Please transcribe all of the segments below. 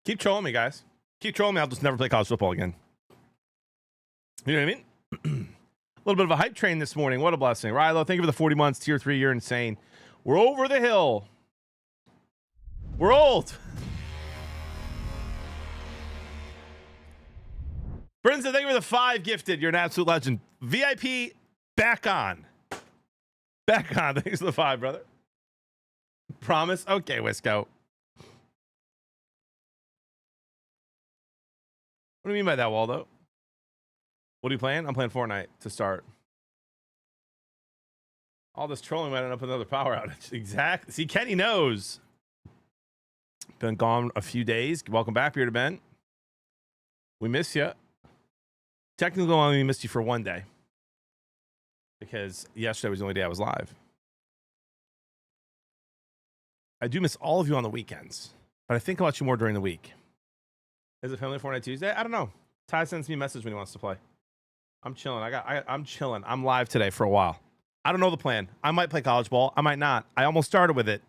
Keep trolling me, guys. Keep trolling me. I'll just never play college football again. You know what I mean? A little bit of a hype train this morning. What a blessing. Rilo, thank you for the 40 months. Tier 3, you're insane. We're over the hill. We're old. Brinza, thank you for the 5 gifted. You're an absolute legend. VIP, back on. Back on. Thanks for the 5, brother. Promise? Okay, Wisco. What do you mean by that, Waldo? What are you playing? I'm playing Fortnite to start. All this trolling might end up with another power outage. Exactly. See, Kenny knows. Been gone a few days. Welcome back, Bearded Ben. We miss you. Technically, we missed you for one day. Because yesterday was the only day I was live. I do miss all of you on the weekends. But I think about you more during the week. Is it Family Fortnite Tuesday? I don't know. Ty sends me a message when he wants to play. I'm chilling. I'm chilling. I'm live today for a while. I don't know the plan. I might play college ball. I might not. I almost started with it.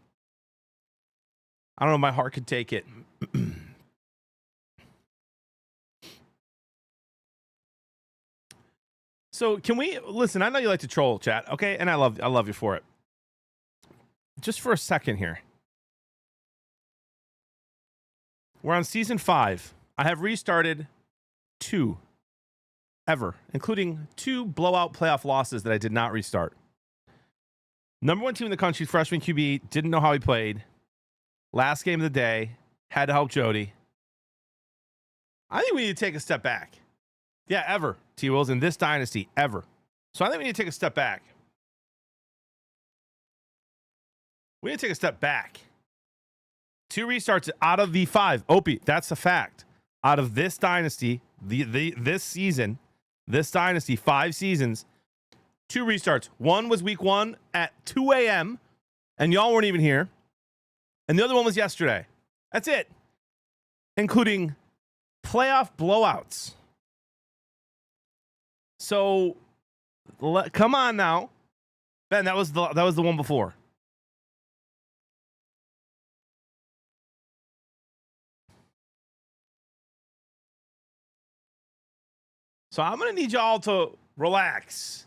I don't know if my heart could take it. So can we listen? I know you like to troll, chat, okay? And I love you for it. Just for a second here. We're on season 5. I have restarted 2 ever, including 2 blowout playoff losses that I did not restart. Number 1 team in the country, freshman QB, didn't know how he played. Last game of the day, had to help Jody. I think we need to take a step back. Yeah, ever, T-Wills, in this dynasty, ever. So I think we need to take a step back. We need to take a step back. 2 restarts out of the 5. Opie, that's a fact. Out of this dynasty, this season, this dynasty, 5 seasons, 2 restarts. One was week 1 at 2 a.m., and y'all weren't even here. And the other one was yesterday. That's it. Including playoff blowouts. So, come on now. Ben, that was the one before. So I'm going to need y'all to relax.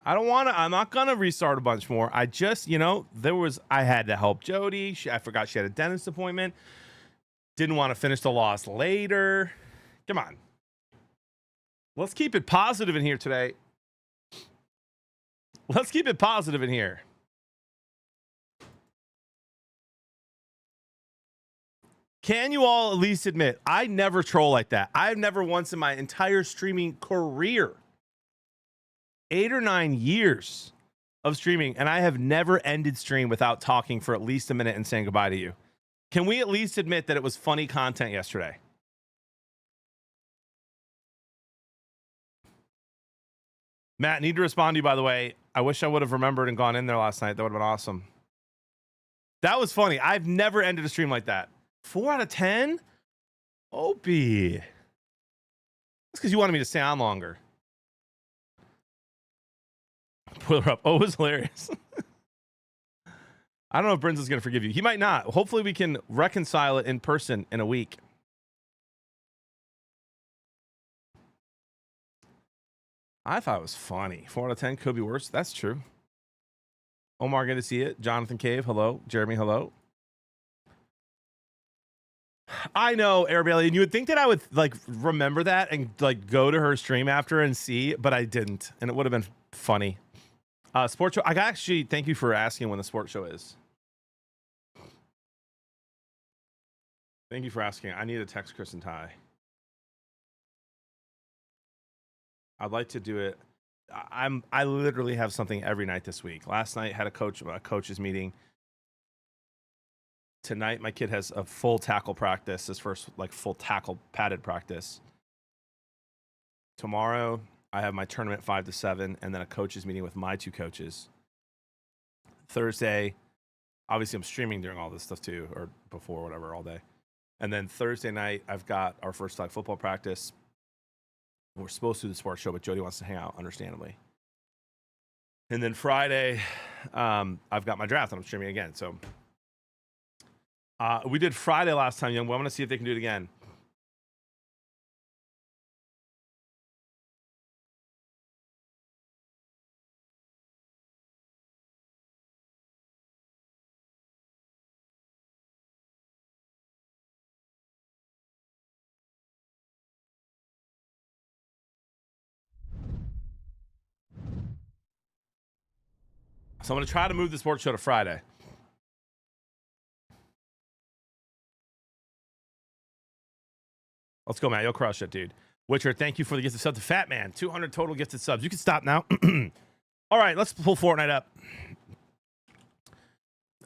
I'm not going to restart a bunch more. I just, I had to help Jody. I forgot she had a dentist appointment. Didn't want to finish the loss later. Come on. Let's keep it positive in here today. Let's keep it positive in here. Can you all at least admit, I never troll like that. I've never once in my entire streaming career, 8 or 9 years of streaming, and I have never ended stream without talking for at least a minute and saying goodbye to you. Can we at least admit that it was funny content yesterday? Matt, need to respond to you, by the way. I wish I would have remembered and gone in there last night. That would have been awesome. That was funny. I've never ended a stream like that. 4 out of 10? Opie. That's because you wanted me to stay on longer. Put her up. Oh, it was hilarious. I don't know if Brinza's going to forgive you. He might not. Hopefully we can reconcile it in person in a week. I thought it was funny. 4 out of 10 could be worse. That's true. Omar, good to see it. Jonathan Cave, hello. Jeremy, hello. I know, Arabella, and you would think that I would remember that and go to her stream after and see, but I didn't, and it would have been funny. Sports show. I got actually. Thank you for asking when the sports show is. Thank you for asking. I need to text Chris and Ty. I'd like to do it. I literally have something every night this week. Last night had a coach's meeting. Tonight my kid has a full tackle practice, his first full tackle padded practice. Tomorrow I have my tournament 5 to 7 and then a coach's meeting with my 2 coaches. Thursday, obviously I'm streaming during all this stuff too, or before, whatever, all day. And then Thursday night I've got our first flag football practice. We're supposed to do the sports show, but Jody wants to hang out, understandably. And then Friday, I've got my draft and I'm streaming again. So we did Friday last time, young boy. I'm going to see if they can do it again. So I'm going to try to move the sports show to Friday. Let's go, Matt. You'll crush it, dude. Witcher, thank you for the gifted sub to Fat Man. 200 total gifted subs. You can stop now. All right, let's pull Fortnite up.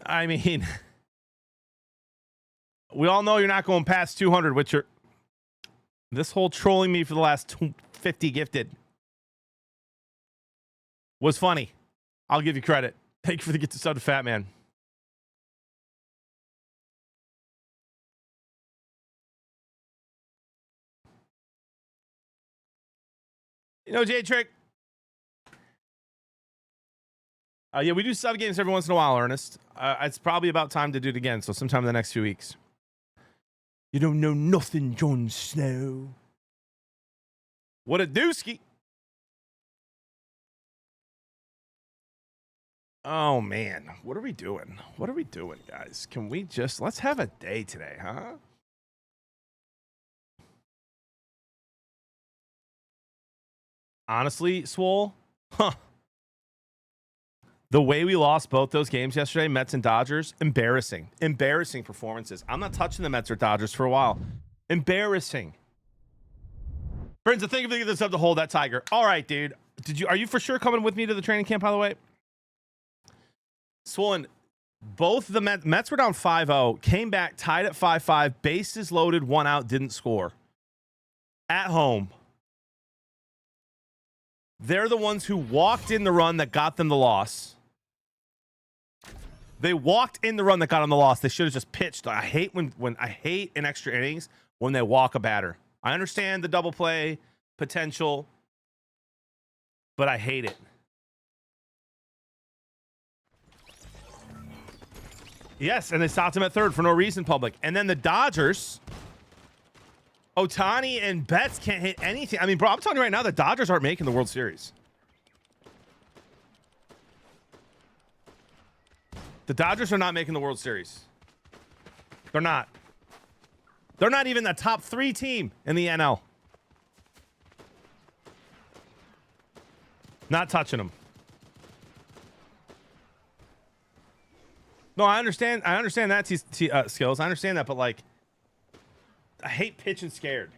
I mean, we all know you're not going past 200, Witcher. This whole trolling me for the last 50 gifted was funny. I'll give you credit. Thank you for the gifted sub to Fat Man. You know, J-Trick. Yeah, we do sub games every once in a while, Ernest. It's probably about time to do it again, so sometime in the next few weeks. You don't know nothing, Jon Snow. What a dooski. Oh, man. What are we doing? What are we doing, guys? Can we just... Let's have a day today, huh? Honestly, Swole, the way we lost both those games yesterday, Mets and Dodgers, embarrassing. Embarrassing performances. I'm not touching the Mets or Dodgers for a while. Embarrassing. Friends, I think of this up to hold that Tiger. All right, dude. Are you for sure coming with me to the training camp, by the way? Swollen, both the Mets were down 5-0, came back, tied at 5-5, bases loaded, 1 out, didn't score. At home. They're the ones who walked in the run that got them the loss. They walked in the run that got them the loss. They should have just pitched. I hate when I hate in extra innings when they walk a batter. I understand the double play potential, but I hate it. Yes, and they stopped him at third for no reason, public. And then the Dodgers, Ohtani and Betts can't hit anything. I mean, bro, I'm telling you right now, the Dodgers aren't making the World Series. The Dodgers are not making the World Series. They're not. They're not even the top 3 team in the NL. Not touching them. No, I understand. I understand that skills. I understand that, but like, I hate pitching scared.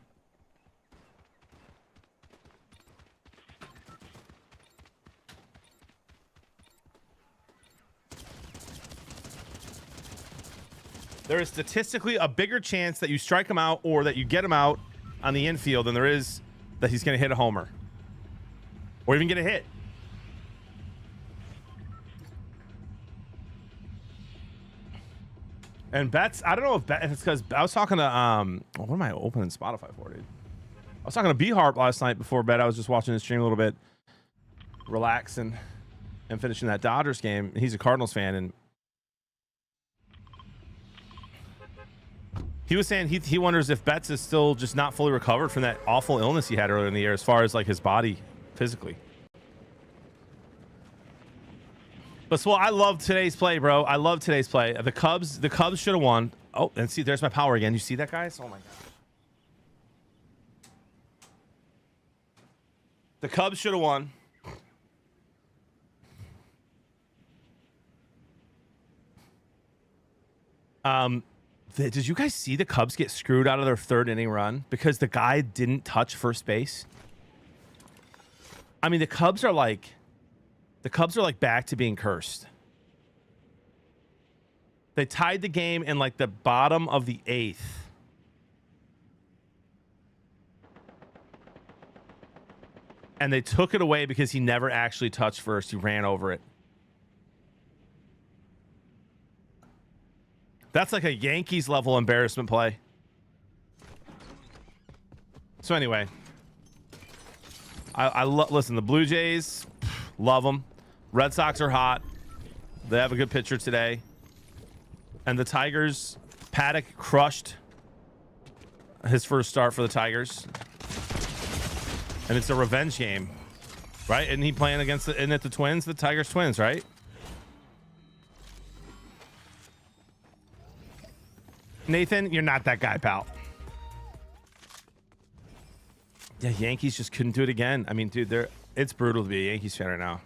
There is statistically a bigger chance that you strike him out or that you get him out on the infield than there is that he's going to hit a homer or even get a hit. And Betts, I don't know if it's because I was talking to what am I opening Spotify for, dude? I was talking to B-Harp last night before bed. I was just watching his stream a little bit, relaxing and finishing that Dodgers game. He's a Cardinals fan, and he was saying he wonders if Betts is still just not fully recovered from that awful illness he had earlier in the year, as far as like his body physically. But well, I love today's play, bro. I love today's play. The Cubs should have won. Oh, and see, there's my power again. You see that, guys? Oh my god. The Cubs should have won. Did you guys see the Cubs get screwed out of their 3rd inning run because the guy didn't touch first base? I mean, the Cubs are like back to being cursed. They tied the game in like the bottom of the 8th. And they took it away because he never actually touched first. He ran over it. That's like a Yankees level embarrassment play. So anyway, listen, the Blue Jays, love them. Red Sox are hot. They have a good pitcher today. And the Tigers, Paddock crushed his first start for the Tigers. And it's a revenge game, right? Isn't he playing against the Twins, the Tigers Twins, right? Nathan, you're not that guy, pal. Yeah, Yankees just couldn't do it again. I mean, dude, it's brutal to be a Yankees fan right now.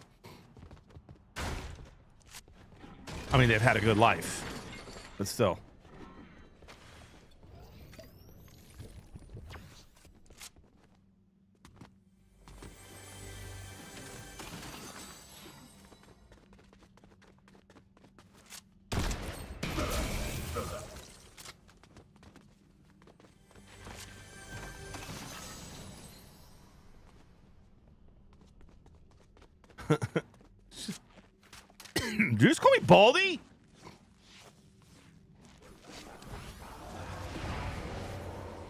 I mean, they've had a good life, but still. Did you just call me Baldy?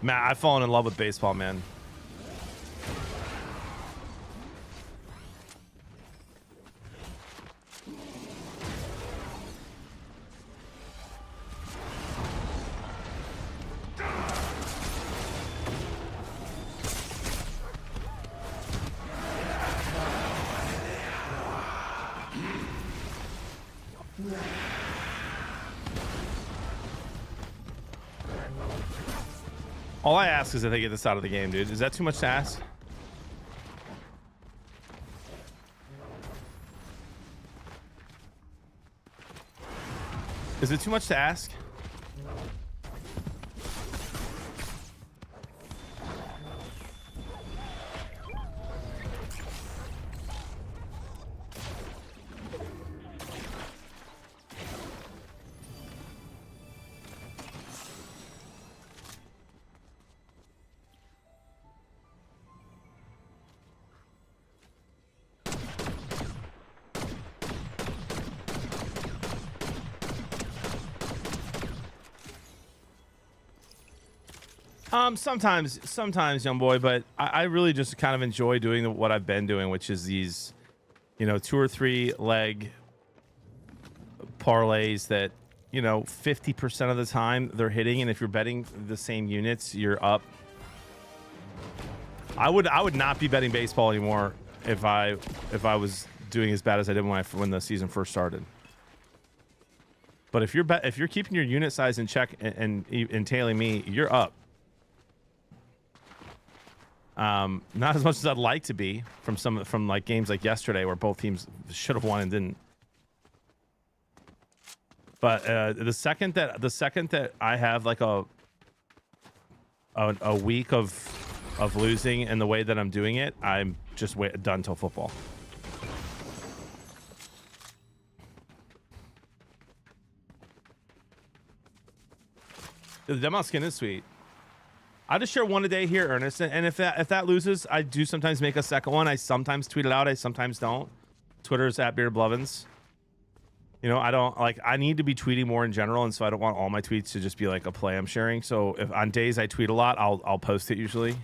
Man, I've fallen in love with baseball, man. All I ask is that they get this out of the game, dude. Is that too much to ask? Is it too much to ask? Sometimes, young boy, but I really just kind of enjoy doing what I've been doing, which is these, 2 or 3 leg parlays that, 50% of the time they're hitting, and if you're betting the same units, you're up. I would not be betting baseball anymore if I was doing as bad as I did when the season first started. But if you're keeping your unit size in check and tailing me, you're up. Not as much as I'd like to be from like games like yesterday where both teams should have won and didn't. But the second that I have like a week of losing and the way that I'm doing it, I'm just done till football. The demo skin is sweet. I just share one a day here, Ernest, and if that loses, I do sometimes make a second one. I sometimes tweet it out. I sometimes don't. Twitter's at Bearded Blevins. I need to be tweeting more in general, and so I don't want all my tweets to just be like a play I'm sharing. So if on days I tweet a lot, I'll post it usually.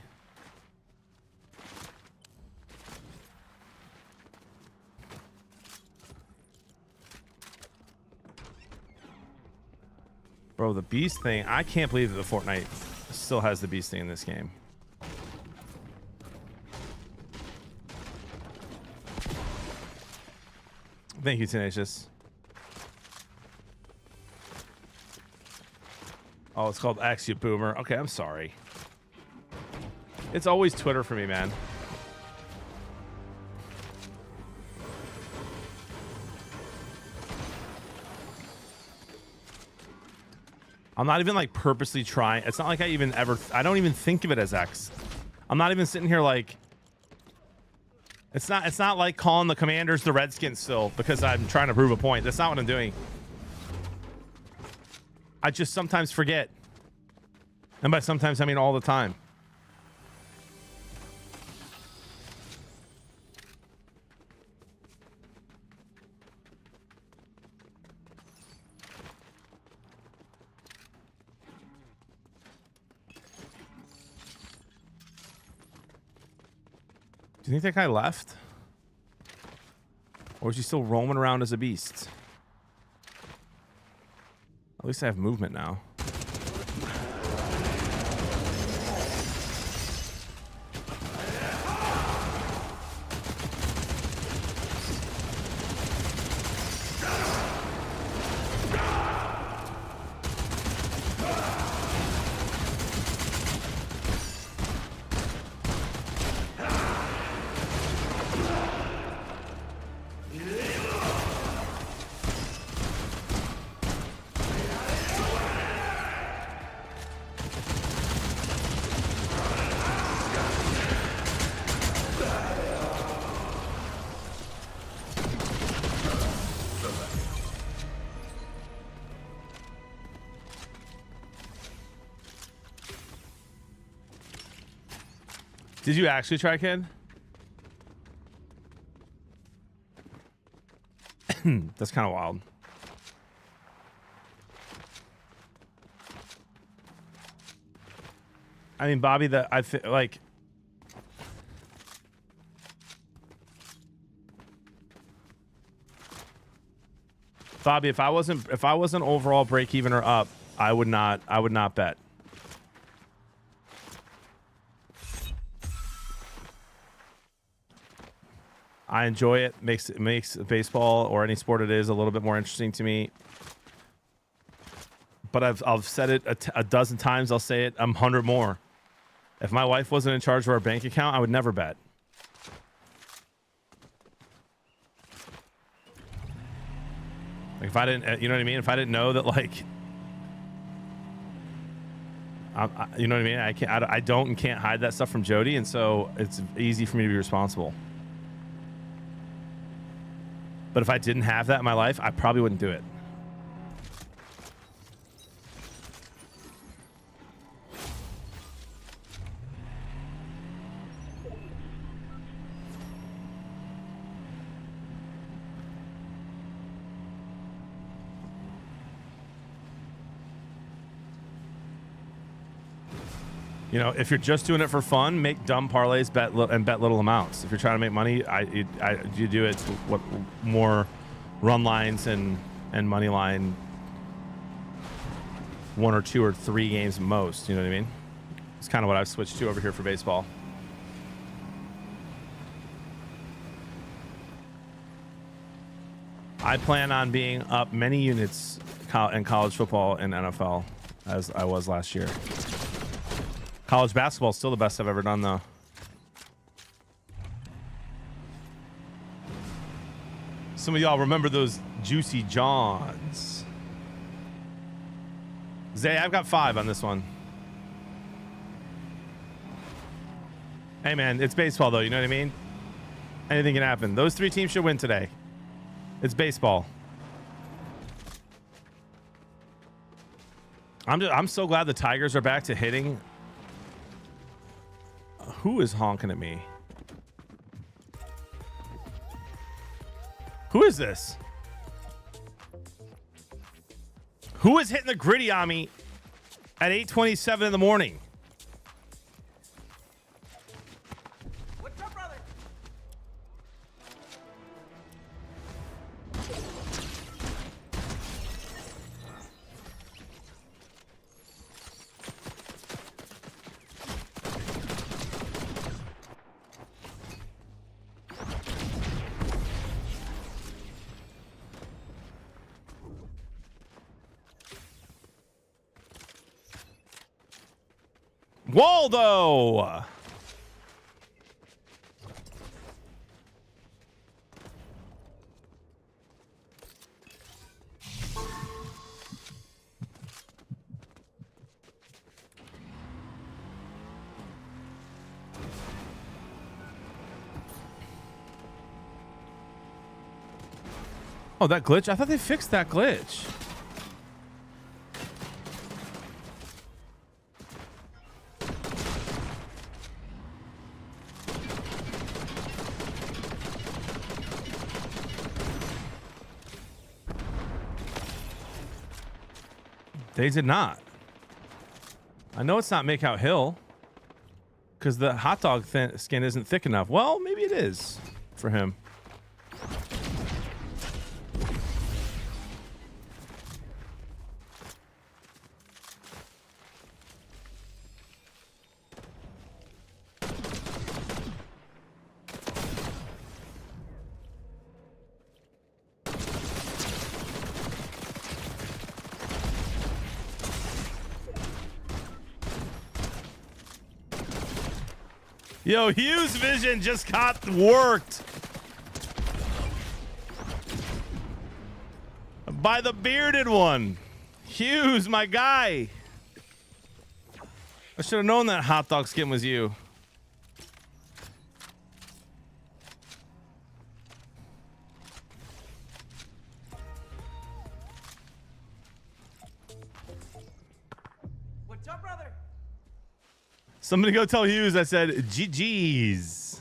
Bro, the beast thing, I can't believe that the Fortnite still has the beast thing in this game. Thank you, Tenacious. Oh, it's called X, you boomer. Okay, I'm sorry. It's always Twitter for me, man. I'm not even like purposely trying. It's not like I don't even think of it as X. I'm not even sitting here like, it's not like calling the Commanders the Redskins still because I'm trying to prove a point. That's not what I'm doing. I just sometimes forget. And by sometimes, I mean all the time. Do you think that guy left? Or is he still roaming around as a beast? least I have movement now. Did you actually try, kid? That's kind of wild. I mean, Bobby, that I feel like Bobby, if I wasn't overall break even or up, I would not bet. I enjoy it. Makes baseball or any sport it is a little bit more interesting to me. But I've said it a dozen times. I'll say it 100 more. If my wife wasn't in charge of our bank account, I would never bet. Like if I didn't, you know what I mean? If I didn't know that, like, you know what I mean? I don't and can't hide that stuff from Jody, and so it's easy for me to be responsible. But if I didn't have that in my life, I probably wouldn't do it. You know, if you're just doing it for fun, make dumb parlays, bet little amounts. If you're trying to make money, you do it what more run lines and money line, 1 or 2 or 3 games most. You know what I mean? It's kind of what I've switched to over here for baseball. I plan on being up many units in college football and NFL as I was last year. College basketball is still the best I've ever done, though. Some of y'all remember those Juicy Johns. Zay, I've got 5 on this one. Hey, man, it's baseball, though. You know what I mean? Anything can happen. Those 3 teams should win today. It's baseball. I'm so glad the Tigers are back to hitting. Who is honking at me? Who is this? Who is hitting the gritty on me at 8:27 in the morning? What's up, brother? Waldo! Oh, that glitch? I thought they fixed that glitch. They did not. I know it's not Makeout Hill because the hot dog skin isn't thick enough. Well, maybe it is for him. Yo, Hughes' vision just got worked. By the bearded one. Hughes, my guy. I should have known that hot dog skin was you. What's up, brother? Somebody go tell Hughes I said GG's.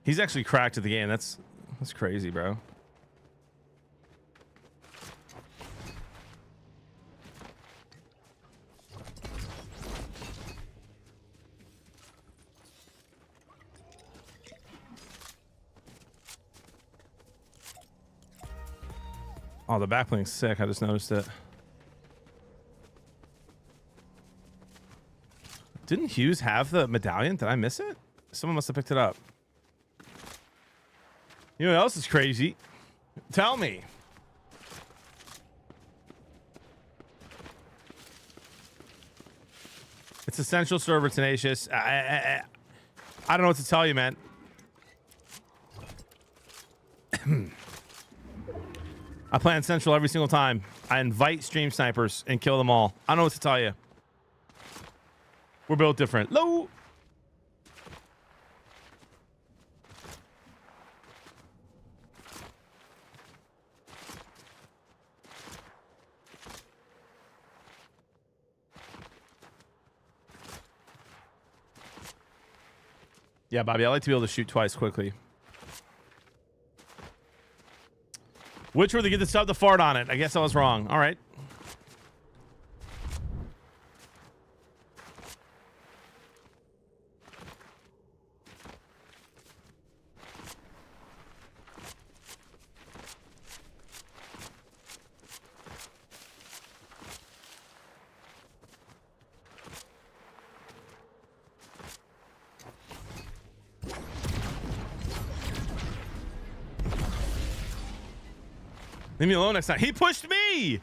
He's actually cracked at the game. That's crazy, bro. Oh, the backlink's sick. I just noticed it. Didn't Hughes have the medallion? Did I miss it? Someone must have picked it up. You know what else is crazy? Tell me. It's Essential Server Tenacious. I don't know what to tell you, man. I play on Central every single time. I invite stream snipers and kill them all. I don't know what to tell you. We're built different. Low. Yeah, Bobby, I like to be able to shoot twice quickly. Which were to get the sub to fart on it? I guess I was wrong. All right. Leave me alone next time. He pushed me.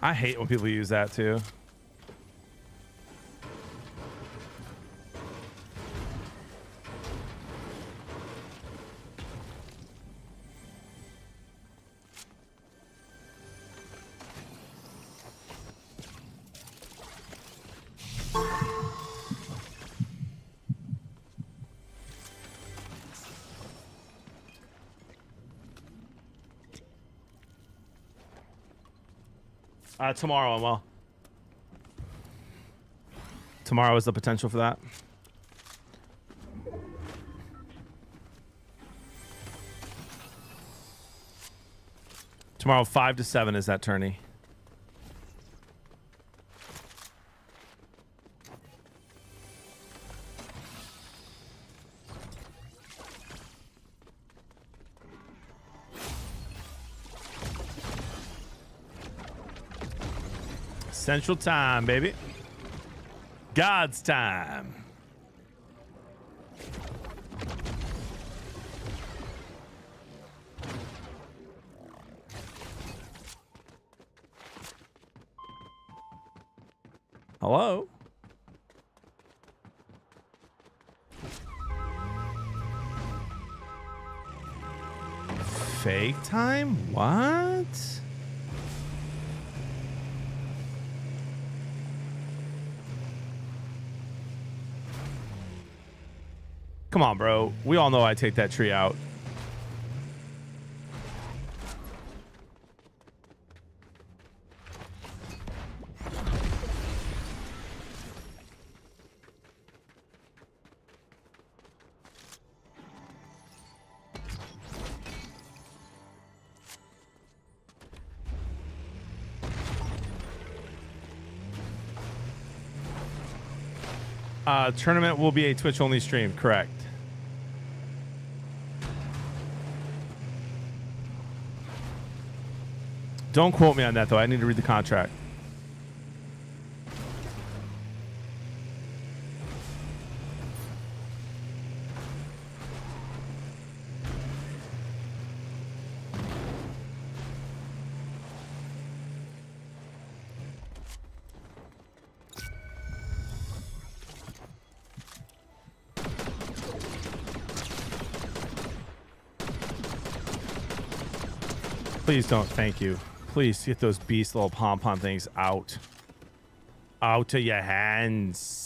I hate when people use that too. Tomorrow, well. Tomorrow is the potential for that. Tomorrow, 5 to 7 is that tourney. Central time, baby. God's time. Hello? Fake time? What? Come on, bro. We all know I take that tree out. Tournament will be a Twitch only stream, correct? Don't quote me on that though. I need to read the contract. Please don't. Thank you. Please get those beast little pom-pom things out. Out of your hands.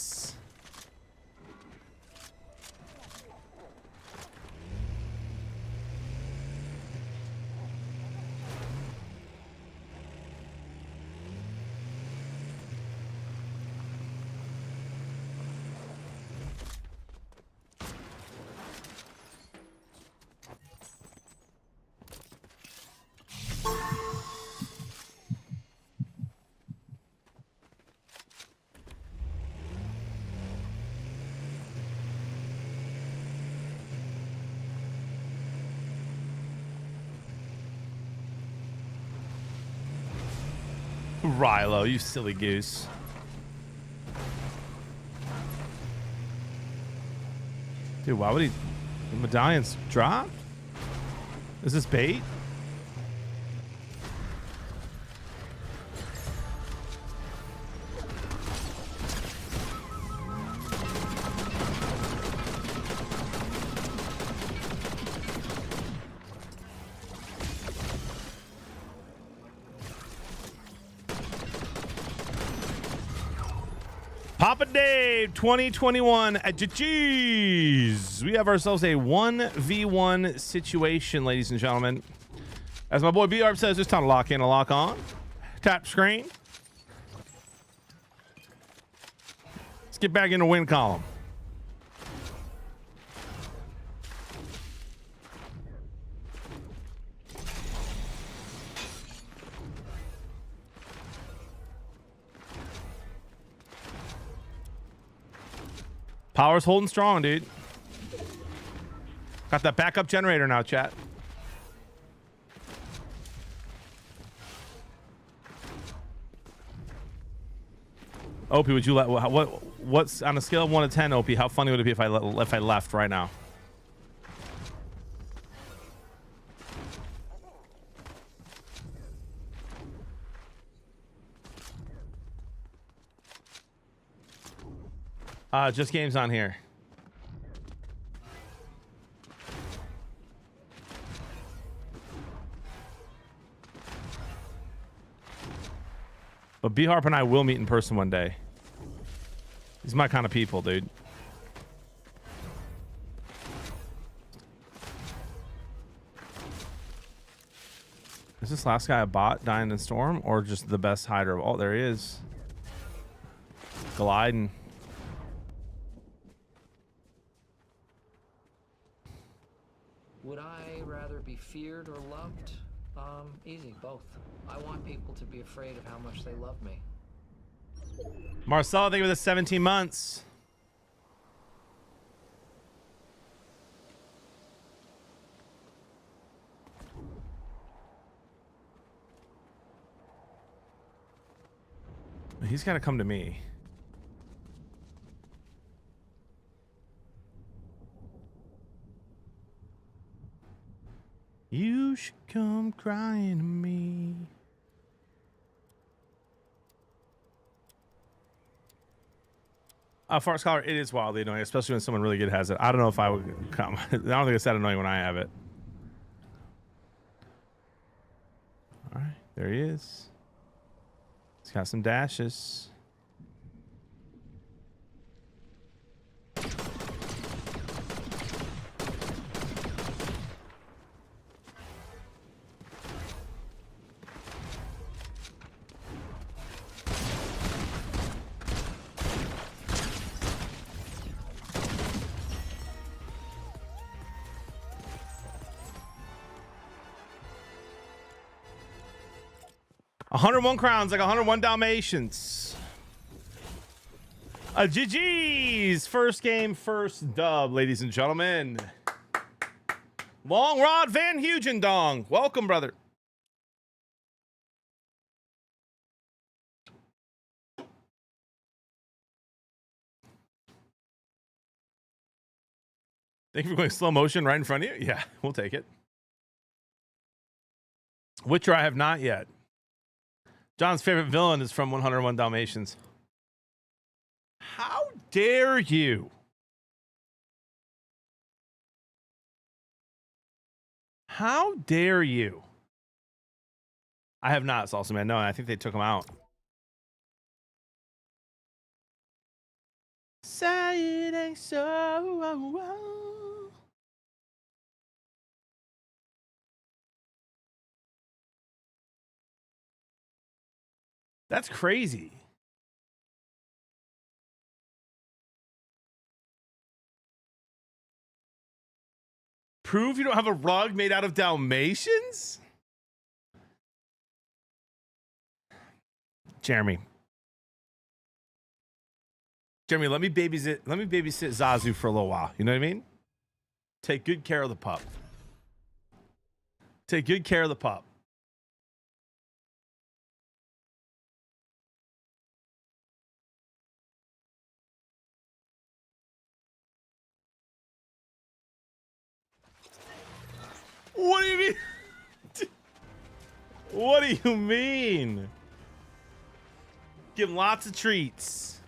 Rilo, you silly goose. Dude, why would he... The medallions drop? Is this bait? Papa Dave 2021 at GG's. We have ourselves a 1v1 situation, ladies and gentlemen. As my boy B-Arp says, it's time to lock in and lock on. Tap screen. Let's get back into win column. Power's holding strong, dude. Got that backup generator now, chat. Opie, would you let what's on a scale of 1 to 10, Opie? How funny would it be if I left right now? Just games on here. But B-Harp and I will meet in person one day. He's my kind of people, dude. Is this last guy a bot dying in storm or just the best hider of all? There he is. Gliding. Would I rather be feared or loved? Easy, both. I want people to be afraid of how much they love me. Marcel, thank you for the 17 months. He's got to come to me. You should come crying to me. Fart Scholar, it is wildly annoying, especially when someone really good has it. I don't know if I would come. I don't think it's that annoying when I have it. All right, there he is. He's got some dashes. $101 crowns, like 101 Dalmatians. GG's first game, first dub, ladies and gentlemen. Long Rod Van Hugendong. Welcome, brother. Thank you for going slow motion right in front of you. Yeah, we'll take it. Witcher, I have not yet. John's favorite villain is from 101 Dalmatians. How dare you? How dare you? I have not, Salsa Man. No, I think they took him out. Say it ain't so. That's crazy. Prove you don't have a rug made out of Dalmatians? Jeremy, let me babysit Zazu for a little while. You know what I mean? Take good care of the pup. Take good care of the pup. What do you mean? What do you mean? Give him lots of treats.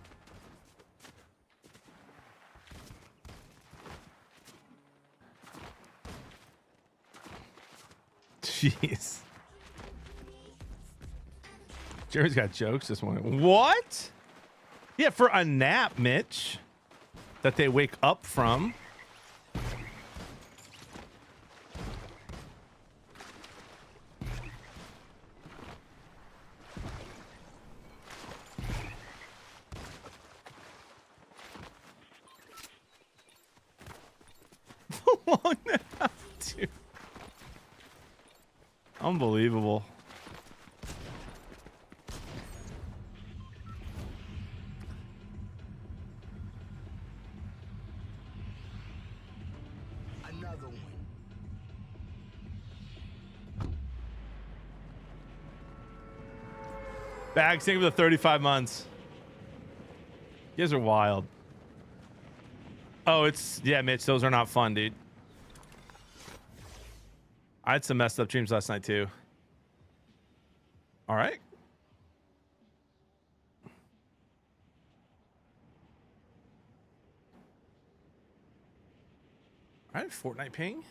Jeez. Jerry's got jokes this morning. What? Yeah, for a nap, Mitch, that they wake up from. Long nap, dude. Unbelievable. Another one. Bag sing for the 35 months. You guys are wild. Oh, yeah, Mitch, those are not fun, dude. I had some messed up dreams last night too. All right. All right, Fortnite ping.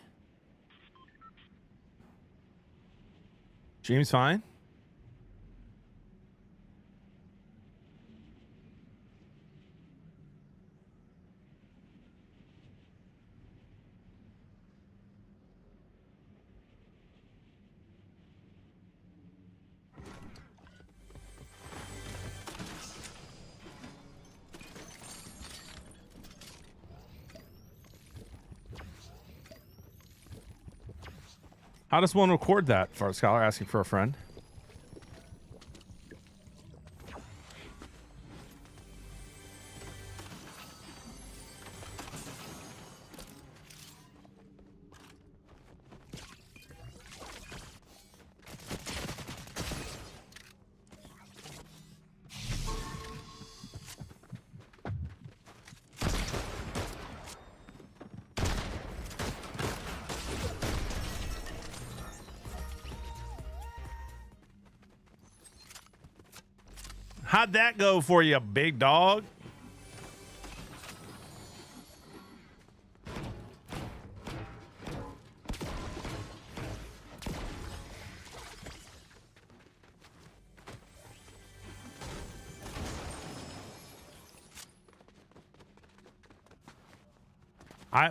Dream's fine. How does one record that? Fart Scholar asking for a friend. How'd that go for you, big dog?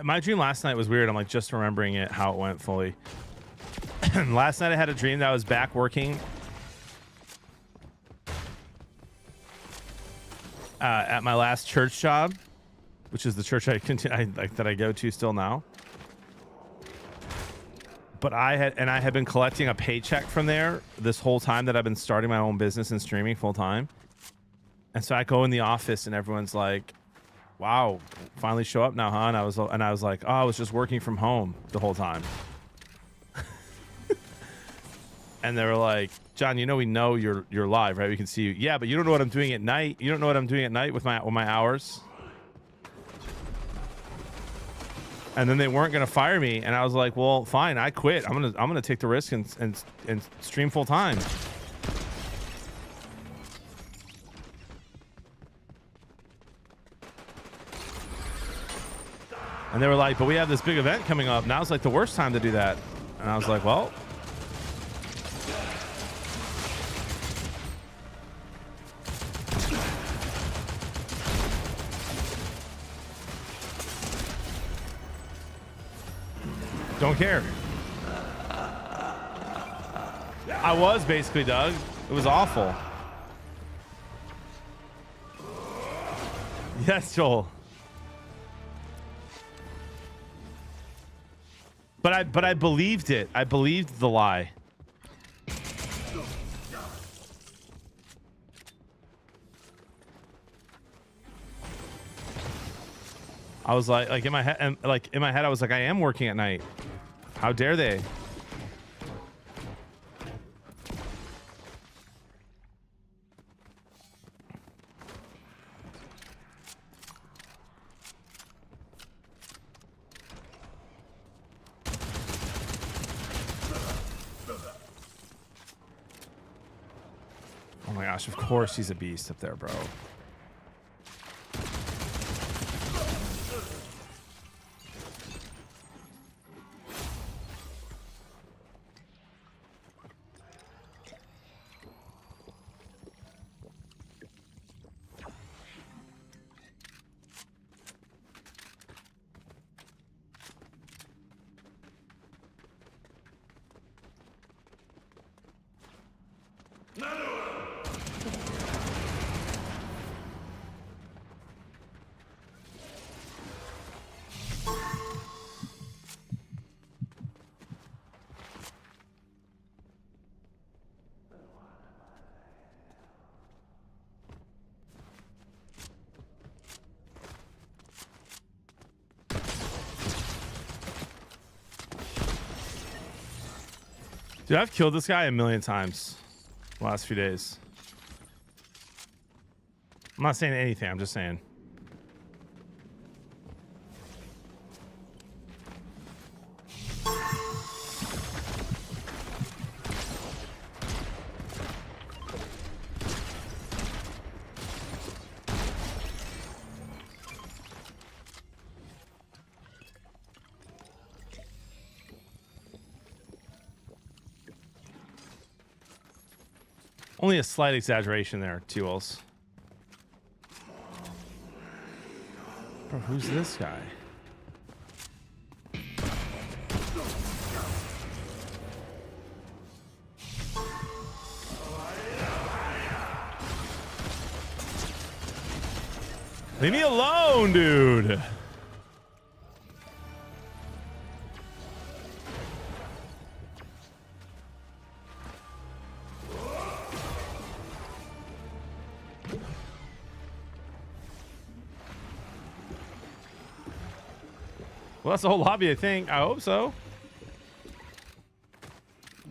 My dream last night was weird. I'm like just remembering it, how it went fully. Last night I had a dream that I was back working at my last church job, which is the church that I go to still now. But I had been collecting a paycheck from there this whole time that I've been starting my own business and streaming full time. And so I go in the office and everyone's like, wow, finally show up now, huh? And I was like, oh, I was just working from home the whole time. And they were like, John, you know, we know you're live, right? We can see you. Yeah, but you don't know what I'm doing at night. You don't know what I'm doing at night with my hours. And then they weren't gonna fire me, and I was like, well, fine, I quit. I'm gonna take the risk and stream full time. And they were like, but we have this big event coming up. Now's like the worst time to do that. And I was like, well. Don't care. I was basically, Doug. It was awful. Yes, Joel. But I believed it. I believed the lie. I was like in my head, I was like, I am working at night. How dare they? Oh my gosh, of course he's a beast up there, bro. Dude, I've killed this guy a million times the last few days. I'm not saying anything, I'm just saying. Only a slight exaggeration there, T-Wolves. Bro, who's this guy? Leave me alone, dude. Well, that's the whole lobby, I think. I hope so.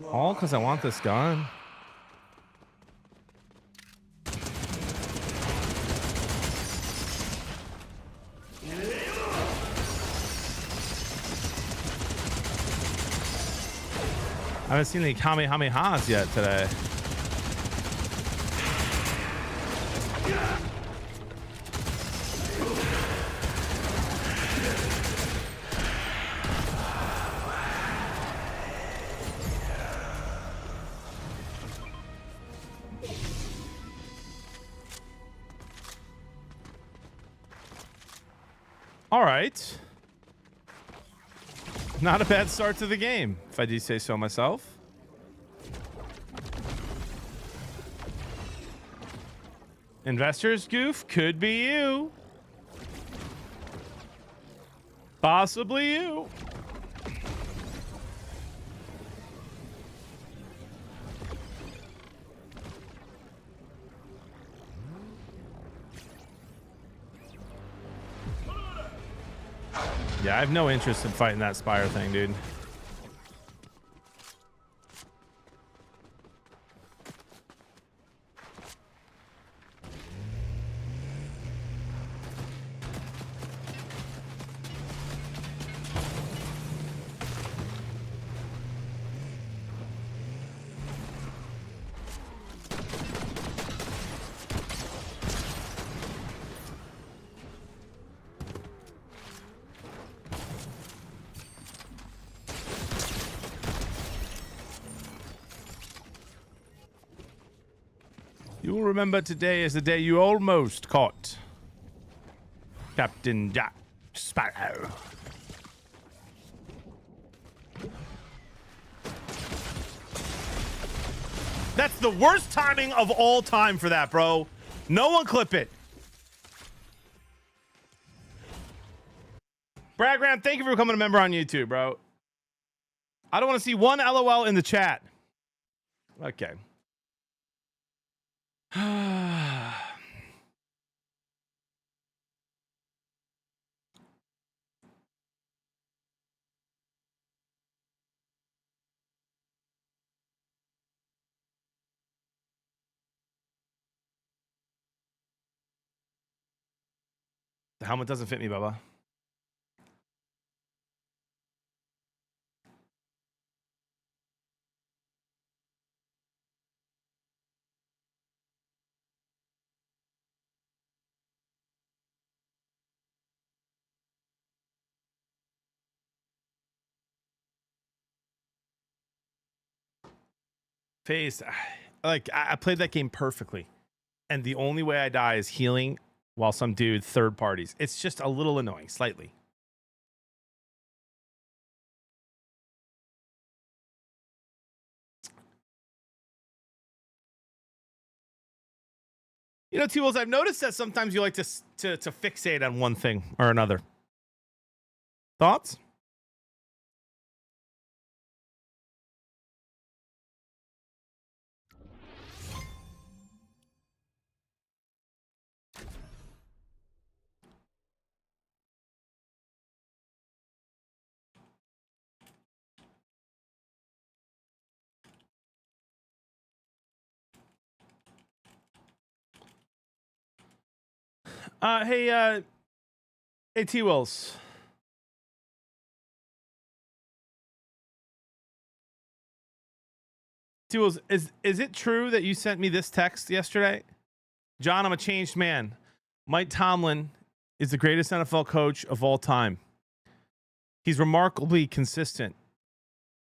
All because I want this gun. I haven't seen any Kamehamehas yet today. All right. Not a bad start to the game, if I do say so myself. Investors goof, could be you. Possibly you. Yeah, I have no interest in fighting that Spire thing, dude. You will remember today as the day you almost caught Captain Jack Sparrow. That's the worst timing of all time for that, bro. No one clip it. Brad Graham, thank you for becoming a member on YouTube, bro. I don't want to see one LOL in the chat. Okay. The helmet doesn't fit me, Bubba. Face, like I played that game perfectly, and the only way I die is healing while some dude third parties. It's just a little annoying, slightly. You know, T-Wolves, I've noticed that sometimes you like to fixate on one thing or another. Thoughts? Hey, T-Wolves. T-Wolves, is it true that you sent me this text yesterday? John, I'm a changed man. Mike Tomlin is the greatest NFL coach of all time. He's remarkably consistent.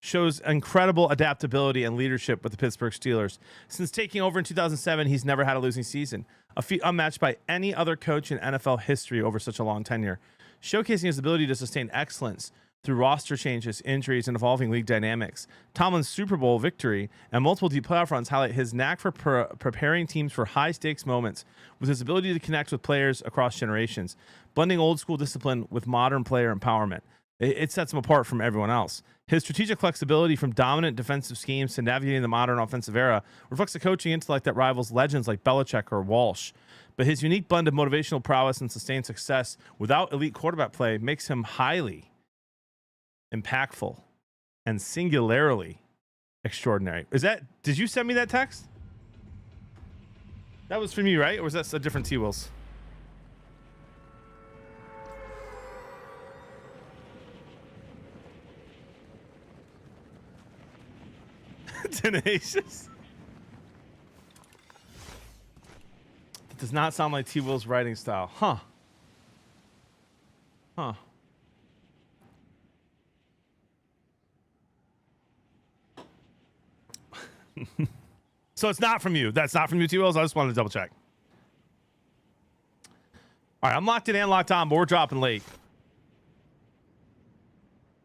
Shows incredible adaptability and leadership with the Pittsburgh Steelers. Since taking over in 2007, he's never had a losing season, a feat unmatched by any other coach in NFL history over such a long tenure, showcasing his ability to sustain excellence through roster changes, injuries, and evolving league dynamics. Tomlin's Super Bowl victory and multiple deep playoff runs highlight his knack for preparing teams for high-stakes moments with his ability to connect with players across generations, blending old-school discipline with modern player empowerment. It sets him apart from everyone else. His strategic flexibility from dominant defensive schemes to navigating the modern offensive era reflects a coaching intellect that rivals legends like Belichick or Walsh. But his unique blend of motivational prowess and sustained success without elite quarterback play makes him highly impactful and singularly extraordinary. Did you send me that text? That was from you, right? Or was that a different T-Wills? Tenacious. It does not sound like T-Will's writing style. Huh. So it's not from you. That's not from you, T-Wills. I just wanted to double check. All right, I'm locked in and locked on, but we're dropping late.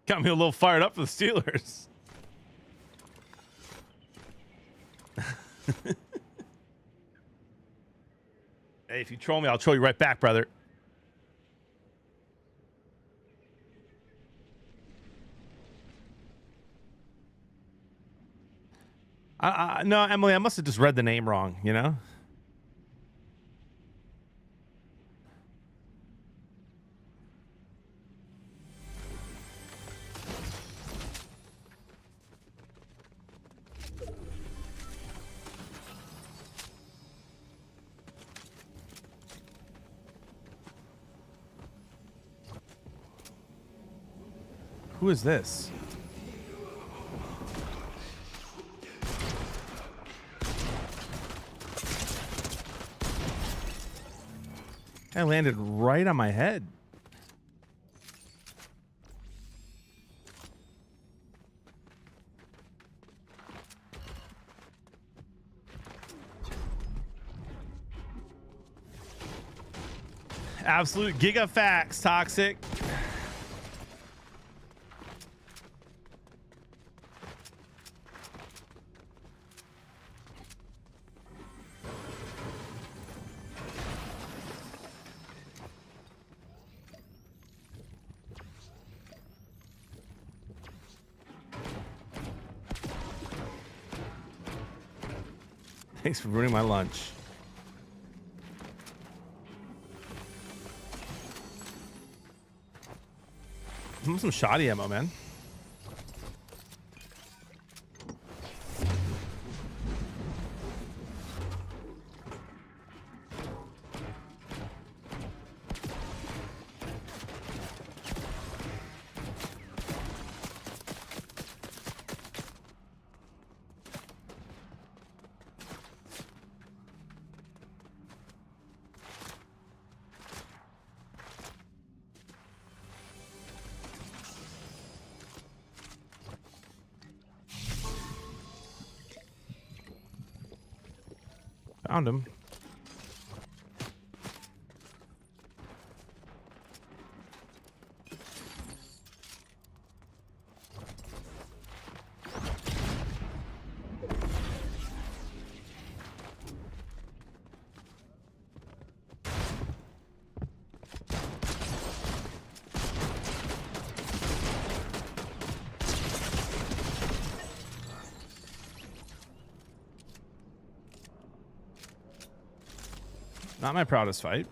Got me a little fired up for the Steelers. Hey, if you troll me, I'll troll you right back, brother. No, Emily, I must have just read the name wrong, you know? Who is this? I landed right on my head. Absolute giga facts, Toxic. Thanks for ruining my lunch. I want some shoddy ammo, man. Found him. Not my proudest fight.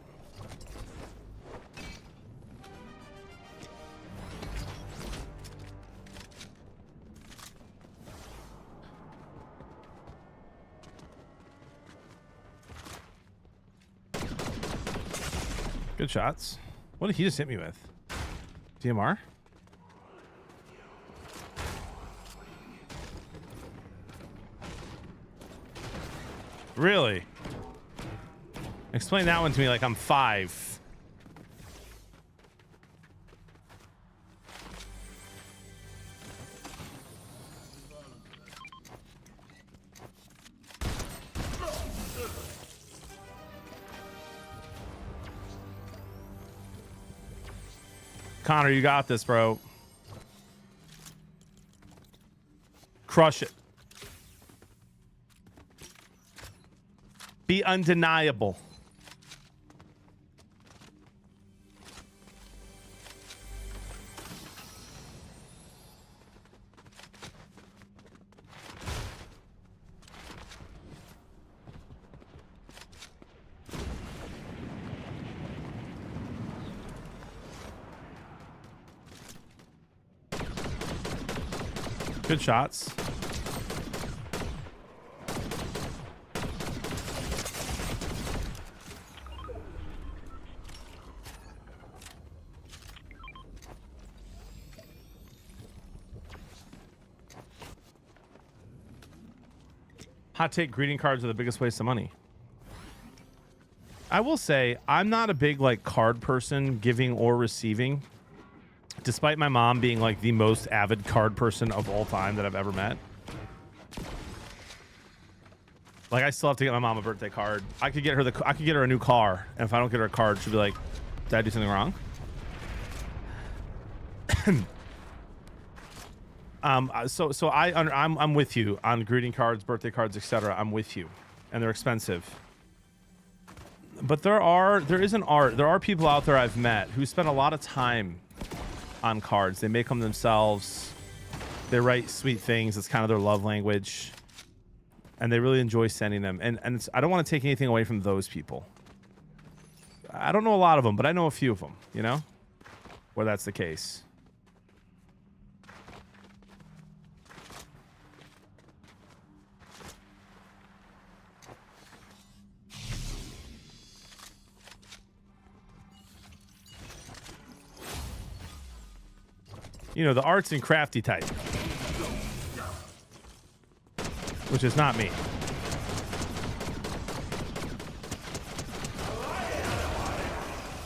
Good shots. What did he just hit me with? DMR? Really? Explain that one to me like I'm 5. Connor, you got this, bro. Crush it. Be undeniable. Good shots. Hot take, greeting cards are the biggest waste of money. I will say I'm not a big like card person, giving or receiving. Despite my mom being like the most avid card person of all time that I've ever met. Like I still have to get my mom a birthday card. I could get her a new car, and if I don't get her a card, she'll be like, "Did I do something wrong?" I'm with you on greeting cards, birthday cards, etc. I'm with you, and they're expensive. But there is an art. There are people out there I've met who spend a lot of time on cards. They make them themselves. They write sweet things. It's kind of their love language, and they really enjoy sending them. And I don't want to take anything away from those people. I don't know a lot of them, but I know a few of them. You know, where that's the case. You know, the arts and crafty type. Which is not me.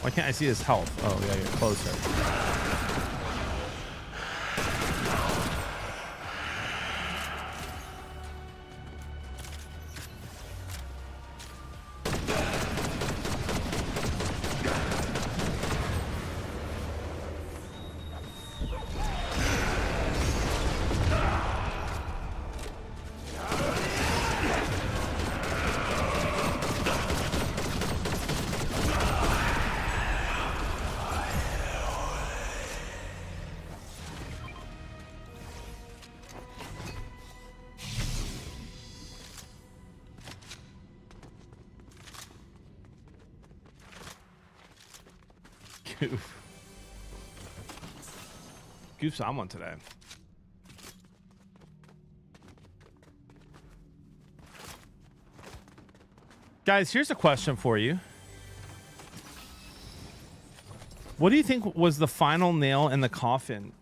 Why can't I see his health? Oh, yeah, you're closer. Goof's on one today. Guys, here's a question for you. What do you think was the final nail in the coffin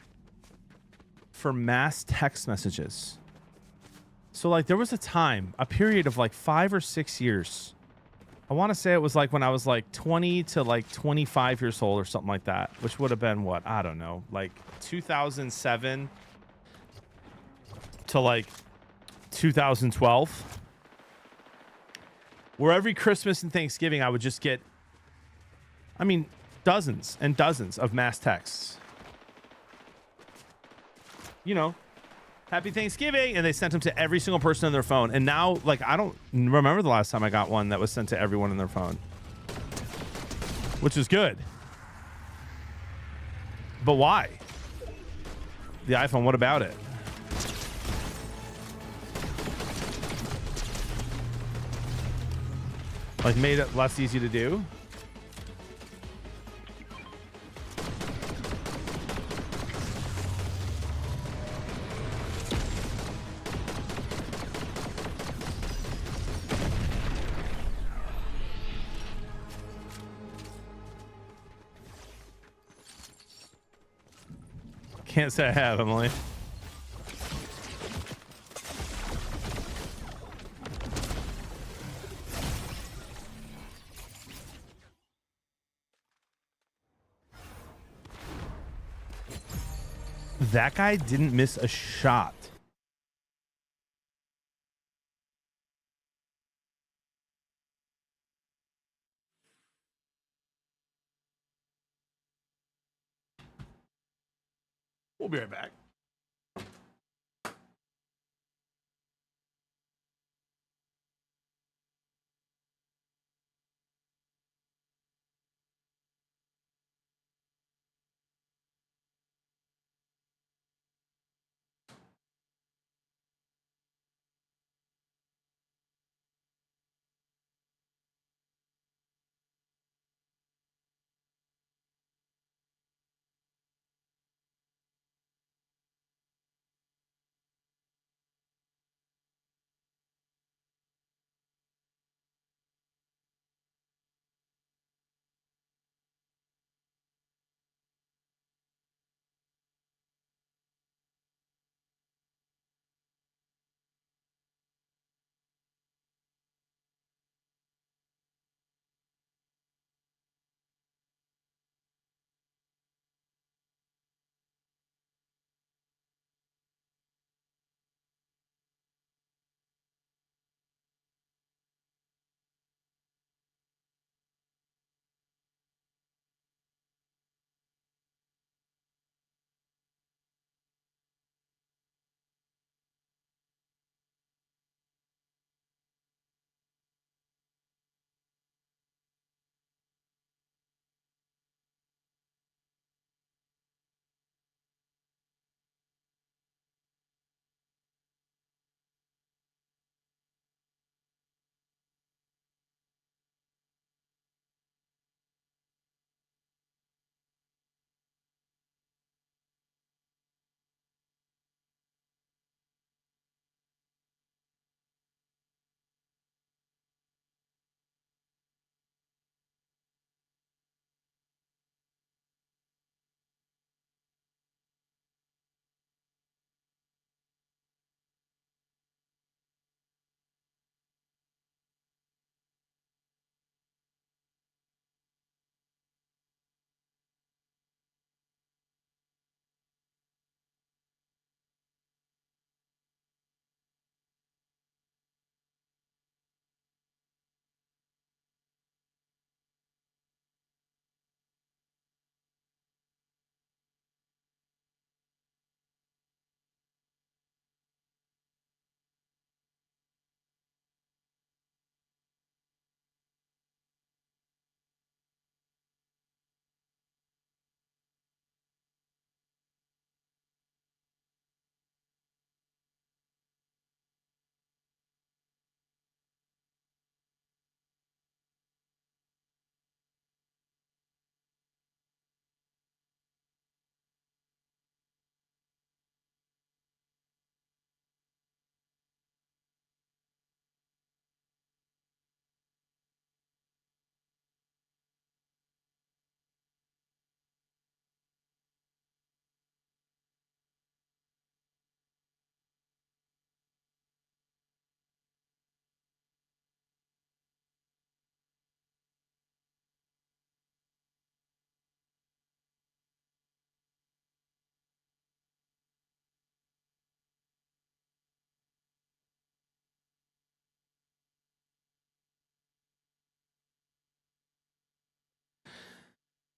for mass text messages? So, like, there was a time, a period of like 5 or 6 years. I want to say it was like when I was like 20 to like 25 years old or something like that, which would have been what? I don't know, like 2007 to like 2012. Where every Christmas and Thanksgiving I would just get, I mean, dozens and dozens of mass texts. You know, Happy Thanksgiving, and they sent them to every single person on their phone. And now, like, I don't remember the last time I got one that was sent to everyone on their phone, which is good. But why? The iPhone, what about it? Like, made it less easy to do? Can't say I have, Emily. That guy didn't miss a shot. We'll be right back.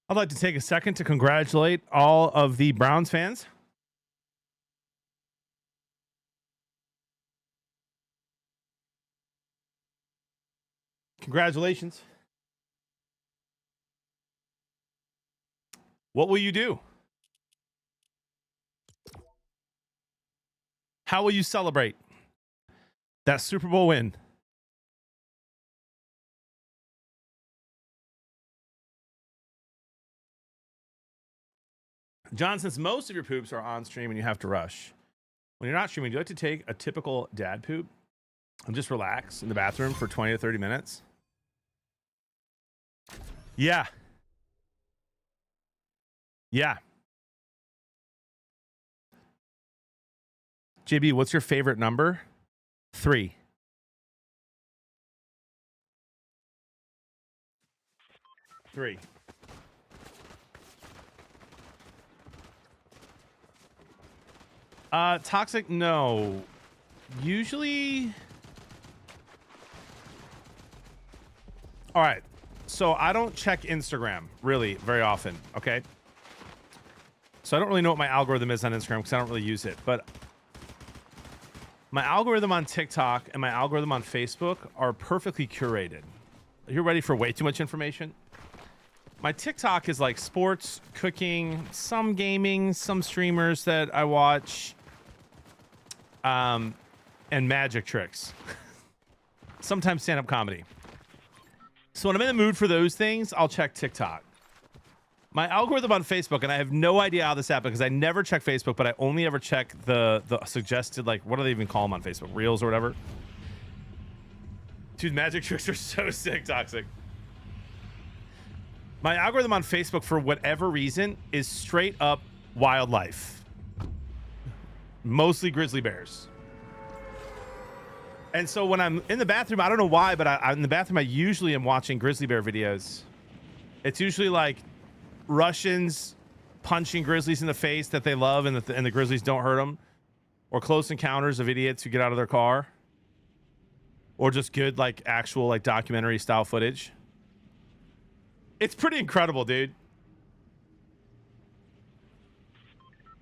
I'd like to take a second to congratulate all of the Browns fans. Congratulations. What will you do? How will you celebrate that Super Bowl win? John, since most of your poops are on stream and you have to rush, when you're not streaming, do you like to take a typical dad poop and just relax in the bathroom for 20 to 30 minutes? Yeah. Yeah. JB, what's your favorite number? 3. 3. Toxic, no. Usually. All right. So I don't check Instagram really very often. Okay. So I don't really know what my algorithm is on Instagram because I don't really use it. But my algorithm on TikTok and my algorithm on Facebook are perfectly curated. You're ready for way too much information? My TikTok is like sports, cooking, some gaming, some streamers that I watch, and magic tricks. Sometimes stand-up comedy. So when I'm in the mood for those things, I'll check TikTok. My algorithm on Facebook, and I have no idea how this happened because I never check Facebook, but I only ever check the suggested, like, what do they even call them on Facebook? Reels or whatever. Dude, magic tricks are so sick, Toxic. My algorithm on Facebook, for whatever reason, is straight up wildlife. Mostly grizzly bears. And so when I'm in the bathroom, I don't know why, but I'm in the bathroom, I usually am watching grizzly bear videos. It's usually like Russians punching grizzlies in the face that they love and the grizzlies don't hurt them. Or close encounters of idiots who get out of their car. Or just good, like, actual, like, documentary style footage. It's pretty incredible, dude.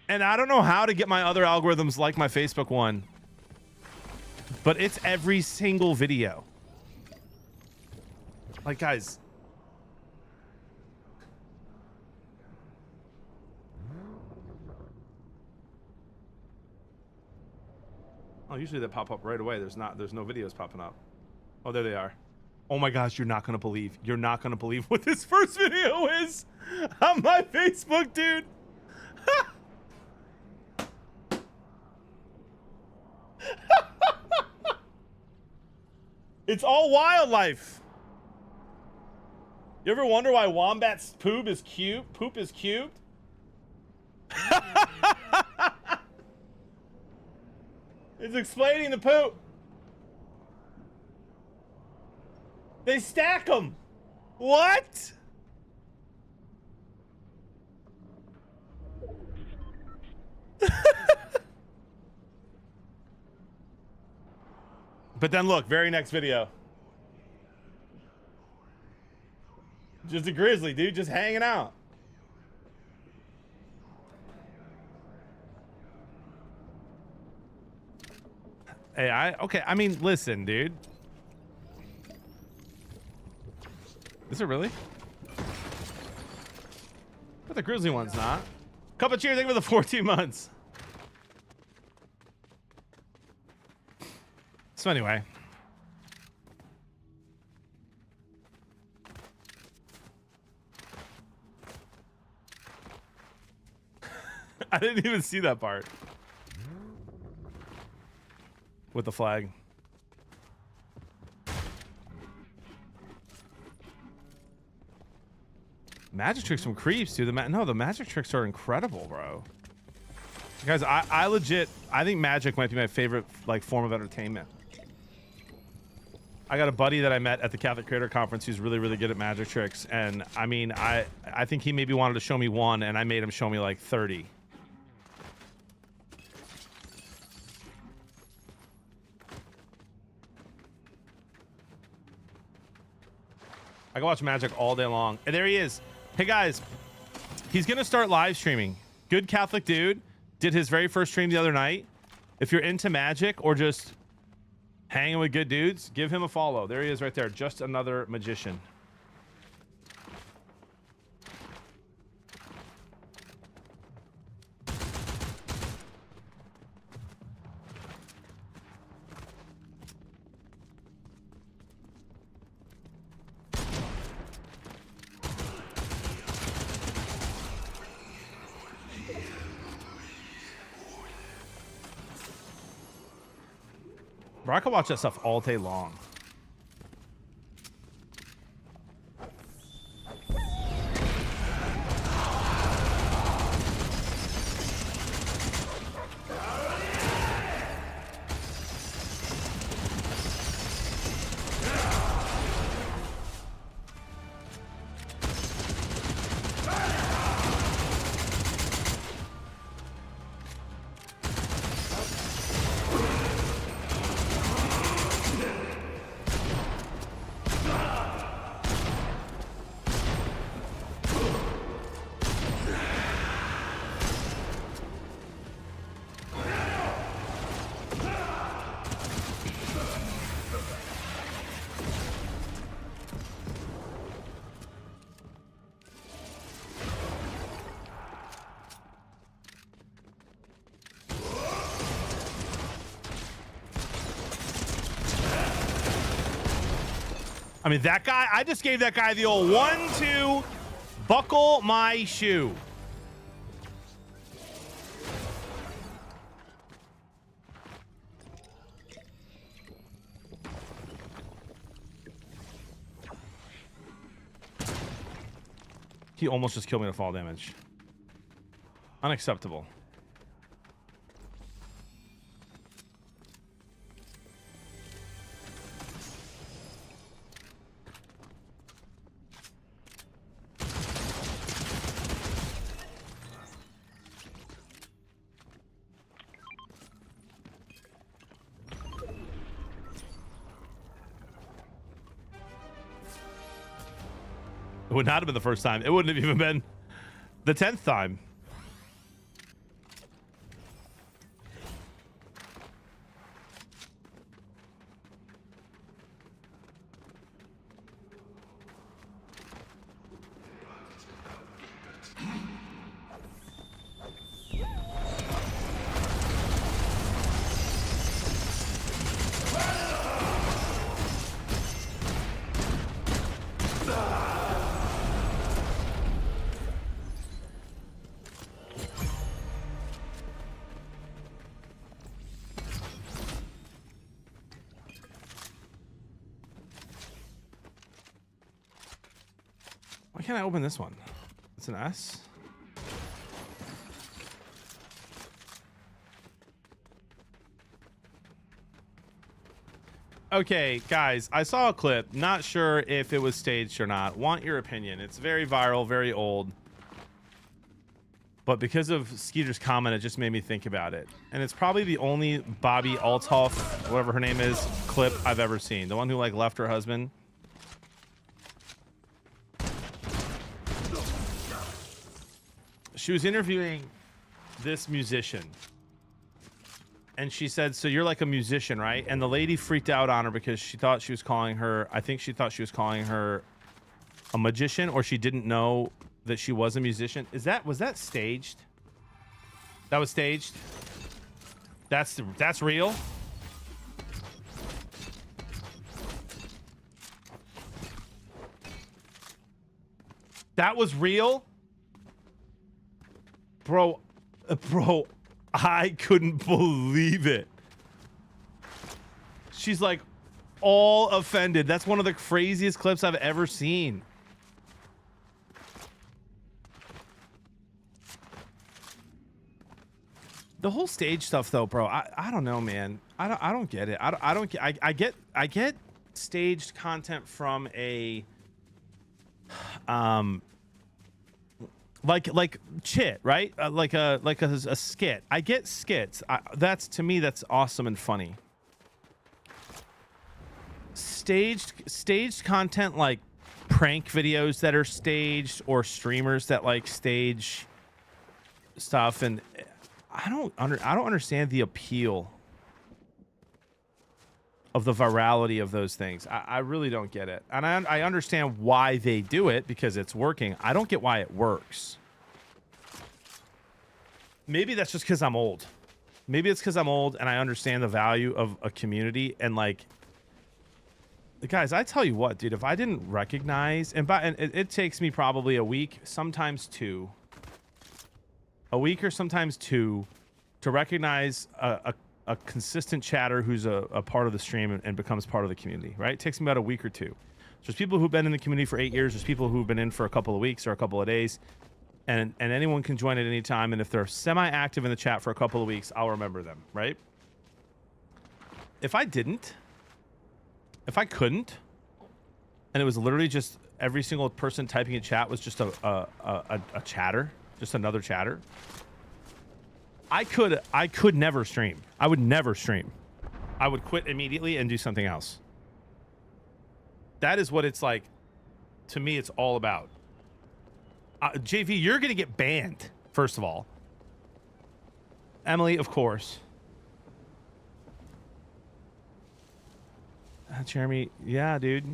And I don't know how to get my other algorithms like my Facebook one. But it's every single video. Like, guys. Oh, usually they pop up right away. There's no videos popping up. Oh, there they are. Oh my gosh, you're not going to believe. You're not going to believe what this first video is on my Facebook, dude. It's all wildlife. You ever wonder why wombat's poop is cute? Poop is cute? It's explaining the poop. They stack them. What? But then look, very next video. Just a grizzly, dude, just hanging out. Hey, I mean, listen, dude. Is it really? But the grizzly one's not. Cup of cheers, thank you for the 14 months. So anyway. I didn't even see that part. With the flag. Magic tricks from creeps, dude. No, the magic tricks are incredible, bro. Guys, I legit, I think magic might be my favorite, like, form of entertainment. I got a buddy that I met at the Catholic Creator Conference who's really, really good at magic tricks. And I mean, I think he maybe wanted to show me one, and I made him show me like 30. I can watch magic all day long. And there he is. Hey guys, he's gonna start live streaming. Good Catholic dude did his very first stream the other night. If you're into magic or just hanging with good dudes, give him a follow. There he is right there. Just another magician. Bro, I could watch that stuff all day long. I mean, that guy, I just gave that guy the old 1-2, buckle my shoe. He almost just killed me to fall damage. Unacceptable. It would not have been the first time. It wouldn't have even been the 10th time. Why can't I open this one? It's an S. Okay, guys, I saw a clip. Not sure if it was staged or not. Want your opinion. It's very viral, very old. But because of Skeeter's comment, it just made me think about it. And it's probably the only Bobby Althoff, whatever her name is, clip I've ever seen. The one who like left her husband. She was interviewing this musician. And she said, so you're like a musician, right? And the lady freaked out on her because she thought she was calling her, I think she thought she was calling her a magician, or she didn't know that she was a musician. Was that staged? That was staged? That's real? That was real? Bro, I couldn't believe it. She's like all offended. That's one of the craziest clips I've ever seen. The whole stage stuff though, bro, I don't know, man. I don't get it. I get staged content from a like chit, right? Like a skit. I get skits. That's, to me, that's awesome and funny. Staged content like prank videos that are staged or streamers that like stage stuff, and I don't understand the appeal of the virality of those things. I really don't get it. And I understand why they do it because it's working. I don't get why it works. Maybe that's just because I'm old. Maybe it's because I'm old and I understand the value of a community. And like, guys, I tell you what, dude, if I didn't recognize, and it takes me probably a week, sometimes two, a week or sometimes two, to recognize a consistent chatter who's a part of the stream and becomes part of the community, right? It takes me about a week or two. There's people who've been in the community for 8 years. There's people who've been in for a couple of weeks or a couple of days. And anyone can join at any time. And if they're semi-active in the chat for a couple of weeks, I'll remember them, right? If I didn't, if I couldn't, and it was literally just every single person typing in chat was just a chatter, just another chatter, I could never stream. I would never stream. I would quit immediately and do something else. That is what it's like. To me, it's all about. JV, you're going to get banned, first of all. Emily, of course. Jeremy, yeah, dude.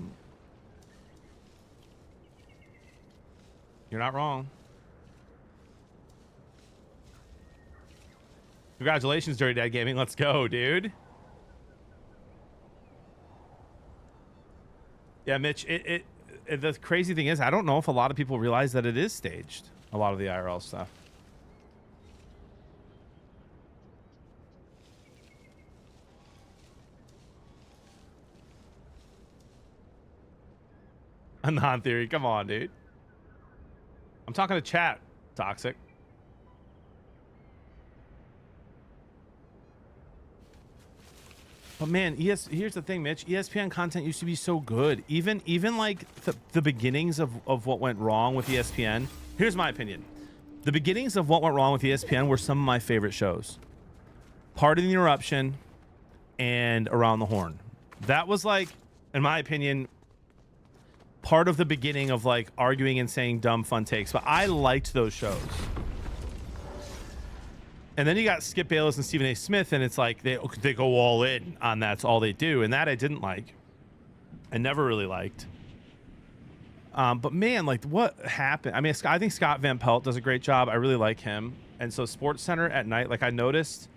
You're not wrong. Congratulations, Dirty Dad Gaming. Let's go, dude. Yeah, Mitch, the crazy thing is, I don't know if a lot of people realize that it is staged, a lot of the IRL stuff. A non-theory. Come on, dude. I'm talking to chat, Toxic. But man, here's the thing, Mitch. ESPN content used to be so good. Even like the beginnings of what went wrong with ESPN. Here's my opinion. The beginnings of what went wrong with ESPN were some of my favorite shows. Pardon the Interruption and Around the Horn. That was like, in my opinion, part of the beginning of like arguing and saying dumb fun takes. But I liked those shows. And then you got Skip Bayless and Stephen A. Smith, and it's like they go all in on that's all they do, and that I didn't like. I never really liked. But man, like what happened? I mean, I think Scott Van Pelt does a great job. I really like him. And so Sports Center at night, like I noticed.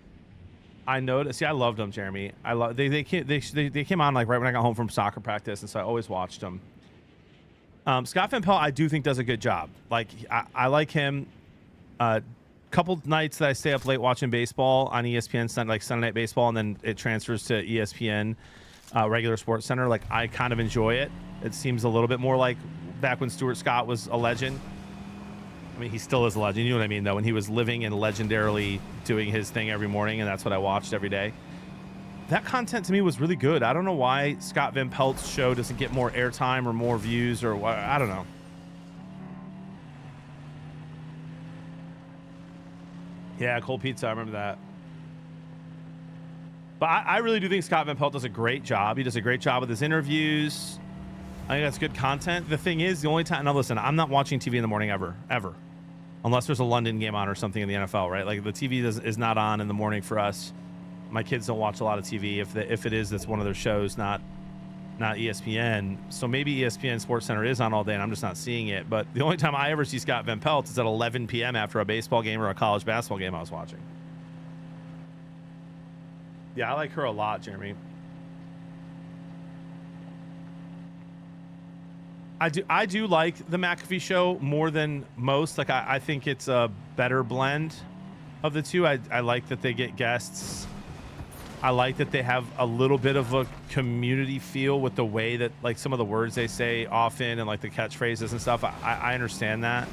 See, I loved them, Jeremy. They came on like right when I got home from soccer practice, and so I always watched them. Scott Van Pelt, I do think does a good job. Like I like him. Couple nights that I stay up late watching baseball on ESPN, like Sunday Night Baseball, and then it transfers to ESPN regular Sports Center. Like I kind of enjoy it. It seems a little bit more like back when Stuart Scott was a legend. I mean, he still is a legend. You know what I mean, though, when he was living and legendarily doing his thing every morning, and that's what I watched every day. That content to me was really good. I don't know why Scott Van Pelt's show doesn't get more airtime or more views or what. I don't know. Yeah, cold pizza. I remember that. But I really do think Scott Van Pelt does a great job. He does a great job with his interviews. I think that's good content. The thing is, the only time... Now, listen, I'm not watching TV in the morning ever. Unless there's a London game on or something in the NFL, right? Like, the TV is not on in the morning for us. My kids don't watch a lot of TV. If it is, that's one of their shows, not ESPN. So maybe ESPN Sports Center is on all day and I'm just not seeing it. But the only time I ever see Scott Van Pelt is at 11 p.m. after a baseball game or a college basketball game I was watching. Yeah, I like her a lot, Jeremy. I do like the McAfee show more than most. Like I think it's a better blend of the two. I like that they get guests. I like that they have a little bit of a community feel with the way that like some of the words they say often and like the catchphrases and stuff. I understand that.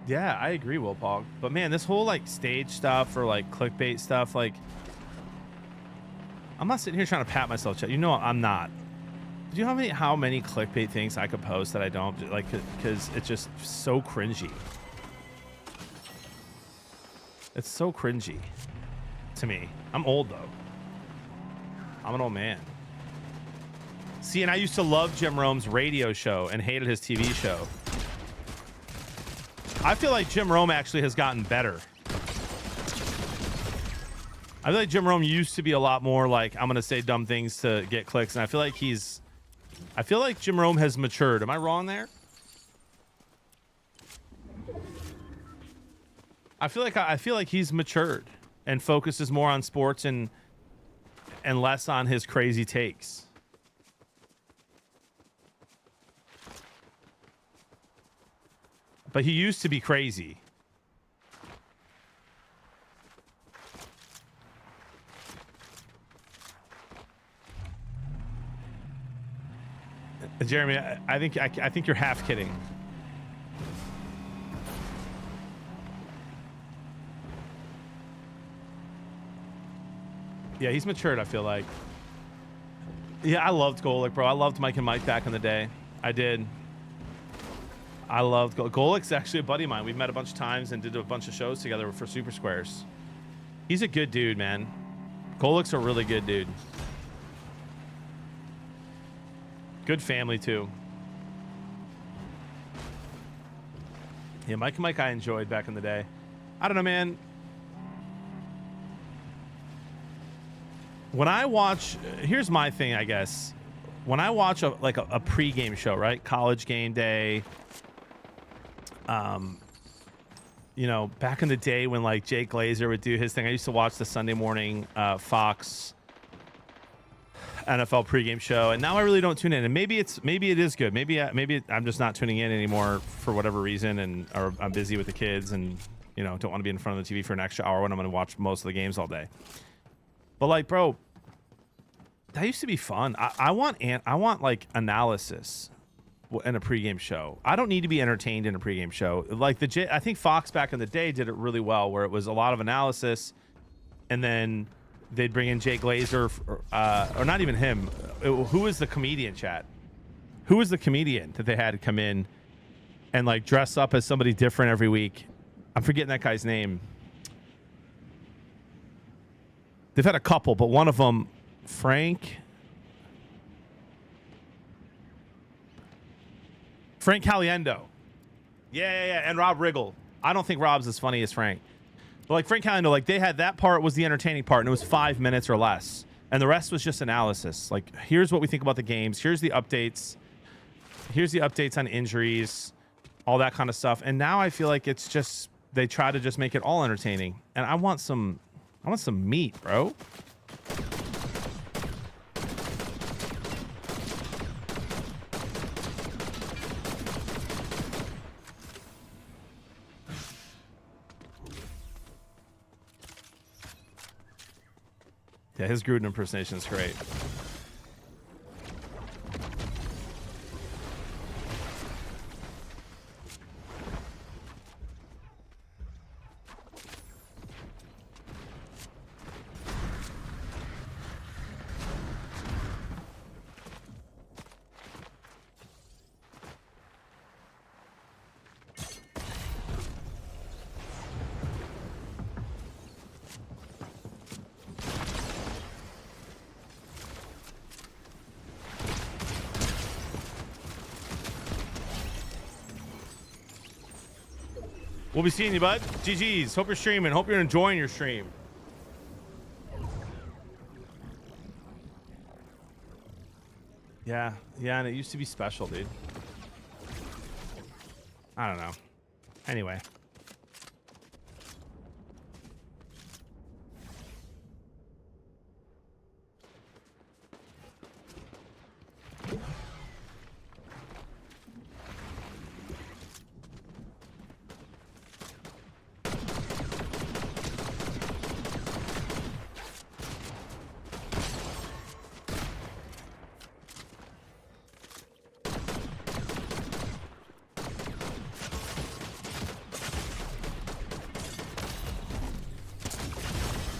Yeah, I agree, Wilpog. But man, this whole like stage stuff or like clickbait stuff, like I'm not sitting here trying to pat myself. You know, I'm not. Do you know how many clickbait things I could post that I don't like because it's just so cringy. It's so cringy. to me. I'm old though. I'm an old man. See, and I used to love Jim Rome's radio show and hated his TV show. I feel like Jim Rome actually has gotten better. I feel like Jim Rome used to be a lot more like, I'm going to say dumb things to get clicks. And I feel like Jim Rome has matured. Am I wrong there? I feel like he's matured and focuses more on sports and less on his crazy takes. But he used to be crazy. Jeremy, I think you're half kidding. Yeah, he's matured, I feel like. Yeah, I loved Golic, bro. I loved Mike and Mike back in the day. I did. I loved Golic's actually a buddy of mine. We've met a bunch of times and did a bunch of shows together for Super Squares. He's a good dude, man. Golic's a really good dude. Good family, too. Yeah, Mike and Mike I enjoyed back in the day. I don't know, man. When I watch, here's my thing, I guess. When I watch a pregame show, right? College game day. You know, back in the day when like Jake Glazer would do his thing, I used to watch the Sunday morning Fox NFL pregame show, and now I really don't tune in. And maybe it is good. Maybe I'm just not tuning in anymore for whatever reason, or I'm busy with the kids, and you know, don't want to be in front of the TV for an extra hour when I'm going to watch most of the games all day. But like, bro, that used to be fun. I want like analysis in a pregame show. I don't need to be entertained in a pregame show. Like I think Fox back in the day did it really well, where it was a lot of analysis, and then they'd bring in Jake Glazer, or not even him. Who was the comedian, chat? Who was the comedian that they had come in and like dress up as somebody different every week? I'm forgetting that guy's name. They've had a couple, but one of them, Frank Caliendo. Yeah. And Rob Riggle. I don't think Rob's as funny as Frank. But like Frank Caliendo, like they had that part was the entertaining part, and it was 5 minutes or less. And the rest was just analysis. Like, here's what we think about the games. Here's the updates. Here's the updates on injuries, all that kind of stuff. And now I feel like it's just, they try to just make it all entertaining. And I want some meat, bro. Yeah, his Gruden impersonation is great. We'll be seeing you, bud. GG's. Hope you're streaming. Hope you're enjoying your stream. Yeah, and it used to be special, dude. I don't know. Anyway.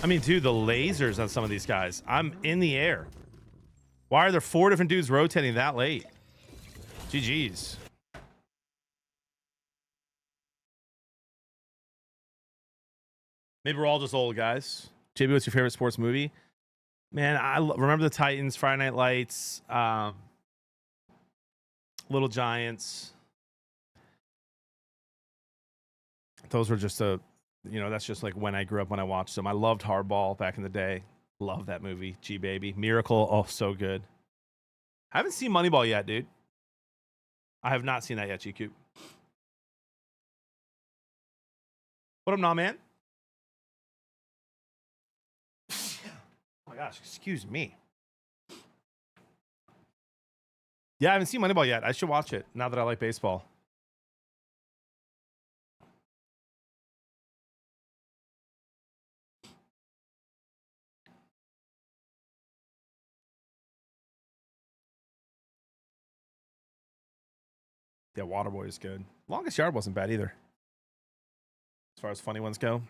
I mean, dude, the lasers on some of these guys. I'm in the air. Why are there 4 different dudes rotating that late? GG's. Maybe we're all just old guys. JB, what's your favorite sports movie? Man, remember the Titans, Friday Night Lights, Little Giants. Those were just that's just like when I grew up, when I watched them. I loved Hardball back in the day. Love that movie. G Baby. Miracle. Oh, so good. I haven't seen Moneyball yet, dude. I have not seen that yet, GQ. What up, nah, man? Oh my gosh, excuse me. Yeah, I haven't seen Moneyball yet. I should watch it now that I like baseball. Yeah, Waterboy is good. Longest Yard wasn't bad either, as far as funny ones go.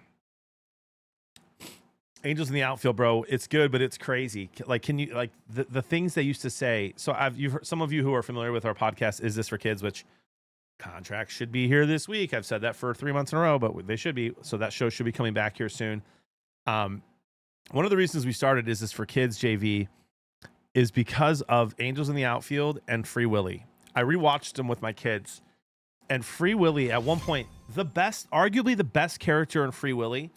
Angels in the Outfield, bro. It's good, but it's crazy. Like, can you like the things they used to say? So you've heard, some of you who are familiar with our podcast, Is This for Kids? Which contract should be here this week. I've said that for 3 months in a row, but they should be. So that show should be coming back here soon. One of the reasons we started Is This for Kids, JV, is because of Angels in the Outfield and Free Willy. I rewatched them with my kids, and Free Willy at one point, arguably the best character in Free Willy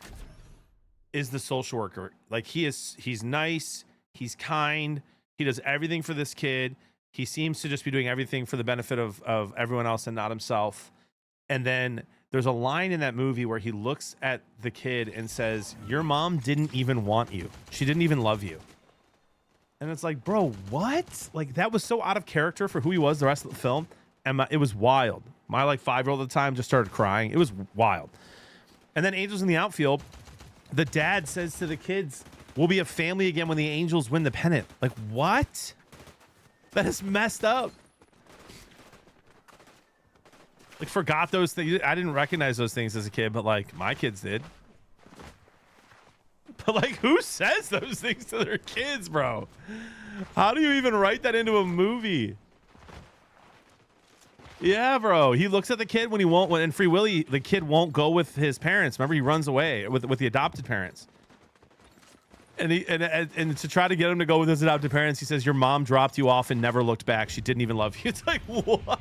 is the social worker. Like he's nice, he's kind, he does everything for this kid. He seems to just be doing everything for the benefit of everyone else and not himself. And then there's a line in that movie where he looks at the kid and says, "Your mom didn't even want you. She didn't even love you." And it's like, bro, what? Like, that was so out of character for who he was the rest of the film. And it was wild. My 5-year-old at the time just started crying. It was wild. And then Angels in the Outfield, the dad says to the kids, "We'll be a family again when the Angels win the pennant." Like, what? That is messed up. Like, forgot those things. I didn't recognize those things as a kid, but my kids did. But who says those things to their kids, bro? How do you even write that into a movie? Yeah, bro. He looks at the kid when he won't. In Free Willy, the kid won't go with his parents. Remember, he runs away with the adopted parents. And to try to get him to go with his adopted parents, he says, "Your mom dropped you off and never looked back. She didn't even love you." It's like, what?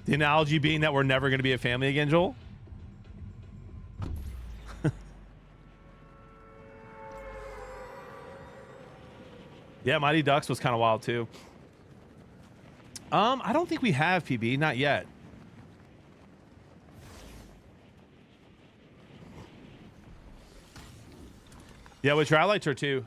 The analogy being that we're never going to be a family again, Joel? Yeah, Mighty Ducks was kind of wild too. I don't think we have PB, not yet. Yeah, which I liked her too.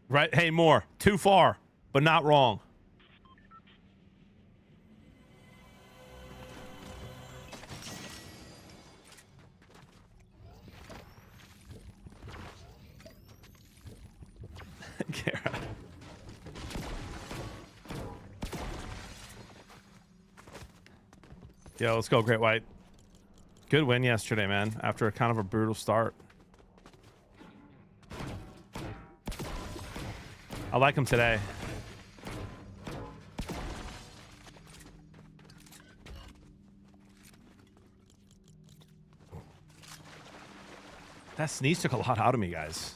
Right? Hey, more. Too far, but not wrong. Kara. Yo, let's go, Great White. Good win yesterday, man, after kind of a brutal start. I like him today. That sneeze took a lot out of me, guys.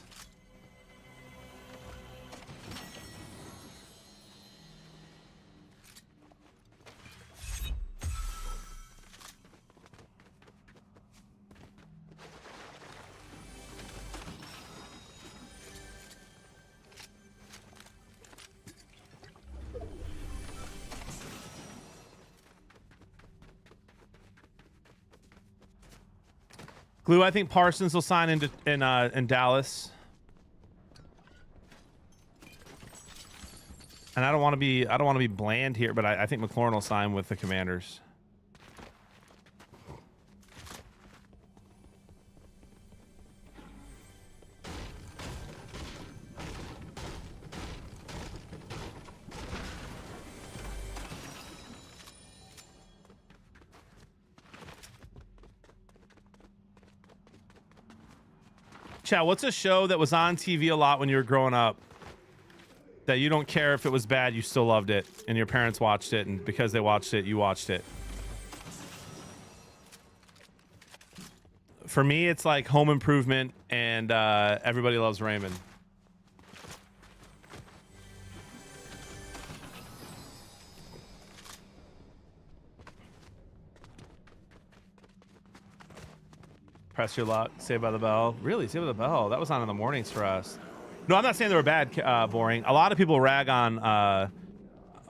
Glue, I think Parsons will sign in Dallas. And I don't want to be bland here, but I think McLaurin will sign with the Commanders. Chat, what's a show that was on TV a lot when you were growing up that you don't care if it was bad, you still loved it, and your parents watched it, and because they watched it, you watched it? For me, it's like Home Improvement and Everybody Loves Raymond. Press Your Luck, Saved by the Bell. Really, Saved by the Bell? That was on in the mornings for us. No, I'm not saying they were bad, boring. A lot of people rag on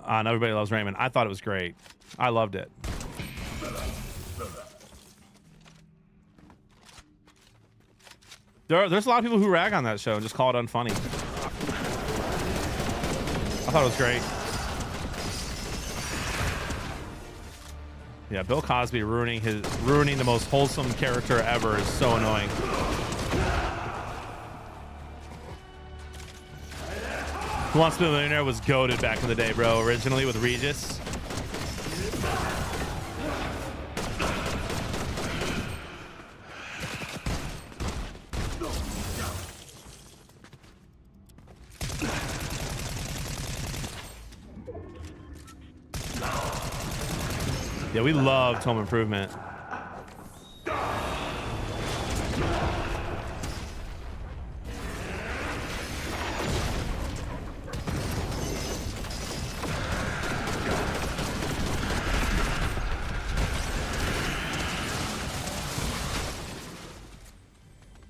Everybody Loves Raymond. I thought it was great. I loved it. There's a lot of people who rag on that show and just call it unfunny. I thought it was great. Yeah, Bill Cosby ruining the most wholesome character ever is so annoying. Who Wants to Be a Millionaire was goated back in the day, bro. Originally with Regis. Yeah, we loved Home Improvement.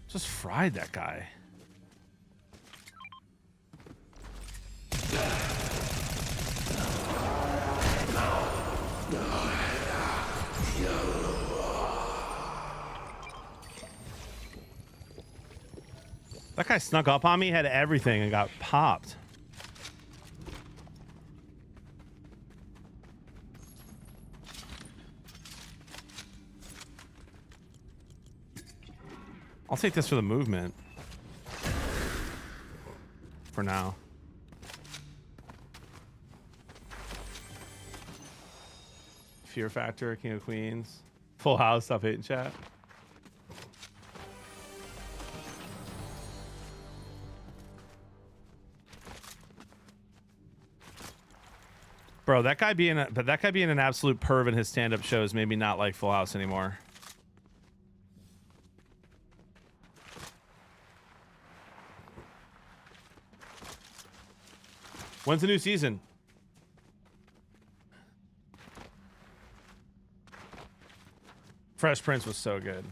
Just fried that guy. That guy snuck up on me, had everything, and got popped. I'll take this for the movement. For now. Fear Factor, King of Queens. Full House, stop hating chat. Bro, that guy being an absolute perv in his stand-up shows made me not like Full House anymore. When's the new season? Fresh Prince was so good.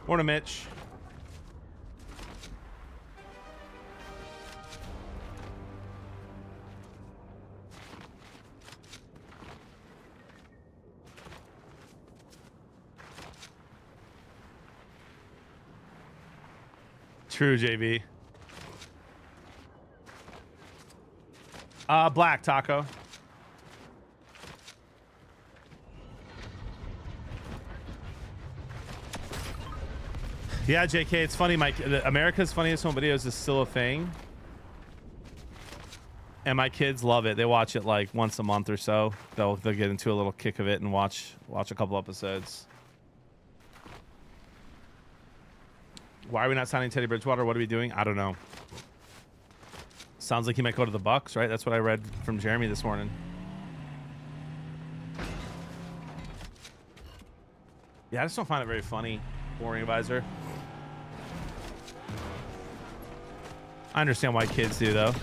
Morning, Mitch. True, JV. Black Taco. Yeah, JK, it's funny. America's Funniest Home Videos is still a thing. And my kids love it. They watch it like once a month or so. They'll get into a little kick of it and watch a couple episodes. Why are we not signing Teddy Bridgewater? What are we doing? I don't know. Sounds like he might go to the Bucks, right? That's what I read from Jeremy this morning. Yeah, I just don't find it very funny. Boring Advisor. I understand why kids do, though.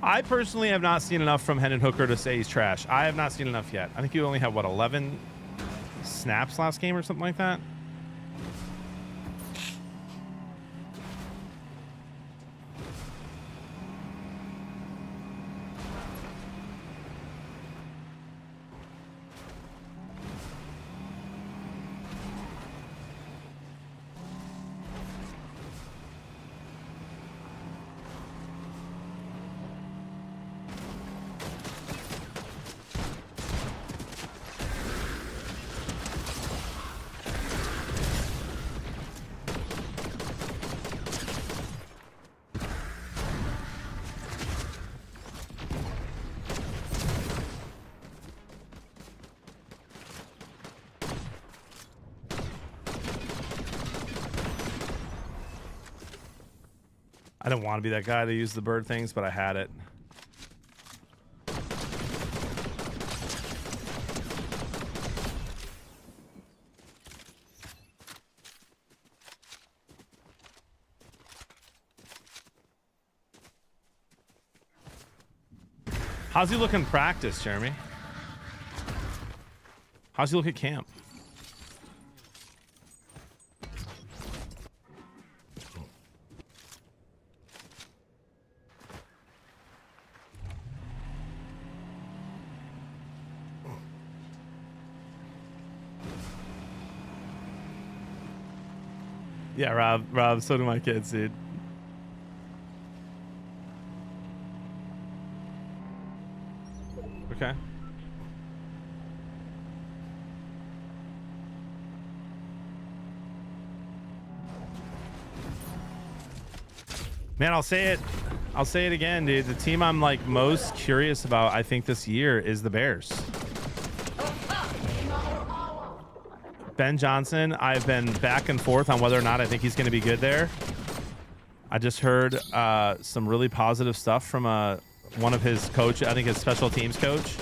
I personally have not seen enough from Hendon Hooker to say he's trash. I have not seen enough yet. I think you only had, what, 11 snaps last game or something like that? I didn't want to be that guy to use the bird things, but I had it. How's he look in practice, Jeremy? How's he look at camp? Yeah, Rob, so do my kids, dude. Okay. Man, I'll say it again, dude. The team I'm like most curious about, I think, this year is the Bears. Ben Johnson, I've been back and forth on whether or not I think he's going to be good there. I just heard some really positive stuff from one of his coach, I think his special teams coach,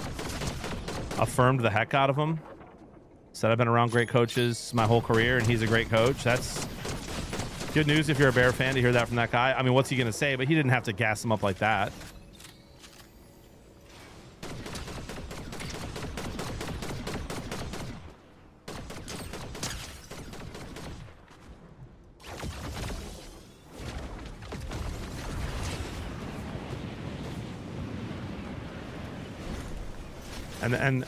affirmed the heck out of him. Said I've been around great coaches my whole career, and he's a great coach. That's good news if you're a Bear fan to hear that from that guy. I mean, what's he going to say? But he didn't have to gas him up like that. And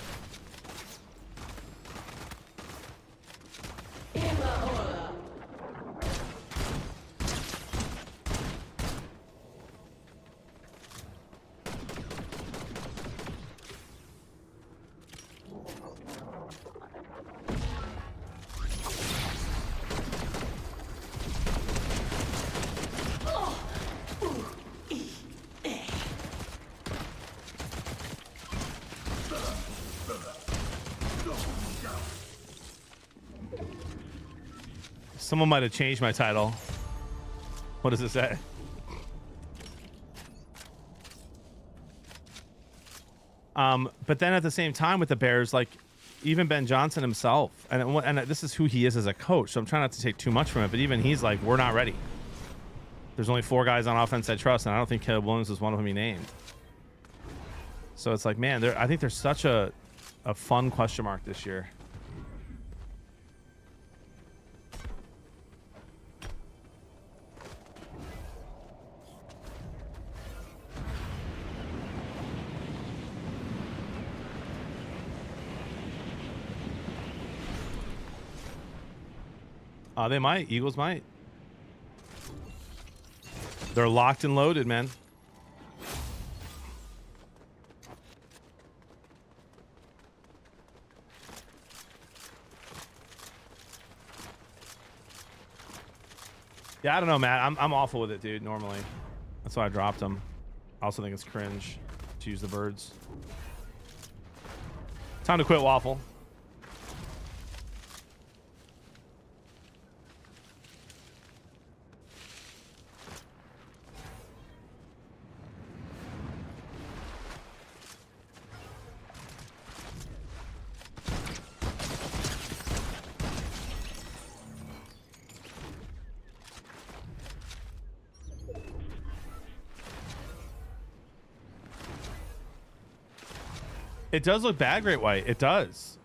someone might have changed my title. What does it say? But then at the same time with the Bears, like even Ben Johnson himself, and this is who he is as a coach, so I'm trying not to take too much from it, but even he's like, we're not ready. There's only 4 guys on offense I trust, and I don't think Caleb Williams is one of them he named. So it's like, man, I think there's such a fun question mark this year. They might. Eagles might. They're locked and loaded, man. Yeah, I don't know, Matt. I'm awful with it, dude, normally. That's why I dropped him. I also think it's cringe to use the birds. Time to quit, Waffle. It does look bad, Great White. It does.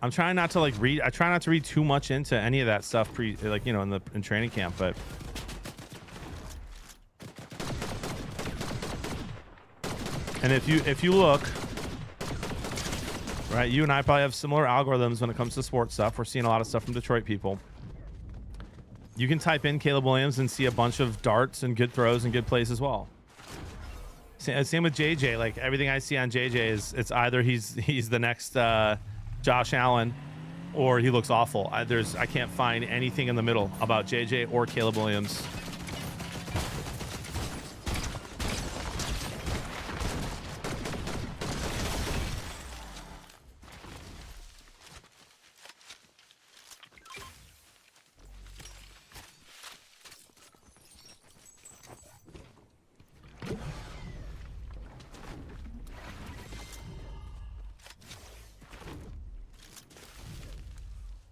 I'm trying not to read. I try not to read too much into any of that stuff in training camp, but and if you look, right, you and I probably have similar algorithms when it comes to sports stuff. We're seeing a lot of stuff from Detroit people. You can type in Caleb Williams and see a bunch of darts and good throws and good plays as well. Same with JJ. Like everything I see on JJ is it's either he's the next Josh Allen, or he looks awful. I can't find anything in the middle about JJ or Caleb Williams.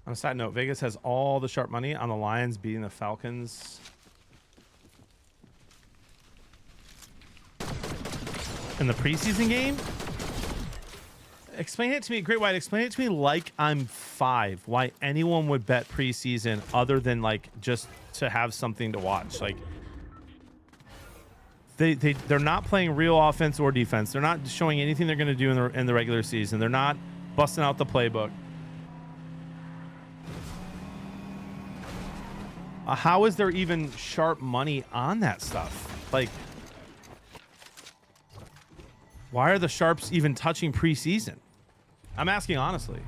On a side note, Vegas has all the sharp money on the Lions beating the Falcons in the preseason game. Explain it to me, Great White. Explain it to me like I'm 5. Why anyone would bet preseason other than like just to have something to watch? Like they're not playing real offense or defense. They're not showing anything they're going to do in the regular season. They're not busting out the playbook. How is there even sharp money on that stuff? Like, why are the sharps even touching preseason? I'm asking honestly.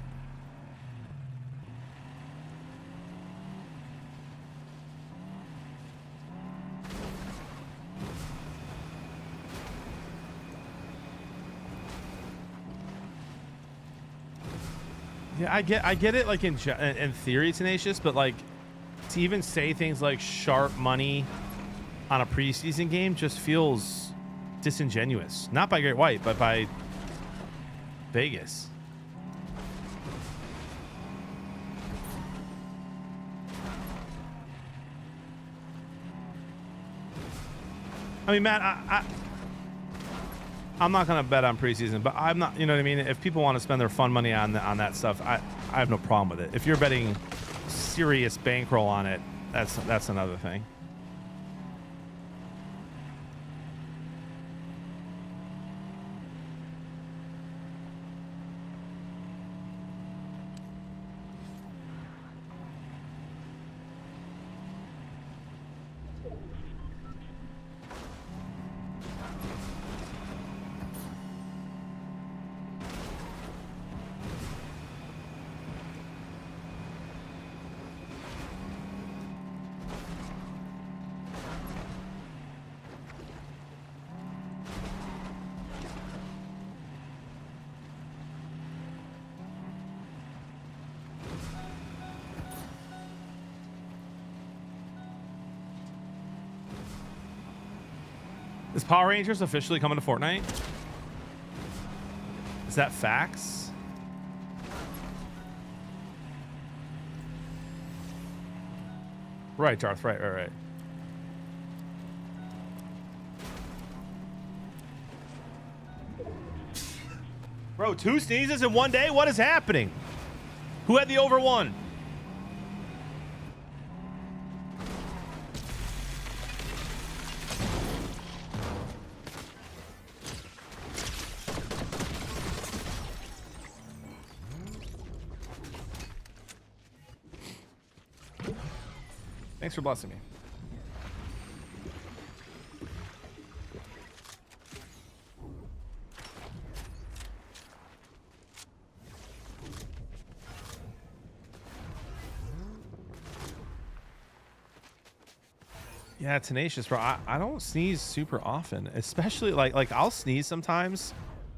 Yeah, I get it. Like in theory, Tenacious, but like to even say things like sharp money on a preseason game just feels disingenuous. Not by Great White, but by Vegas. I mean, Matt, I'm not going to bet on preseason, but I'm not, you know what I mean? If people want to spend their fun money on that stuff, I have no problem with it. If you're betting serious bankroll on it, that's another thing. Is Power Rangers officially coming to Fortnite? Is that facts? Right, Darth. Right. Bro, 2 sneezes in one day? What is happening? Who had the over 1? Thanks for blessing me. Yeah, Tenacious, bro. I don't sneeze super often, especially like I'll sneeze sometimes.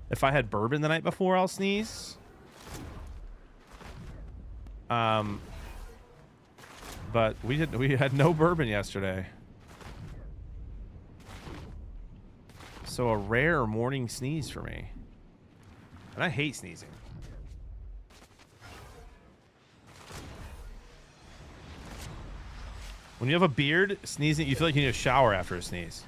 If I had bourbon the night before, I'll sneeze. But we had no bourbon yesterday. So a rare morning sneeze for me. And I hate sneezing. When you have a beard, sneezing, you feel like you need a shower after a sneeze.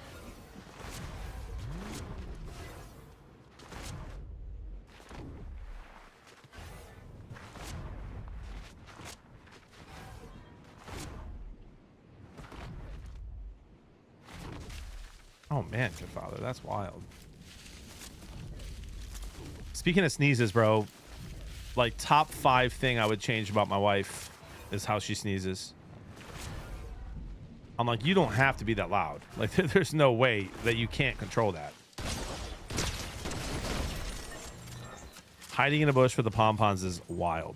Oh man, good father, that's wild. Speaking of sneezes, bro, like top 5 thing I would change about my wife is how she sneezes. I'm like, you don't have to be that loud. Like, there's no way that you can't control that. Hiding in a bush for the pom-poms is wild.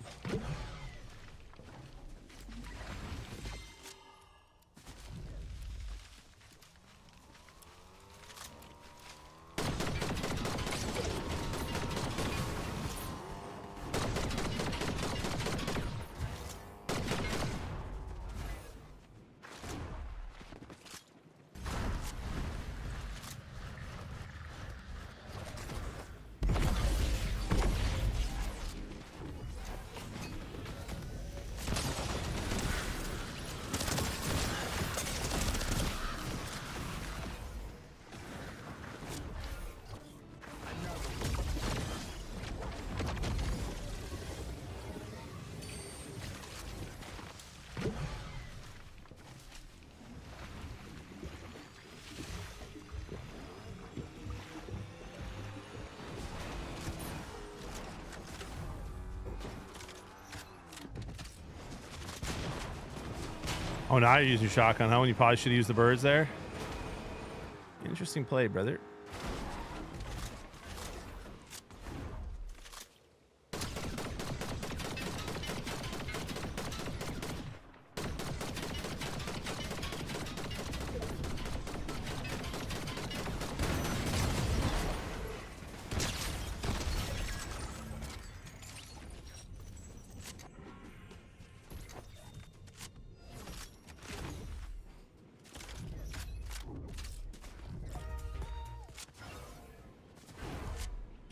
Oh, now you're using shotgun, huh? When you probably should have used the birds there. Interesting play, brother.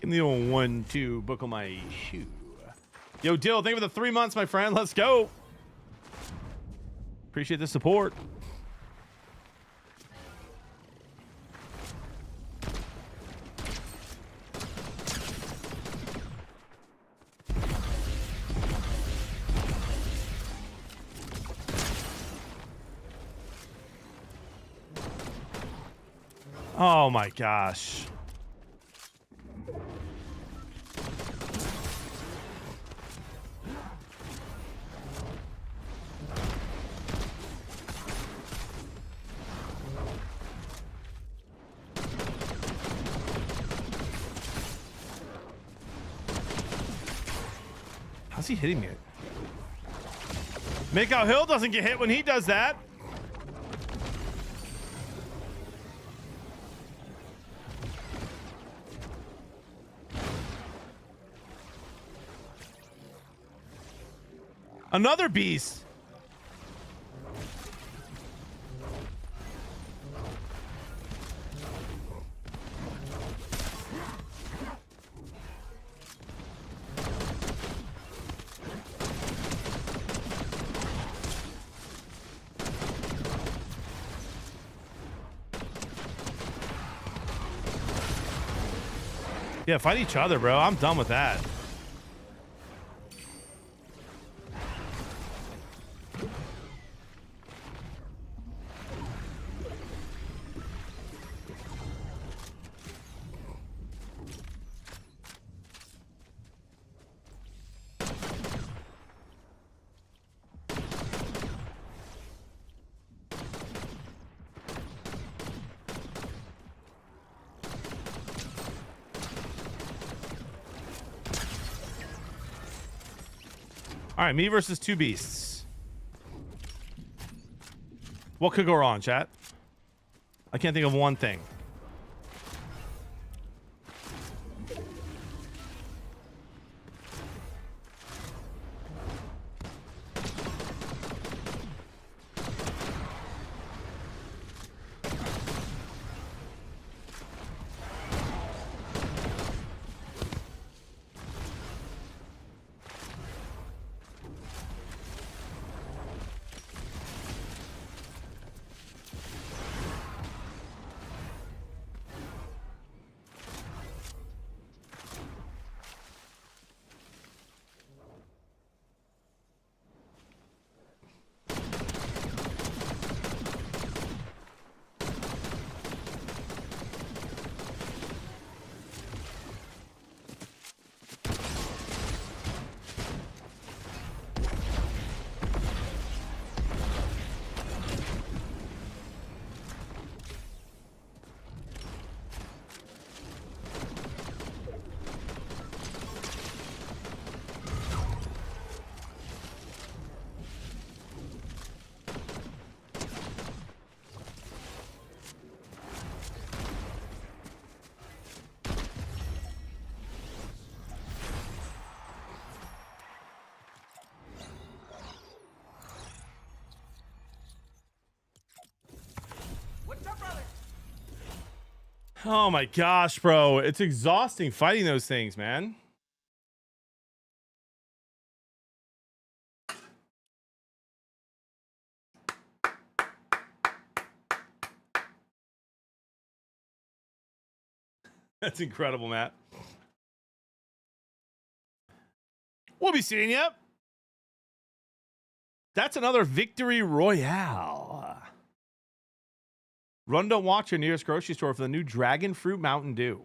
Give me the old 1-2 buckle my shoe. Yo, Dill, thank you for the 3 months, my friend. Let's go. Appreciate the support. Oh my gosh. How's he hitting me? Makeout Hill doesn't get hit when he does that. Another beast. Yeah, fight each other, bro. I'm done with that. All right, me versus two beasts. What could go wrong, chat? I can't think of one thing. Oh my gosh, bro. It's exhausting fighting those things, man. That's incredible, Matt. We'll be seeing you. That's another victory royale. Run to watch your nearest grocery store for the new Dragon Fruit Mountain Dew.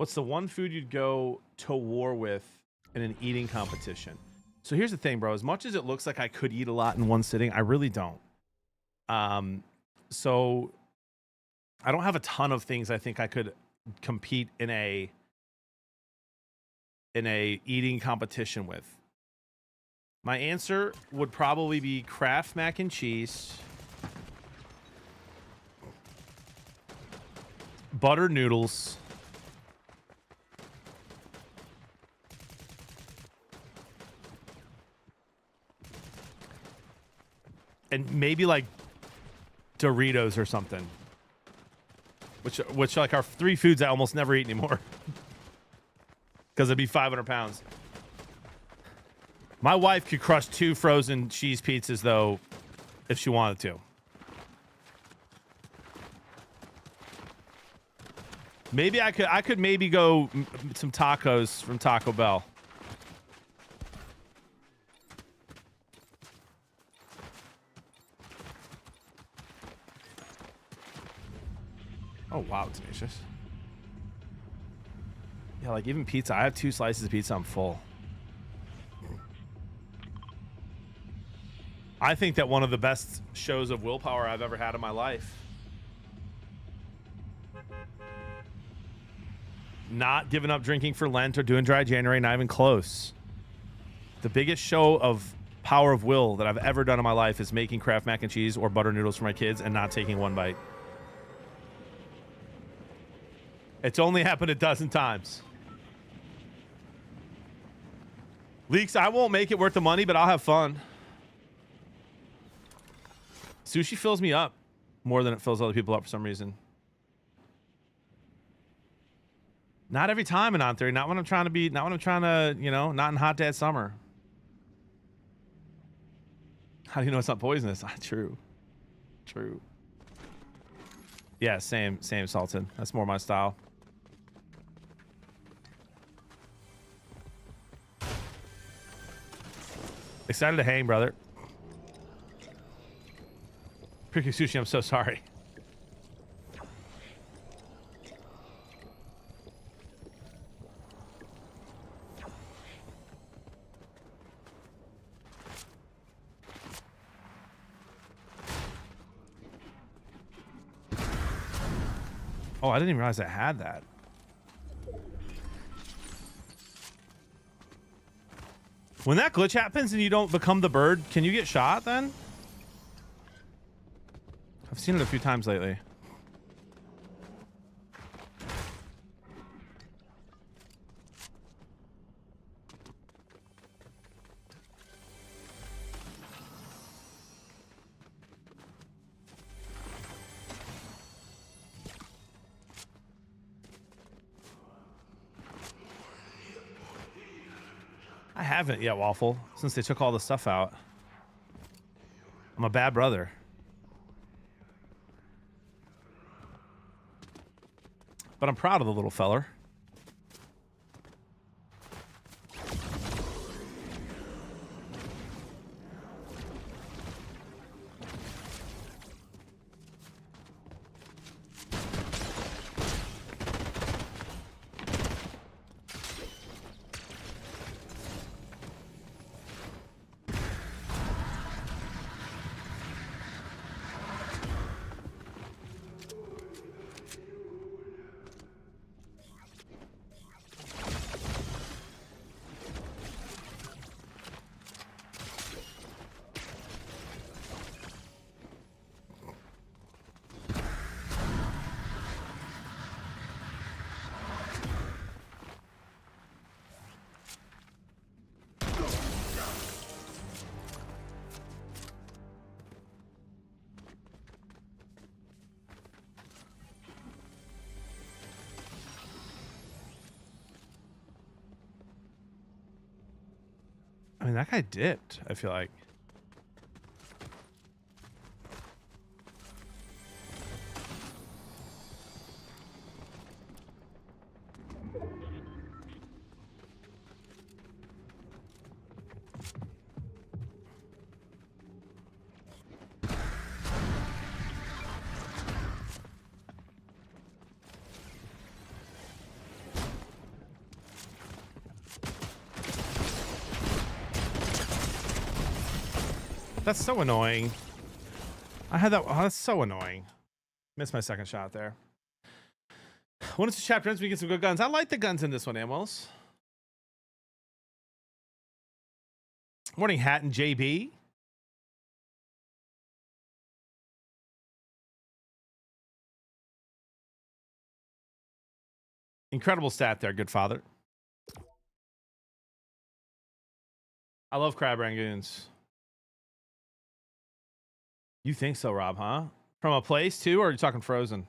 What's the one food you'd go to war with in an eating competition? So here's the thing, bro. As much as it looks like I could eat a lot in one sitting, I really don't. So I don't have a ton of things I think I could compete in a eating competition with. My answer would probably be Kraft mac and cheese, butter noodles, and maybe like Doritos or something. Which like are 3 foods I almost never eat anymore. Because it'd be 500 pounds. My wife could crush 2 frozen cheese pizzas though, if she wanted to. Maybe I could maybe go some tacos from Taco Bell. Oh wow, tenacious. Yeah, like even pizza. I have 2 slices of pizza, I'm full. I think that one of the best shows of willpower I've ever had in my life. Not giving up drinking for Lent or doing dry January, not even close. The biggest show of power of will that I've ever done in my life is making Kraft mac and cheese or butter noodles for my kids and not taking one bite. It's only happened a dozen times. Leaks, I won't make it worth the money, but I'll have fun. Sushi fills me up more than it fills other people up for some reason. Not every time in On Theory. Not when I'm trying to be, not when I'm trying to, you know, not in hot dad summer. How do you know it's not poisonous? True. True. Yeah, same Salted. That's more my style. Excited to hang, brother. Pricky Sushi, I'm so sorry. Oh, I didn't even realize I had that. When that glitch happens and you don't become the bird, can you get shot then? I've seen it a few times lately. I haven't yet, Waffle, since they took all the stuff out. I'm a bad brother. But I'm proud of the little feller. I mean, that guy dipped, I feel like. That's so annoying. I had that. Oh, that's so annoying. Missed my second shot there. When it's a chapter ends, we get some good guns. I like the guns in this one, Amos. Morning, Hat and JB. Incredible stat there, good father. I love crab rangoons. You think so, Rob, huh? From a place too, or are you talking frozen?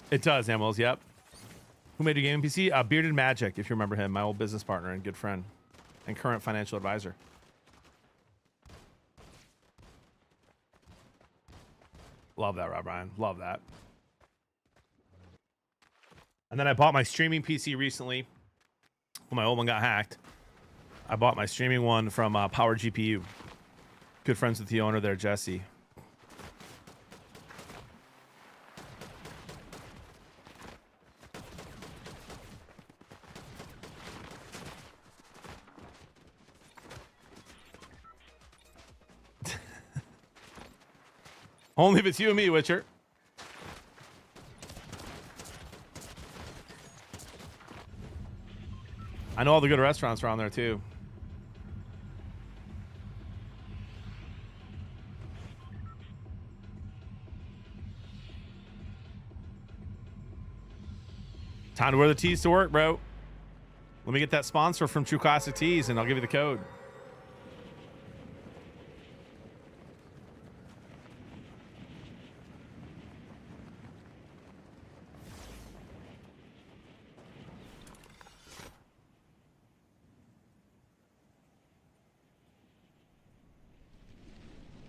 It does, Amos. Yep. Who made a gaming PC? Bearded Magic, if you remember him, my old business partner and good friend, and current financial advisor. Love that, Rob Ryan. Love that. And then I bought my streaming PC recently. When my old one got hacked, I bought my streaming one from Power GPU. Good friends with the owner there, Jesse. Only if it's you and me, Witcher. I know all the good restaurants around there too. Time to wear the tees to work, bro. Let me get that sponsor from True Classic Tees and I'll give you the code.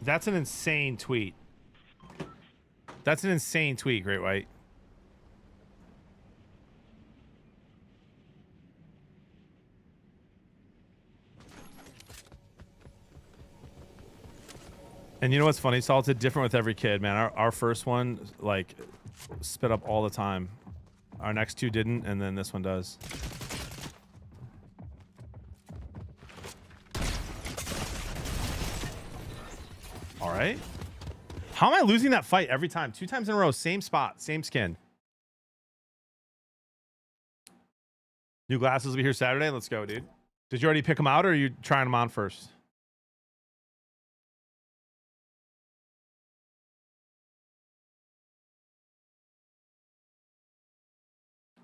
That's an insane tweet. That's an insane tweet, Great White. And you know what's funny? Salted different with every kid, man. Our first one, like, spit up all the time. Our next two didn't, and then this one does. All right. How am I losing that fight every time? 2 times in a row, same spot, same skin. New glasses will be here Saturday. Let's go, dude. Did you already pick them out, or are you trying them on first?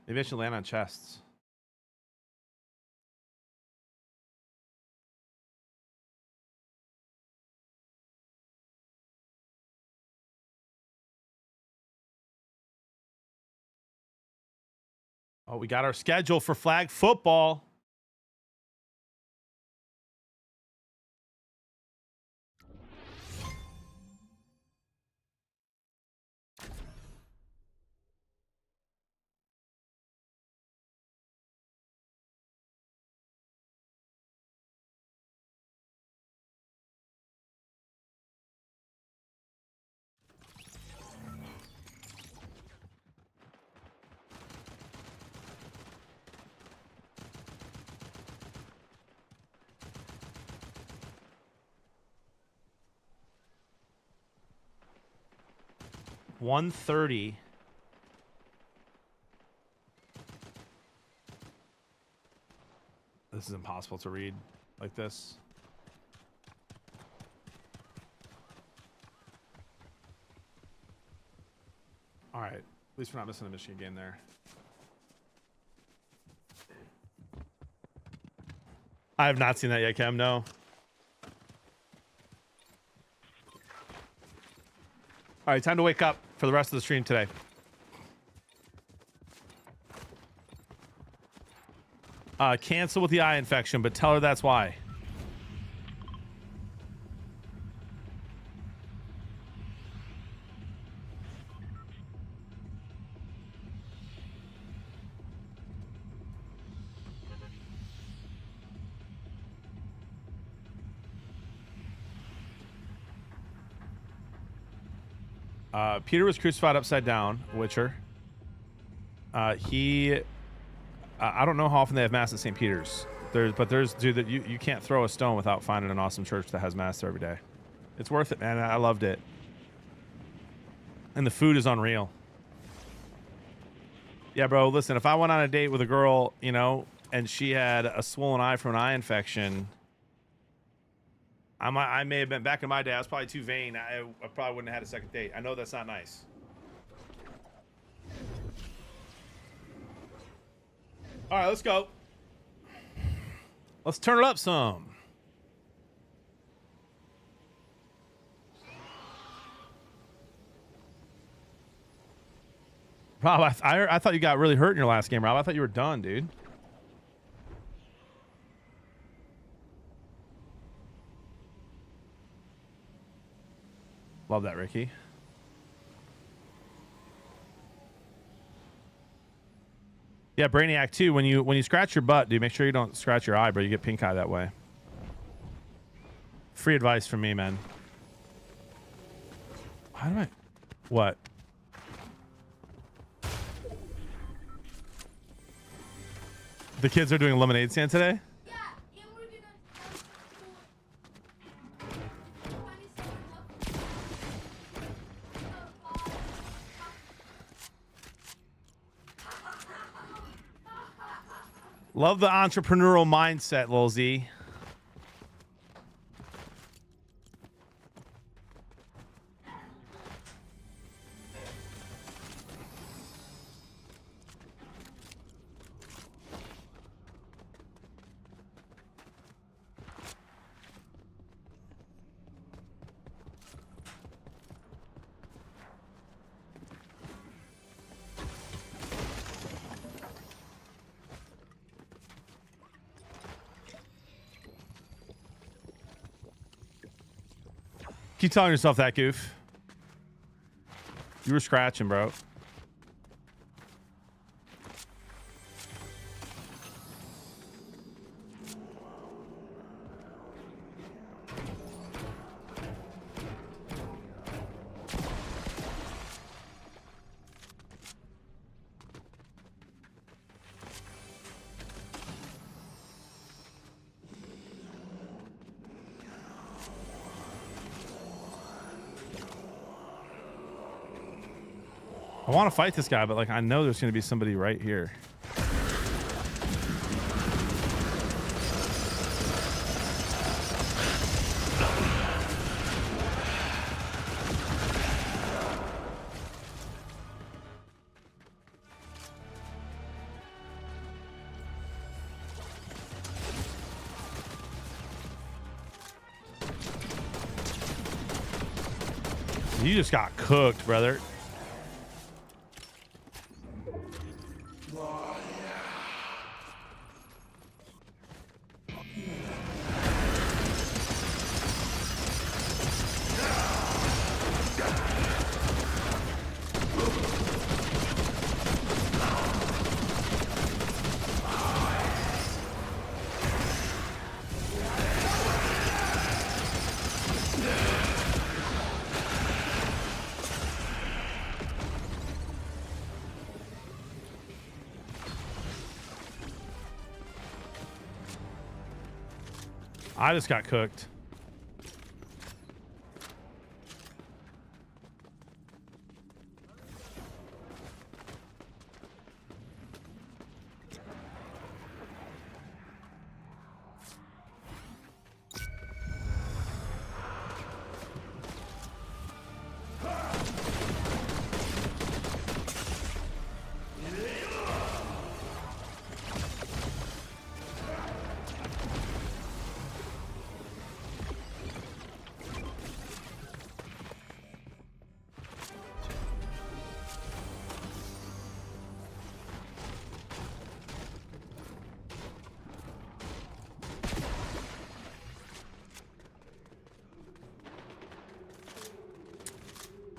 Maybe I should land on chests. Oh, we got our schedule for flag football. $130. This is impossible to read like this. All right. At least we're not missing a Michigan game there. I have not seen that yet, Cam. No. All right, time to wake up for the rest of the stream today. Cancel with the eye infection, but tell her that's why. Peter was crucified upside down, Witcher. I don't know how often they have mass at St. Peter's. Dude, you can't throw a stone without finding an awesome church that has mass there every day. It's worth it, man. I loved it. And the food is unreal. Yeah, bro, listen, if I went on a date with a girl, you know, and she had a swollen eye from an eye infection, I may have been, back in my day, I was probably too vain. I probably wouldn't have had a second date. I know that's not nice. All right, let's go. Let's turn it up some. Rob, I thought you got really hurt in your last game, Rob. I thought you were done, dude. Love that, Ricky. Yeah, Brainiac too. When you scratch your butt, dude, make sure you don't scratch your eye, bro. You get pink eye that way. Free advice from me, man. How do I? What? The kids are doing a lemonade stand today? Yeah, and we're gonna Love the entrepreneurial mindset, Lil Z. Keep telling yourself that, Goof. You were scratching, bro. I want to fight this guy, but like I know there's going to be somebody right here. You just got cooked, brother. I just got cooked.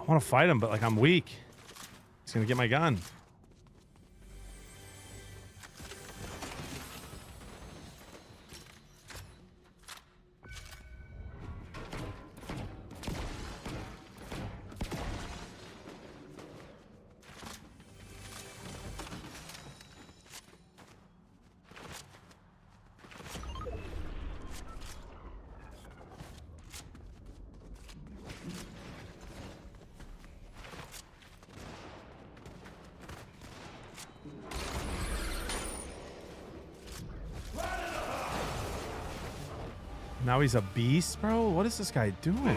I want to fight him, but like I'm weak. He's gonna get my gun. Now he's a beast, bro? What is this guy doing?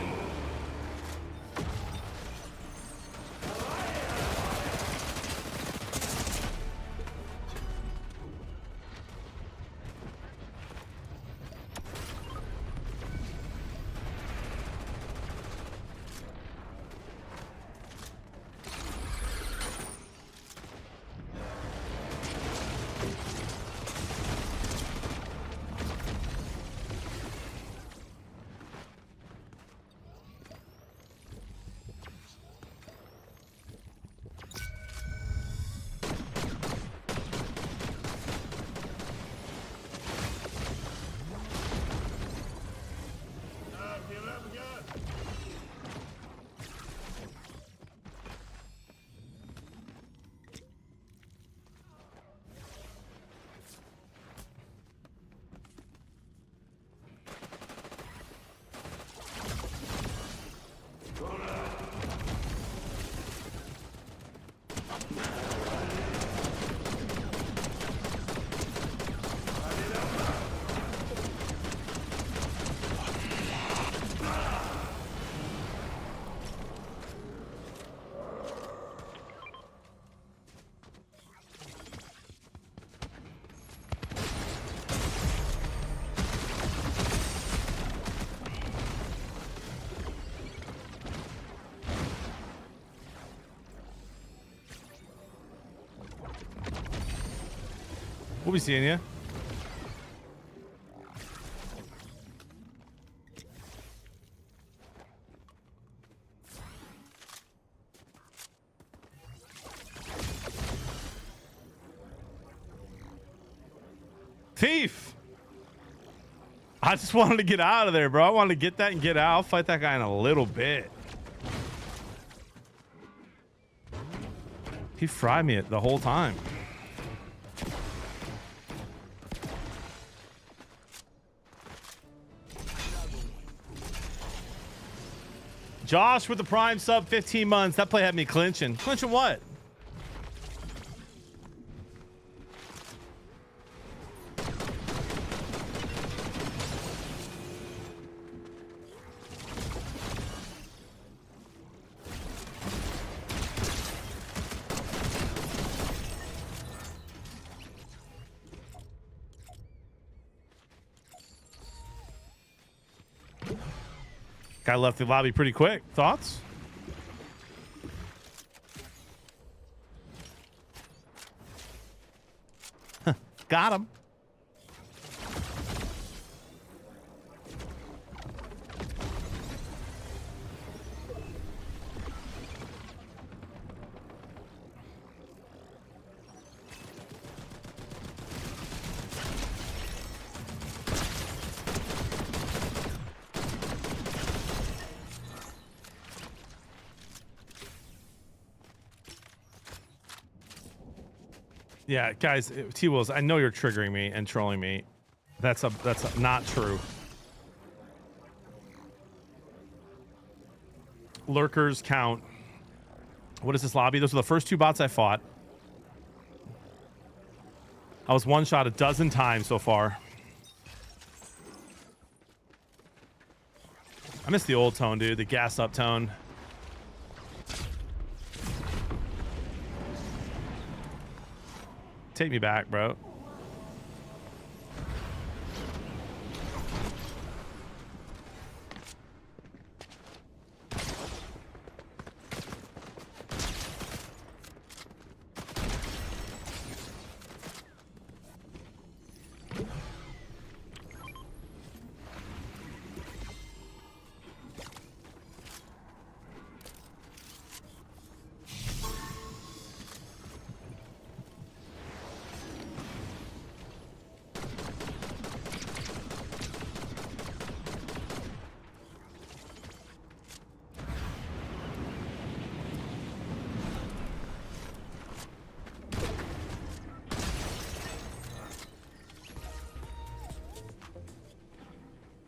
We'll be seeing you. Thief! I just wanted to get out of there, bro. I wanted to get that and get out. I'll fight that guy in a little bit. He fried me the whole time. Josh with the Prime sub, 15 months. That play had me clinching. Clinching what? Guy left the lobby pretty quick. Thoughts? Got him. Yeah, guys, T-Wills, I know you're triggering me and trolling me. That's not true. Lurkers count. What is this lobby? Those are the first two bots I fought. I was one shot a dozen times so far. I miss the old tone, dude. The gas up tone. Take me back, bro.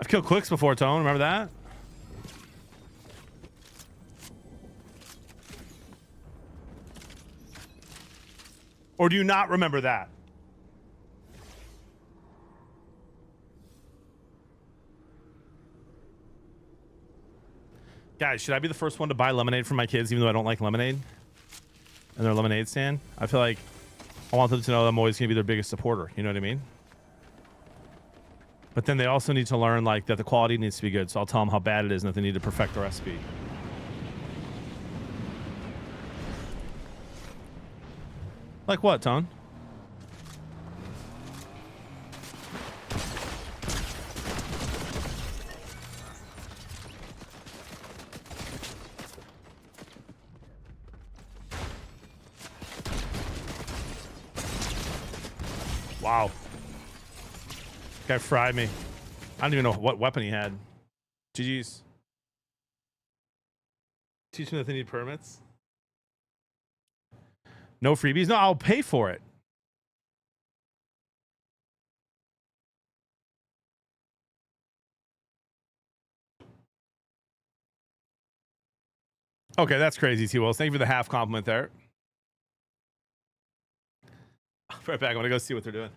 killed Quicks before, Tone. Remember that? Or do you not remember that? Guys, should I be the first one to buy lemonade for my kids even though I don't like lemonade? And their lemonade stand? I feel like I want them to know I'm always going to be their biggest supporter. You know what I mean? But then they also need to learn like that the quality needs to be good. So I'll tell them how bad it is and that they need to perfect the recipe. Like what, Tone? Wow. Guy fried me. I don't even know what weapon he had. GG's. Teach them that they need permits. No freebies? No, I'll pay for it. Okay, that's crazy, T-Wills. Thank you for the half compliment there. Right back. I'm going to go see what they're doing.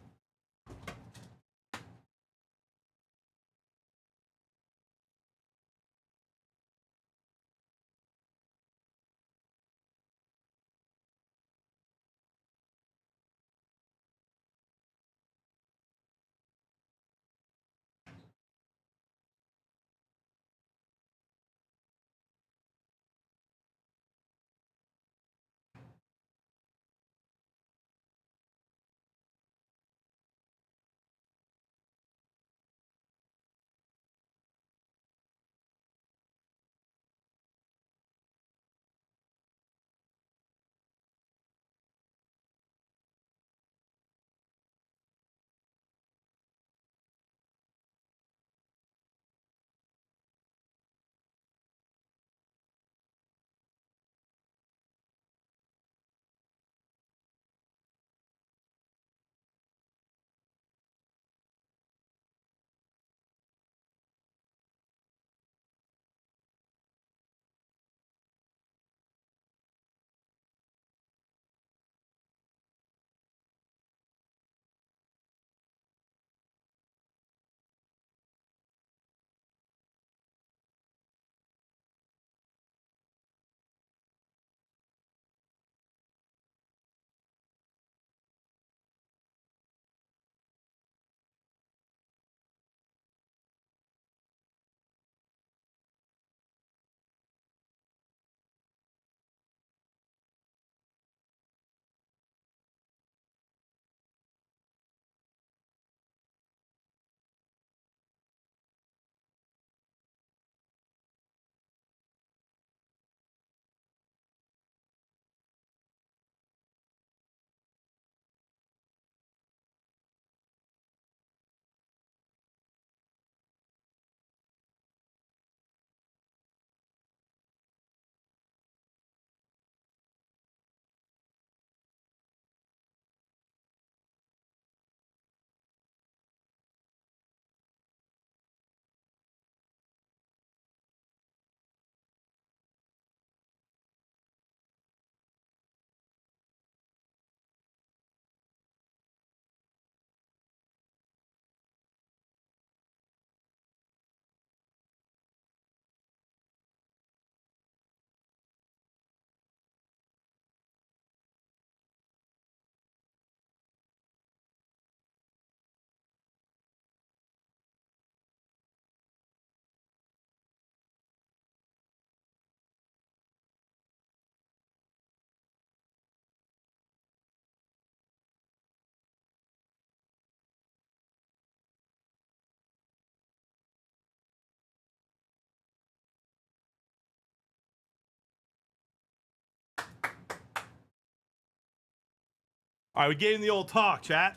All right, we gave him the old talk, chat.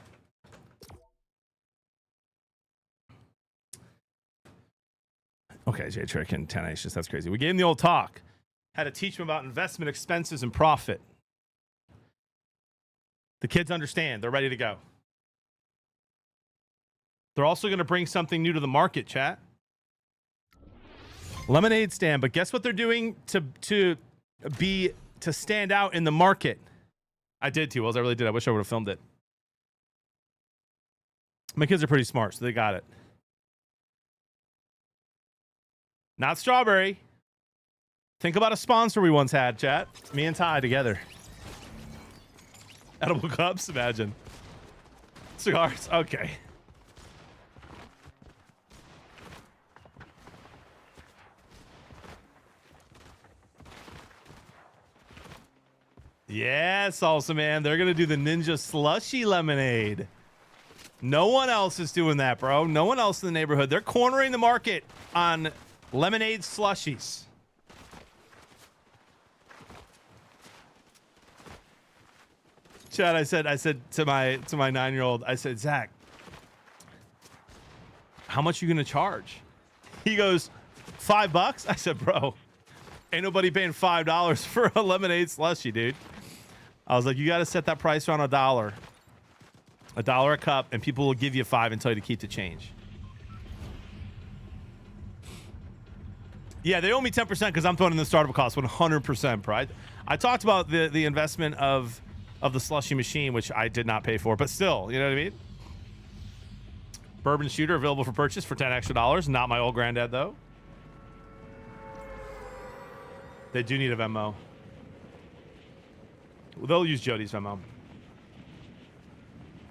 Okay, J Trick and 10 Aces. That's crazy. We gave him the old talk. Had to teach him about investment expenses and profit. The kids understand. They're ready to go. They're also going to bring something new to the market, chat. Lemonade stand, but guess what they're doing to stand out in the market? I did too, Wells. I really did. I wish I would have filmed it. My kids are pretty smart, so they got it. Not strawberry. Think about a sponsor we once had, chat. Me and Ty together. Edible cups, imagine. Cigars, okay. Yeah, Salsa Man. They're going to do the Ninja Slushy Lemonade. No one else is doing that, bro. No one else in the neighborhood. They're cornering the market on lemonade slushies. Chad, I said to my 9-year-old, I said, Zach, how much are you going to charge? He goes, $5. I said, bro, ain't nobody paying $5 for a lemonade slushie, dude. I was like, you got to set that price around $1. $1 a cup, and people will give you $5 and tell you to keep the change. Yeah, they owe me 10% because I'm throwing in the startup cost 100%, bro. I talked about the investment of the slushy machine, which I did not pay for, but still, you know what I mean? Bourbon shooter available for purchase for $10 extra. Not my old granddad, though. They do need a Venmo. They'll use Jody's Venmo.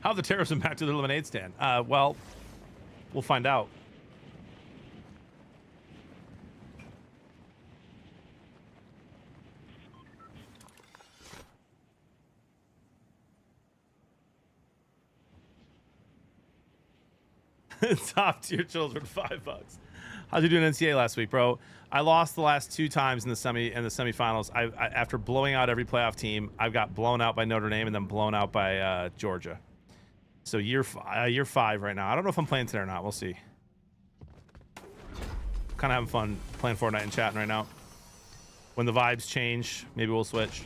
How have the tariffs impacted the lemonade stand? Well, we'll find out. Top tier children, $5. How'd you do in NCAA last week, bro? I lost the last 2 times in the semifinals. I after blowing out every playoff team, I've got blown out by Notre Dame and then blown out by Georgia. So year 5 right now. I don't know if I'm playing today or not. We'll see. Kind of having fun playing Fortnite and chatting right now. When the vibes change, maybe we'll switch.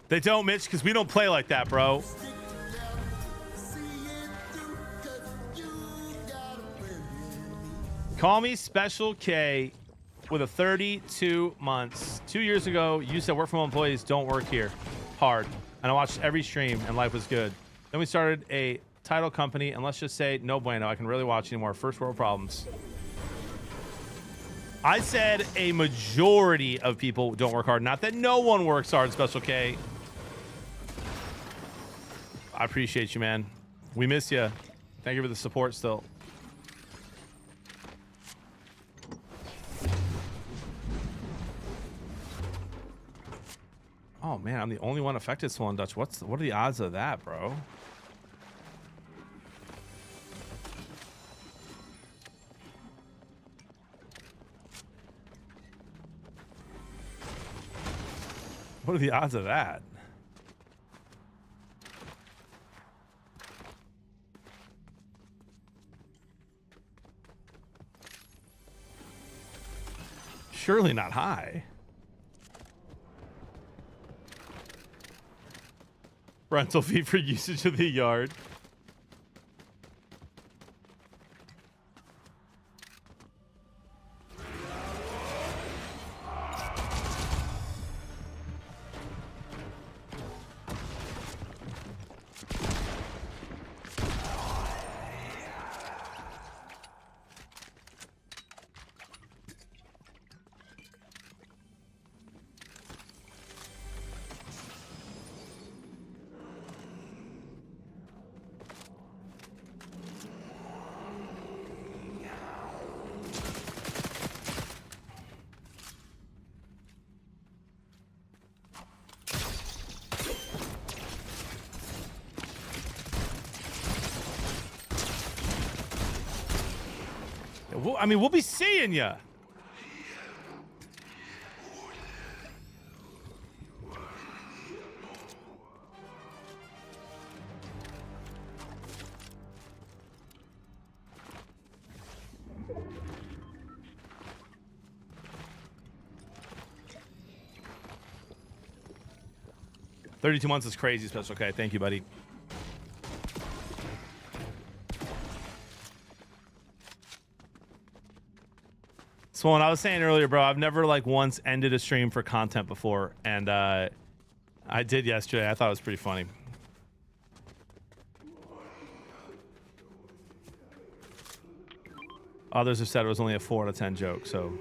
They don't, Mitch, because we don't play like that, bro. Call me Special K with a 32 months. 2 years ago, you said work from home employees don't work here. Hard. And I watched every stream and life was good. Then we started a title company and let's just say no bueno. I can really watch anymore. First world problems. I said a majority of people don't work hard. Not that no one works hard, Special K. I appreciate you, man. We miss you. Thank you for the support still. Oh man, I'm the only one affected, Swollen Dutch. What are the odds of that, bro? What are the odds of that? Surely not high. Rental fee for usage of the yard. I mean, we'll be seeing ya. $32 months is crazy, Special K. Thank you, buddy. So when I was saying earlier, bro, I've never like once ended a stream for content before, and I did yesterday. I thought it was pretty funny. Others have said it was only a 4 out of 10 joke, so.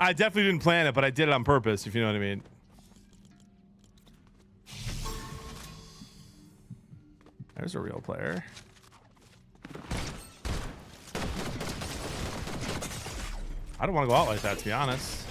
I definitely didn't plan it, but I did it on purpose, if you know what I mean. There's a real player. I don't want to go out like that, to be honest.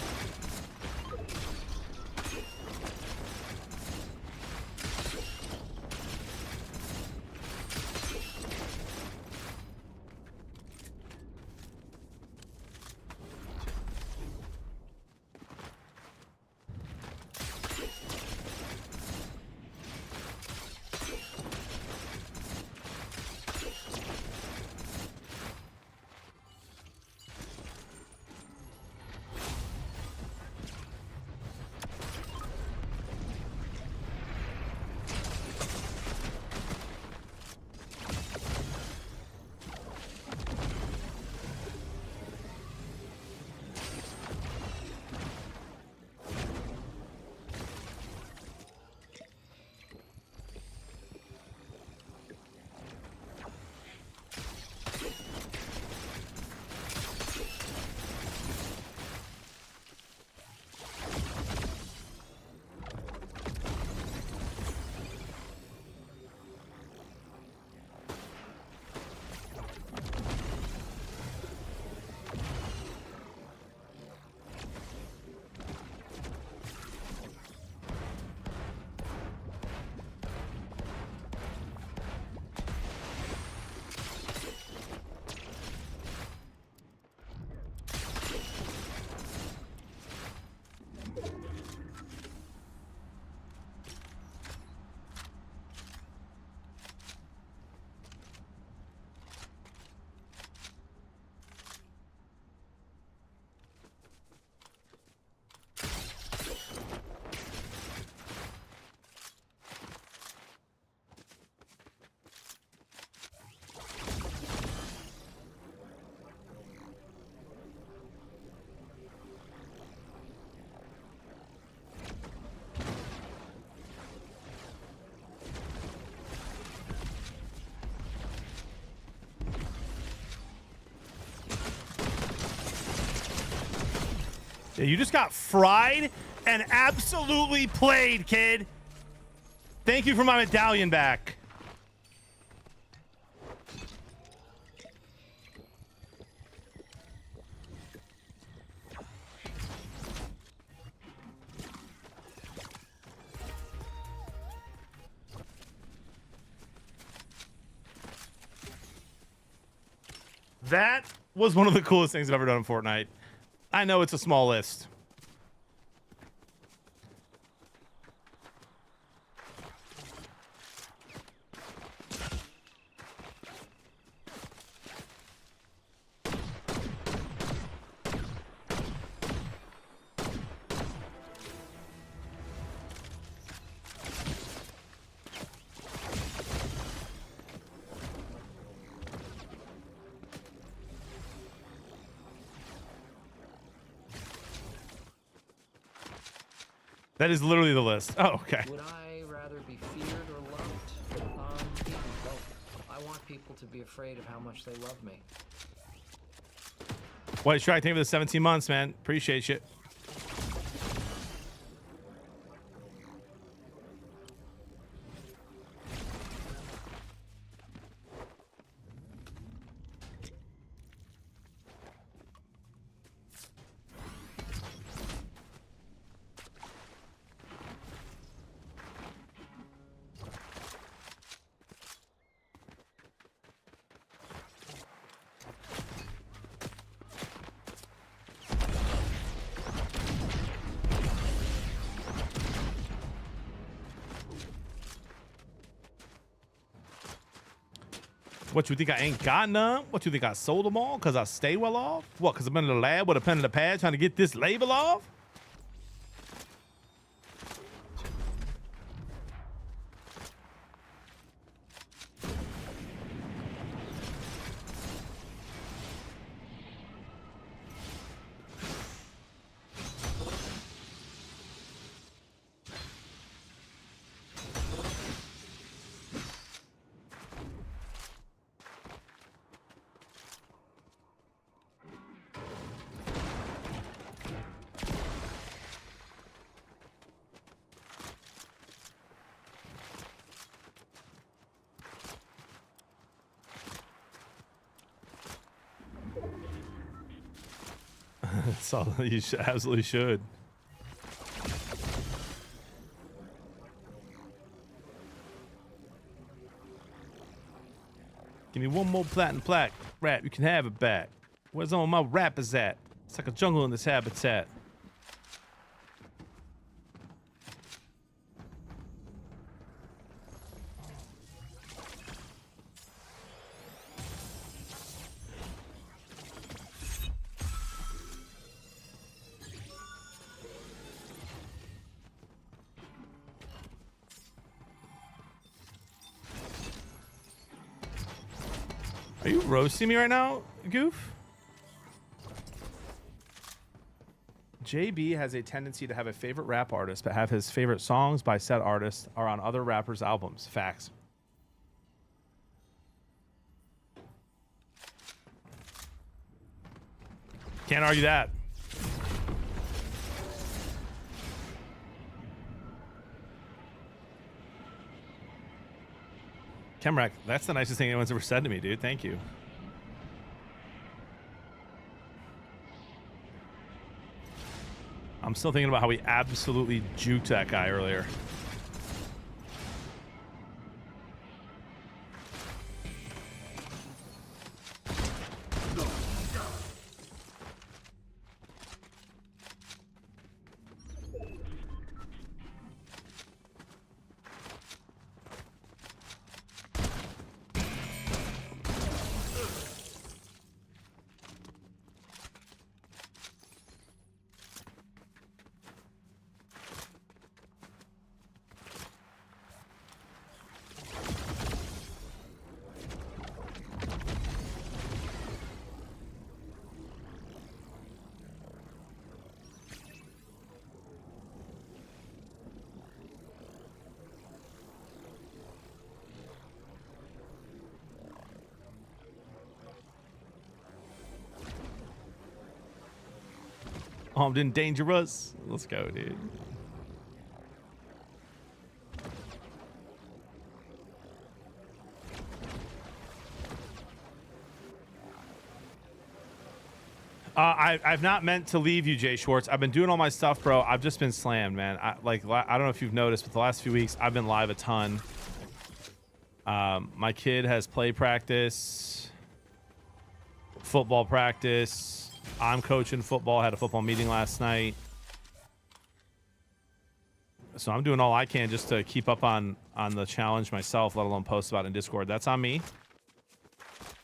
Yeah, you just got fried and absolutely played, kid. Thank you for my medallion back. That was one of the coolest things I've ever done in Fortnite. I know it's a small list. That is literally the list. Oh, okay. Would I rather be feared or loved? Easy, both. I want people to be afraid of how much they love me. White Strike, thank you for the 17 months, man. Appreciate you. What, you think I ain't got none? What, you think I sold them all because I stay well off? What, because I've been in the lab with a pen and a pad trying to get this label off? So you absolutely should. Give me one more platinum plaque. Rap, you can have it back. Where's all my rappers at? It's like a jungle in this habitat. Are you roasting me right now, Goof? JB has a tendency to have a favorite rap artist, but have his favorite songs by said artist are on other rappers' albums. Facts. Can't argue that. Kemrak, that's the nicest thing anyone's ever said to me, dude. Thank you. I'm still thinking about how we absolutely juked that guy earlier. Armed and dangerous. Let's go, dude. I've not meant to leave you, Jay Schwartz. I've been doing all my stuff, bro. I've just been slammed, man. I don't know if you've noticed, but the last few weeks I've been live a ton. My kid has play practice, football practice. I'm coaching football. Had a football meeting last night. So I'm doing all I can just to keep up on the challenge myself, let alone post about it in Discord. That's on me.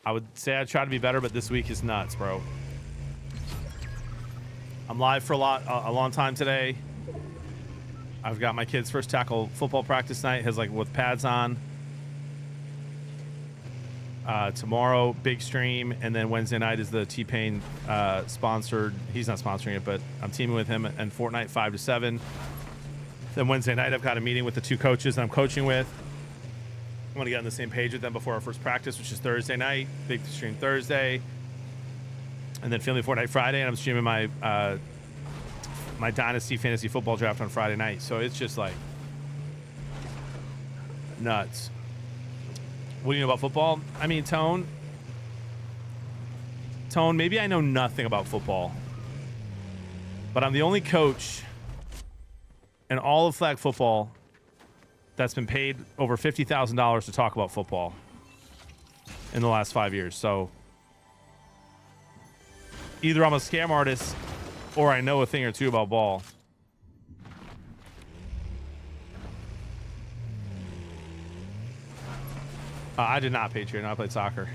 I would say I try to be better, but this week is nuts, bro. I'm live for a long time today. I've got my kid's first tackle football practice night. Has like with pads on. Tomorrow, big stream, and then Wednesday night is the T-Pain sponsored. He's not sponsoring it, but I'm teaming with him and Fortnite 5 to 7. Then Wednesday night, I've got a meeting with the two coaches that I'm coaching with. I want to get on the same page with them before our first practice, which is Thursday night. Big stream Thursday. and then filming Fortnite Friday, and I'm streaming my my Dynasty Fantasy Football draft on Friday night. So it's just like nuts. What do you know about football? I mean, Tone, maybe I know nothing about football, but I'm the only coach in all of flag football that's been paid over $50,000 to talk about football in the last 5 years. So either I'm a scam artist or I know a thing or two about ball. I did not Patreon. I played soccer.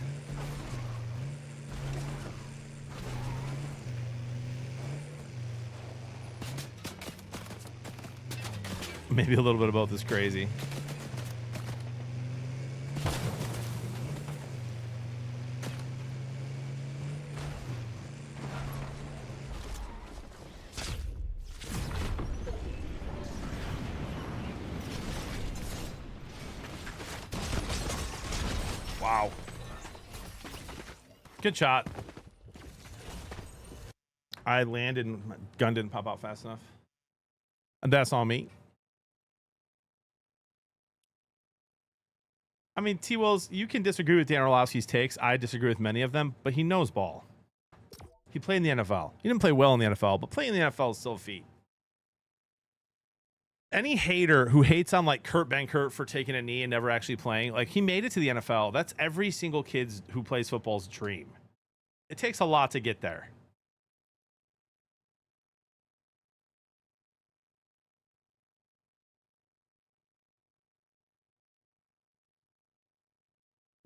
Maybe a little bit of both is crazy. Wow. Good shot. I landed and my gun didn't pop out fast enough. And that's on me. I mean, T-Wills, you can disagree with Dan Orlovsky's takes. I disagree with many of them, but he knows ball. He played in the NFL. He didn't play well in the NFL, but playing in the NFL is still a feat. Any hater who hates on like Kurt Benkert for taking a knee and never actually playing, like he made it to the NFL. That's every single kid who plays football's dream. It takes a lot to get there.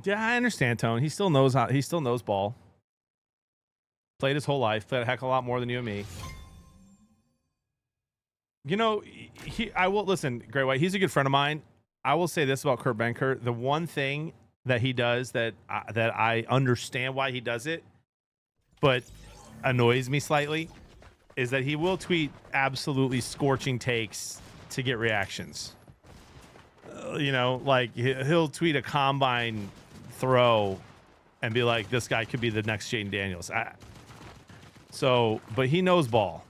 Yeah, I understand, Tone. He still knows ball. Played his whole life. Played a heck of a lot more than you and me. You know, I will listen, Great White. He's a good friend of mine. I will say this about Kurt Benkert: the one thing that he does that I understand why he does it, but annoys me slightly, is that he will tweet absolutely scorching takes to get reactions. You know, like he'll tweet a combine throw and be like, "This guy could be the next Jaden Daniels." But he knows ball.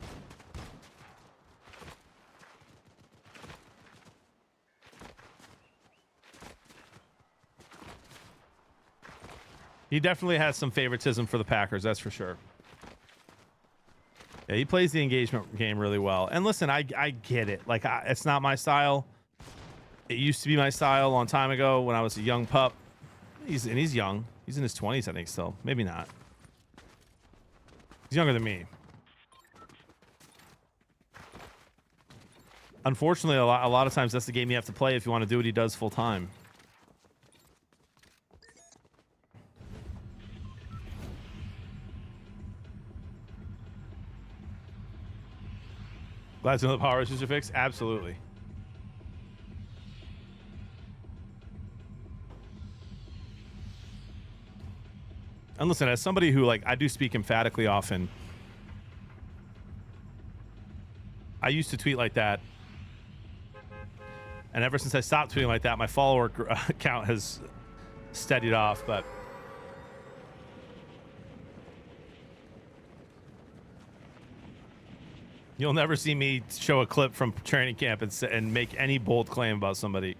He definitely has some favoritism for the Packers, that's for sure. Yeah, he plays the engagement game really well. And listen, I get it. Like, it's not my style. It used to be my style a long time ago when I was a young pup. He's young. He's in his 20s, I think, still. Maybe not. He's younger than me. Unfortunately, a lot of times that's the game you have to play if you want to do what he does full time. Glad to know the power issues are fixed? Absolutely. And listen, as somebody who, like, I do speak emphatically often, I used to tweet like that. And ever since I stopped tweeting like that, my follower count has steadied off, but you'll never see me show a clip from training camp and make any bold claim about somebody.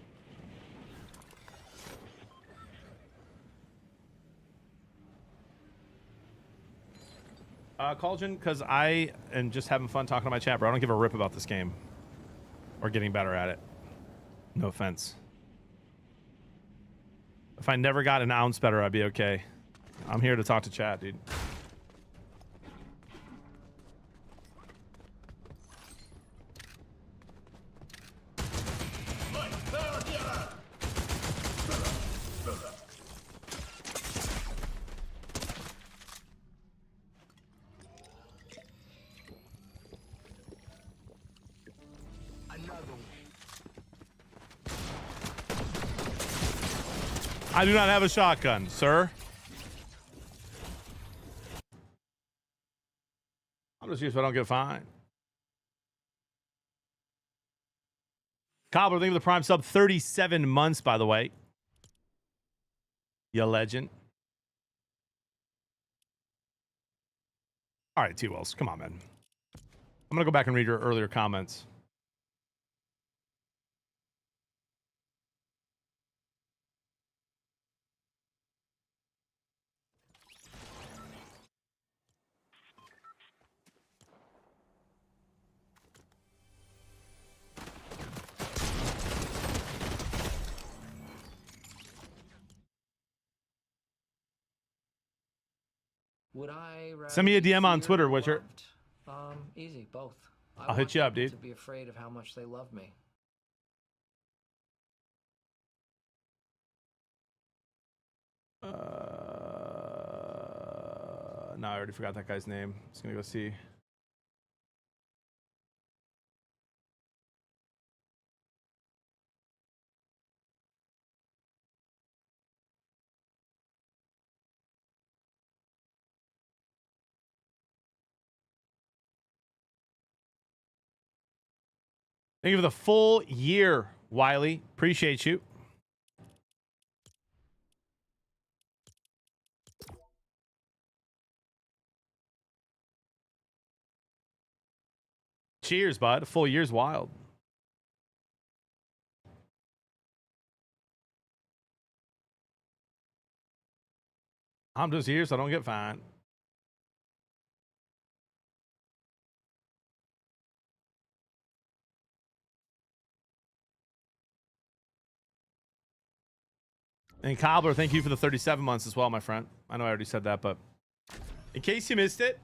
Cauldron, because I am just having fun talking to my chat, bro. I don't give a rip about this game or getting better at it. No offense. If I never got an ounce better, I'd be okay. I'm here to talk to chat, dude. I do not have a shotgun, sir. I'm just used so I don't get fined. Cobbler, thank you for the Prime sub. 37 months, by the way. You legend. All right, T-Wells, come on, man. I'm gonna go back and read your earlier comments. Would I rather Send me a be DM on feared Twitter, or Witcher. loved? Easy, both. I I'll want hit you up, people dude. to be afraid of how much they love me. No, I already forgot that guy's name. Just gonna go see. Thank you for the full year, Wiley. Appreciate you. Cheers, bud. A full year's wild. I'm just here so I don't get fined. And Cobbler, thank you for the 37 months as well, my friend. I know I already said that, but in case you missed it,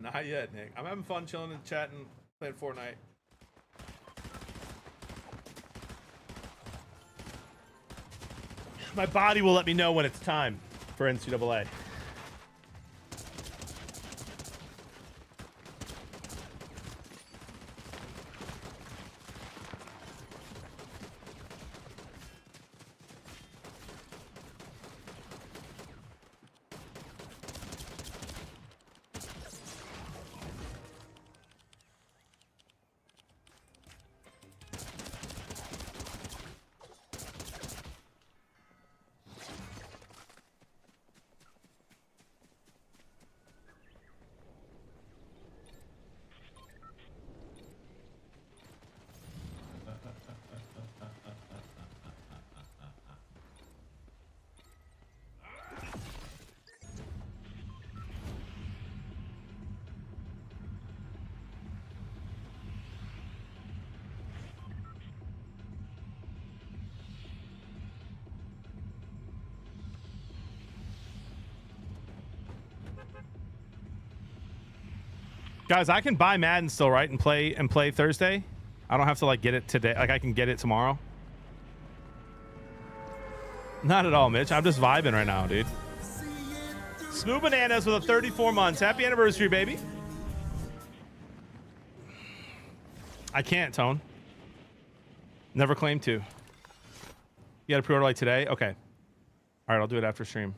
not yet, Nick. I'm having fun chilling and chatting, playing Fortnite. My body will let me know when it's time for NCAA. Guys, I can buy Madden still, right? And play Thursday. I don't have to like get it today. Like I can get it tomorrow. Not at all, Mitch. I'm just vibing right now, dude. Smooth Bananas with a 34 months. Happy anniversary, baby. I can't, Tone. Never claimed to. You got to pre-order like today? Okay. All right, I'll do it after stream.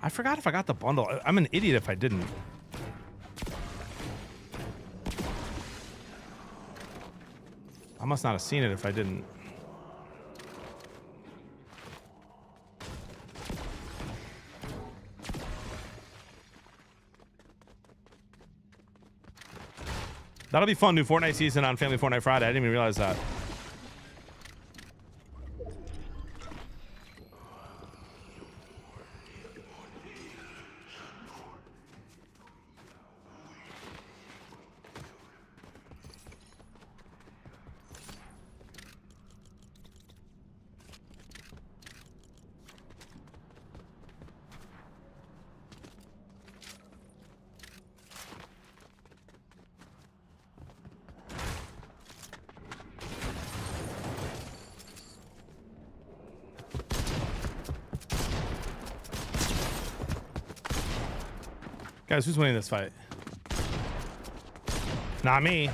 I forgot if I got the bundle. I'm an idiot if I didn't. I must not have seen it if I didn't. That'll be fun. New Fortnite season on Family Fortnite Friday. I didn't even realize that. Guys, who's winning this fight? Not me.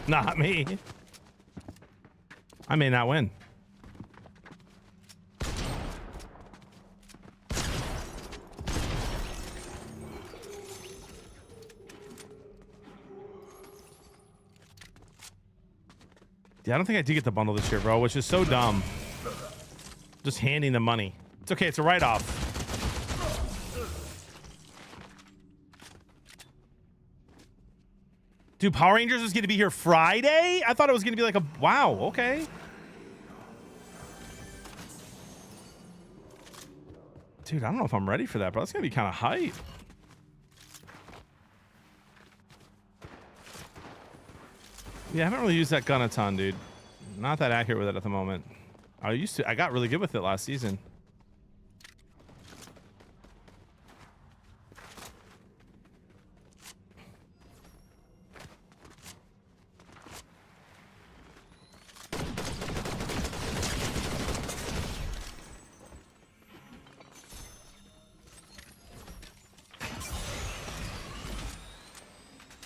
Not me. I may not win. Yeah, I don't think I did get the bundle this year, bro, which is so dumb. Just handing the money. It's okay. It's a write-off. Dude, Power Rangers is going to be here Friday? I thought it was going to be like a... Wow, okay. Dude, I don't know if I'm ready for that, but that's going to be kind of hype. Yeah, I haven't really used that gun a ton, dude. Not that accurate with it at the moment. I got really good with it last season.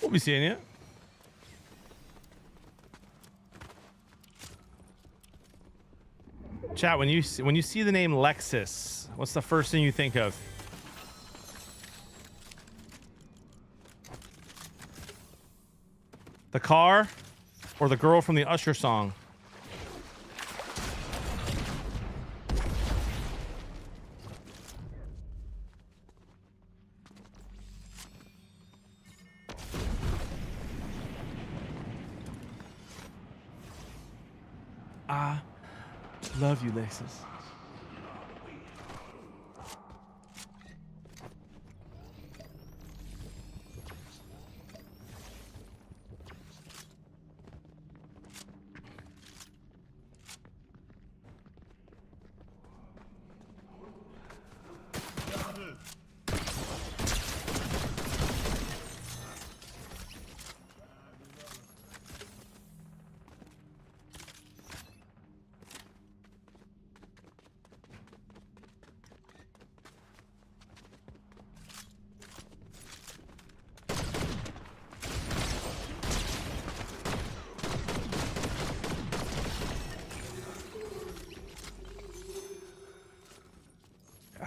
We'll be seeing you. Chat, when you see the name Lexus, what's the first thing you think of? The car or the girl from the Usher song? I love you, Lexus.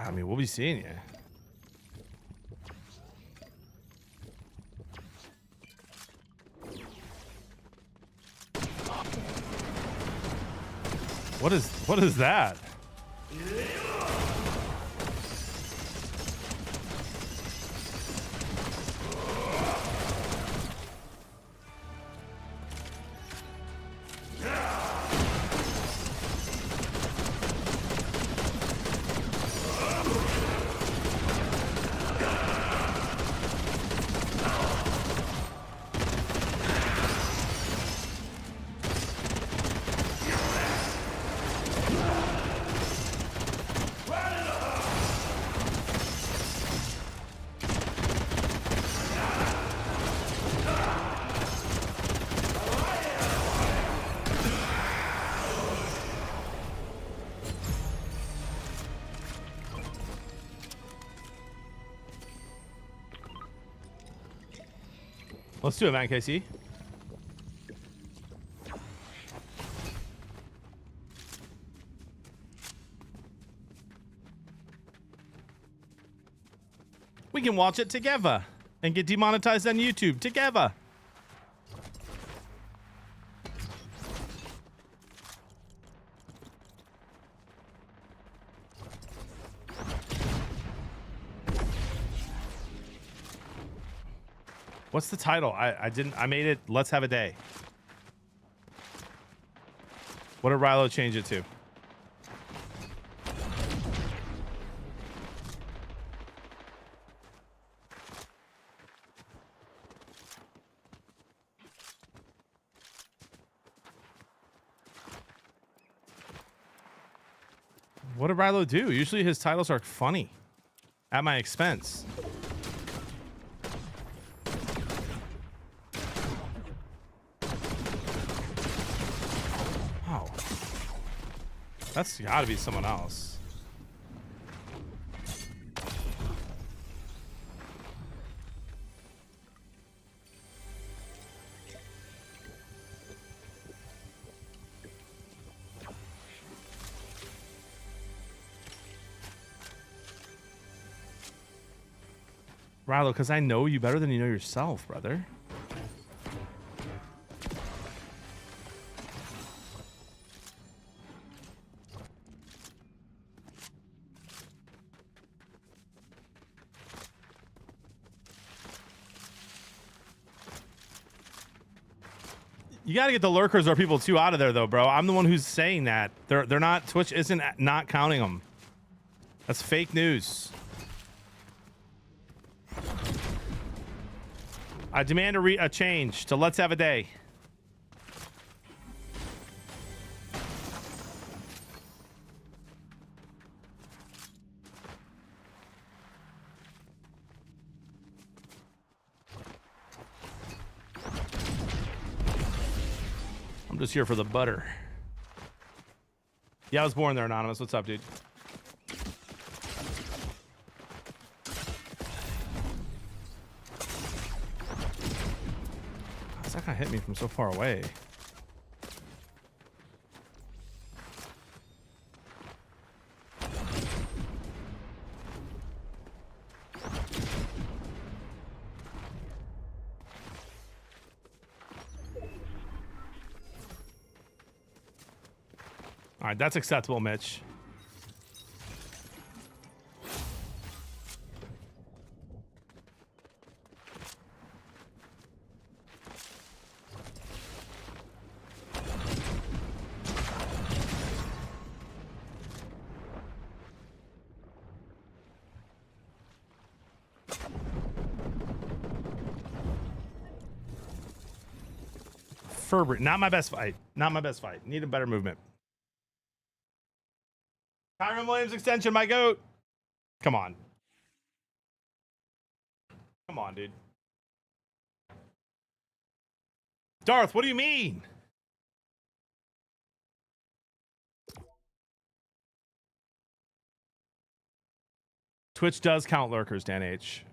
I mean, we'll be seeing you. What is that? Let's do it, man, KC. We can watch it together and get demonetized on YouTube together. What's the title? I made it Let's Have a Day. What did Rilo change it to? What did Rilo do? Usually his titles are funny. At my expense. That's gotta be someone else. Rilo, because I know you better than you know yourself, brother. You got to get the lurkers or people too out of there, though, bro. I'm the one who's saying that. They're not. Twitch isn't not counting them. That's fake news. I demand a change to Let's Have a Day. I'm just here for the butter. Yeah, I was born there, Anonymous. What's up, dude? How's that guy hit me from so far away? All right, that's acceptable, Mitch. Ferbert, not my best fight. Not my best fight. Need a better movement. Kyron Williams extension, my goat. Come on. Come on, dude. Darth, what do you mean? Twitch does count lurkers, Dan H.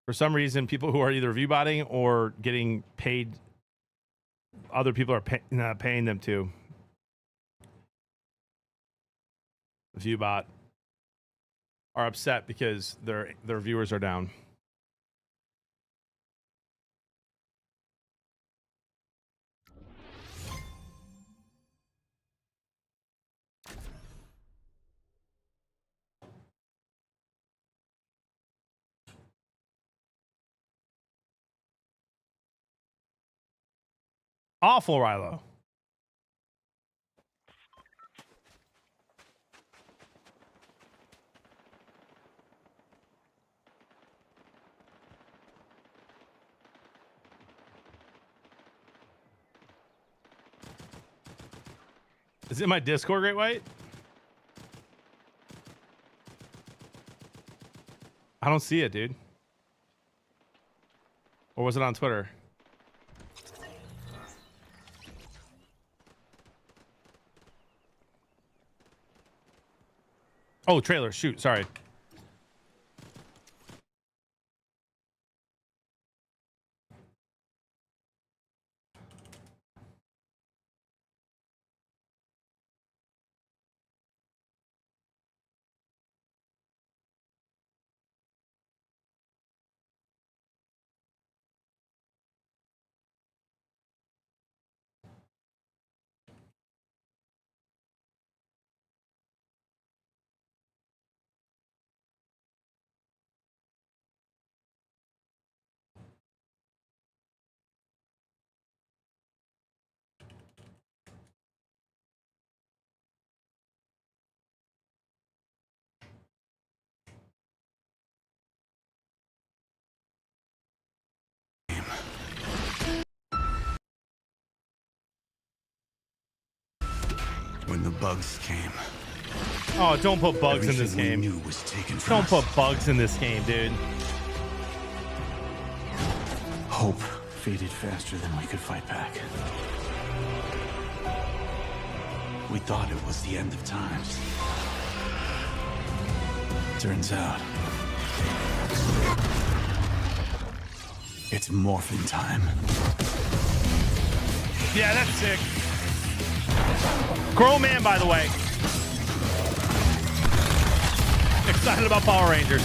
For some reason, people who are either view-botting or getting paid, other people are paying them to. Viewbot are upset because their viewers are down. Awful, Rilo. Is it in my Discord, Great White? I don't see it, dude. Or was it on Twitter? Oh, trailer. Shoot. Sorry. When the bugs came. Oh, don't put bugs in this game. Knew was taken from Don't put bugs in this game, dude. Hope faded faster than we could fight back. We thought it was the end of times. Turns out, it's morphin' time. Yeah, that's sick. Grown man, by the way. Excited about Power Rangers.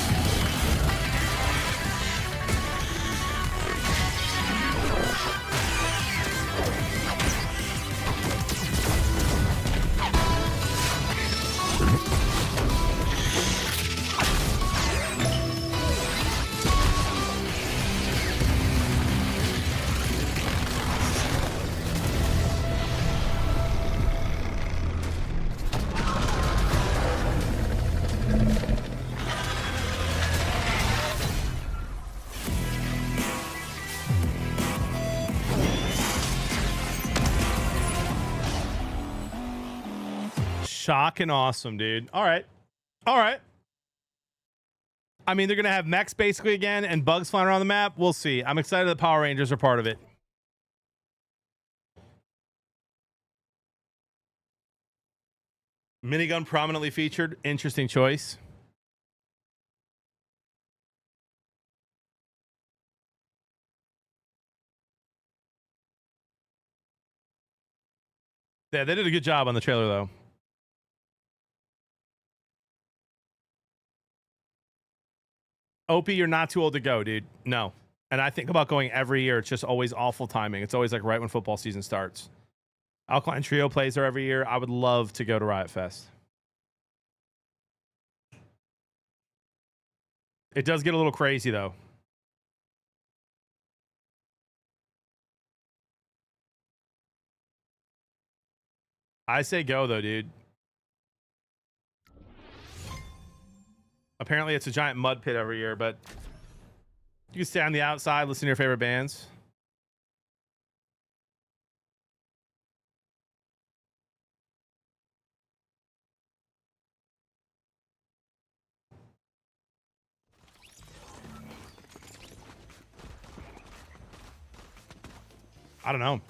Shocking awesome, dude. All right. All right. I mean, they're going to have mechs basically again and bugs flying around the map. We'll see. I'm excited that Power Rangers are part of it. Minigun prominently featured. Interesting choice. Yeah, they did a good job on the trailer, though. Opie, you're not too old to go, dude. No. And I think about going every year. It's just always awful timing. It's always like right when football season starts. Alkaline Trio plays there every year. I would love to go to Riot Fest. It does get a little crazy, though. I say go, though, dude. Apparently, it's a giant mud pit every year, but you can stay on the outside, listen to your favorite bands. I don't know.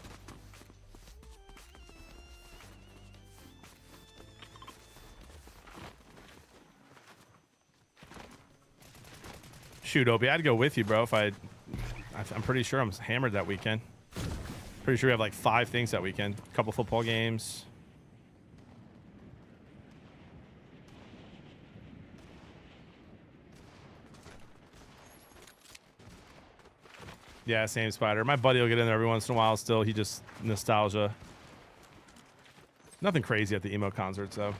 Shoot, Opie, I'd go with you, bro. I'm pretty sure I'm hammered that weekend. Pretty sure we have like 5 things that weekend. A couple football games. Yeah, same Spider. My buddy will get in there every once in a while still. He just nostalgia. Nothing crazy at the emo concerts, though.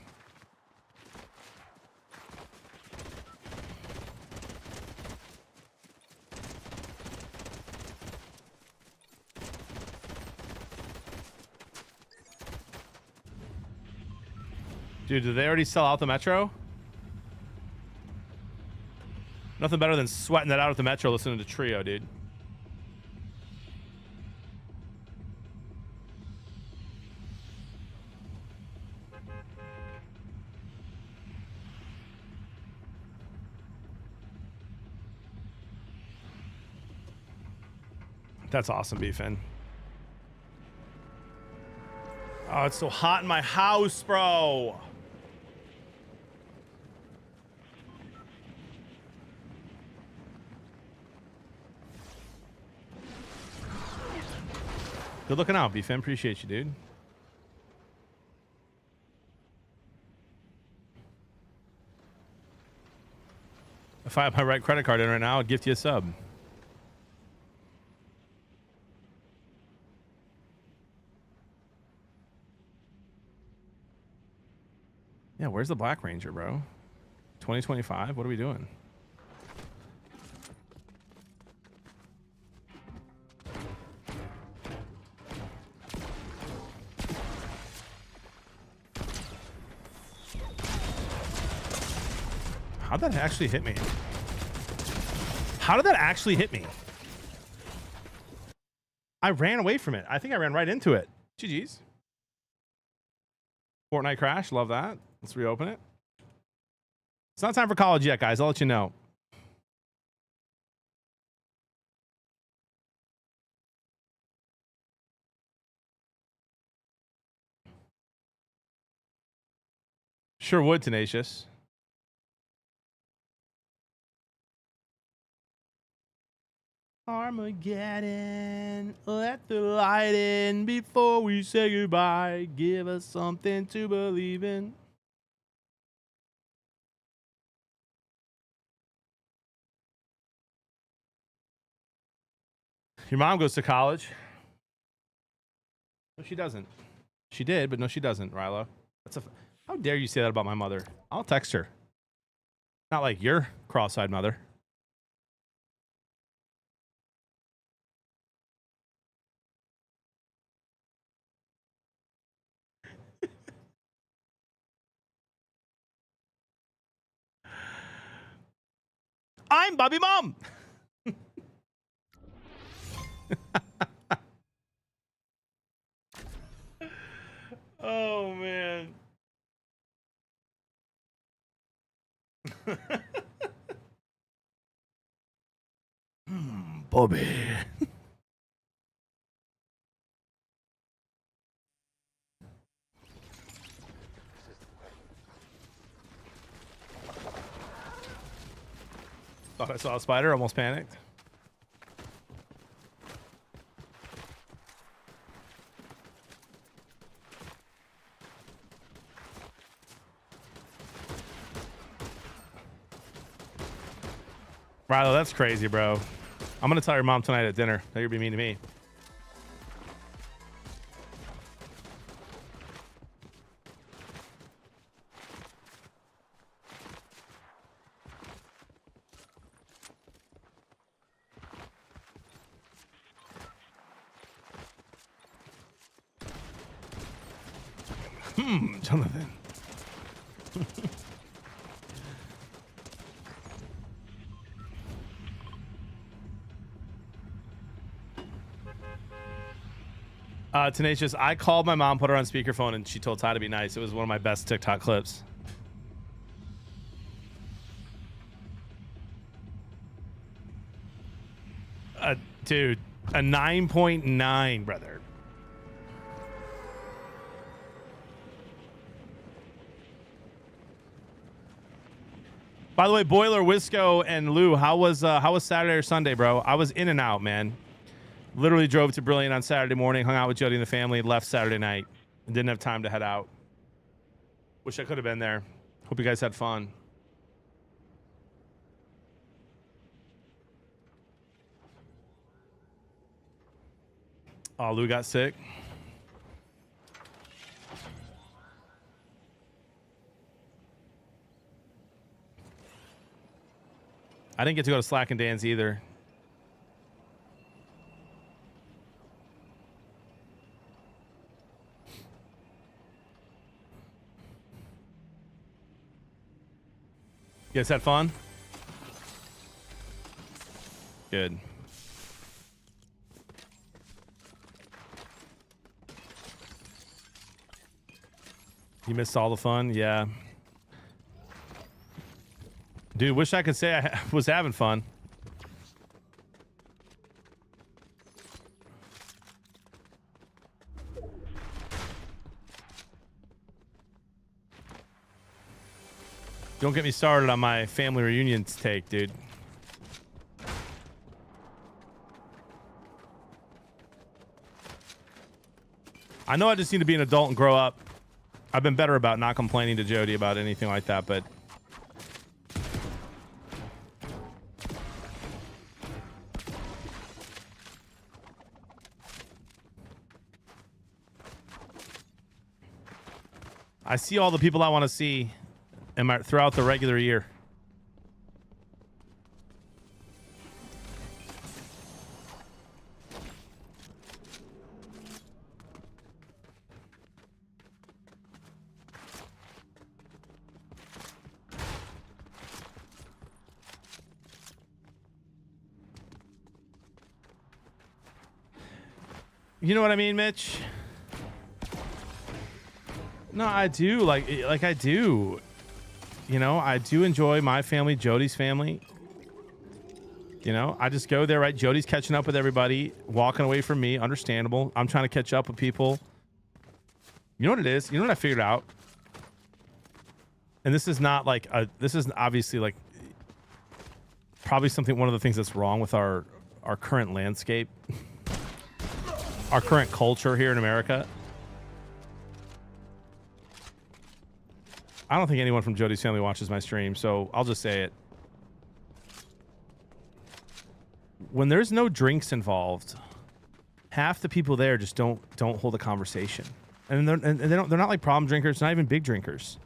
Dude, did they already sell out the Metro? Nothing better than sweating that out at the Metro listening to Trio, dude. That's awesome, Beefin. Oh, it's so hot in my house, bro. Good looking out, Beefin. Appreciate you, dude. If I have my right credit card in right now, I'd gift you a sub. Yeah, where's the Black Ranger, bro? 2025? What are we doing? How'd that actually hit me? How did that actually hit me? I ran away from it. I think I ran right into it. GG's. Fortnite crash. Love that. Let's reopen it. It's not time for college yet, guys. I'll let you know. Sure would, Tenacious. Armageddon, let the light in before we say goodbye. Give us something to believe in. Your mom goes to college. No, she doesn't. She did, but no, she doesn't, Rilo. How dare you say that about my mother? I'll text her. Not like your cross-eyed mother. I'm Bobby Mom. Oh, man. Bobby. Thought I saw a spider, almost panicked. Rilo, that's crazy, bro. I'm gonna tell your mom tonight at dinner that you're being mean to me. Jonathan. Tenacious, I called my mom, put her on speakerphone, and she told Ty to be nice. It was one of my best TikTok clips. Dude, a 9.9, brother. By the way, Boiler, Wisco, and Lou, how was Saturday or Sunday, bro? I was in and out, man. Literally drove to Brilliant on Saturday morning, hung out with Jody and the family, left Saturday night, and didn't have time to head out. Wish I could have been there. Hope you guys had fun. Oh, Lou got sick. I didn't get to go to Slack and Dan's either. You guys had fun? Good. You missed all the fun? Yeah. Dude, wish I could say I was having fun. Don't get me started on my family reunions take, dude. I know I just need to be an adult and grow up. I've been better about not complaining to Jody about anything like that, but I see all the people I want to see throughout the regular year. You know what I mean, Mitch? No, I do. Like I do. You know, I do enjoy my family, Jody's family. You know, I just go there, right? Jody's catching up with everybody, walking away from me. Understandable. I'm trying to catch up with people. You know what it is? You know what I figured out? And this is not like this is obviously like probably one of the things that's wrong with our current landscape, our current culture here in America. I don't think anyone from Jody's family watches my stream, so I'll just say it. When there's no drinks involved, half the people there just don't hold a conversation, and they're not like problem drinkers, not even big drinkers.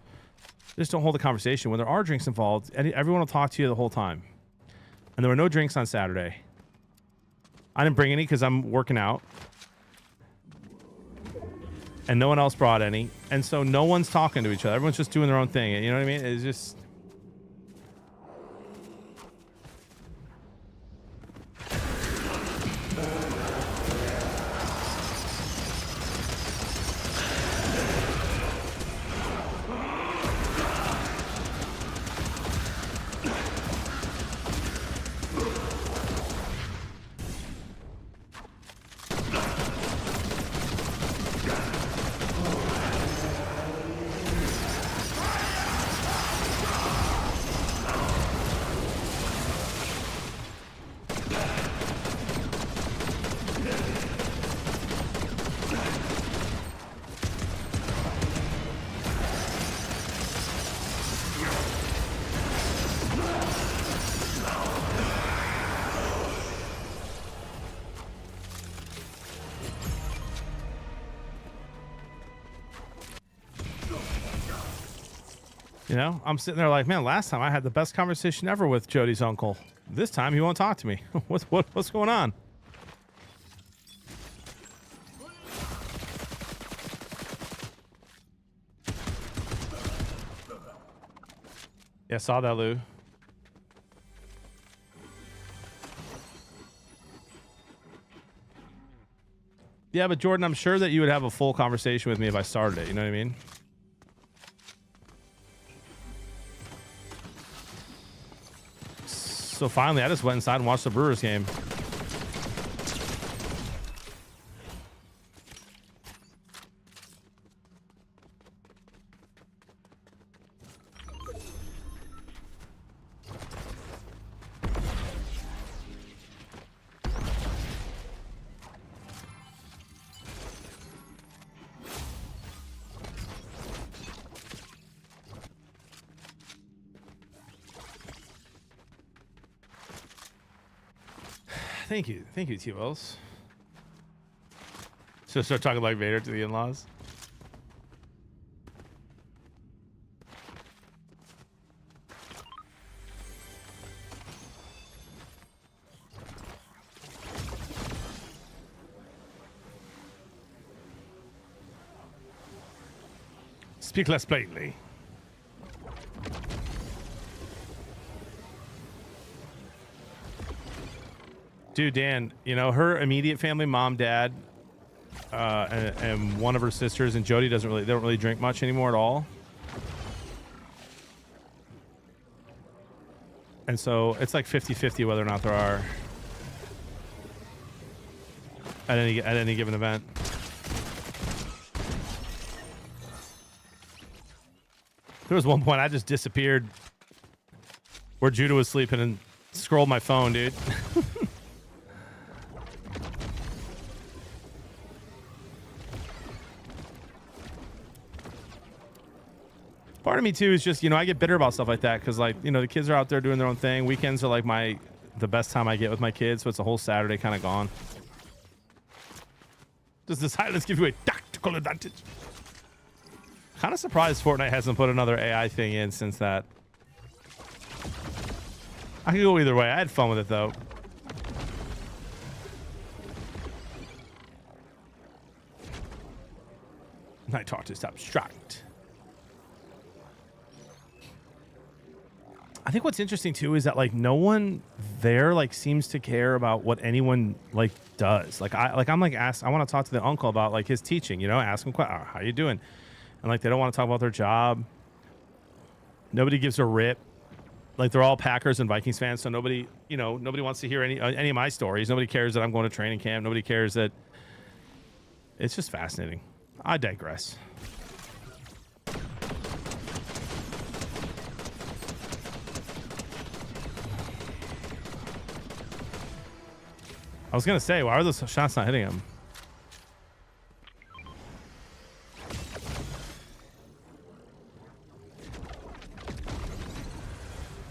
They just don't hold a conversation. When there are drinks involved, everyone will talk to you the whole time. And there were no drinks on Saturday. I didn't bring any because I'm working out. And no one else brought any. And so no one's talking to each other. Everyone's just doing their own thing. You know what I mean? It's just... You know, I'm sitting there like, man, last time I had the best conversation ever with Jody's uncle. This time he won't talk to me. What's going on? Yeah, saw that, Lou. Yeah, but Jordan, I'm sure that you would have a full conversation with me if I started it. You know what I mean? So finally, I just went inside and watched the Brewers game. Thank you, T-Wells. So start talking like Vader to the in-laws. Speak less plainly. Dude, Dan, you know, her immediate family, mom, dad, and one of her sisters, and Jody they don't really drink much anymore at all. And so it's like 50-50 whether or not there are at any given event. There was one point I just disappeared where Judah was sleeping and scrolled my phone, dude. Part of me too is just, you know, I get bitter about stuff like that because, like, you know, the kids are out there doing their own thing. Weekends are like the best time I get with my kids, so it's a whole Saturday kind of gone. Does the silence give you a tactical advantage? Kind of surprised Fortnite hasn't put another AI thing in since that. I could go either way. I had fun with it though. Night talk is abstract. I think what's interesting too is that, like, no one there like seems to care about what anyone like does. I want to talk to the uncle about like his teaching, you know, ask him how you doing, and like they don't want to talk about their job. Nobody gives a rip. Like, they're all Packers and Vikings fans, so nobody wants to hear any of my stories. Nobody cares that I'm going to training camp. Nobody cares that. It's just fascinating. I digress. I was gonna say, why are those shots not hitting him?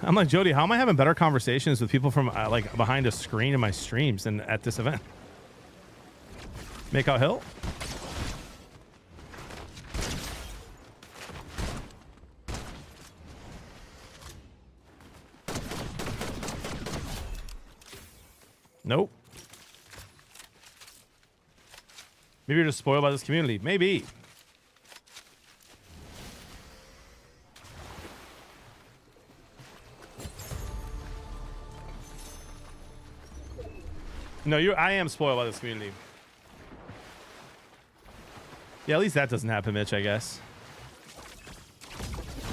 I'm like, Jody, how am I having better conversations with people from like behind a screen in my streams than at this event? Makeout Hill? Nope. Maybe you're just spoiled by this community. Maybe. No, I am spoiled by this community. Yeah, at least that doesn't happen, Mitch, I guess.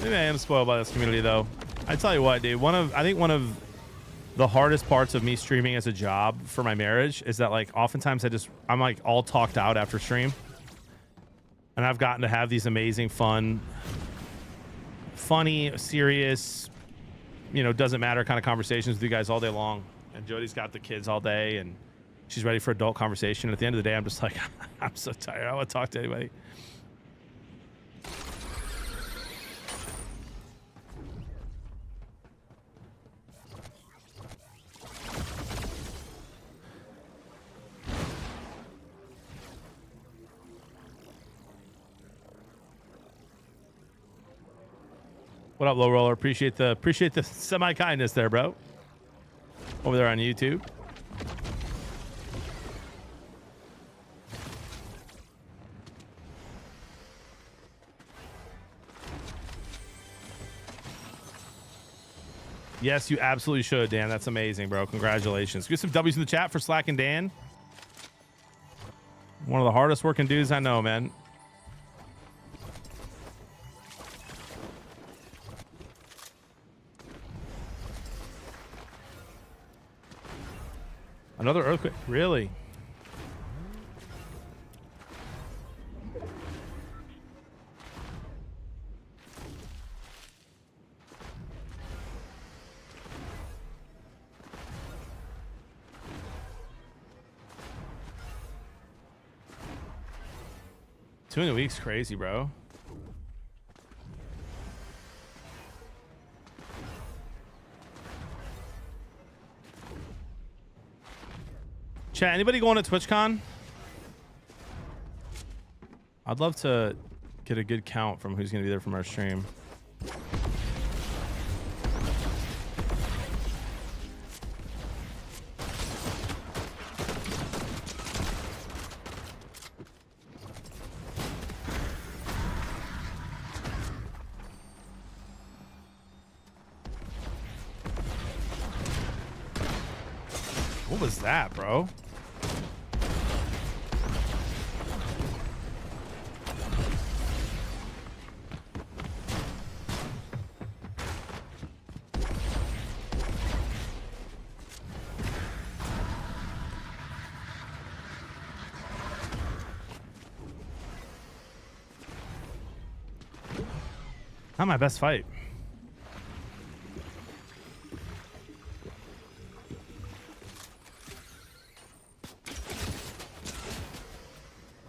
Maybe I am spoiled by this community, though. I tell you what, dude. I think one of the hardest parts of me streaming as a job for my marriage is that, like, oftentimes I'm like all talked out after stream, and I've gotten to have these amazing, funny, serious, you know, doesn't matter kind of conversations with you guys all day long. And Jody's got the kids all day, and she's ready for adult conversation. And at the end of the day, I'm just like, I'm so tired. I don't want to talk to anybody. What up, low roller? Appreciate the semi kindness there, bro. Over there on YouTube. Yes, you absolutely should, Dan. That's amazing, bro. Congratulations. Get some W's in the chat for Slack and Dan. One of the hardest working dudes I know, man. Another earthquake? Really? Two in a week's crazy, bro. Chat, anybody going to TwitchCon? I'd love to get a good count from who's going to be there from our stream. What was that, bro? Not my best fight.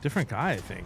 Different guy, I think.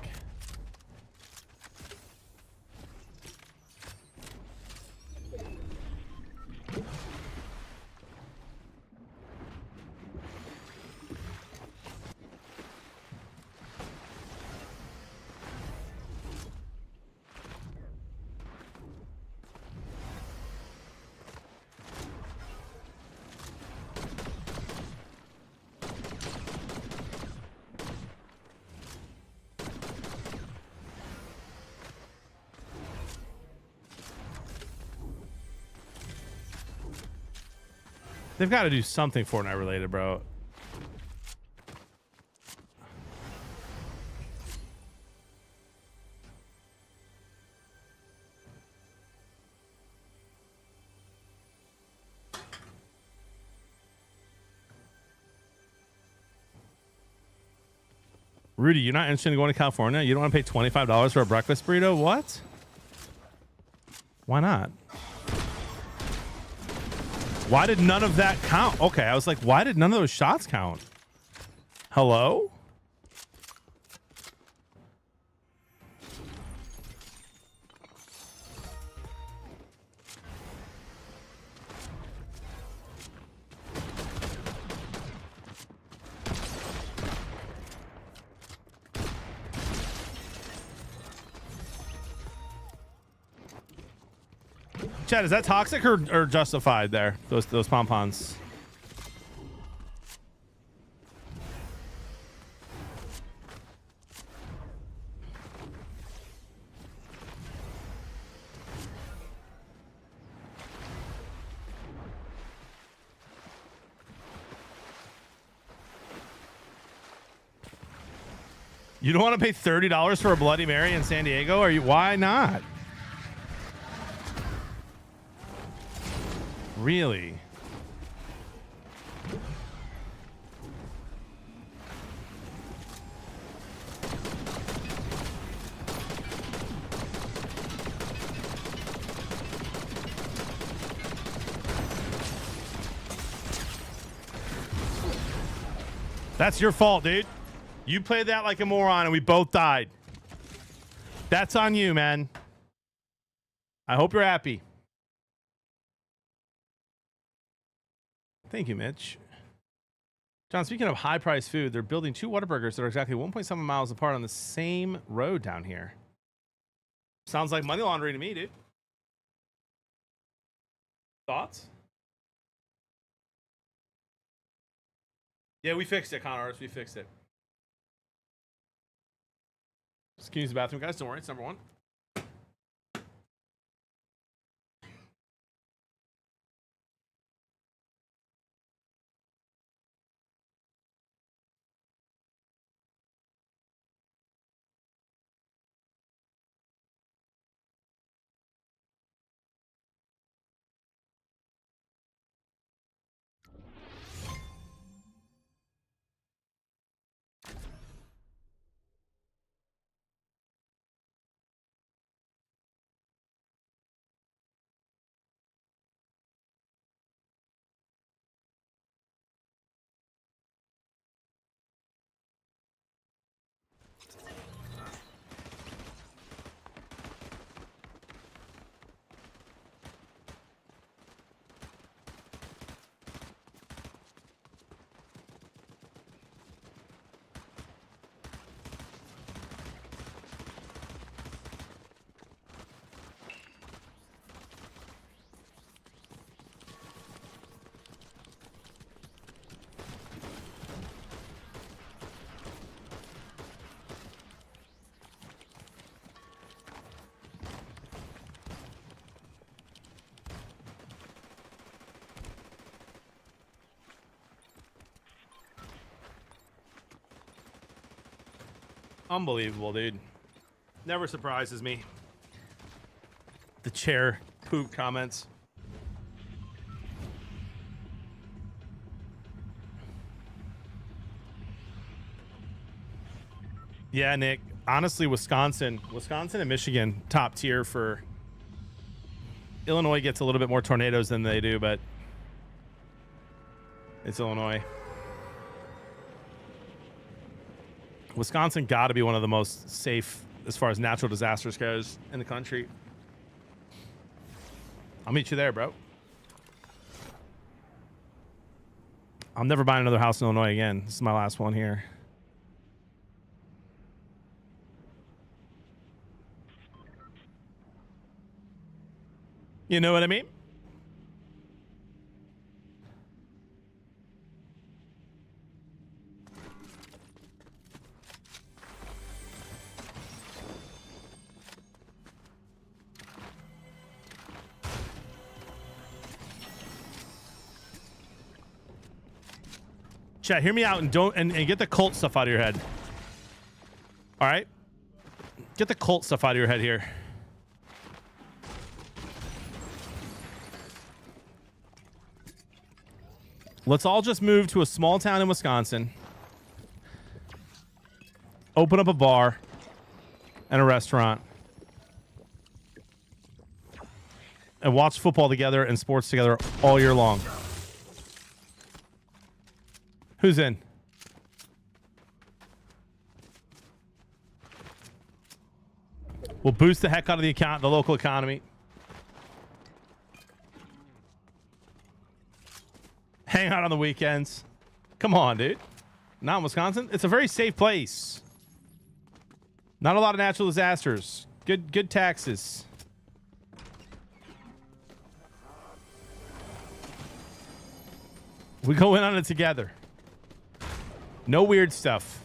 They've got to do something Fortnite related, bro. Rudy, you're not interested in going to California? You don't want to pay $25 for a breakfast burrito? What? Why not? Why did none of that count? Okay, I was like, why did none of those shots count? Hello? Chad, is that toxic or justified there? Those pom-poms. You don't want to pay $30 for a Bloody Mary in San Diego? Are you? Why not? Really? That's your fault, dude. You played that like a moron and we both died. That's on you, man. I hope you're happy. Thank you, Mitch. John, speaking of high-priced food, they're building 2 Whataburgers that are exactly 1.7 miles apart on the same road down here. Sounds like money laundering to me, dude. Thoughts? Yeah, we fixed it, Connor. We fixed it. Just can use the bathroom, guys. Don't worry. It's number one. Unbelievable, dude. Never surprises me. The chair poop comments. Yeah, Nick. Honestly, Wisconsin and Michigan, top tier for. Illinois gets a little bit more tornadoes than they do, but it's Illinois. Wisconsin got to be one of the most safe as far as natural disasters goes in the country. I'll meet you there, bro. I'm never buying another house in Illinois again. This is my last one here. You know what I mean? Chat, hear me out and don't and get the cult stuff out of your head. All right? Get the cult stuff out of your head here. Let's all just move to a small town in Wisconsin. Open up a bar and a restaurant. And watch football together and sports together all year long. Who's in? We'll boost the heck out of the local economy. Hang out on the weekends. Come on, dude. Not in Wisconsin. It's a very safe place. Not a lot of natural disasters. Good taxes. We go in on it together. No weird stuff.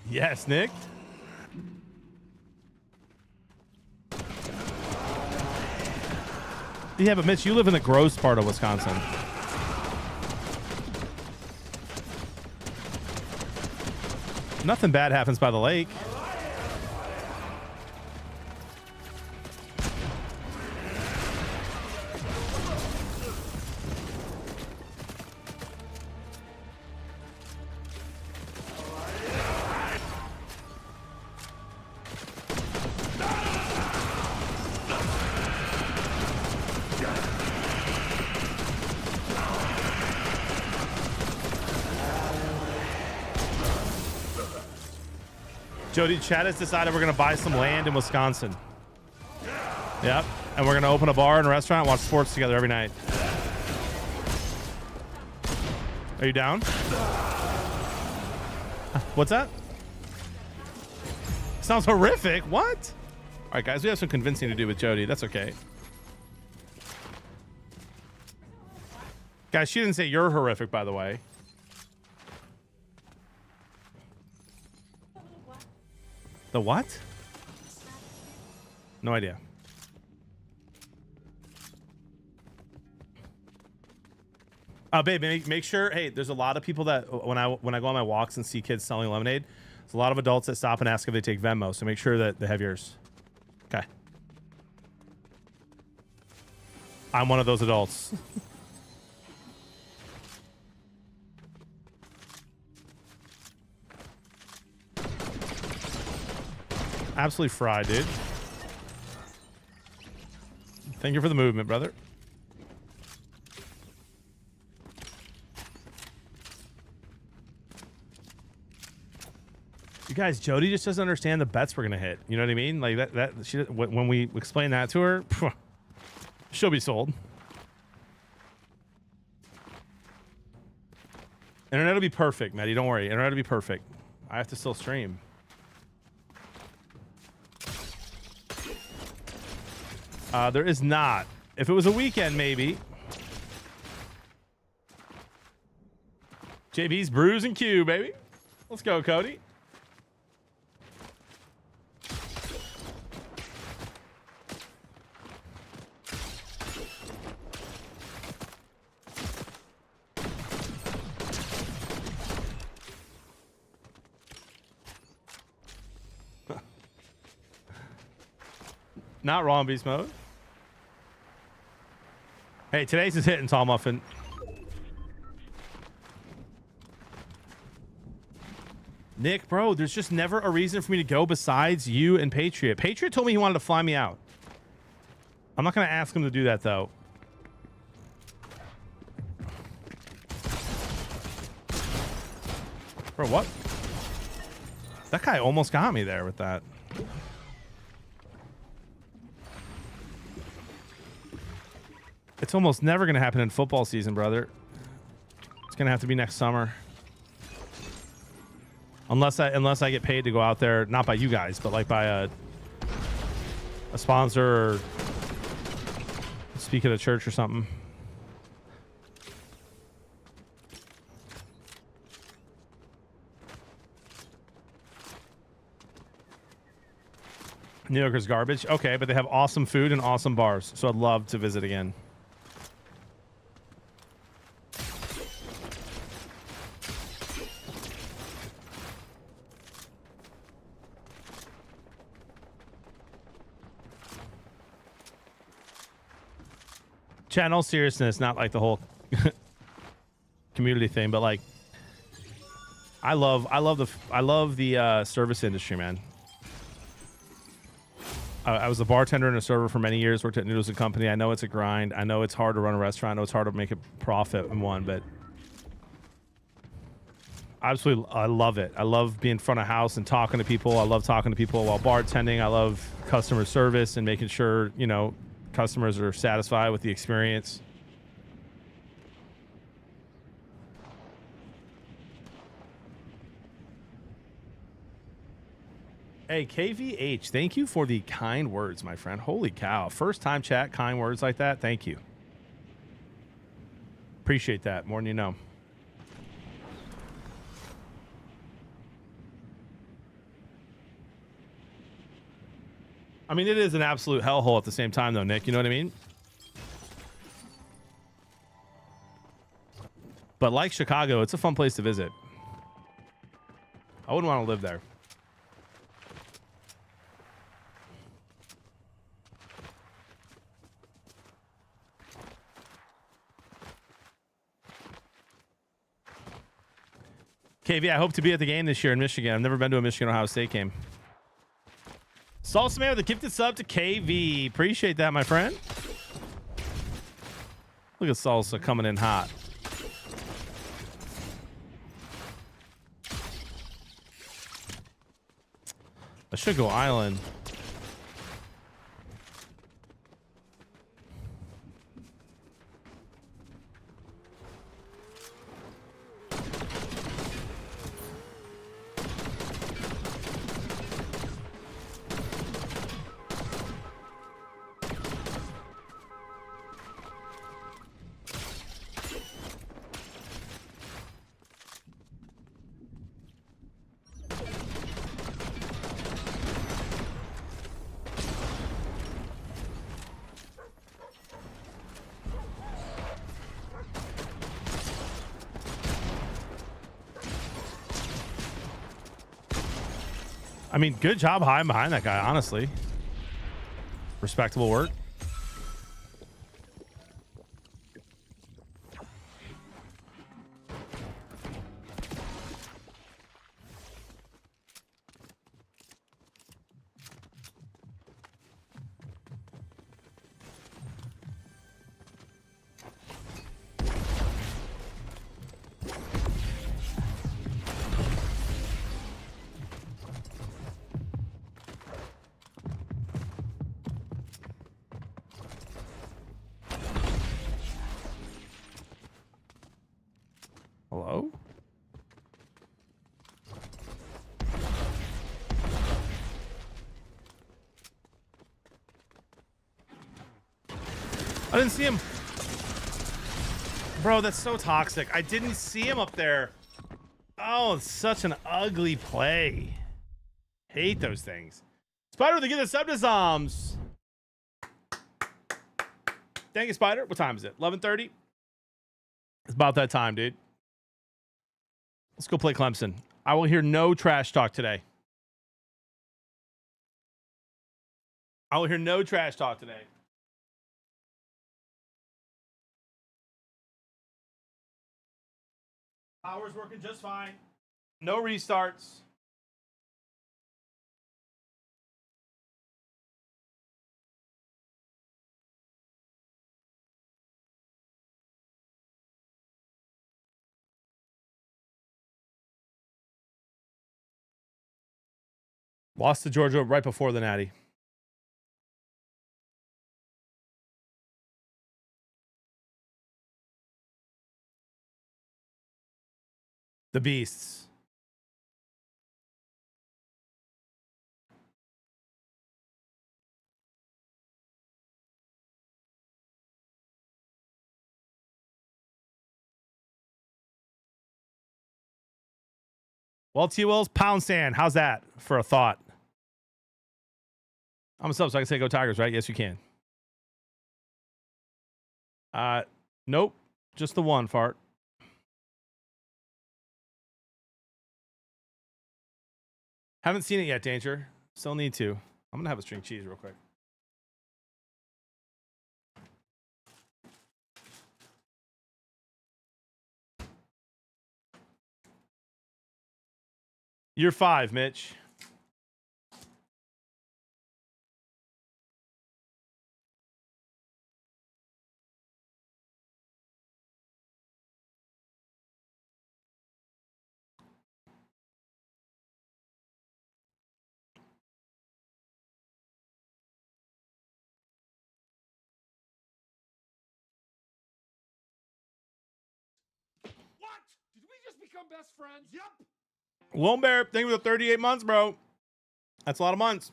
Yes, Nick. Yeah, but Mitch, you live in the gross part of Wisconsin. Nothing bad happens by the lake. Jody, Chad has decided we're going to buy some land in Wisconsin. Yep. And we're going to open a bar and a restaurant and watch sports together every night. Are you down? What's that? Sounds horrific. What? All right, guys, we have some convincing to do with Jody. That's okay. Guys, she didn't say you're horrific, by the way. The what? No idea. Babe, make sure. Hey, there's a lot of people that when I go on my walks and see kids selling lemonade, there's a lot of adults that stop and ask if they take Venmo. So make sure that they have yours. Okay. I'm one of those adults. Absolutely fried, dude. Thank you for the movement, brother. You guys, Jody just doesn't understand the bets we're gonna hit. You know what I mean? Like that she, when we explain that to her, she'll be sold. Internet will be perfect, Maddie. Don't worry. Internet will be perfect. I have to still stream. There is not. If it was a weekend, maybe. JB's Brews and Q, baby. Let's go, Cody. Not wrong, beast mode. Hey, today's is hitting, Tall Muffin. Nick, bro, there's just never a reason for me to go besides you and Patriot. Patriot told me he wanted to fly me out. I'm not going to ask him to do that, though. Bro, what? That guy almost got me there with that. It's almost never going to happen in football season, brother. It's going to have to be next summer. Unless I get paid to go out there, not by you guys, but like by a sponsor or speak at a church or something. New Yorker's garbage. Okay, but they have awesome food and awesome bars, so I'd love to visit again. Chat, no seriousness, not like the whole community thing, but like I love the service industry, man. I was a bartender and a server for many years, worked at Noodles & Company. I know it's a grind. I know it's hard to run a restaurant. I know it's hard to make a profit in one, but absolutely, I love it. I love being in front of house and talking to people. I love talking to people while bartending. I love customer service and making sure, you know, customers are satisfied with the experience. Hey, KVH, thank you for the kind words, my friend. Holy cow. First time chat, kind words like that. Thank you. Appreciate that more than you know. I mean, it is an absolute hellhole at the same time, though, Nick. You know what I mean? But like Chicago, it's a fun place to visit. I wouldn't want to live there. KV, I hope to be at the game this year in Michigan. I've never been to a Michigan-Ohio State game. Salsa Man with a gifted sub to KV. Appreciate that, my friend. Look at Salsa coming in hot. I should go island. I mean, good job hiding behind that guy, honestly. Respectable work. Hello? I didn't see him. Bro, that's so toxic. I didn't see him up there. Oh, it's such an ugly play. Hate those things. Spider, they get the sub to Zoms. Thank you, Spider. What time is it? 11:30? It's about that time, dude. Let's go play Clemson. I will hear no trash talk today. I will hear no trash talk today. Power's working just fine. No restarts. Lost to Georgia right before the Natty. The Beasts. Well, T. Wills, pound sand. How's that for a thought? I'm a sub, so I can say go Tigers, right? Yes, you can. Nope. Just the one, Fart. Haven't seen it yet, Danger. Still need to. I'm going to have a string cheese real quick. You're 5, Mitch. What? Did we just become best friends? Yep. Wombear, thank you for the 38 months, bro. That's a lot of months.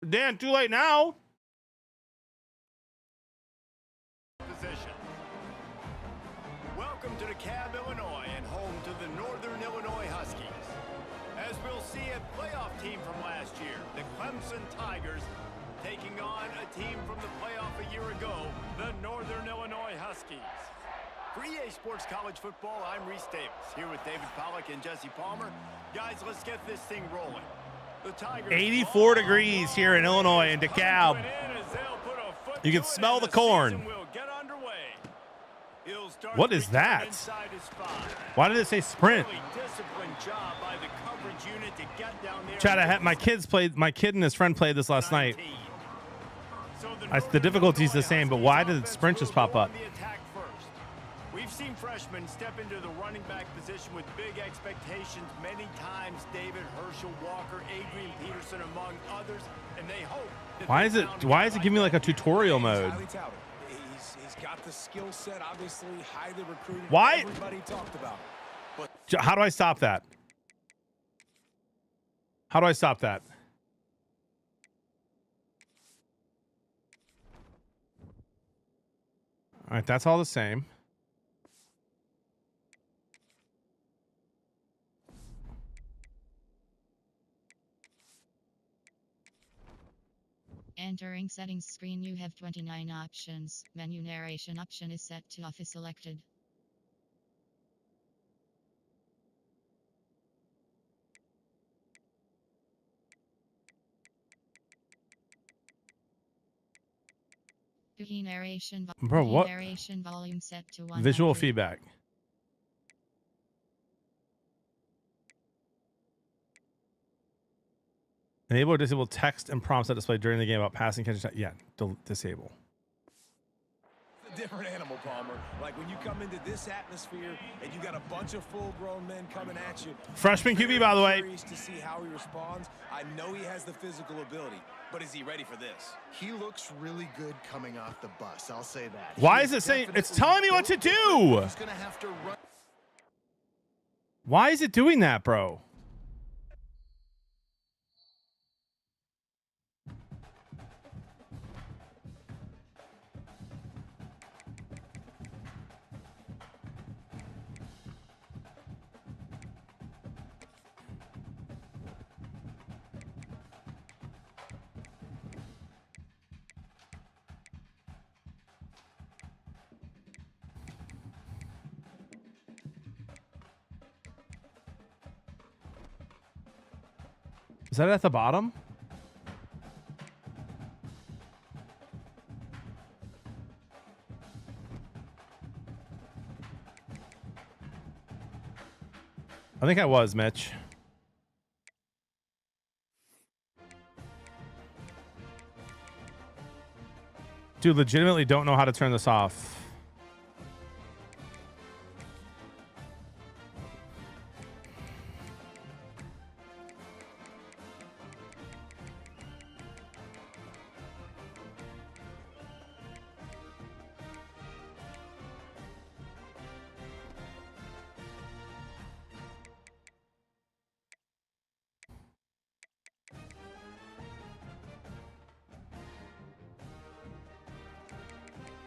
Dan, too late now. Position. Welcome to DeKalb, Illinois, and home to the Northern Illinois Huskies. As we'll see, a playoff team from last year, the Clemson Tigers, taking on a team from the playoff a year ago, the Northern Illinois Huskies. For EA Sports College Football, I'm Reese Davis, here with David Pollack and Jesse Palmer. Guys, let's get this thing rolling. The Tigers 84 degrees here in Illinois in DeKalb. You can smell the corn. What is that? Why did it say sprint? Chad, I had my kid and his friend played this last night. The difficulty's the same, but why did the sprint just pop up? freshmen step into the running back position with big expectations. Many times, David, Herschel Walker, Adrian Peterson, among others, and they hope. Why is it giving me like a tutorial mode? He's got the skill set, obviously highly recruited. Why? Everybody talked about it. But How do I stop that? How do I stop that? All right, that's all the same. Entering settings screen, you have 29 options. Menu narration option is set to off is selected. Narration Bro, what? Narration volume set to 100. Visual feedback. Enable or disable text and prompts that display during the game about passing, catching. Yeah, disable. it's a different animal, Palmer. Like when you come into this atmosphere and you got a bunch of full-grown men coming at you. Freshman QB, by the way. Curious to see how he responds. I know he has the physical ability, but is he ready for this? He looks really good coming off the bus. I'll say that. Why is it saying it's telling me what to do? He's gonna have to run. Why is it doing that, bro? Is that at the bottom? I think I was, Mitch. Dude, legitimately don't know how to turn this off.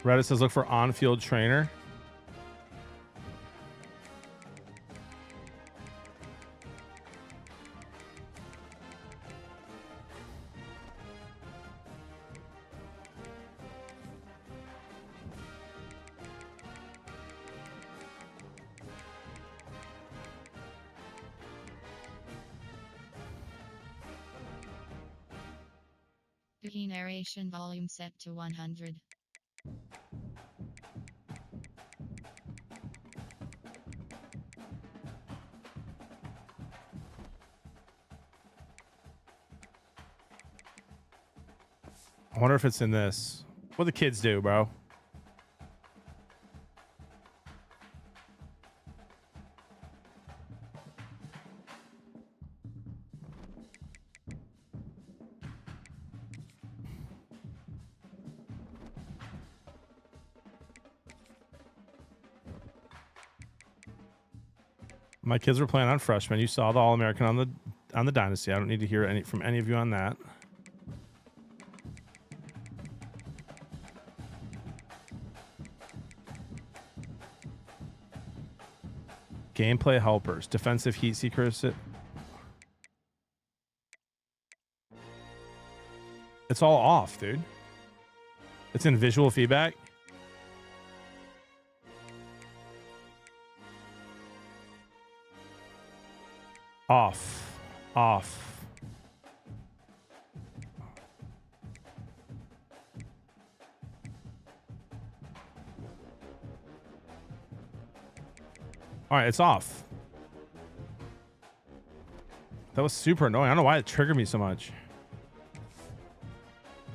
Reddit says look for on-field trainer. Key narration volume set to 100. I wonder if it's in this. What the kids do, bro? My kids were playing on Freshman. You saw the All-American on the Dynasty. I don't need to hear any from any of you on that. Gameplay helpers, defensive heat seekers. It's all off, dude. It's in visual feedback. Off. Off. All right, it's off. That was super annoying. I don't know why it triggered me so much.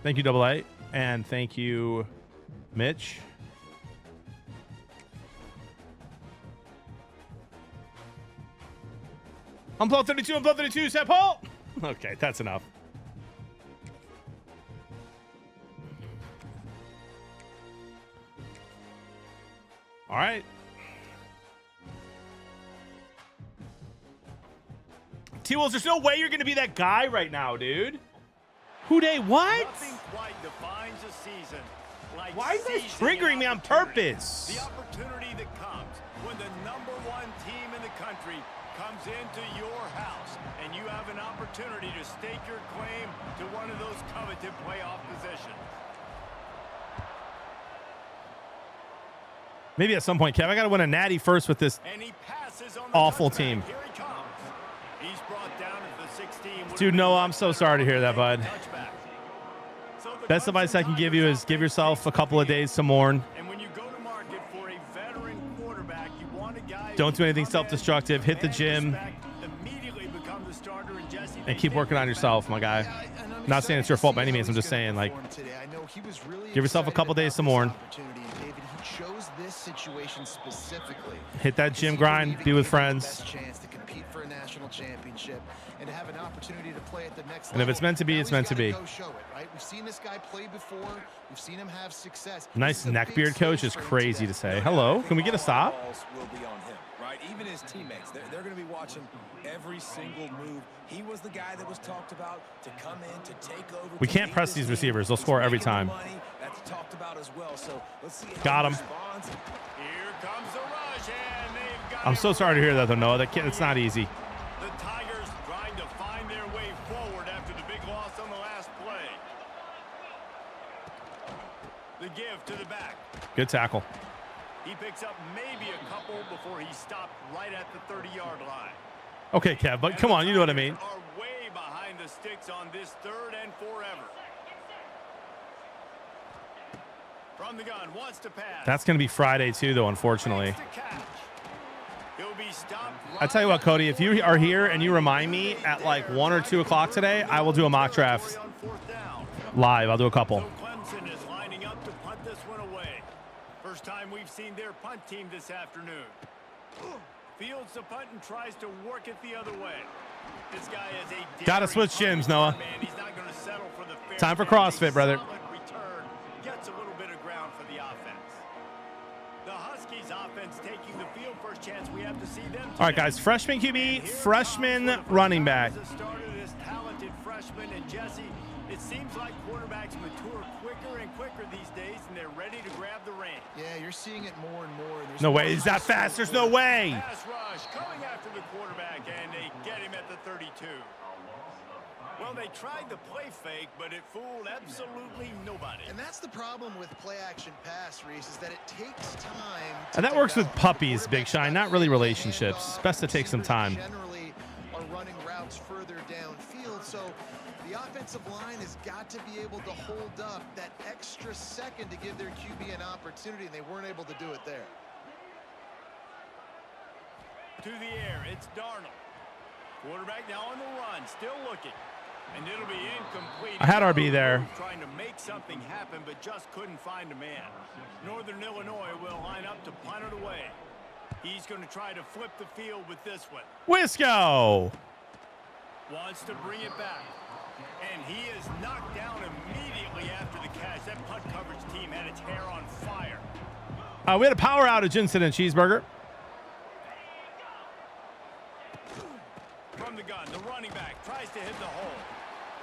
Thank you, Double A. And thank you, Mitch. Unplug 32, unplug 32, set Paul. Okay, that's enough. All right. T-Wolves, there's no way you're going to be that guy right now, dude. Who they what? Nothing quite defines a season like Why are you guys seizing an triggering me on opportunity. purpose? The opportunity that comes when the #1 team in the country comes into your house and you have an opportunity to stake your claim to one of those coveted playoff positions. Maybe at some point, Kev, I got to win a natty first with this And he passes on the awful touchback. team. Here he comes. He's brought down at the 16. Dude, Noah, I'm so sorry to hear that, bud. Touchback. So the Best advice I can give you Tigers is give yourself a couple of days to mourn. And when you go to market for a veteran quarterback, you want a guy who Don't do can anything come in, self-destructive. Hit the command gym respect, immediately become the starter, and Jesse, and they keep take working on yourself, my guy. Not saying it's your fault by any means. I'm just saying, like, give yourself a couple days to mourn. Chose this situation specifically. Hit that gym grind, be with friends. Best chance to compete for a national championship and to have an opportunity to play at the next And if it's meant to be, Now it's he's meant to gotta be. go show it, right? We've seen this guy play before. We've seen him have success. Nice This is a big neckbeard coach stage is for him crazy today. to say. Hello, can we get a stop? Balls will be on him, right? Even his teammates, they're going to be watching every single move. He was the guy that was talked about to come in, to take over. We to can't lead press this these team. receivers. They'll He's score every making the time. money. That's talked about as well. So let's see how Got he him. responds. Here comes the rush, and they've got I'm him so sorry to hear that, though, Noah. right It's not easy. The Tigers trying to find their way forward after the big loss on the last play. The give to the back. Good tackle. He picks up maybe a couple before he stopped right at the 30-yard line. Okay, Kev, but come on, you know what I mean. Are way behind the sticks on this 3rd and forever. From the gun, wants to pass. That's going to be Friday, too, though, unfortunately. Makes the catch. He'll be stopped I tell you what, Cody, if you are here and you remind me at like 1 or 2 o'clock today, I will do a mock draft on 4th down. live. I'll do a couple. So Clemson is lining up to punt this one away. First time we've seen their punt team this afternoon. Fields the punt and tries to work it the other way. This guy is a Gotta switch gyms, Noah. Man, he's not going to settle for the fair Time for catch. CrossFit, brother. Solid return. Gets a little bit of ground for the offense. The Huskies offense taking the field. First chance we have to see them All right, today. guys, freshman QB, freshman running back. As a starter, this talented freshman, and Jesse, it seems like quarterbacks mature quicker and quicker these days, and they're ready to grab the reins. Yeah, you're seeing it more and more. There's No way. Is that fast? There's no way. Pass rush coming after the quarterback, and they get him at the 32. Well, they tried the play fake, but it fooled absolutely nobody. And that's the problem with play action pass, Reese, is that it takes time. And that works with puppies, Big Shine, not really relationships. Best to take some time. Generally are running routes further downfield, so the offensive line has got to be able to hold up that extra second to give their QB an opportunity, and they weren't able to do it there. To the air, it's Darnold. Quarterback now on the run, still looking. And it'll be incomplete. I had RB there. Trying to make something happen, but just couldn't find a man. Northern Illinois will line up to punt it away. He's going to try to flip the field with this one. Wisco. Wants to bring it back. And he is knocked down immediately after the catch. That punt coverage team had its hair on fire. We had a power outage incident, Cheeseburger. From the gun, the running back tries to hit the hole.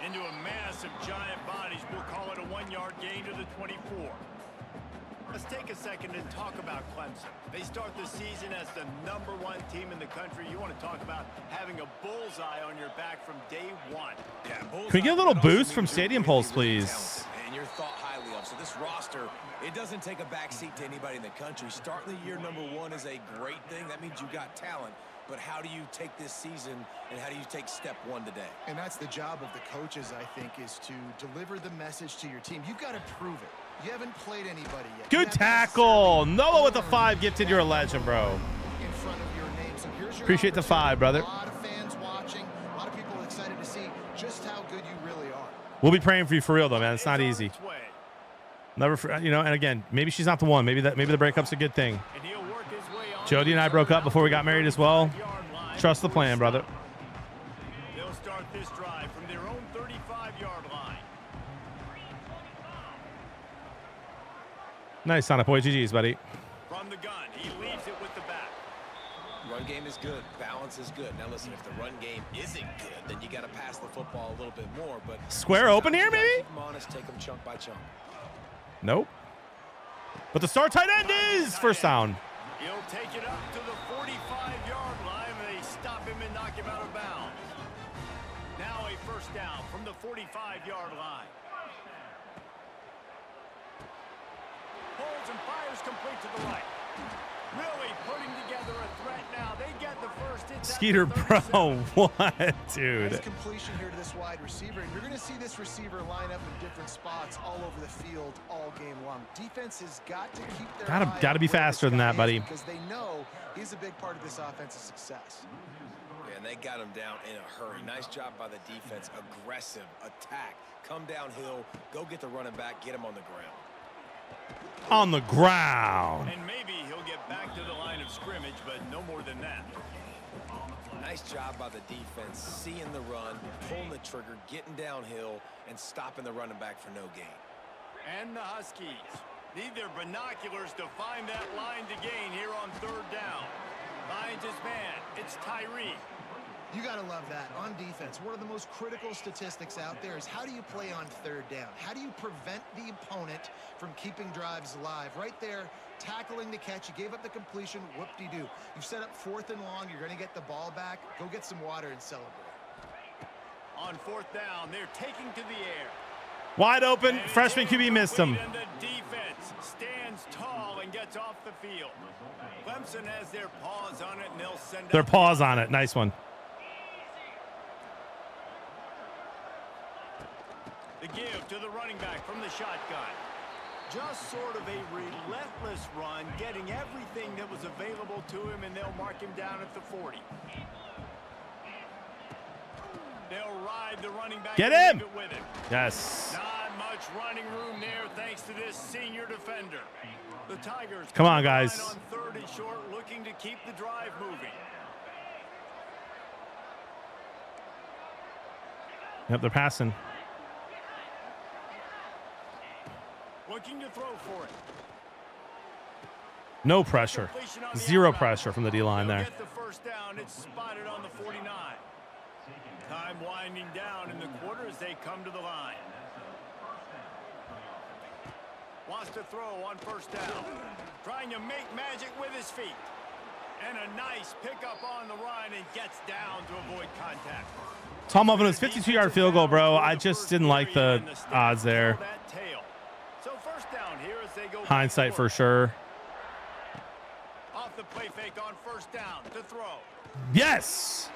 Into a mass of giant bodies. We'll call it a 1-yard gain to the 24. Let's take a second and talk about Clemson. They start the season as the #1 team in the country. You want to talk about having a bullseye on your back from day one. Yeah, Can we get a little boost from Stadium Pulse, please? And you're thought highly of. So this roster, it doesn't take a backseat to anybody in the country. Starting the year #1 is a great thing. That means you got talent. But how do you take this season and how do you take step one today? And that's the job of the coaches, I think, is to deliver the message to your team. You've got to prove it. You haven't played anybody yet. You Good haven't tackle. necessarily Noah with the earned 5 gifted. You're a legend, bro. in front of your name. So here's your Appreciate the 5, brother. A lot of fans watching, a lot of people excited to see just how good you really are. We'll be praying for you for real, though, man. It's not on easy. its way. Never, and again, maybe she's not the one. Maybe the breakup's a good thing. And he'll work his way on Jody and I broke up before we got married as well. 5-yard line. Trust the plan, brother. start this drive from their own 35-yard line. Nice on it, boy. GG's, buddy. From the gun, he leaves it with the back. Run game is good. Balance is good. Now listen, if the run game isn't good, then you got to pass the football a little bit more. But square open here, maybe? Keep them honest, take them chunk by chunk. Nope. But the star tight end is first down. He'll take it up to the 45-yard line, and they stop him and knock him out of bounds. Now a first down from the 45-yard line. Holds and fires complete to the right. Really putting together a threat now. They get the first. Skeeter Pro, what, dude? Nice completion here to this wide receiver, and you're going to see this receiver line up in different spots all over the field all game long. Defense has got to keep their Gotta be faster than that, buddy. Because they know he's a big part of this offense's success. Yeah, and they got him down in a hurry. Nice job by the defense. Aggressive attack. Come downhill. Go get the running back. Get him on the ground. On the ground. And maybe he'll get back to the line of scrimmage, but no more than that. Nice job by the defense, seeing the run, pulling the trigger, getting downhill, and stopping the running back for no gain. And the Huskies need their binoculars to find that line to gain here on third down. Finds his man. It's Tyree. You got to love that. On defense, one of the most critical statistics out there is how do you play on third down? How do you prevent the opponent from keeping drives alive? Right there, tackling the catch. You gave up the completion. Whoop-de-doo. You've set up 4th and long. You're going to get the ball back. Go get some water and celebrate. On fourth down, they're taking to the air. Wide open. Freshman QB missed him. And the defense stands tall and gets off the field. Clemson has their paws on it, and they'll send Their paws on it. Nice one. The give to the running back from the shotgun. Just sort of a relentless run, getting everything that was available to him, and they'll mark him down at the 40. They'll ride the running back. Get and him! leave it with him. Yes. Not much running room there thanks to this senior defender. The Tigers Come on, guys. on 3rd and short, looking to keep the drive moving. Yep, they're passing. Looking to throw for it. No pressure. Zero pressure from the D-line there. Get the first down. It's spotted on the 49. Time winding down in the quarter as they come to the line. Wants to throw on first down. Trying to make magic with his feet. And a nice pickup on the run and gets down to avoid contact. Tom Muffin, 52-yard field goal, bro. I just didn't like the odds there. So first down here as they go. Hindsight for sure. Off the play fake on first down to throw. Yes.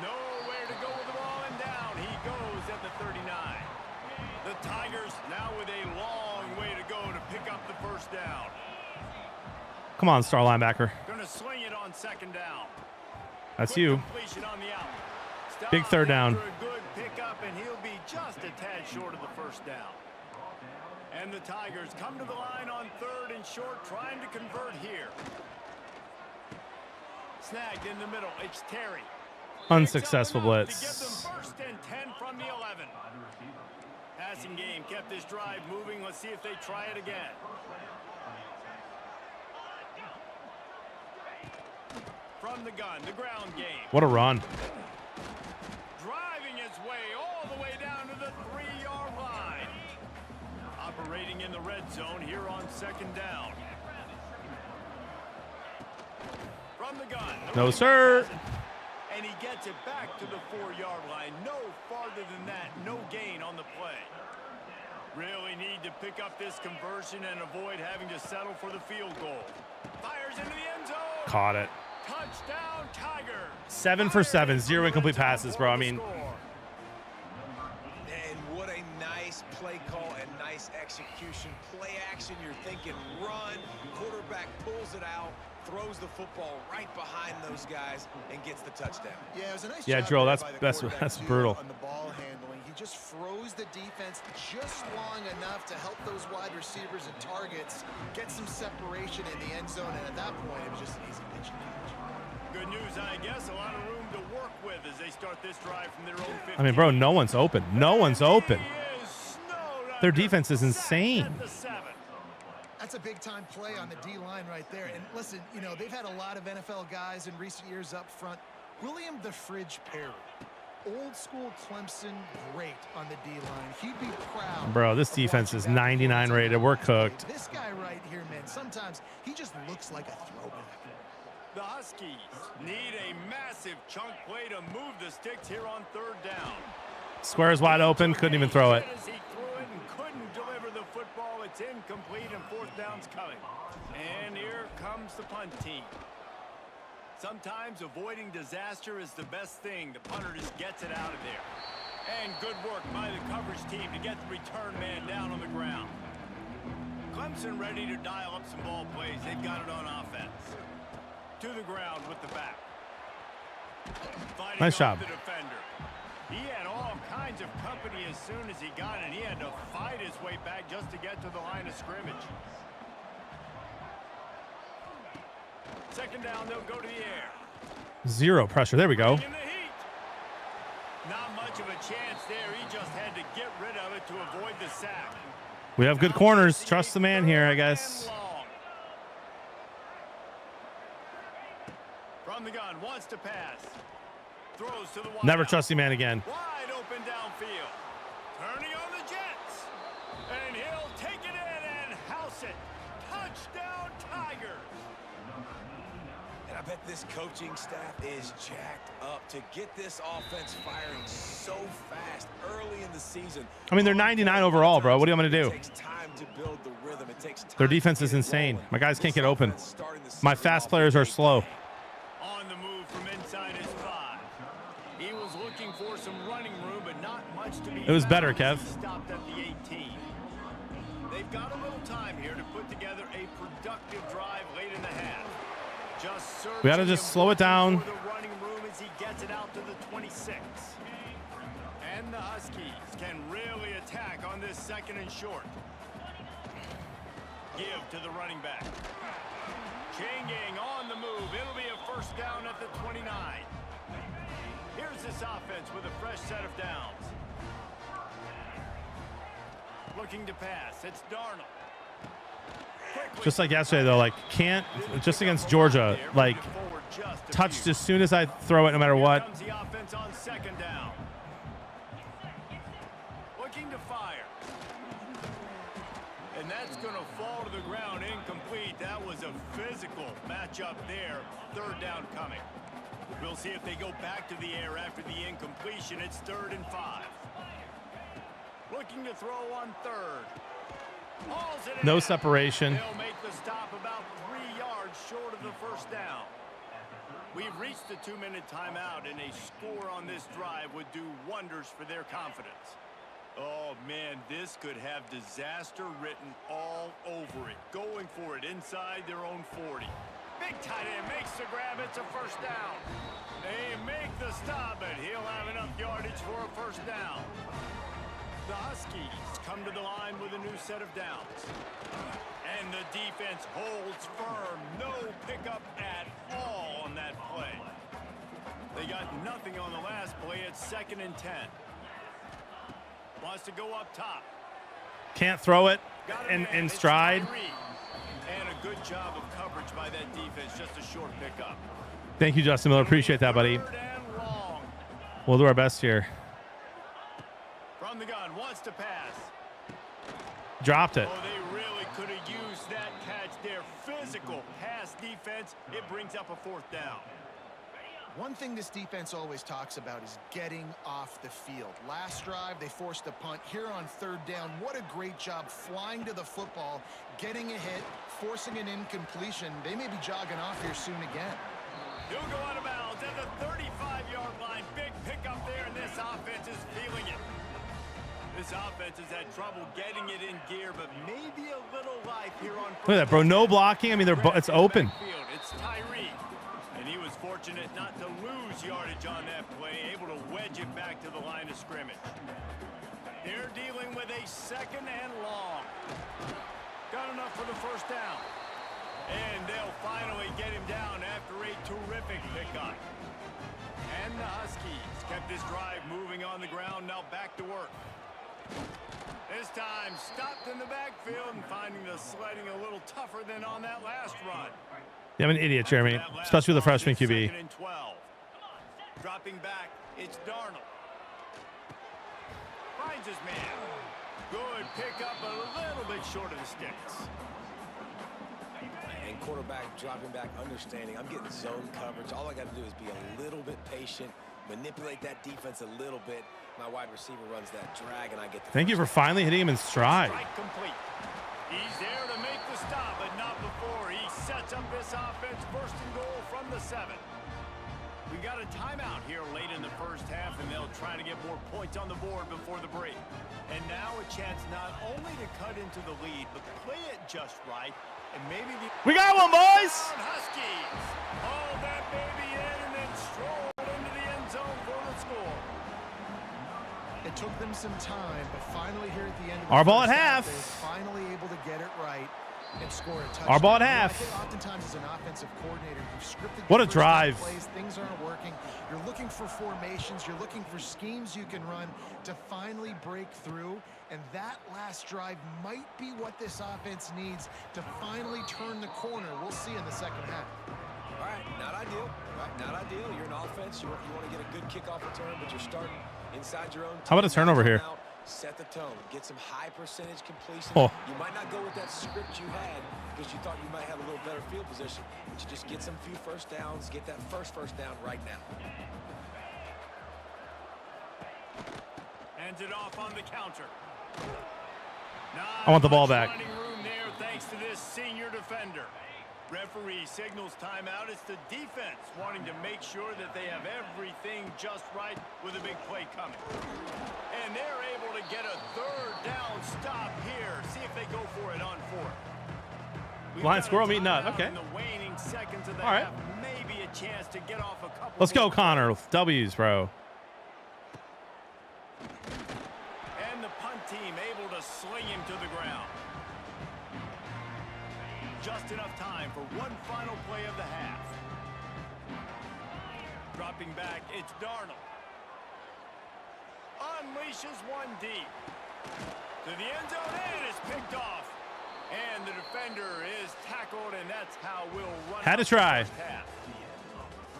Nowhere to go with the ball, and down he goes at the 39. The Tigers now with a long way to go to pick up the first down. Come on, star linebacker. Going to swing it on second down. That's Quick you. completion on the out. Stop Big third down. after a good pickup, and he'll be just a tad short of the first down. And the Tigers come to the line on 3rd and short, trying to convert here. Snagged in the middle. It's Terry. Unsuccessful blitz. To give them 1st and 10 from the 11. Passing game kept this drive moving. Let's see if they try it again. From the gun, the ground game. What a run. Driving its way all the way down to the 3-yard line. Operating in the red zone here on second down. From the gun. No, sir. And he gets it back to the 4-yard line. No farther than that. No gain on the play. Really need to pick up this conversion and avoid having to settle for the field goal. Fires into the end zone. Caught it. Touchdown, Tigers. 7 for 7. 0 incomplete passes, bro. I mean, And what a nice play call and nice execution. Play action, you're thinking run. Quarterback pulls it out, throws the football right behind those guys, and gets the touchdown. Yeah, it was a nice yeah, job Joel, there that's by the that's quarterback, that's too, brutal. on the ball handling. He just froze the defense just long enough to help those wide receivers and targets get some separation in the end zone, and at that point, it was just an easy pitch and catch. good news, I guess. A lot of room to work with as they start this drive from their own 15. I mean, bro, no one's open. No one's open. He is snowed Their under. defense is Sacked insane. at the 7. That's a big-time play on the D-line right there. And listen, you know, they've had a lot of NFL guys in recent years up front. William the Fridge Perry, old-school Clemson great on the D-line. He'd be proud. Bro, this of defense watching is that 99 performance. rated. We're cooked. This guy right here, man, sometimes he just looks like a throwback. The Huskies need a massive chunk play to move the sticks here on 3rd down. Square's wide open. Couldn't even throw it. As he threw it and couldn't deliver the football, it's incomplete and 4th down's coming. And here comes the punt team. Sometimes avoiding disaster is the best thing. The punter just gets it out of there. And good work by the coverage team to get the return man down on the ground. Clemson ready to dial up some ball plays. They've got it on offense. To the ground with the back. Fighting Nice job. off the defender. He had all kinds of company as soon as he got it. He had to fight his way back just to get to the line of scrimmage. 2nd down, they'll go to the air. Zero pressure. There we go. In the heat. Not much of a chance there. He just had to get rid of it to avoid the sack. We have good corners. Trust the man here, I guess. From the gun, wants to pass. Throws to the wide Never out. trust the man again. Wide open downfield. Turning on the Jets. And he'll take it in and house it. Touchdown Tigers. And I bet this coaching staff is jacked up to get this offense firing so fast early in the season. I mean, they're 99 overall, bro. What do you want me to do? It takes time to build the rhythm. It takes time Their defense to is get it insane. rolling. My guys can't This get open. offense starting the My season fast off players with are a slow. On the move from inside his 5. He was looking for some running room, but not much to be It was found better, as Kev. he stopped at the 18. They've got a little time here to put together a productive drive late in the half. Just We gotta searching just and slow it looking down. for the running room as he gets it out to the 26. And the Huskies can really attack on this 2nd and short. Give to the running back. Changing on the move. It'll be a 1st down at the 29. Here's this offense with a fresh set of downs. Looking to pass. It's Darnold. Quickly. Just like yesterday, though, like can't just against Georgia, like touched as soon as I throw it, no matter Here what. comes the offense on 2nd down. Looking to fire. And that's going to fall to the ground incomplete. That was a physical matchup there. 3rd down coming. We'll see if they go back to the air after the incompletion. It's 3rd and 5. Looking to throw on 3rd. Hauls it No in. separation. They'll make the stop about 3 yards short of the 1st down. We've reached the 2-minute timeout, and a score on this drive would do wonders for their confidence. Oh, man, this could have disaster written all over it. Going for it inside their own 40. Big tight end makes the grab. It's a 1st down. They make the stop, but he'll have enough yardage for a 1st down. The Huskies come to the line with a new set of downs. And the defense holds firm. No pickup at all on that play. They got nothing on the last play. It's 2nd and 10. Wants to go up top. Can't throw it Got him in It's stride. Tyree. And a good job of coverage by that defense. Just a short pickup. Thank you, Justin Miller. Appreciate that, buddy. 3rd and long. We'll do our best here. From the gun, wants to pass. Dropped it. Oh, they really could have used that catch there. Physical pass defense. It brings up a 4th down. One thing this defense always talks about is getting off the field. Last drive, they forced a punt. Here on 3rd down, what a great job flying to the football, getting a hit, forcing an incompletion. They may be jogging off here soon again. He'll go out of bounds at the 35-yard line. Big pickup there, and this offense is feeling it. This offense has had trouble getting it in gear, but maybe a little life here on. Look at that, bro. No blocking. I mean, it's open. It's Tyree. And he was fortunate not to lose yardage on that play, able to wedge it back to the line of scrimmage. They're dealing with a 2nd and long. Got enough for the 1st down. And they'll finally get him down after a terrific pickup. And the Huskies kept this drive moving on the ground. Now back to work. This time stopped in the backfield and finding the sledding a little tougher than on that last run. Yeah, I'm an idiot, Jeremy, especially with a freshman QB. Second and 12. Dropping back, it's Darnold. Finds his man. Good pickup, a little bit short of the sticks. And quarterback dropping back, understanding I'm getting zone coverage. All I got to do is be a little bit patient, manipulate that defense a little bit. My wide receiver runs that drag, and I get the Thank you for finally hitting him in stride. Strike complete. He's there to make the stop, but not before. He sets up this offense, first and goal from the 7. We got a timeout here late in the first half, and they'll try to get more points on the board before the break. And now a chance not only to cut into the lead, but play it just right. And maybe We got one, boys! Huskies haul that baby in and then stroll into the end zone for the score. It took them some time, but finally here at the end of the Our ball at first half. they're finally able to get it right and score a touchdown. Our ball at You know, half. I think oftentimes as an offensive coordinator, you've scripted What a your first down drive. plays, things aren't working. You're looking for formations, you're looking for schemes you can run to finally break through, and that last drive might be what this offense needs to finally turn the corner. We'll see in the second half. All right, not ideal. Right, not ideal. You're an offense. You want to get a good kickoff return, but you're starting inside your own. How about a turnover here? Set the tone. Get some high percentage completion. Oh. You might not go with that script you had because you thought you might have a little better field position, but you just get some few first downs. Get that first down right now. Hands it off on the counter. I want the ball back. Running room there thanks to this senior defender. Referee signals timeout. It's the defense wanting to make sure that they have everything just right with a big play coming. And they're able to get a third down stop here. See if they go for it on 4th. Line squirrel meeting up. Okay. In the waning seconds of the All right. half, maybe a chance to get off a couple. Let's go, more. Connor. W's, bro. And the punt team able to sling him to the ground. Just enough time for one final play of the half. Dropping back, it's Darnold. Unleashes one deep. To the end zone, and it's picked off. And the defender is tackled, and that's how we'll run. Had to out the try. first half.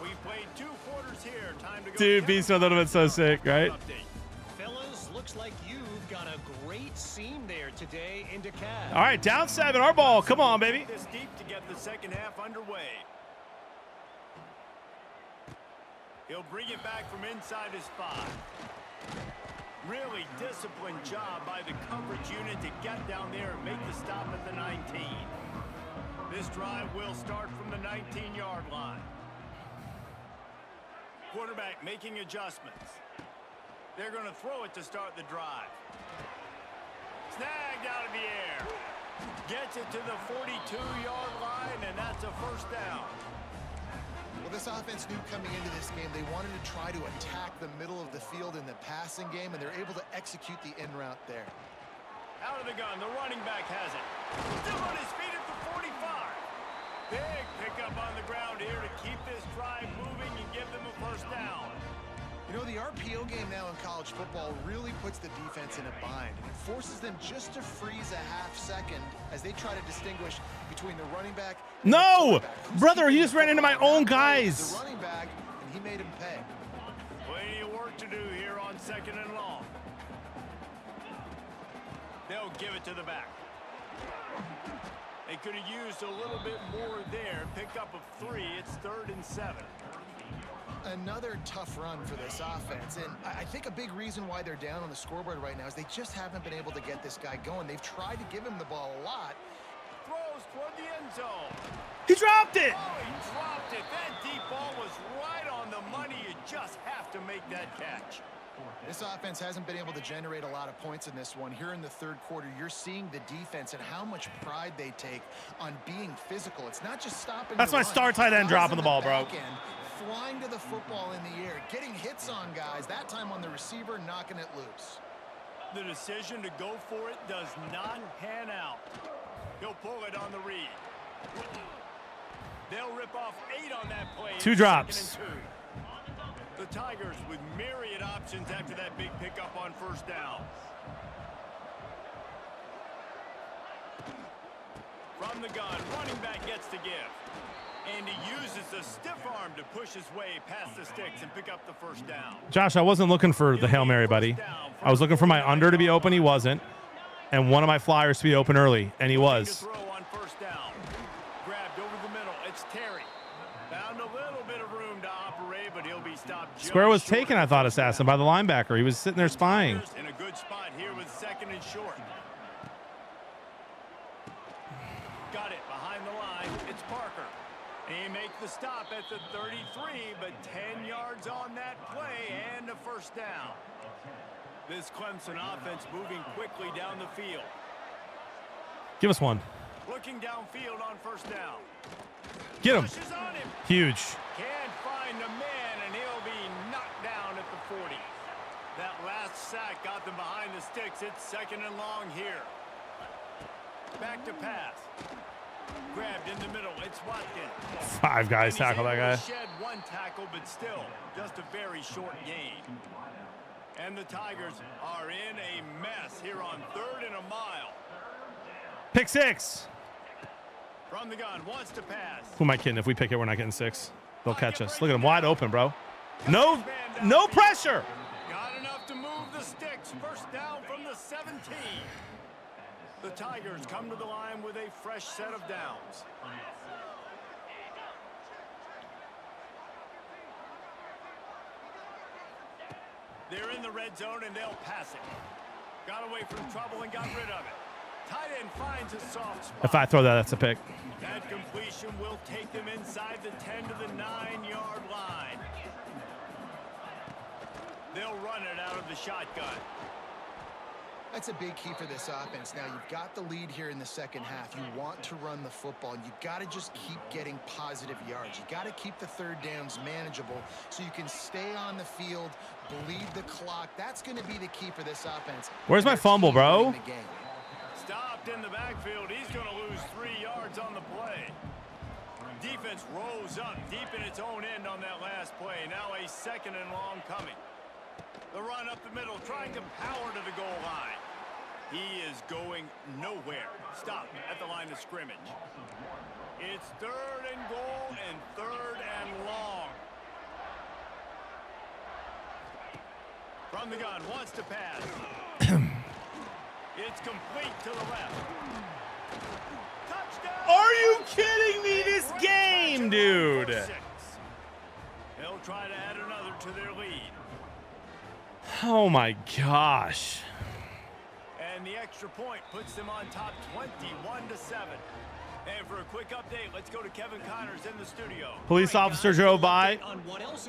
We played 2 quarters here. Time to go. Dude, Beast a little bit so sick, right? Fellas, looks like you've got a great seam there today into Cavs. All right, down 7. Our ball. Come on, baby. This deep to get the second half underway. He'll bring it back from inside his 5. Really disciplined job by the coverage unit to get down there and make the stop at the 19. This drive will start from the 19-yard line. Quarterback making adjustments. They're going to throw it to start the drive. Snagged out of the air. Gets it to the 42-yard line, and that's a first down. Well, this offense knew coming into this game they wanted to try to attack the middle of the field in the passing game, and they're able to execute the in route there. Out of the gun, the running back has it. Still on his feet at the 45. Big pickup on the ground here to keep this drive moving and give them a first down. You know, the RPO game now in college football really puts the defense in a bind. It forces them just to freeze a half second as they try to distinguish between the running back and the No! quarterback. Who's Brother, he keeping just the ran into my football? own The guys. running back, and he made him pay. Plenty of work to do here on 2nd and long. They'll give it to the back. They could have used a little bit more there. Pick up a 3. It's 3rd and 7. Another tough run for this offense, and I think a big reason why they're down on the scoreboard right now is they just haven't been able to get this guy going. They've tried to give him the ball a lot. Throws toward the end zone. He dropped it. Oh, he dropped it. That deep ball was right on the money. You just have to make that catch. This offense hasn't been able to generate a lot of points in this one. Here in the third quarter, you're seeing the defense and how much pride they take on being physical. It's not just stopping. That's the my run. star tight end Guys dropping in the ball, bro. back end, flying to the football in the air, getting hits on guys, that time on the receiver, knocking it loose. The decision to go for it does not pan out. He'll pull it on the read. They'll rip off 8 on that play. 2 drops. The Tigers with myriad options after that big pickup on first down. From the gun, running back gets to give. And he uses the stiff arm to push his way past the sticks and pick up the first down. Josh, I wasn't looking for the Hail Mary, buddy. I was looking for my under to be open. He wasn't. And one of my flyers to be open early, and he was. Throw on first down. Grabbed over the middle. It's Terry. Found a little bit of room to operate, but he'll be stopped. Square was taken, I thought, Assassin, by the linebacker. He was sitting there spying. In a good spot here with 2nd and short. Got it behind the line. It's Parker. He makes the stop at the 33, but 10 yards on that play and a first down. This Clemson offense moving quickly down the field. Give us one. Looking downfield on first down. Get him. Pushes on him. Huge. Can't find a man, and he'll be knocked down at the 40. That last sack got them behind the sticks. It's 2nd and long here. Back to pass. Grabbed in the middle. It's Watkins. 5 guys tackle that guy. Shed 1 tackle, but still just a very short gain. And the Tigers are in a mess here on 3rd and a mile. Pick 6. From the gun, wants to pass. Who am I kidding? If we pick it, we're not getting 6. They'll catch us. Look at him wide open, bro. No pressure. Got enough to move the sticks. First down from the 17. The Tigers come to the line with a fresh set of downs. They're in the red zone, and they'll pass it. Got away from trouble and got rid of it. Tight end finds a soft spot. If I throw that, that's a pick. That completion will take them inside the 10 to the 9-yard line. They'll run it out of the shotgun. That's a big key for this offense. Now, you've got the lead here in the second half. You want to run the football, and you got to just keep getting positive yards. You got to keep the 3rd downs manageable so you can stay on the field, bleed the clock. That's going to be the key for this offense. Where's my fumble, bro? Stopped in the backfield. He's going to lose 3 yards on the play. Defense rose up deep in its own end on that last play. Now a 2nd and long coming. The run up the middle, trying to power to the goal line. He is going nowhere. Stopped at the line of scrimmage. It's 3rd and goal and 3rd and long. From the gun, wants to pass. It's complete to the left. Touchdown! Are you kidding me? This game, dude. They'll try to add another to their lead. Oh my gosh. And the extra point puts them on top 21-7. And for a quick update, let's go to Kevin Connors in the studio. Police officer drove by.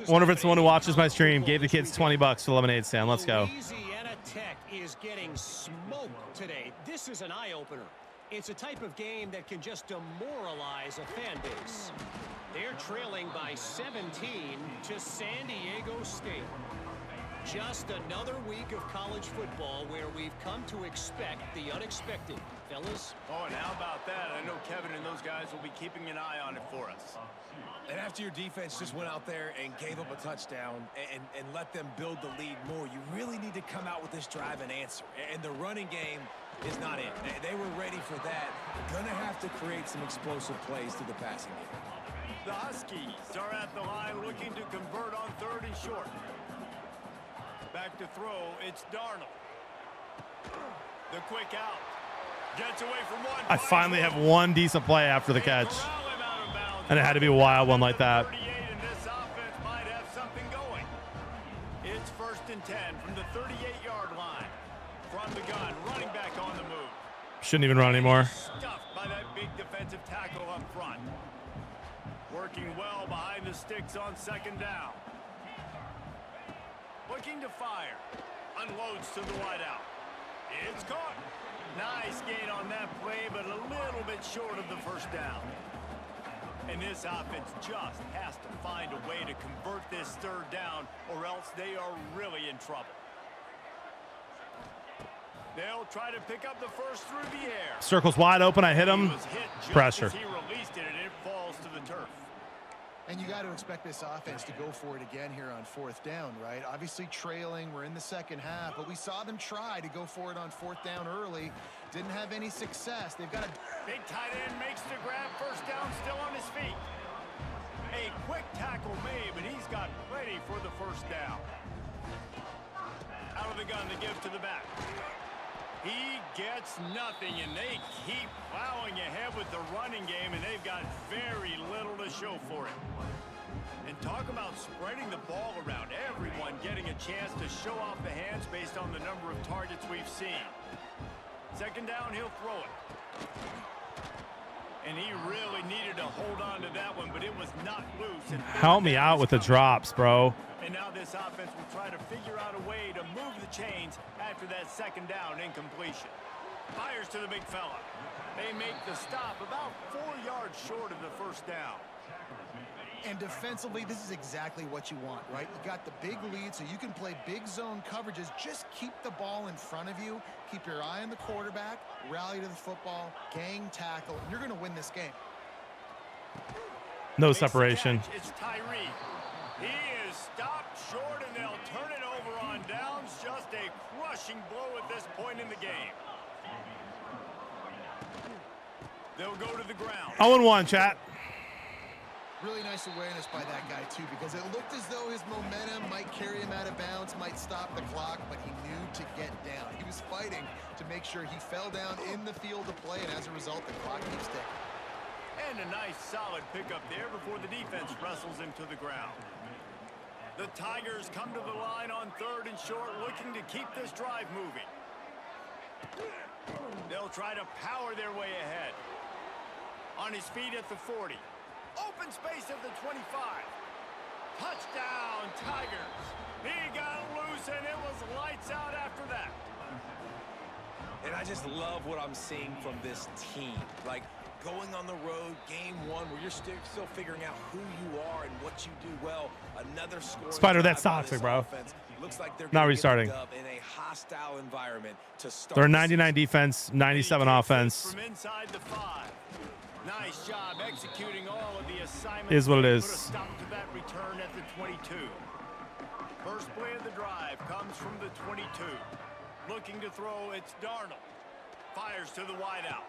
Wonder if it's the one who watches my stream. Gave the kids $20 for the lemonade stand. Let's go. Louisiana Tech is getting smoked today. This is an eye-opener. It's a type of game that can just demoralize a fan base. They're trailing by 17 to San Diego State. Just another week of college football where we've come to expect the unexpected. Fellas? Oh, and how about that? I know Kevin and those guys will be keeping an eye on it for us. And after your defense just went out there and gave up a touchdown and let them build the lead more, you really need to come out with this drive and answer. And the running game is not it. They were ready for that. Gonna have to create some explosive plays to the passing game. The Huskies are at the line looking to convert on 3rd and short. Back to throw, it's Darnold. The quick out. Gets away from one. I finally have one decent play after the catch. And it had to be a wild one like that. And this offense might have something going. It's 1st and 10 from the 38-yard line. From the gun, running back on the move. Shouldn't even run anymore. Stuffed by that big defensive tackle up front. Working well behind the sticks on 2nd down. Looking to fire. Unloads to the wideout. It's caught. Nice gain on that play, but a little bit short of the first down. And this offense just has to find a way to convert this 3rd down, or else they are really in trouble. They'll try to pick up the first through the air. Circle's wide open. I hit him. Pressure. He released got to expect this offense to go for it again here on 4th down, right? Obviously trailing. We're in the second half, but we saw them try to go for it on 4th down early. Didn't have any success. They've got a Big tight end makes the grab. First down, still on his feet. A quick tackle made, but he's got plenty for the first down. Out of the gun to give to the back. He gets nothing, and they keep plowing ahead with the running game, and they've got very little to show for it. And talk about spreading the ball around. Everyone getting a chance to show off the hands based on the number of targets we've seen. Second down, he'll throw it. And he really needed to hold on to that one, but it was not loose. And help me out with the drops, bro. And now this offense will try to figure out a way to move the chains after that second down incompletion. Fires to the big fella. They make the stop about 4 yards short of the first down. And defensively, this is exactly what you want, right? You got the big lead, so you can play big zone coverages. Just keep the ball in front of you. Keep your eye on the quarterback. Rally to the football. Gang tackle. And you're going to win this game. No separation. It's Tyree. He is stopped short, and they'll turn it over on downs. Just a crushing blow at this point in the game. They'll go to the ground. 0-1, chat. Really nice awareness by that guy, too, because it looked as though his momentum might carry him out of bounds, might stop the clock, but he knew to get down. He was fighting to make sure he fell down in the field of play, and as a result, the clock keeps ticking. And a nice solid pickup there before the defense wrestles him to the ground. The Tigers come to the line on 3rd and short, looking to keep this drive moving. They'll try to power their way ahead. On his feet at the 40. Open space at the 25. Touchdown, Tigers. He got loose, and it was lights out after that. And I just love what I'm seeing from this team. Like, going on the road, game 1, where you're still figuring out who you are and what you do well. Another score. Spider, that's toxic, bro. Looks like they're not restarting. in a hostile environment to start. They're 99 defense, 97 offense. From inside the 5. Nice job executing all of the assignments. Is what it is. Put a stop to that return at the 22. First play of the drive comes from the 22. Looking to throw, it's Darnold. Fires to the wideout.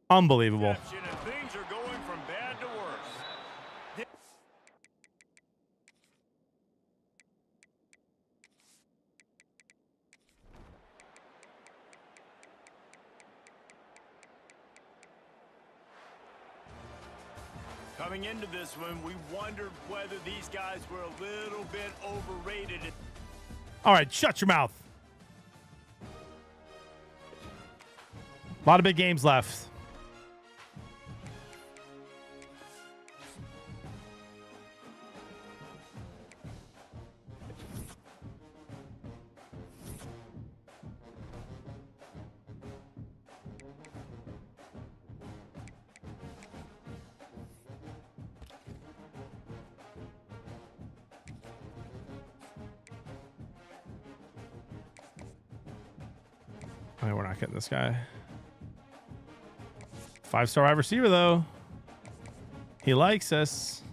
Unbelievable. And things are going from bad to worse. Coming into this one, we wondered whether these guys were a little bit overrated. All right, shut your mouth. A lot of big games left. All right, we're not getting this guy. 5-star wide receiver, though. He likes us.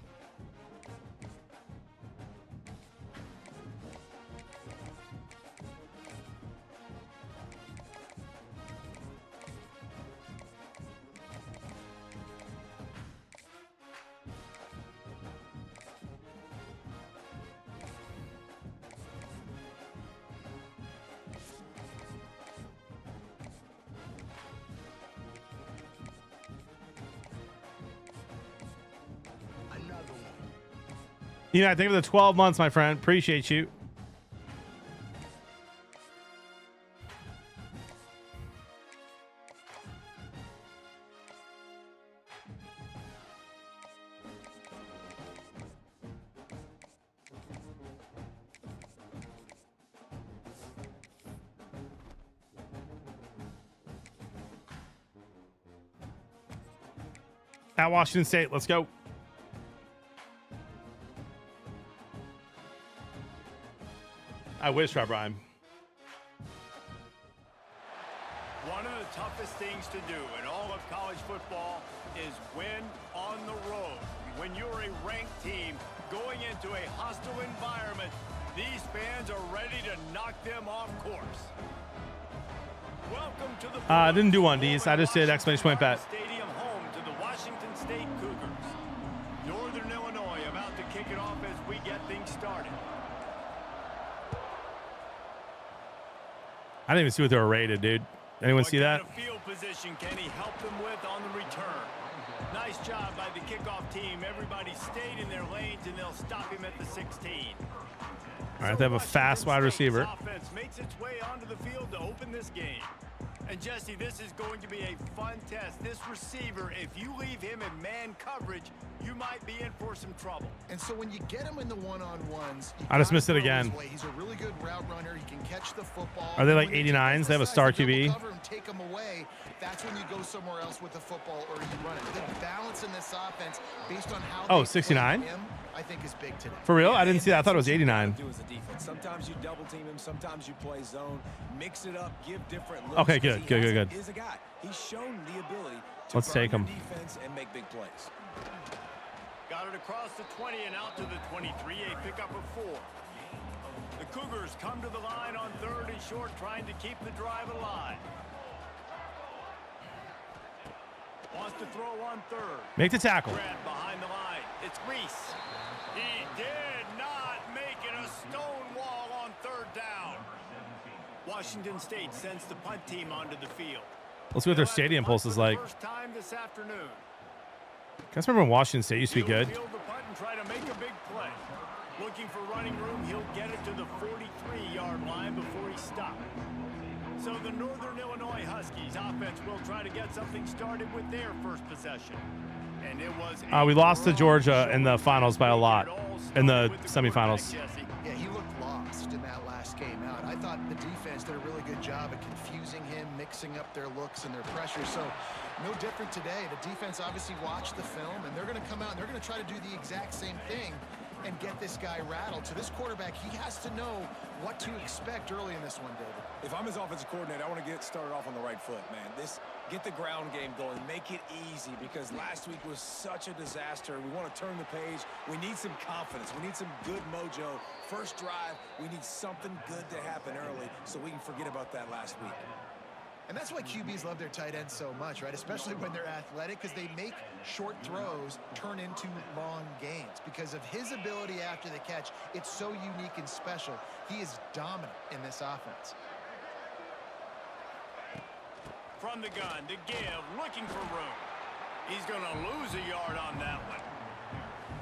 You know, I think of the 12 months, my friend. Appreciate you. At Washington State, let's go. I wish, Rob Rhyme. One of the toughest things to do in all of college football is win on the road. When you're a ranked team going into a hostile environment, these fans are ready to knock them off course. Welcome to the I didn't do one of these. I just did exclamation point bet. Stadium, home to the Washington State Cougars. Northern Illinois about to kick it off as we get things started. I didn't even see what they were rated, dude. Anyone see that? What kind of field position can he help them with on the return? Nice job by the kickoff team. Everybody stayed in their lanes, and they'll stop him at the 16. All right, they have a fast wide receiver. Offense makes its way onto the field to open this game. And Jesse, this is going to be a fun test. This receiver, if you leave him in man coverage, you might be in for some trouble. And so when you get him in the one-on-ones, I just missed it again. He's a really good route runner. He can catch the football. Are they like 89s? They have a star QB. Cover him, take him away. That's when you go somewhere else with the football or you run it. The balance in this offense based on how 69? him, I think is big today. For real? I didn't see that. I thought it was 89. Do as a defense. Sometimes you double team him, sometimes you play zone, mix it up, give different looks. Okay, good. Is a guy. He's shown the ability to Let's take him. defense and make big plays. Got it across the 20 and out to the 23, a pickup of 4. The Cougars come to the line on 3rd and short, trying to keep the drive alive. Wants to throw on 3rd. Make the tackle. Grab behind the line. It's Reese. He did not make it a stone wall on 3rd down. Washington State sends the punt team onto the field. Let's see what their stadium pulse is like. First time this afternoon. You guys remember when Washington State used to be good? Field the punt and try to make a big play. Looking for running room, he'll get it to the 43-yard line before he stopped. So the Northern Illinois Huskies offense will try to get something started with their first possession. And it was We lost to Georgia in the finals by a lot. In the semifinals. Yeah, he looked lost in that last game out. I thought the defense did a really good job at confusing him, mixing up their looks and their pressure. So no different today. The defense obviously watched the film, and they're going to come out and they're going to try to do the exact same thing and get this guy rattled. So this quarterback, he has to know what to expect early in this one, David. If I'm his offensive coordinator, I want to get started off on the right foot, man. Get the ground game going. Make it easy because last week was such a disaster. We want to turn the page. We need some confidence. We need some good mojo. First drive, we need something good to happen early so we can forget about that last week. And that's why QBs love their tight ends so much, right? Especially when they're athletic, because they make short throws turn into long gains. Because of his ability after the catch, it's so unique and special. He is dominant in this offense. From the gun to give, looking for room. He's going to lose a yard on that one.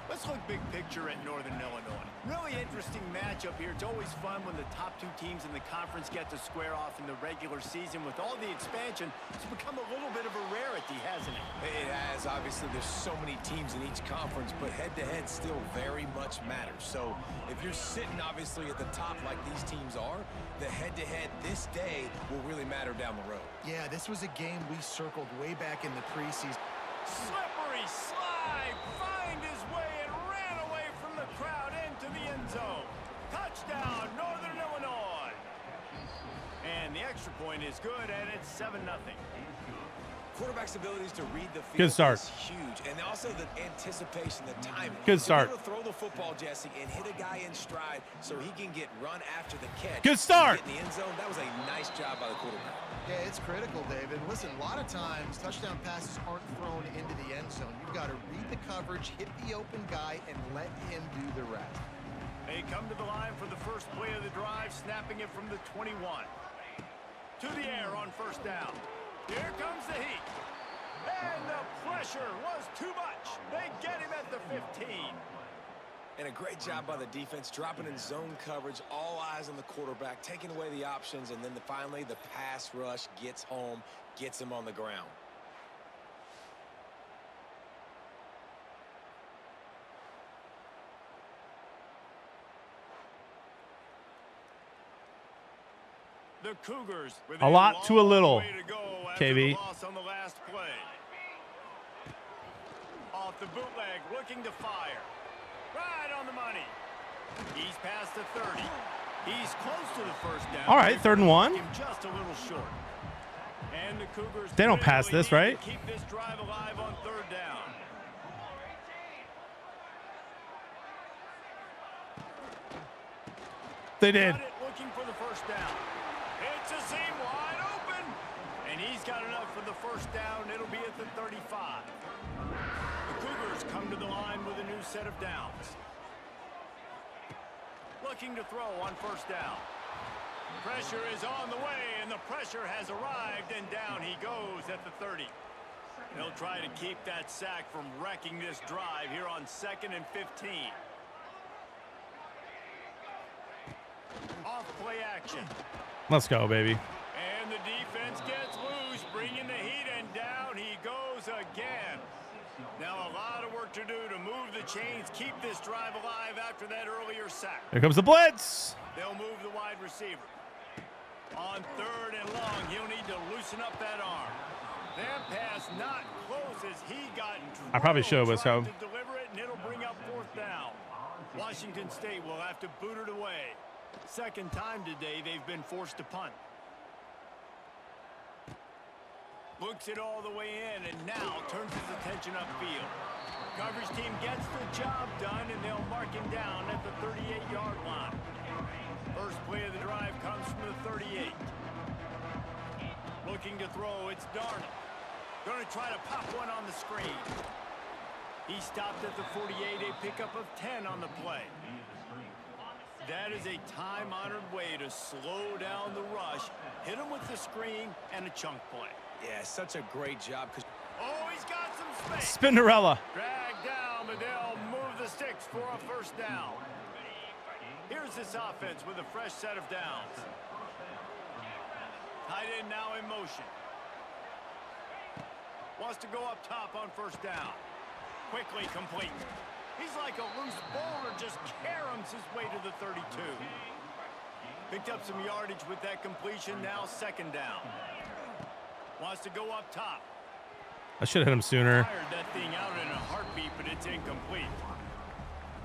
Let's look big picture at Northern Illinois. Really interesting matchup here. It's always fun when the top 2 teams in the conference get to square off in the regular season. With all the expansion, it's become a little bit of a rarity, hasn't it? It has. Obviously, there's so many teams in each conference, but head-to-head still very much matters. So if you're sitting, obviously, at the top like these teams are, the head-to-head this day will really matter down the road. Yeah, this was a game we circled way back in the preseason. Slippery slide, find his way and ran away from the crowd into the end zone. Touchdown, Northern Illinois. And the extra point is good, and it's 7-0. Quarterback's abilities to read the field Good start. is huge, and also the anticipation, the timing. Good start. To be able to throw the football, Jesse, and hit a guy in stride so he can get run after the catch. Good start. Get in the end zone. That was a nice job by the quarterback. Yeah, it's critical, David. Listen, a lot of times touchdown passes aren't thrown into the end zone. You've got to read the coverage, hit the open guy, and let him do the rest. They come to the line for the first play of the drive, snapping it from the 21. To the air on first down. Here comes the heat. And the pressure was too much. They get him at the 15. And a great job by the defense, dropping in zone coverage, all eyes on the quarterback, taking away the options, and then finally the pass rush gets home, gets him on the ground. The Cougars with A lot to a little, way to go after KB. the loss on the last play. Off the bootleg, looking to fire. Right on the money. He's past the 30. He's close to the first down. All right, 3rd and 1. Just a little short. And the Cougars They don't pass clearly this, need right? to keep this drive alive on third down. They did. Got it, looking for the first down. It's a seam wide open. And he's got enough for the first down. It'll be at the 35. The Cougars come to the line with a new set of downs. Looking to throw on first down. Pressure is on the way, and the pressure has arrived, and down he goes at the 30. They'll try to keep that sack from wrecking this drive here on 2nd and 15. Off play action. Let's go, baby. And the defense gets loose, bringing the heat, and down he goes again. Now a lot of work to do to move the chains, keep this drive alive after that earlier sack. Here comes the blitz. They'll move the wide receiver. On 3rd and long, he'll need to loosen up that arm. That pass not close as he got in trouble. I probably should have, trying so. to deliver it, and it'll bring up 4th down. Washington State will have to boot it away. Second time today they've been forced to punt. Looks it all the way in, and now turns his attention upfield. Coverage team gets the job done, and they'll mark him down at the 38-yard line. First play of the drive comes from the 38. Looking to throw, it's Darnold. Going to try to pop one on the screen. He stopped at the 48, a pickup of 10 on the play. That is a time-honored way to slow down the rush, hit him with the screen, and a chunk play. Yeah, such a great job. Oh, he's got some space. Spinderella. Drag down, but they'll move the sticks for a first down. Here's this offense with a fresh set of downs. Tight end now in motion. Wants to go up top on first down. Quickly complete. He's like a loose boulder, just caroms his way to the 32. Picked up some yardage with that completion, now 2nd down. Wants to go up top. I should have hit him sooner. Fired that thing out in a heartbeat, but it's incomplete.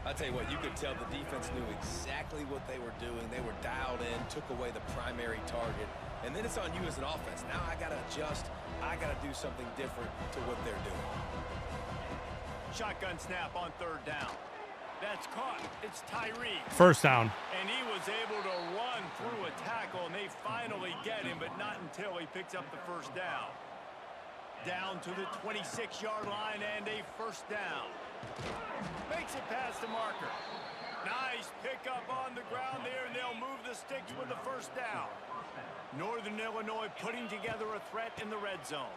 I'll tell you what, you could tell the defense knew exactly what they were doing. They were dialed in, took away the primary target, and then it's on you as an offense. Now I got to adjust. I got to do something different to what they're doing. Shotgun snap on 3rd down. That's caught. It's Tyree. First down. And he was able to run through a tackle, and they finally get him, but not until he picks up the first down. Down to the 26-yard line and a first down. Makes it past the marker. Nice pickup on the ground there, and they'll move the sticks with the first down. Northern Illinois putting together a threat in the red zone.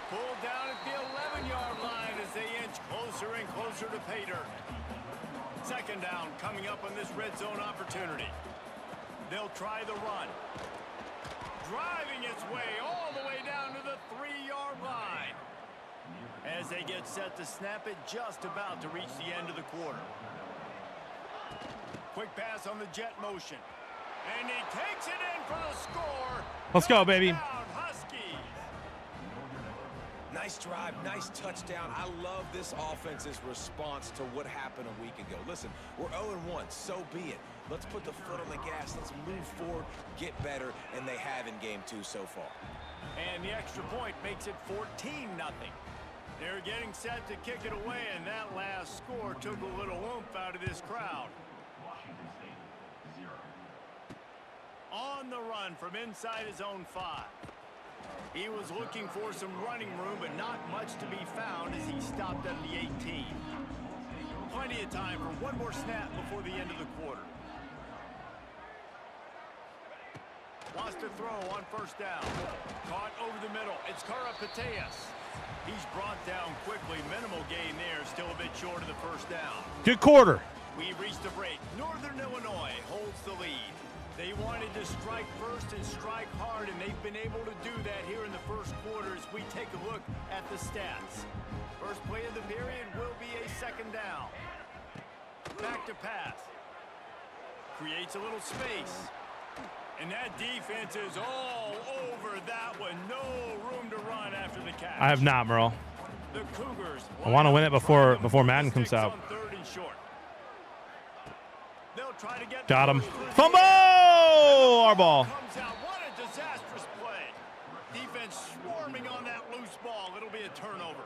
Pulled down at the 11-yard line as they inch closer and closer to pay dirt. 2nd down coming up on this red zone opportunity. They'll try the run. Driving its way all the way down to the 3-yard line. As they get set to snap it, just about to reach the end of the quarter. Quick pass on the jet motion. And he takes it in for the score. Let's go, baby. Touchdown, Huskies. Nice drive, nice touchdown. I love this offense's response to what happened a week ago. Listen, we're 0-1, so be it. Let's put the foot on the gas. Let's move forward, get better, and they have in game 2 so far. And the extra point makes it 14-0. They're getting set to kick it away, and that last score took a little oomph out of this crowd. On the run from inside his own 5. He was looking for some running room, but not much to be found as he stopped at the 18. Plenty of time for one more snap before the end of the quarter. Wants to throw on first down. Caught over the middle. It's Karapateas. He's brought down quickly. Minimal gain there. Still a bit short of the first down. Good quarter. We've reached the break. Northern Illinois holds the lead. They wanted to strike first and strike hard, and they've been able to do that here in the first quarter as we take a look at the stats. First play of the period will be a 2nd down. Back to pass. Creates a little space. And that defense is all over that one. No room to run after the catch. I have not, Merle. The Cougars. I want to win it before Madden comes out. On 3rd and short. They'll try to get Got him. Fumble! Our ball. Comes out. What a disastrous play. defense swarming on that loose ball. It'll be a turnover.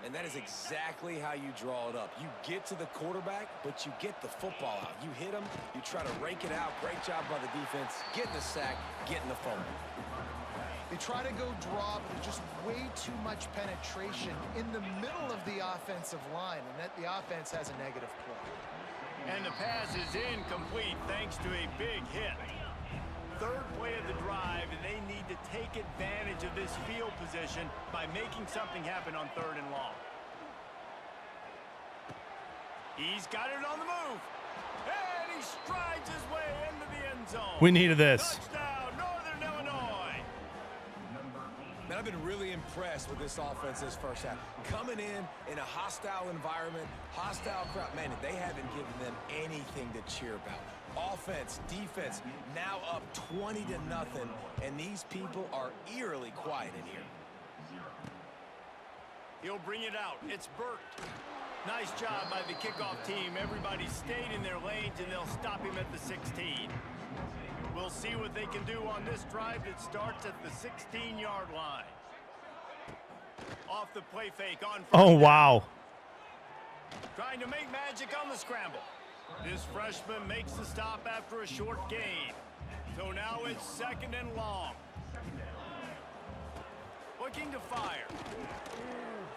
And that is exactly how you draw it up. You get to the quarterback, but you get the football out. You hit him, you try to rake it out. Great job by the defense, getting the sack, getting the fumble. They try to go draw, but there's just way too much penetration in the middle of the offensive line, and that the offense has a negative play. And the pass is incomplete thanks to a big hit. Third play of the drive, and they need to take advantage of this field position by making something happen on 3rd and long. He's got it on the move, and he strides his way into the end zone. We needed this. Touchdown, Northern Illinois. Man, I've been really impressed with this offense this first half. Coming in a hostile environment, hostile crowd. Man, they haven't given them anything to cheer about. Offense, defense, now up 20-0, and these people are eerily quiet in here. He'll bring it out. It's Burt. Nice job by the kickoff team. Everybody stayed in their lanes, and they'll stop him at the 16. We'll see what they can do on this drive that starts at the 16-yard line. Off the play fake on. Oh, wow. Trying to make magic on the scramble. This freshman makes the stop after a short gain. So now it's 2nd and long. Looking to fire.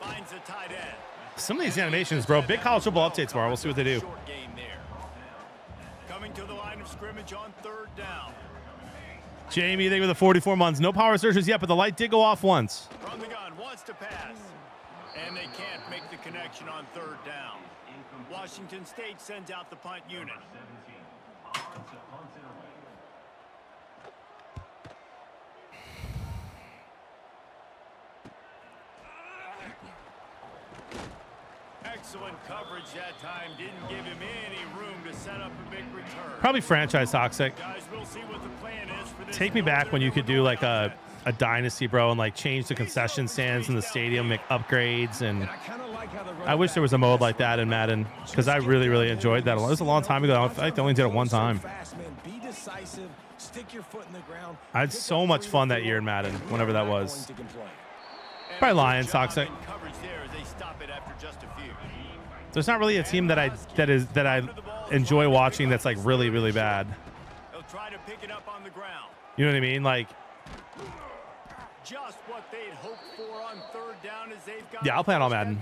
Finds a tight end. Some of these animations, bro. Big college football updates tomorrow. We'll see what they do. Short gain there. Coming to the line of scrimmage on 3rd down. Jamie, they were the 44 months. No power surges yet, but the light did go off once. From the gun, wants to pass. And they can't make the connection on 3rd down. Washington State sends out the punt unit. Excellent coverage that time. Didn't give him any room to set up a big return. Probably franchise toxic. Guys, we'll see what the plan is for this. Take me back when you could do like a dynasty, bro, and like change the concession stands in the stadium, make upgrades, and I wish there was a mode like that in Madden because I really, really enjoyed that. It was a long time ago. I think they only did it one time. I had so much fun that year in Madden, whenever that was. Probably Lions toxic. There's not really a team that I enjoy watching that's like really, really bad. You know what I mean? Like, just what they'd hoped for on 3rd down as they've got. Yeah, I'll play it on Madden.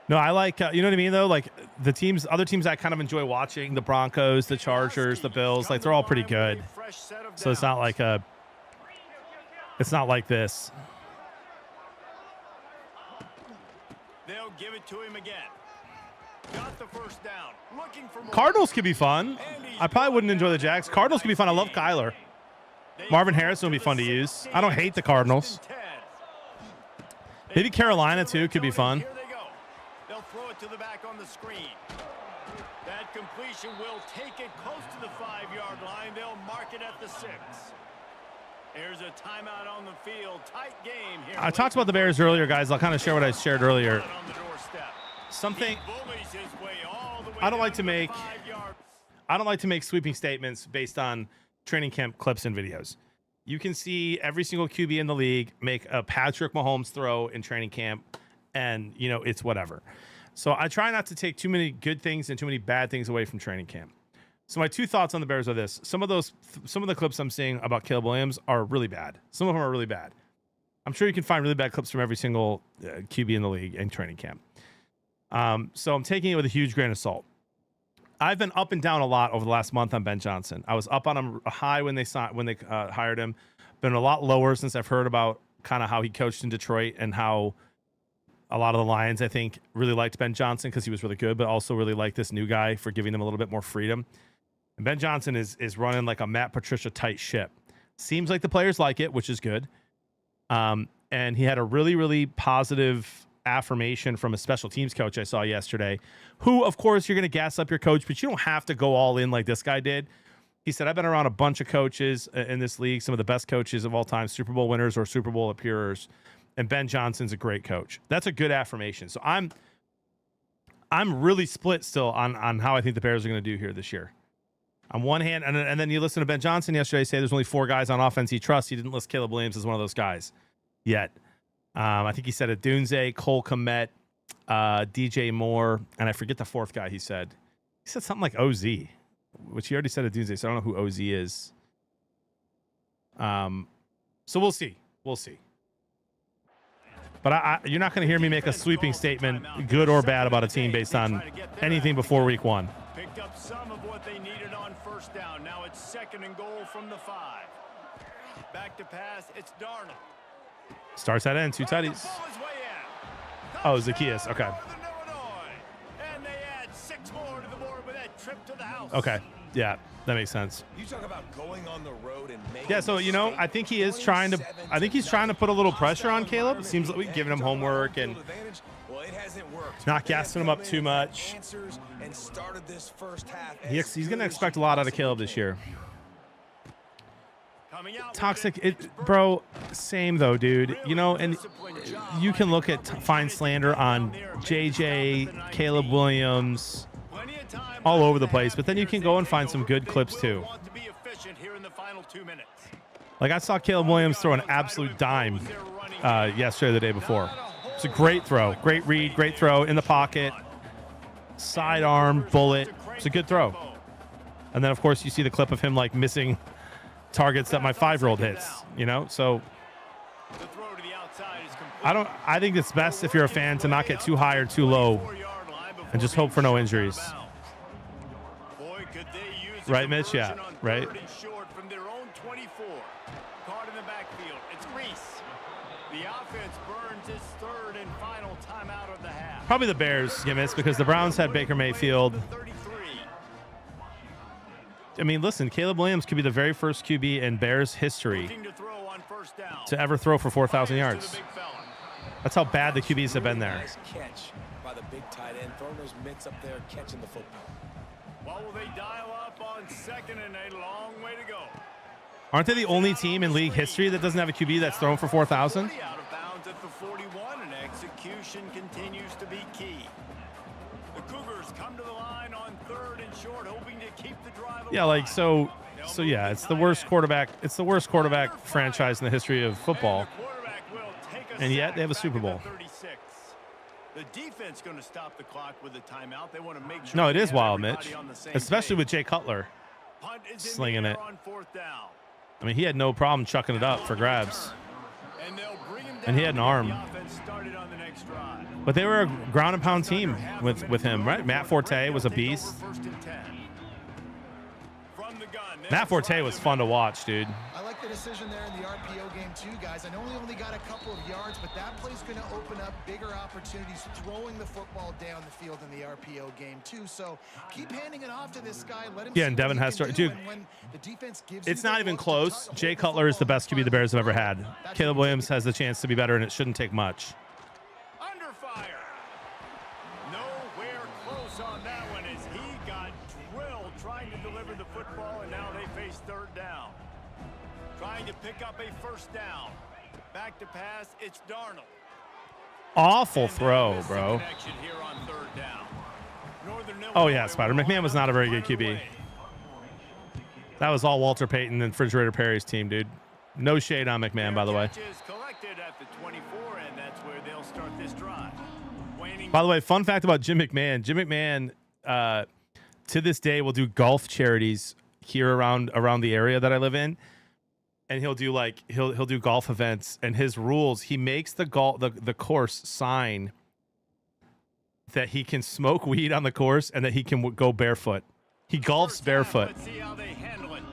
No, I like, you know what I mean, though? Like, the teams, other teams I kind of enjoy watching, the Broncos, the Chargers, the Bills, like, they're all pretty good. So it's not like it's not like this. They'll give it to him again. Got the first down. Looking for more. Cardinals could be fun. I probably wouldn't enjoy the Jags. Cardinals could be fun. I love Kyler. Marvin Harrison would be fun to use. I don't hate the Cardinals. Maybe Carolina, too, could be fun. Here they go. They'll throw it to the back on the screen. That completion will take it close to the 5-yard line. They'll mark it at the 6. There's a timeout on the field. Tight game here. I talked about the Bears earlier, guys. I'll kind of share what I shared earlier. Something I don't like to make sweeping statements based on training camp clips and videos. You can see every single QB in the league make a Patrick Mahomes throw in training camp, and you know it's whatever. So I try not to take too many good things and too many bad things away from training camp. So my two thoughts on the Bears are this: some of the clips I'm seeing about Caleb Williams are really bad. Some of them are really bad. I'm sure you can find really bad clips from every single QB in the league in training camp. So I'm taking it with a huge grain of salt. I've been up and down a lot over the last month on Ben Johnson. I was up on him high when they hired him. Been a lot lower since I've heard about kind of how he coached in Detroit and how a lot of the Lions, I think, really liked Ben Johnson because he was really good, but also really liked this new guy for giving them a little bit more freedom. And Ben Johnson is running like a Matt Patricia tight ship. Seems like the players like it, which is good. And he had a really, really positive affirmation from a special teams coach I saw yesterday, who, of course, you're going to gas up your coach, but you don't have to go all in like this guy did. He said, I've been around a bunch of coaches in this league, some of the best coaches of all time, Super Bowl winners or Super Bowl appearers, and Ben Johnson's a great coach. That's a good affirmation. So I'm really split still on how I think the Bears are going to do here this year. On one hand, and then you listen to Ben Johnson yesterday say there's only 4 guys on offense he trusts. He didn't list Caleb Williams as one of those guys yet. I think he said Adunze, Cole Kmet, DJ Moore, and I forget the 4th guy he said. He said something like OZ, which he already said Adunze, so I don't know who OZ is. So we'll see. We'll see. But you're not going to hear me make a sweeping statement, good or bad, about a team based on anything before week 1. Picked up some of what they needed on first down. Now it's 2nd and goal from the 5. Back to pass. It's Darnold. Starts at end, 2 tutties. Oh, Zacchaeus. Okay. And they add 6 more to the board with that trip to the house. Okay. Yeah, that makes sense. You talk about going on the road and making Yeah, so, you know, I think he is trying to, I think he's trying to put a little pressure on Caleb. It seems like we're giving him homework and not gassing him up too much. He's going to expect a lot out of Caleb this year. Toxic, bro, same though, dude. You know, and you can look at, find slander on JJ, Caleb Williams, all over the place, but then you can go and find some good clips too. Like I saw Caleb Williams throw an absolute dime yesterday or the day before. It's a great throw, great read, great throw in the pocket, sidearm, bullet. It's a good throw. And then of course you see the clip of him like missing targets that my 5-year-old hits, you know? So I think it's best if you're a fan to not get too high or too low and just hope for no injuries. Right, Mitch? Yeah, right. Probably the Bears, Yimmis, because the Browns had Baker Mayfield. I mean, listen, Caleb Williams could be the very first QB in Bears history to ever throw for 4,000 yards. That's how bad the QBs have been there. Nice catch by the big tight end, throwing those mitts up there, catching the football. Well, will they dial up on 2nd and a long way to go? Aren't they the only team in league history that doesn't have a QB that's thrown for 4,000? Out of bounds at the 41, and execution continues to be key. The Cougars come to the line on 3rd and short, hoping to keep the drive. Yeah, like so yeah, it's the worst quarterback. It's the worst quarterback franchise in the history of football. And yet they have a Super Bowl. The defense going to stop the clock with a timeout. They want to make sure. No, it is wild, Mitch. Especially with Jay Cutler slinging it. I mean, he had no problem chucking it up for grabs. And he had an arm. But they were a ground and pound team with him, right? Matt Forte was a beast. Matt Forte was fun to watch, dude. I like the decision there in the RPO game too, guys. I know he only got a couple of yards, but that play's going to open up bigger opportunities throwing the football down the field in the RPO game too. So keep handing it off to this guy. Let him. Yeah, and Devin has to. Dude, it's not even close. Jay Cutler is the best QB the Bears have ever had. Caleb Williams has the chance to be better, and it shouldn't take much. Under fire. Nowhere close on that one as he got drilled trying to deliver the football, and now they face 3rd down. Trying to pick up a 1st down. Back to pass, it's Darnold. Awful throw, bro. Oh, yeah, Spider. McMahon was not a very good QB. That was all Walter Payton and Refrigerator Perry's team, dude. No shade on McMahon, by the way. By the way, fun fact about Jim McMahon. Jim McMahon, to this day, will do golf charities here around the area that I live in. And he'll do he'll do golf events, and his rules, he makes the course sign that he can smoke weed on the course and that he can go barefoot. He golfs barefoot. Let's see how they handle it.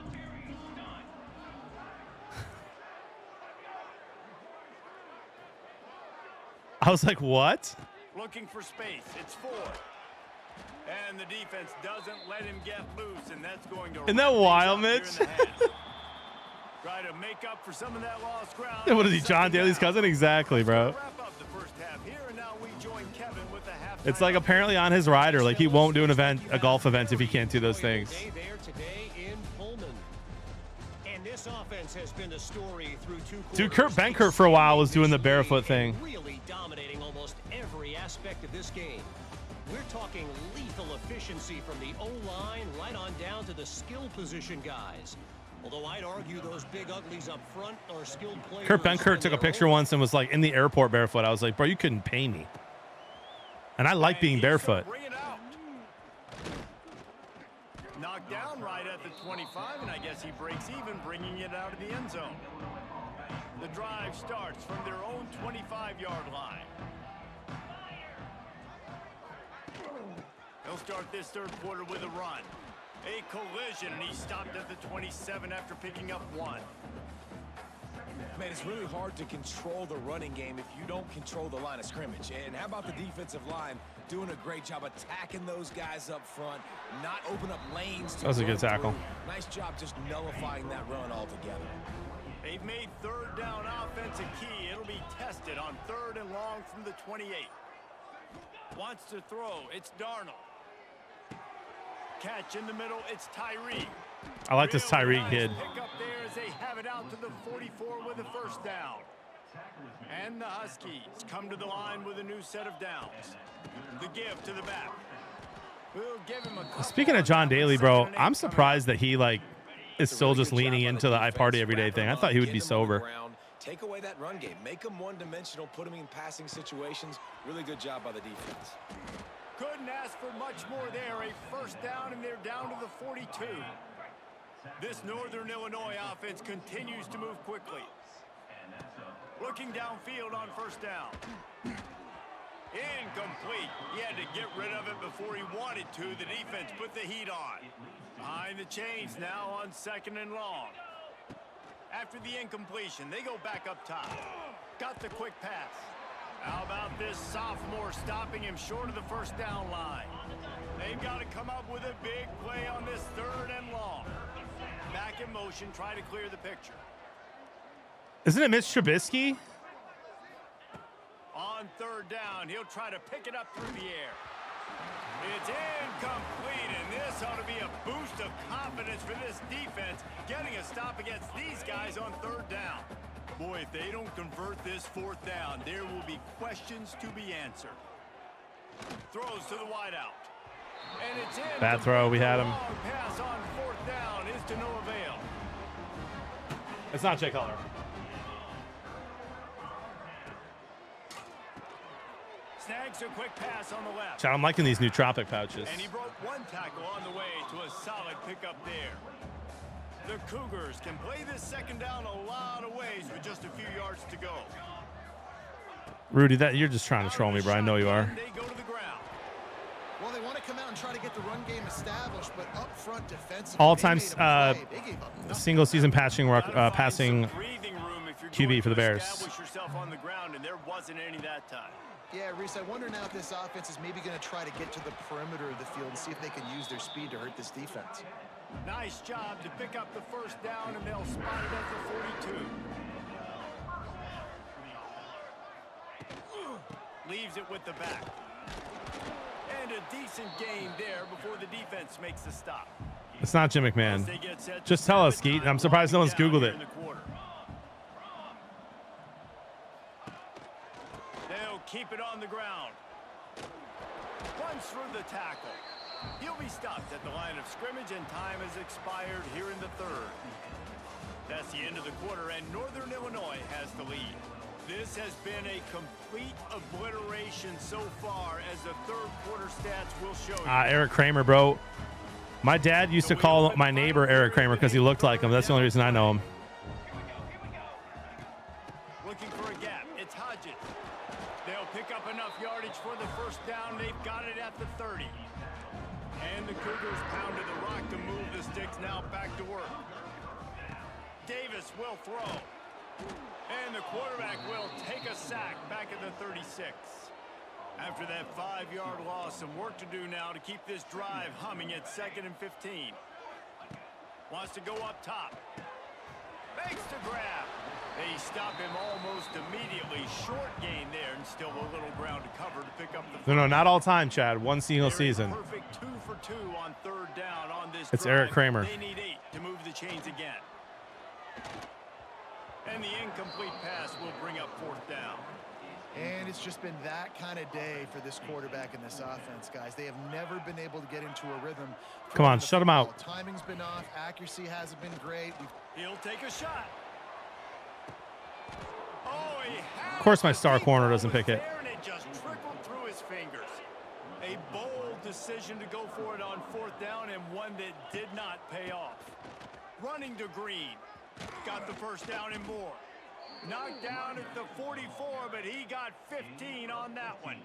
I was like, what? Looking for space. It's 4. And the defense doesn't let him get loose, and that's going to. Isn't that wild, Mitch? Try to make up for some of that lost ground. Yeah, what is he, John Daly's cousin? Exactly, bro. It's like apparently on his rider, like he won't do a golf event if he can't do those things. Dude, Kurt Benkert for a while was doing the barefoot thing. Really dominating almost every aspect of this game. We're talking lethal efficiency from the O-line right on down to the skill position guys. Although I'd argue those big uglies up front are skilled players. Kurt Benkert took a picture once and was like in the airport barefoot. I was like, bro, you couldn't pay me. And I like being barefoot. Bring it out. Knocked down right at the 25, and I guess he breaks even, bringing it out of the end zone. The drive starts from their own 25-yard line. They'll start this third quarter with a run. A collision, and he stopped at the 27 after picking up 1. Man, it's really hard to control the running game if you don't control the line of scrimmage. And how about the defensive line doing a great job attacking those guys up front, not open up lanes to That was a good tackle. through. Nice job just nullifying that run altogether. They've made third down offense a key. It'll be tested on 3rd and long from the 28. Wants to throw. It's Darnold. Catch in the middle. It's Tyree. I like this Tyree kid. Pick up there as they have it out to the 44 with a first down. And the Huskies come to the line with a new set of downs. The give to the back. We'll give him a Speaking of John Daly, bro, I'm surprised that he like is still just leaning into the I party every day thing. I thought he would be sober. Take away that run game. Make them one-dimensional. Put them in passing situations. Really good job by the defense. Couldn't ask for much more there. A first down, and they're down to the 42. This Northern Illinois offense continues to move quickly. Looking downfield on first down. Incomplete. He had to get rid of it before he wanted to. The defense put the heat on. Behind the chains now on 2nd and long. After the incompletion, they go back up top. Got the quick pass. How about this sophomore stopping him short of the first down line? They've got to come up with a big play on this 3rd and long. Back in motion, try to clear the picture. Isn't it Mitch Trubisky? On 3rd down, he'll try to pick it up through the air. It's incomplete, and this ought to be a boost of confidence for this defense, getting a stop against these guys on 3rd down. Boy, if they don't convert this 4th down, there will be questions to be answered. Throws to the wideout. And it's in. Bad throw. We had him. Long pass on 4th down is to no avail. It's not Jay Cutler. Snags a quick pass on the left. Chad, I'm liking these new Tropic pouches. And he broke 1 tackle on the way to a solid pickup there. The Cougars can play this 2nd down a lot of ways with just a few yards to go. Rudy, that you're just trying to troll me, bro. I know you are. They go to the ground. Well, they want to come out and try to get the run game established, but up front defensively, All-time single season passing QB for the Bears. Establish yourself on the ground, and there wasn't any that time. Yeah, Reese, I wonder now if this offense is maybe going to try to get to the perimeter of the field and see if they can use their speed to hurt this defense. Nice job to pick up the first down, and they'll spot it at the 42. Leaves it with the back. And a decent gain there before the defense makes the stop. It's not Jim McMahon. Just tell us, Skeet. I'm surprised no one's Googled it. They'll keep it on the ground. Runs through the tackle. He'll be stopped at the line of scrimmage, and time has expired here in the 3rd. That's the end of the quarter, and Northern Illinois has the lead. This has been a complete obliteration so far, as the 3rd quarter stats will show you. Eric Kramer, bro. My dad used to call my neighbor Eric Kramer because he looked like him. That's the only reason I know him. Looking for a gap. It's Hodges. They'll pick up enough yardage for the first down. They've got it at the 30. And the Cougars pounded the rock to move the sticks. Now back to work. Davis will throw. And the quarterback will take a sack back at the 36. After that 5-yard loss, some work to do now to keep this drive humming at 2nd and 15. Wants to go up top. Makes the grab. They stop him almost immediately. Short gain there, and still a little ground to cover to pick up the. No, not all time, Chad. One single season. Perfect 2 for 2 on 3rd down on this. It's drive. Eric Kramer. They need 8 to move the chains again. And the incomplete pass will bring up 4th down. And it's just been that kind of day for this quarterback and this offense, guys. They have never been able to get into a rhythm. Come on, shut him out. Timing's been off. Accuracy hasn't been great. He'll take a shot. Oh, of course my star corner doesn't pick it. And it just trickled through his fingers. A bold decision to go for it on 4th down, and one that did not pay off. Running to Green. Got the first down and more. Knocked down at the 44, but he got 15 on that one.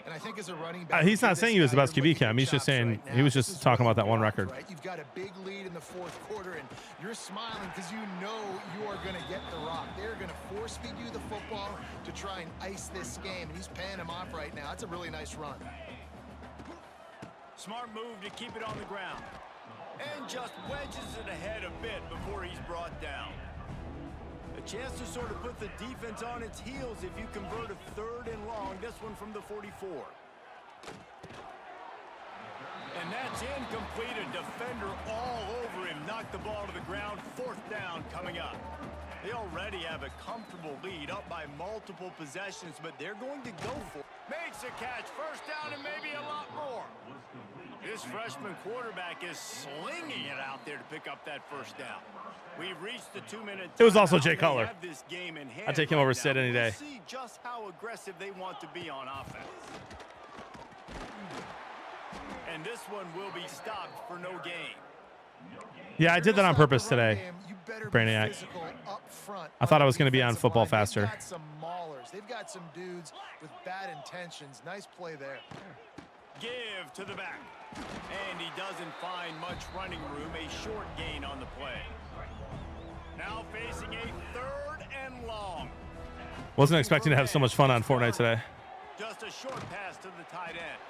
And I think as a running back, he's not saying he was the best QB, Cam. He's just saying he was just talking about that one record. Right? You've got a big lead in the 4th quarter, and you're smiling because you know you are going to get the rock. They're going to force feed you the football to try and ice this game, and he's paying him off right now. That's a really nice run. Smart move to keep it on the ground. And just wedges it ahead a bit before he's brought down. A chance to sort of put the defense on its heels if you convert a 3rd and long. This one from the 44. And that's incomplete. A defender all over him. Knocked the ball to the ground. 4th down coming up. They already have a comfortable lead, up by multiple possessions, but they're going to go for it. Makes a catch. 1st down and maybe a lot more. This freshman quarterback is slinging it out there to pick up that 1st down. We've reached the 2-minute. It was also Jay Cutler. I'd take him over Sid any day. We'll see just how aggressive they want to be on offense. And this one will be stopped for no gain. Yeah, I did that on purpose today, Brainiac. I thought I was going to be on Football Faster. They've got some maulers. They've got some dudes with bad intentions. Nice play there. Give to the back. And he doesn't find much running room. A short gain on the play. Now facing a 3rd and long. Wasn't expecting to have so much fun on Fortnite today. Just a short pass to the tight end.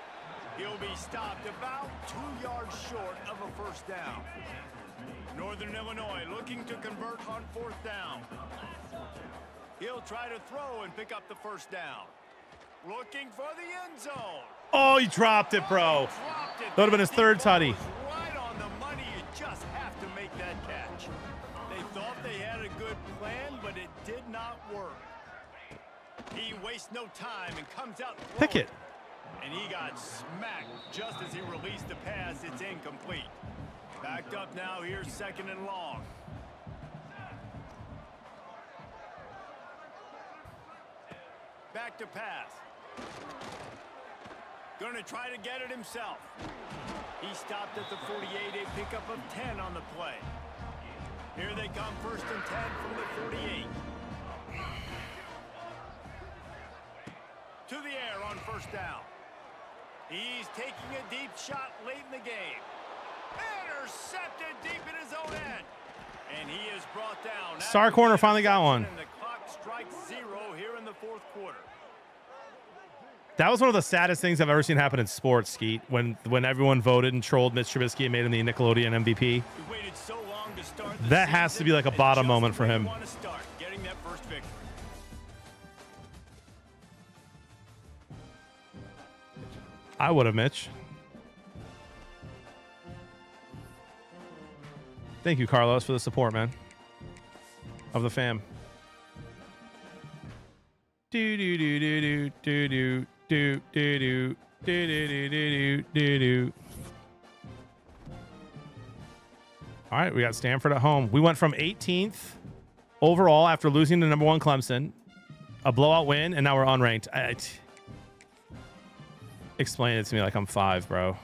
He'll be stopped about 2 yards short of a 1st down. Northern Illinois looking to convert on 4th down. He'll try to throw and pick up the 1st down. Looking for the end zone. Oh, he dropped it, bro. That would have been his 3rd tutty. Right on the money. You just have to make that catch. They thought they had a good plan, but it did not work. He wastes no time and comes out. Pick it. And he got smacked just as he released the pass. It's incomplete. Backed up now. Here's 2nd and long. Back to pass. Going to try to get it himself. He stopped at the 48, a pickup of 10 on the play. Here they come, 1st and 10 from the 48. To the air on 1st down. He's taking a deep shot late in the game. Intercepted deep in his own end. And he is brought down. Star corner finally got one. And the clock strikes 0 here in the 4th quarter. That was one of the saddest things I've ever seen happen in sports, Skeet, when everyone voted and trolled Mitch Trubisky and made him the Nickelodeon MVP. That has to be like a bottom moment for him. I would have, Mitch. Thank you, Carlos, for the support, man. Of the fam. Do do do do do do do do do do do do do do. All right, we got Stanford at home. We went from 18th overall after losing to #1 Clemson, a blowout win, and now we're unranked. Explain it to me like I'm 5, bro.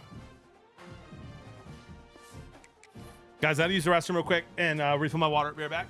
Guys, I had to use the restroom real quick and refill my water. Be right back.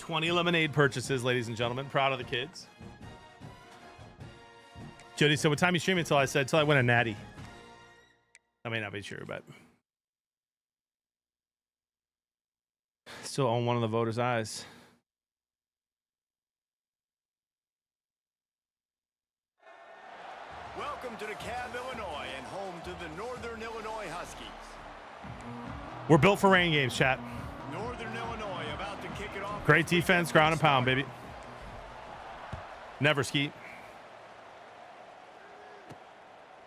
20 lemonade purchases, ladies and gentlemen. Proud of the kids. Jody said, what time you streaming until I said, until I win a natty. I may not be true, but still own one of the voters' eyes. Welcome to DeKalb, Illinois, and home to the Northern Illinois Huskies. We're built for rain games, chat. Northern Illinois about to kick it off. Great defense, ground and pound, baby. Never skeet.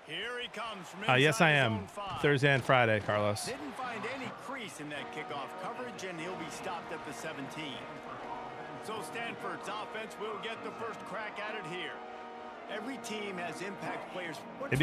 Here he comes from yes, I inside am. zone 5. Thursday and Friday, Carlos. Didn't find any crease in that kickoff coverage, and he'll be stopped at the 17. So Stanford's offense will get the first crack at it here. Every team has impact players. It'd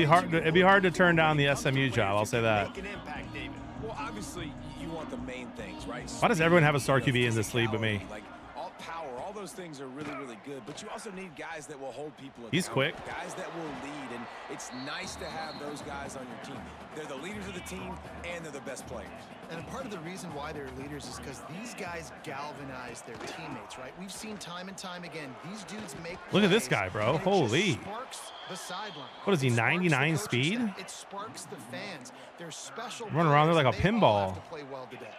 be hard to turn down the SMU job. I'll say that. Make an impact, David. Well, obviously, you want the main things, right? Why does everyone have a star QB in this league but me? Like all power, all those things are really, really good. But you also need guys that will hold people accountable. He's quick. Guys that will lead, and it's nice to have those guys on your team. They're the leaders of the team, and they're the best players. And part of the reason why they're leaders is because these guys galvanize their teammates, right? We've seen time and time again, these dudes make plays. Look at this guy, bro. And it Holy. just sparks the sideline. What is he, It sparks the 99 coaching speed? staff. It sparks the fans. They're special Running around there players, like a and they all pinball. have to play well today.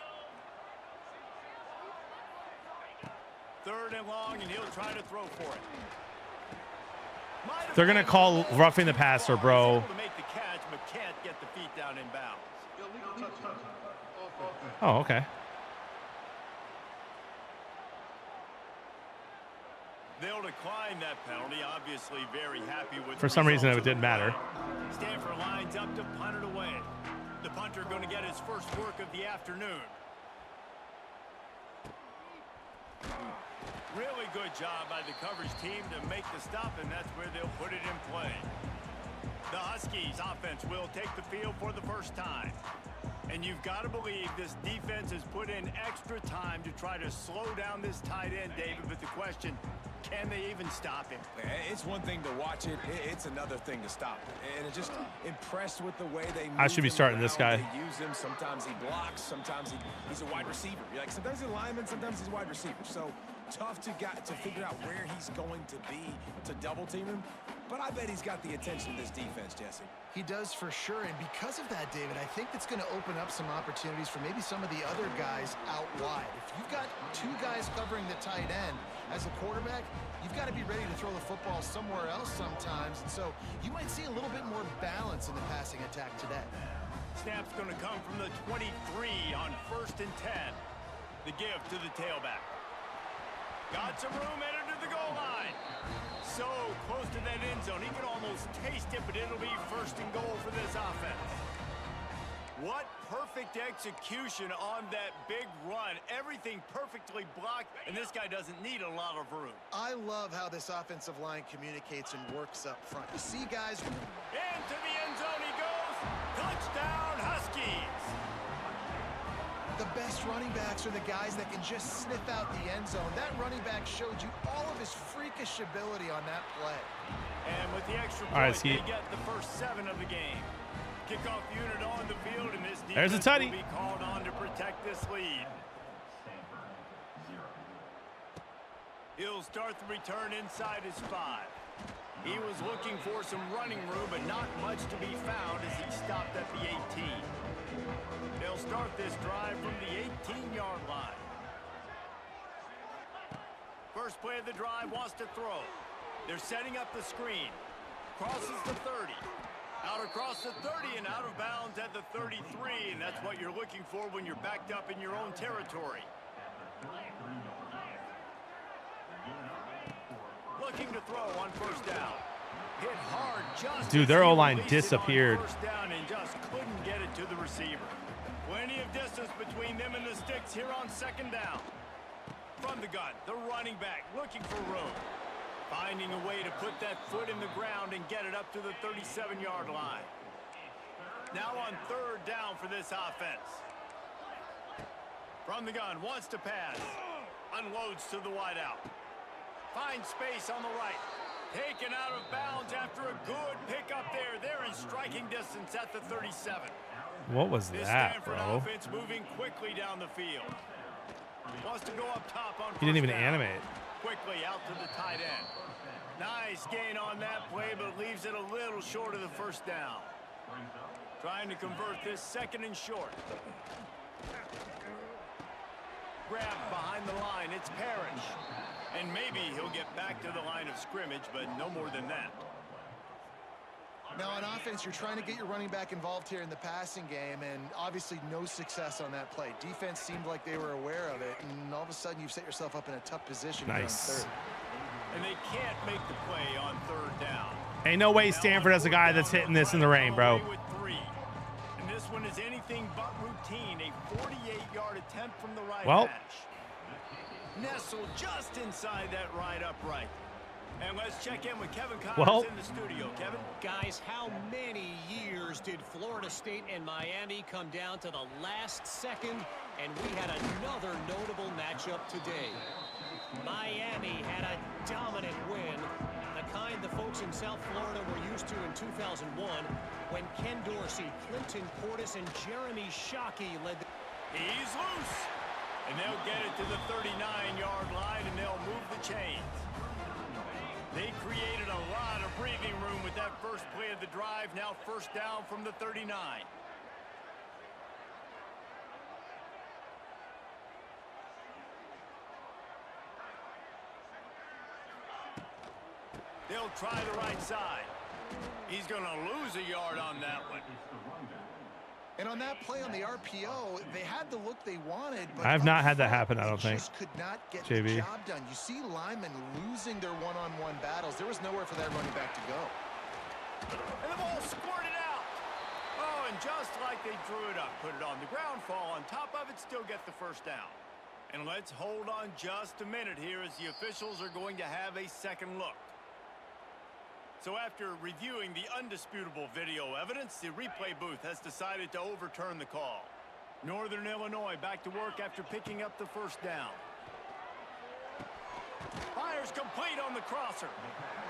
Third and long, and he'll try to throw for it. They're going to call roughing the passer, bro. To make the catch, but can't get the feet down in bounds. Oh, okay. They'll decline that penalty. Obviously, very happy with. For some reason, it didn't matter. Stanford lines up to punt it away. The punter going to get his first work of the afternoon. Really good job by the coverage team to make the stop, and that's where they'll put it in play. The Huskies offense will take the field for the first time. And you've got to believe this defense has put in extra time to try to slow down this tight end, David. But the question, can they even stop him? It's one thing to watch it. It's another thing to stop it. And just impressed with the way they move I should be him starting this around. guy. They use him. Sometimes he blocks. Sometimes he's a wide receiver. You're like, sometimes he's a lineman. Sometimes he's a wide receiver. So tough to figure out where he's going to be to double team him. But I bet he's got the attention of this defense, Jesse. He does for sure, and because of that, David, I think it's going to open up some opportunities for maybe some of the other guys out wide. If you've got two guys covering the tight end as a quarterback, you've got to be ready to throw the football somewhere else sometimes, and so you might see a little bit more balance in the passing attack today. Snap's going to come from the 23 on 1st and 10. The give to the tailback. Got some room, entered to the goal line. So close to that end zone. He can almost taste it, but it'll be 1st and goal for this offense. What perfect execution on that big run. Everything perfectly blocked, and this guy doesn't need a lot of room. I love how this offensive line communicates and works up front. You see guys... Into the end zone he goes. Touchdown, Huskies. The best running backs are the guys that can just sniff out the end zone. That running back showed you all of his freakish ability on that play. And with the extra All right, point, they get the first 7 of the game. Kickoff unit on the field, and this There's a defense tutty. will be called on to protect this lead. He'll start the return inside his 5. He was looking for some running room, but not much to be found as he stopped at the 18. They'll start this drive from the 18-yard line. First play of the drive, wants to throw. They're setting up the screen. Crosses the 30. Out across the 30 and out of bounds at the 33, and that's what you're looking for when you're backed up in your own territory. Looking to throw on 1st down. Hit hard just Dude, their O-line disappeared. 1st down and just couldn't get it to the receiver. Plenty of distance between them and the sticks here on 2nd down. From the gun, the running back looking for room. Finding a way to put that foot in the ground and get it up to the 37-yard line. Now on 3rd down for this offense. From the gun, wants to pass. Unloads to the wideout. Finds space on the right. Taken out of bounds after a good pickup there. They're in striking distance at the 37. What was This that, Stanford bro? offense moving quickly down the field. Wants to go up top on He didn't even first down. animate. Quickly out to the tight end. Nice gain on that play, but leaves it a little short of the first down. Trying to convert this 2nd and short. Grab behind the line. It's Parrish. And maybe he'll get back to the line of scrimmage, but no more than that. Now on offense, you're trying to get your running back involved here in the passing game, and obviously no success on that play. Defense seemed like they were aware of it, and all of a sudden you've set yourself up in a tough position. Nice. On 3rd. And they can't make the play on 3rd down. Ain't no way Stanford has a guy that's hitting this in the rain, bro. With 3. And this one is anything but routine. A 48-yard attempt from the right hash. Nestled just inside that right upright. And let's check in with Kevin Connors in the studio. Kevin? Guys, how many years did Florida State and Miami come down to the last second, and we had another notable matchup today? Miami had a dominant win, the kind the folks in South Florida were used to in 2001 when Ken Dorsey, Clinton Portis, and Jeremy Shockey led the... He's loose. And they'll get it to the 39-yard line, and they'll move the chains. They created a lot of breathing room with that first play of the drive. Now 1st down from the 39. They'll try the right side. He's going to lose a yard on that one. And on that play on the RPO, they had the look they wanted, but I have not had that happen, I don't think. Just could not get JB. the job done. You see linemen losing their one-on-one battles. There was nowhere for that running back to go. And the ball squirted out. Oh, and just like they drew it up, put it on the ground, fall on top of it, still get the 1st down. And let's hold on just a minute here as the officials are going to have a 2nd look. So after reviewing the undisputable video evidence, the replay booth has decided to overturn the call. Northern Illinois back to work after picking up the 1st down. Fires complete on the crosser.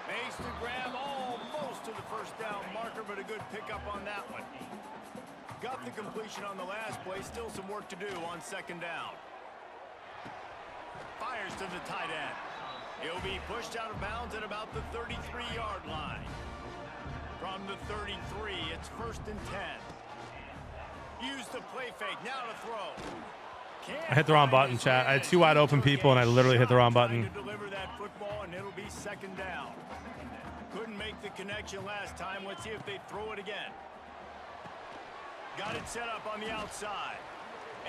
Makes the grab almost to the 1st down marker, but a good pickup on that one. Got the completion on the last play. Still some work to do on 2nd down. Fires to the tight end. He'll be pushed out of bounds at about the 33-yard line. From the 33, it's 1st and 10. Use the play fake, now to throw. I hit the wrong button, chat. I had 2 wide open people, and I literally hit the wrong button. To deliver that football, and it'll be 2nd down. Couldn't make the connection last time. Let's see if they throw it again. Got it set up on the outside.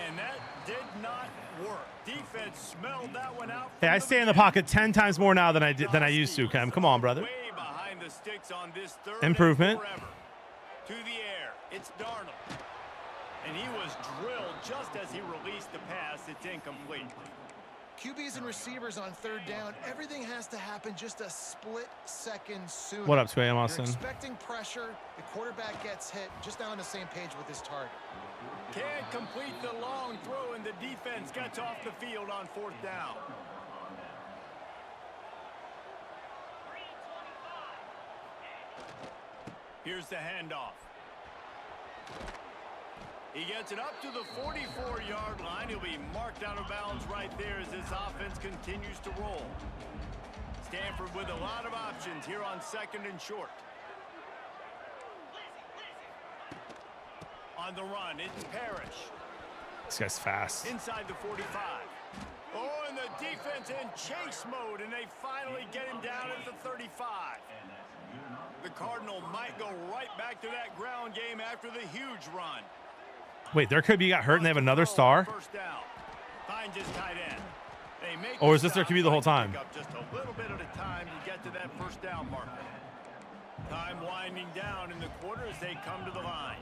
And that did not work. Defense smelled that one out. Hey, I stay in the pocket 10 times more now than I used to, Cam. Come on, brother. Way behind the sticks on this 3rd Improvement. To the air. It's Darnold. And he was drilled just as he released the pass. It's incomplete. QBs and receivers on 3rd down, everything has to happen just a split second sooner. What up, Sway Austin? You're expecting pressure. The quarterback gets hit. Just not on the same page with his target. Can't complete the long throw, and the defense gets off the field on 4th down. Here's the handoff. He gets it up to the 44-yard line. He'll be marked out of bounds right there as this offense continues to roll. Stanford with a lot of options here on 2nd and short. On the run, it's Parrish. This guy's fast. Inside the 45. Oh, and the defense in chase mode, and they finally get him down at the 35. The Cardinal might go right back to that ground game after the huge run. Wait, their QB got hurt and they have another star? First down. Finds his tight end. They make Or is this their QB the whole time? Just a little bit at a time to get to that 1st down marker. Time winding down in the quarter as they come to the line.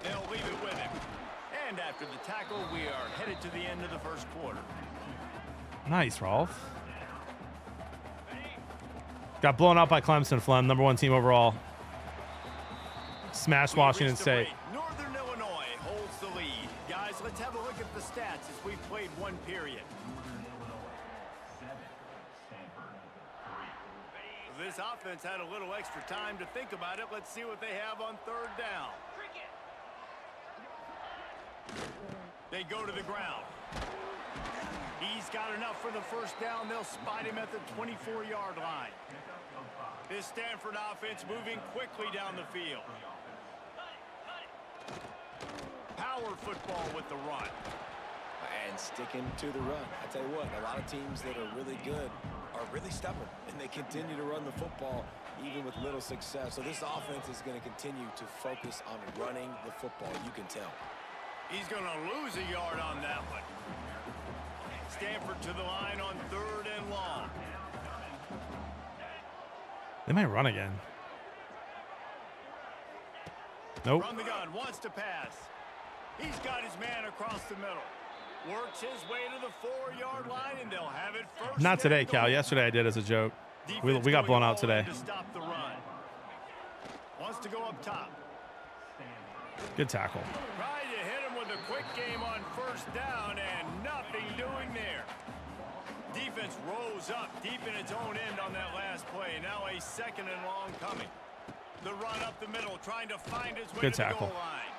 They'll leave it with him. And after the tackle, we are headed to the end of the 1st quarter. Nice, Rolf. Got blown out by Clemson, Flem, #1 team overall. Smash Washington State. Northern Illinois holds the lead. Guys, let's have a look at the stats as we've played 1 period. This offense had a little extra time to think about it. Let's see what they have on 3rd down. They go to the ground. He's got enough for the first down. They'll spot him at the 24-yard line. This Stanford offense moving quickly down the field. Power football with the run. And sticking to the run. I tell you what, a lot of teams that are really good are really stubborn, and they continue to run the football even with little success. So this offense is going to continue to focus on running the football. You can tell. He's going to lose a yard on that one. Stanford to the line on 3rd and long. They might run again. Nope. From the gun, wants to pass. He's got his man across the middle. Works his way to the 4-yard line, and they'll have it first. Not today, Cal. Yesterday I did as a joke. We got blown out today. To stop the run. Wants to go up top. Good tackle. Tried to hit him with a quick game on 1st down, and nothing doing there. Defense rose up deep in its own end on that last play. Now a 2nd and long coming. The run up the middle, trying to find his way Good to the tackle. goal line.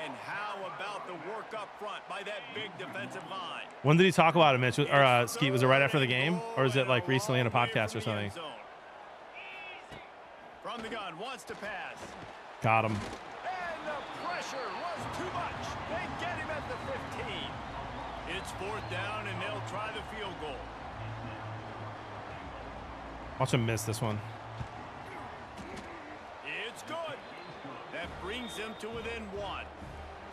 And how about the work up front by that big defensive line? When did he talk about it, Mitch? Or Skeet, was it right after the game? Or is it like recently in a podcast or something? From the gun, wants to pass. Got him. And the pressure was too much. They get him at the 15. It's 4th down, and they'll try the field goal. Watch him miss this one. It's good. That brings them to within 1.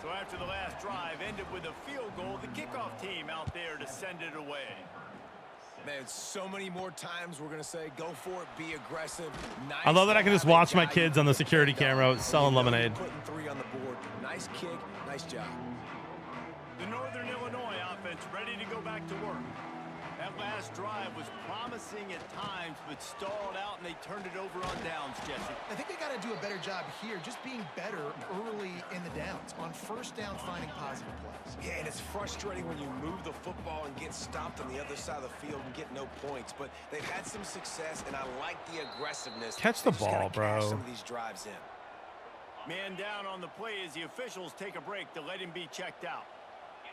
So after the last drive ended with a field goal, the kickoff team out there to send it away. Man, so many more times we're going to say, go for it, be aggressive. Nice. I love that I can just watch my kids on the security camera selling lemonade. Putting 3 on the board. Nice kick. Nice job. The Northern Illinois offense ready to go back to work. That last drive was promising at times, but stalled out, and they turned it over on downs, Jesse. I think they got to do a better job here, just being better early in the downs. On 1st down, finding positive plays. Yeah, and it's frustrating when you move the football and get stopped on the other side of the field and get no points. But they've had some success, and I like the aggressiveness. Catch the They just ball, gotta cash bro. Some of these drives in. Man down on the play as the officials take a break to let him be checked out.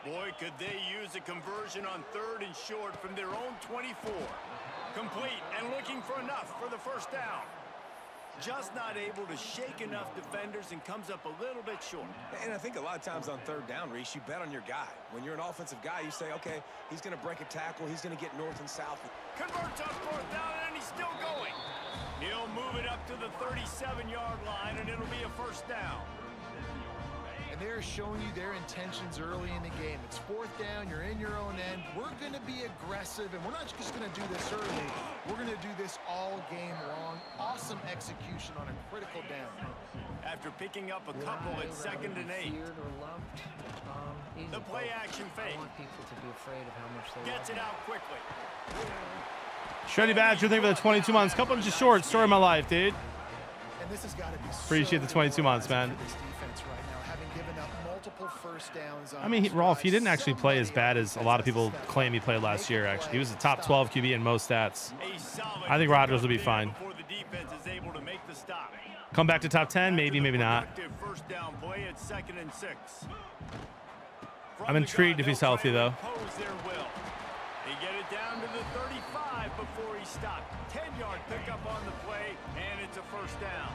Boy, could they use a conversion on 3rd and short from their own 24. Complete and looking for enough for the 1st down. Just not able to shake enough defenders and comes up a little bit short. And I think a lot of times on 3rd down, Reese, you bet on your guy. When you're an offensive guy, you say, okay, he's going to break a tackle. He's going to get north and south. Converts on 4th down, and he's still going. He'll move it up to the 37-yard line, and it'll be a 1st down. And they're showing you their intentions early in the game. It's 4th down, you're in your own end. We're going to be aggressive, and we're not just going to do this early. We're going to do this all game long. Awesome execution on a critical down. After picking up a couple at 2nd and 8. Feared or loved, easy, The play both. action I fake. want people to be afraid of how much they Gets love it me. out quickly. Shreddy Badger, thank you for the 22 months. Couple inches short. Story of my life, dude. And this has got to be Appreciate the 22 months, man. This defense right now, having given up multiple 1st downs. I mean, Rolf, he didn't actually play as bad as a lot of people claim he played last year, actually. He was a top 12 QB in most stats. A solid I think Rodgers will be fine. before the defense is able to make the stop. Come back to top 10, maybe, maybe not. Productive 1st down play at 2nd and 6. I'm intrigued if he's healthy, though. Impose their will. They get it down to the 35 before he stopped. 10-yard pickup on the play, and it's a 1st down.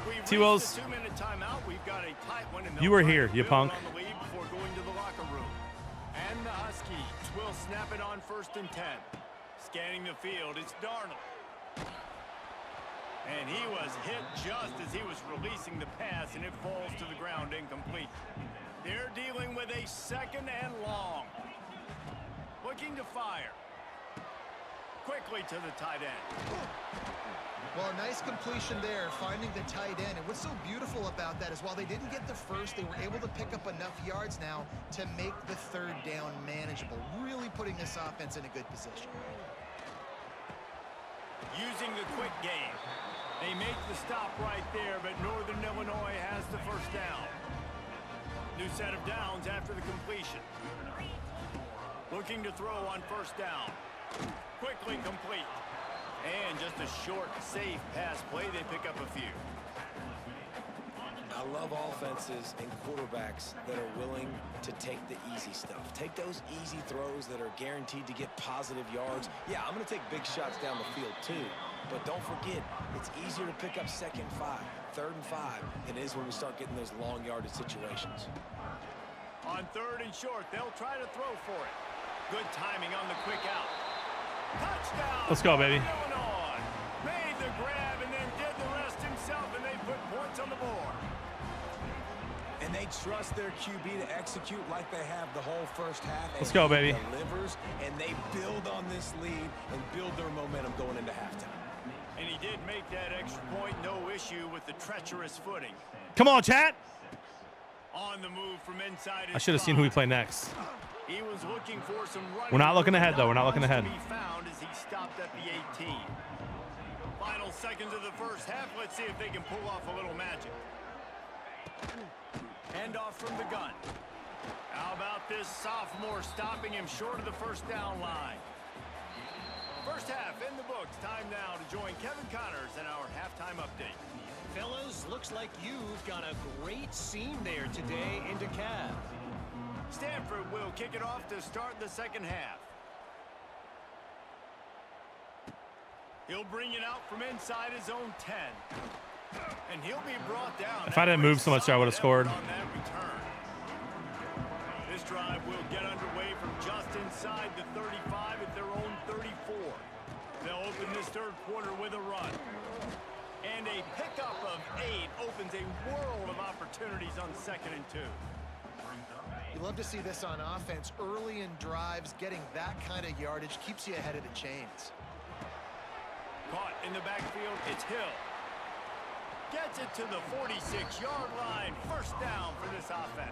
We've T-Wills. reached the 2-minute timeout. We've got a tight one. And You were they'll here, try to you build punk. on the lead before going to the locker room. And the Huskies will snap it on 1st and 10. Scanning the field, it's Darnold. And he was hit just as he was releasing the pass, and it falls to the ground incomplete. They're dealing with a 2nd and long. Looking to fire. Quickly to the tight end. Well, a nice completion there, finding the tight end. And what's so beautiful about that is while they didn't get the 1st, they were able to pick up enough yards now to make the 3rd down manageable, really putting this offense in a good position. Using the quick game. They make the stop right there, but Northern Illinois has the 1st down. New set of downs after the completion. Looking to throw on 1st down. Quickly complete. And just a short, safe pass play. They pick up a few. I love offenses and quarterbacks that are willing to take the easy stuff. Take those easy throws that are guaranteed to get positive yards. Yeah, I'm going to take big shots down the field too. But don't forget, it's easier to pick up 2nd and 5, 3rd and 5 than it is when we start getting those long yardage situations. On 3rd and short, they'll try to throw for it. Good timing on the quick out. Touchdown! Let's go, baby. Illinois made the grab and then did the rest himself, and they put points on the board. And they trust their QB to execute like they have the whole first half. Let's go, baby. Delivers, and they build on this lead and build their momentum going into halftime. And he did make that extra point, no issue with the treacherous footing. Come on, chat. On the move from inside. I should have seen who we play next. He was looking for some running. We're not looking ahead, though. We're not looking ahead. He found as he stopped at the 18. Final seconds of the first half. Let's see if they can pull off a little magic. Handoff from the gun. How about this sophomore stopping him short of the first down line? First half in the books. Time now to join Kevin Connors in our halftime update. Fellas, looks like you've got a great scene there today in DeKalb. Stanford will kick it off to start the second half. He'll bring it out from inside his own 10. And he'll be brought down. If I didn't move so much, I would have scored. On that return. This drive will get underway from just inside the 35 at their own 34. They'll open this third quarter with a run. And a pickup of 8 opens a world of opportunities on 2nd and 2. You love to see this on offense. Early in drives, getting that kind of yardage keeps you ahead of the chains. Caught in the backfield, it's Hill. Gets it to the 46-yard line. First down for this offense.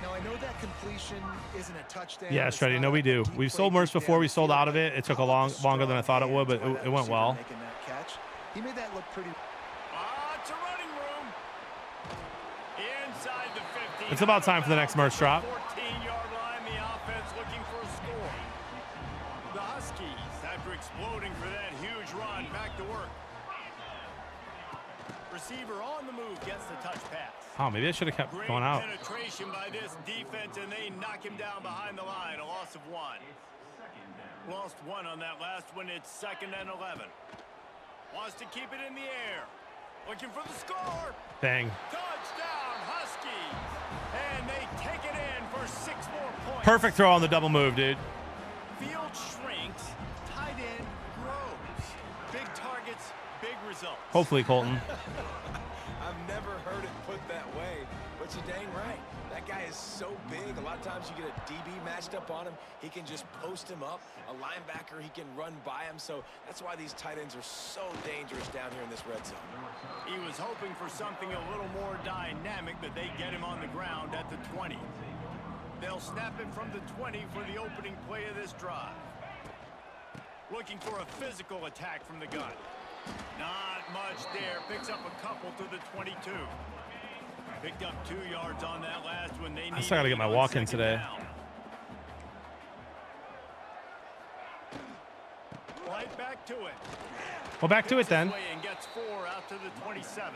Now, I know that completion isn't a touchdown. Yeah, Shreddy. No, we do. We've sold merch before. We sold out of it. It took a longer than I thought it would, but it went well. He made that look pretty. It's a running room. Inside the 50. It's about time for the next merch drop. 14-yard line, the offense looking for a score. The Huskies, after exploding for that huge run, back to work. Receiver on the move gets the touch pass. Oh, maybe I should have kept going out. Great penetration by this defense, and they knock him down behind the line. A loss of 1. Lost 1 on that last one. It's 2nd and 11. Wants to keep it in the air. Looking for the score. Bang. Touchdown, Huskies. And they take it in for 6 more points. Perfect throw on the double move, dude. Field shrinks. Tight end grows. Big targets, big results. Hopefully, Colton. I've never heard it put that way, but you're dang right. That guy is so big. A lot of times you get a DB matched up on him. He can just post him up. A linebacker, he can run by him. So that's why these tight ends are so dangerous down here in this red zone. He was hoping for something a little more dynamic, but they get him on the ground at the 20. They'll snap it from the 20 for the opening play of this drive. Looking for a physical attack from the gun. Not much there. Picks up a couple to the 22. Picked up 2 yards on that last one. They I still got to get my walk in today. Down. Right back to it. Well, back to it then. And gets 4 out to the 27.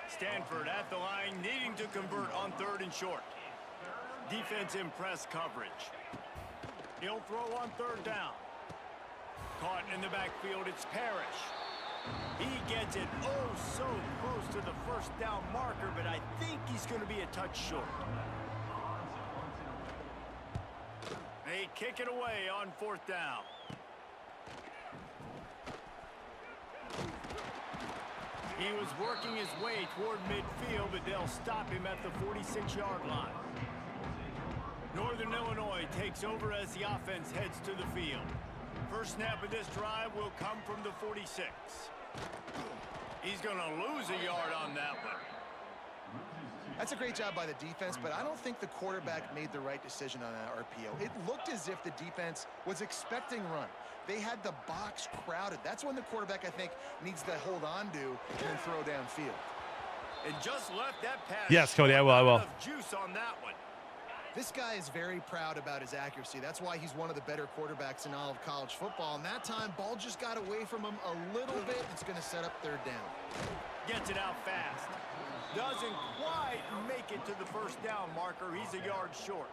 Stanford at the line, needing to convert on 3rd and short. Defense in press coverage. He'll throw on 3rd down. Caught in the backfield, it's Parrish. He gets it oh so close to the first down marker, but I think he's going to be a touch short. They kick it away on 4th down. He was working his way toward midfield, but they'll stop him at the 46-yard line. Northern Illinois takes over as the offense heads to the field. First snap of this drive will come from the 46. He's going to lose a yard on that one. That's a great job by the defense, but I don't think the quarterback made the right decision on that RPO. It looked as if the defense was expecting run. They had the box crowded. That's when the quarterback, I think, needs to hold on to and then throw downfield. And just left that pass. Yes, Cody, I will. Juice on that one. This guy is very proud about his accuracy. That's why he's one of the better quarterbacks in all of college football. And that time, ball just got away from him a little bit. It's going to set up 3rd down. Gets it out fast. Doesn't quite make it to the first down marker. He's a yard short.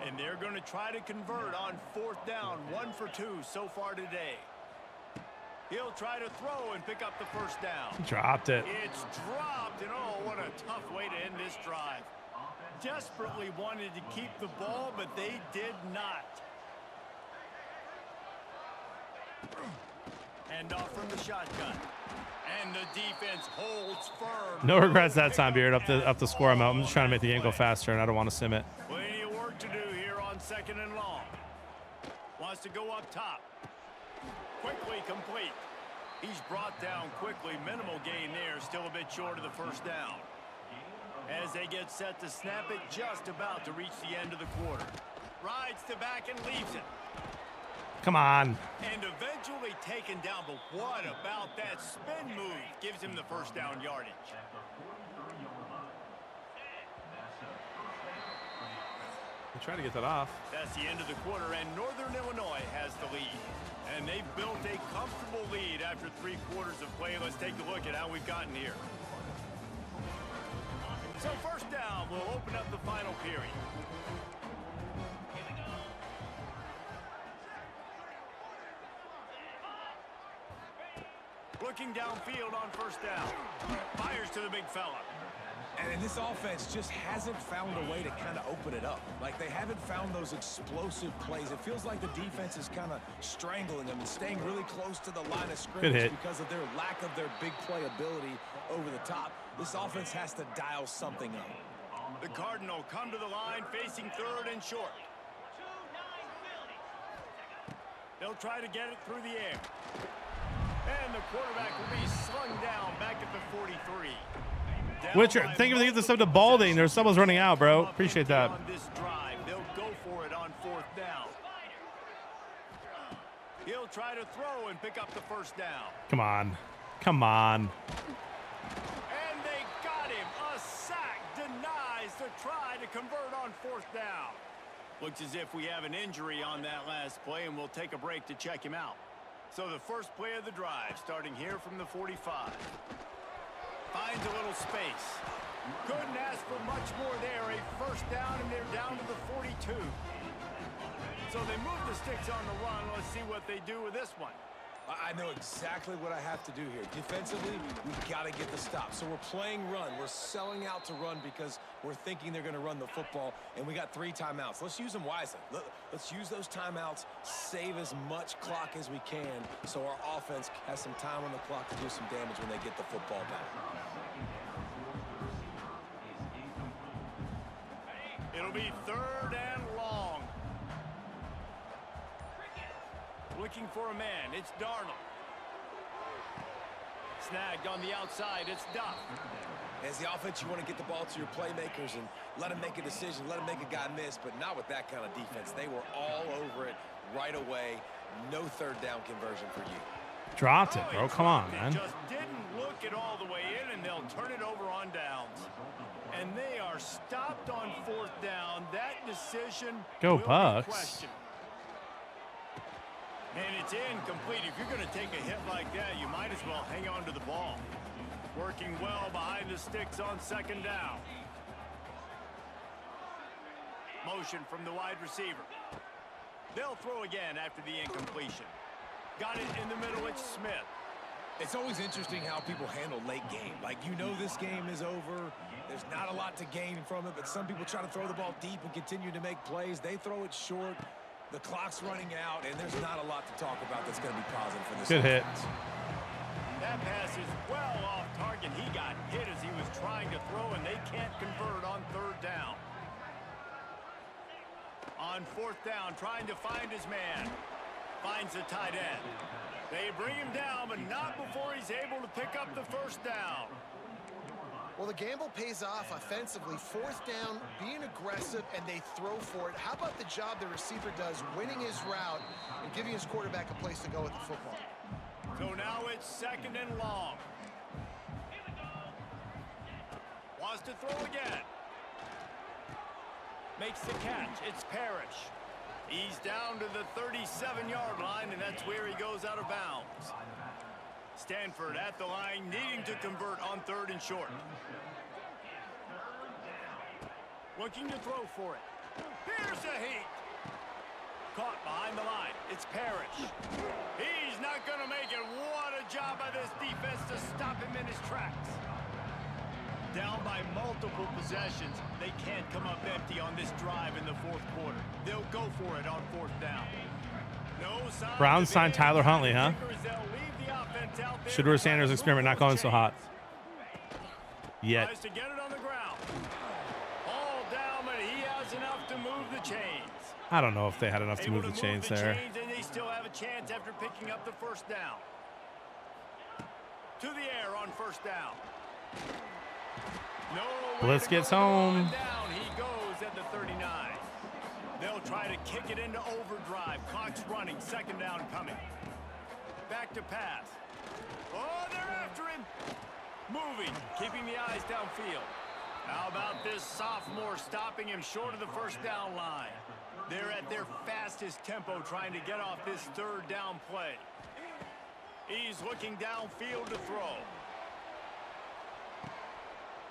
And they're going to try to convert on 4th down. 1 for 2 so far today. He'll try to throw and pick up the first down. Dropped it. It's dropped, and oh, what a tough way to end this drive. Desperately wanted to keep the ball, but they did not. Hand off from the shotgun. And the defense holds firm. No regrets that time, Beard. Up the score amount. I'm just trying to make the end go faster, and I don't want to sim it. Plenty of work to do here on 2nd and long. Wants to go up top. Quickly complete. He's brought down quickly. Minimal gain there. Still a bit short of the first down. As they get set to snap it, just about to reach the end of the quarter. Rides to back and leaves it. Come on. And eventually taken down, but what about that spin move? Gives him the first down yardage. Try to get that off. That's the end of the quarter, and Northern Illinois has the lead. And they've built a comfortable lead after 3 quarters of play. Let's take a look at how we've gotten here. So 1st down will open up the final period. Looking downfield on 1st down. Fires to the big fella. And this offense just hasn't found a way to kind of open it up. Like, they haven't found those explosive plays. It feels like the defense is kind of strangling them and staying really close to the line of scrimmage because of their lack of their big play ability over the top. This offense has to dial something up. The Cardinal come to the line facing 3rd and short. They'll try to get it through the air. And the quarterback will be slung down back at the 43. Witcher, thank you for giving this up to Balding. There's someone's running out, bro. Appreciate that. On this drive, they'll go for it on 4th down. He'll try to throw and pick up the first down. Come on. Come on. And they got him. A sack denies the try to convert on 4th down. Looks as if we have an injury on that last play, and we'll take a break to check him out. So the first play of the drive, starting here from the 45. Finds a little space. Couldn't ask for much more there. A 1st down, and they're down to the 42. So they move the sticks on the run. Let's see what they do with this one. I know exactly what I have to do here. Defensively, we've got to get the stop. So we're playing run. We're selling out to run because we're thinking they're going to run the football, and we got 3 timeouts. Let's use them wisely. Let's use those timeouts, save as much clock as we can so our offense has some time on the clock to do some damage when they get the football back. It'll be 3rd and long. Looking for a man. It's Darnold. Snagged on the outside. It's Duff. As the offense, you want to get the ball to your playmakers and let them make a decision, let them make a guy miss, but not with that kind of defense. They were all over it right away. No 3rd down conversion for you. Dropped it, bro. Come on, man. Just didn't look it all the way in, and they'll turn it over on downs. And they are stopped on 4th down. That decision Go will be Bucks. questioned. And it's incomplete. If you're going to take a hit like that, you might as well hang on to the ball. Working well behind the sticks on 2nd down. Motion from the wide receiver. They'll throw again after the incompletion. Got it in the middle. It's Smith. It's always interesting how people handle late game. Like, you know this game is over. There's not a lot to gain from it, but some people try to throw the ball deep and continue to make plays. They throw it short. The clock's running out, and there's not a lot to talk about that's going to be positive for this Good hit. offense. That pass is well off target. He got hit as he was trying to throw, and they can't convert on 3rd down. On 4th down, trying to find his man. Finds the tight end. They bring him down, but not before he's able to pick up the first down. Well, the gamble pays off offensively. 4th down, being aggressive, and they throw for it. How about the job the receiver does, winning his route and giving his quarterback a place to go with the football? So now it's 2nd and long. Wants to throw again. Makes the catch. It's Parrish. He's down to the 37-yard line, and that's where he goes out of bounds. Stanford at the line, needing to convert on 3rd and short. Looking to throw for it. Here's a heat. Caught behind the line. It's Parrish. He's not going to make it. What a job by this defense to stop him in his tracks. Down by multiple possessions. They can't come up empty on this drive in the 4th quarter. They'll go for it on 4th down. No sign. Brown signed Tyler Huntley, huh? Shedeur Sanders experiment not going so hot yet. Tries to get it on the ground. All down, but he has enough to move the chains. I don't know if they had enough to move the chains there. And they still have a chance after picking up the 1st down. To the air on 1st down. No. Blitz gets home. Down he goes at the 39. They'll try to kick it into overdrive. Clock's running. 2nd down coming. Back to pass. Oh, they're after him. Moving, keeping the eyes downfield. How about this sophomore stopping him short of the 1st down line? They're at their fastest tempo trying to get off this 3rd down play. He's looking downfield to throw.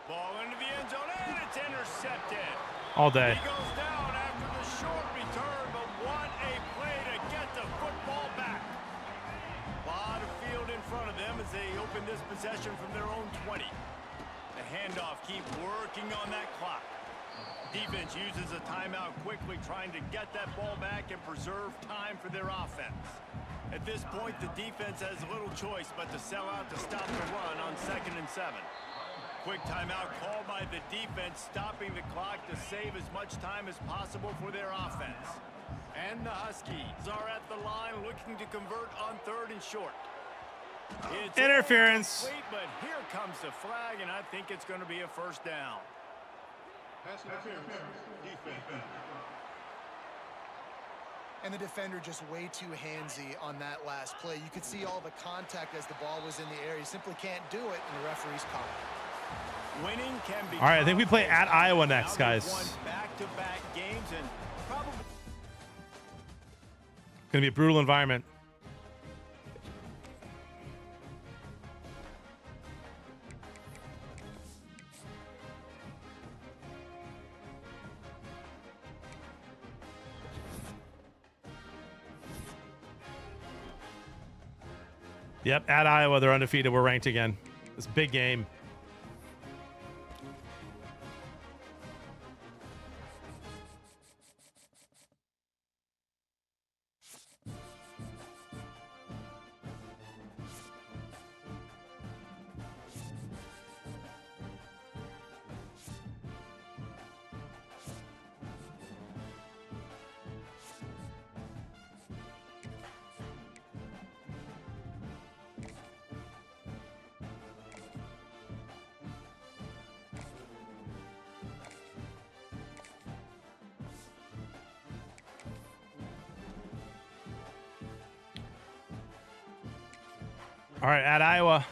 Ball into the end zone, and it's intercepted. All day. He goes down after the short return, but what a play to get the football back. A lot of field in front of them as they open this possession from their own 20. The handoff, keep working on that clock. Defense uses a timeout quickly, trying to get that ball back and preserve time for their offense. At this point, the defense has little choice but to sell out to stop the run on 2nd and 7. Quick timeout called by the defense, stopping the clock to save as much time as possible for their offense. And the Huskies are at the line looking to convert on 3rd and short. It's interference. incomplete, but here comes the flag, and I think it's going to be a 1st down. And the defender just way too handsy on that last play. You could see all the contact as the ball was in the air. He simply can't do it, and the referee's calling. Winning can be. All right, I think we play at Iowa next, guys. Back-to-back games and probably Gonna be a brutal environment. Yep, at Iowa, they're undefeated. We're ranked again. It's a big game. All right, at Iowa.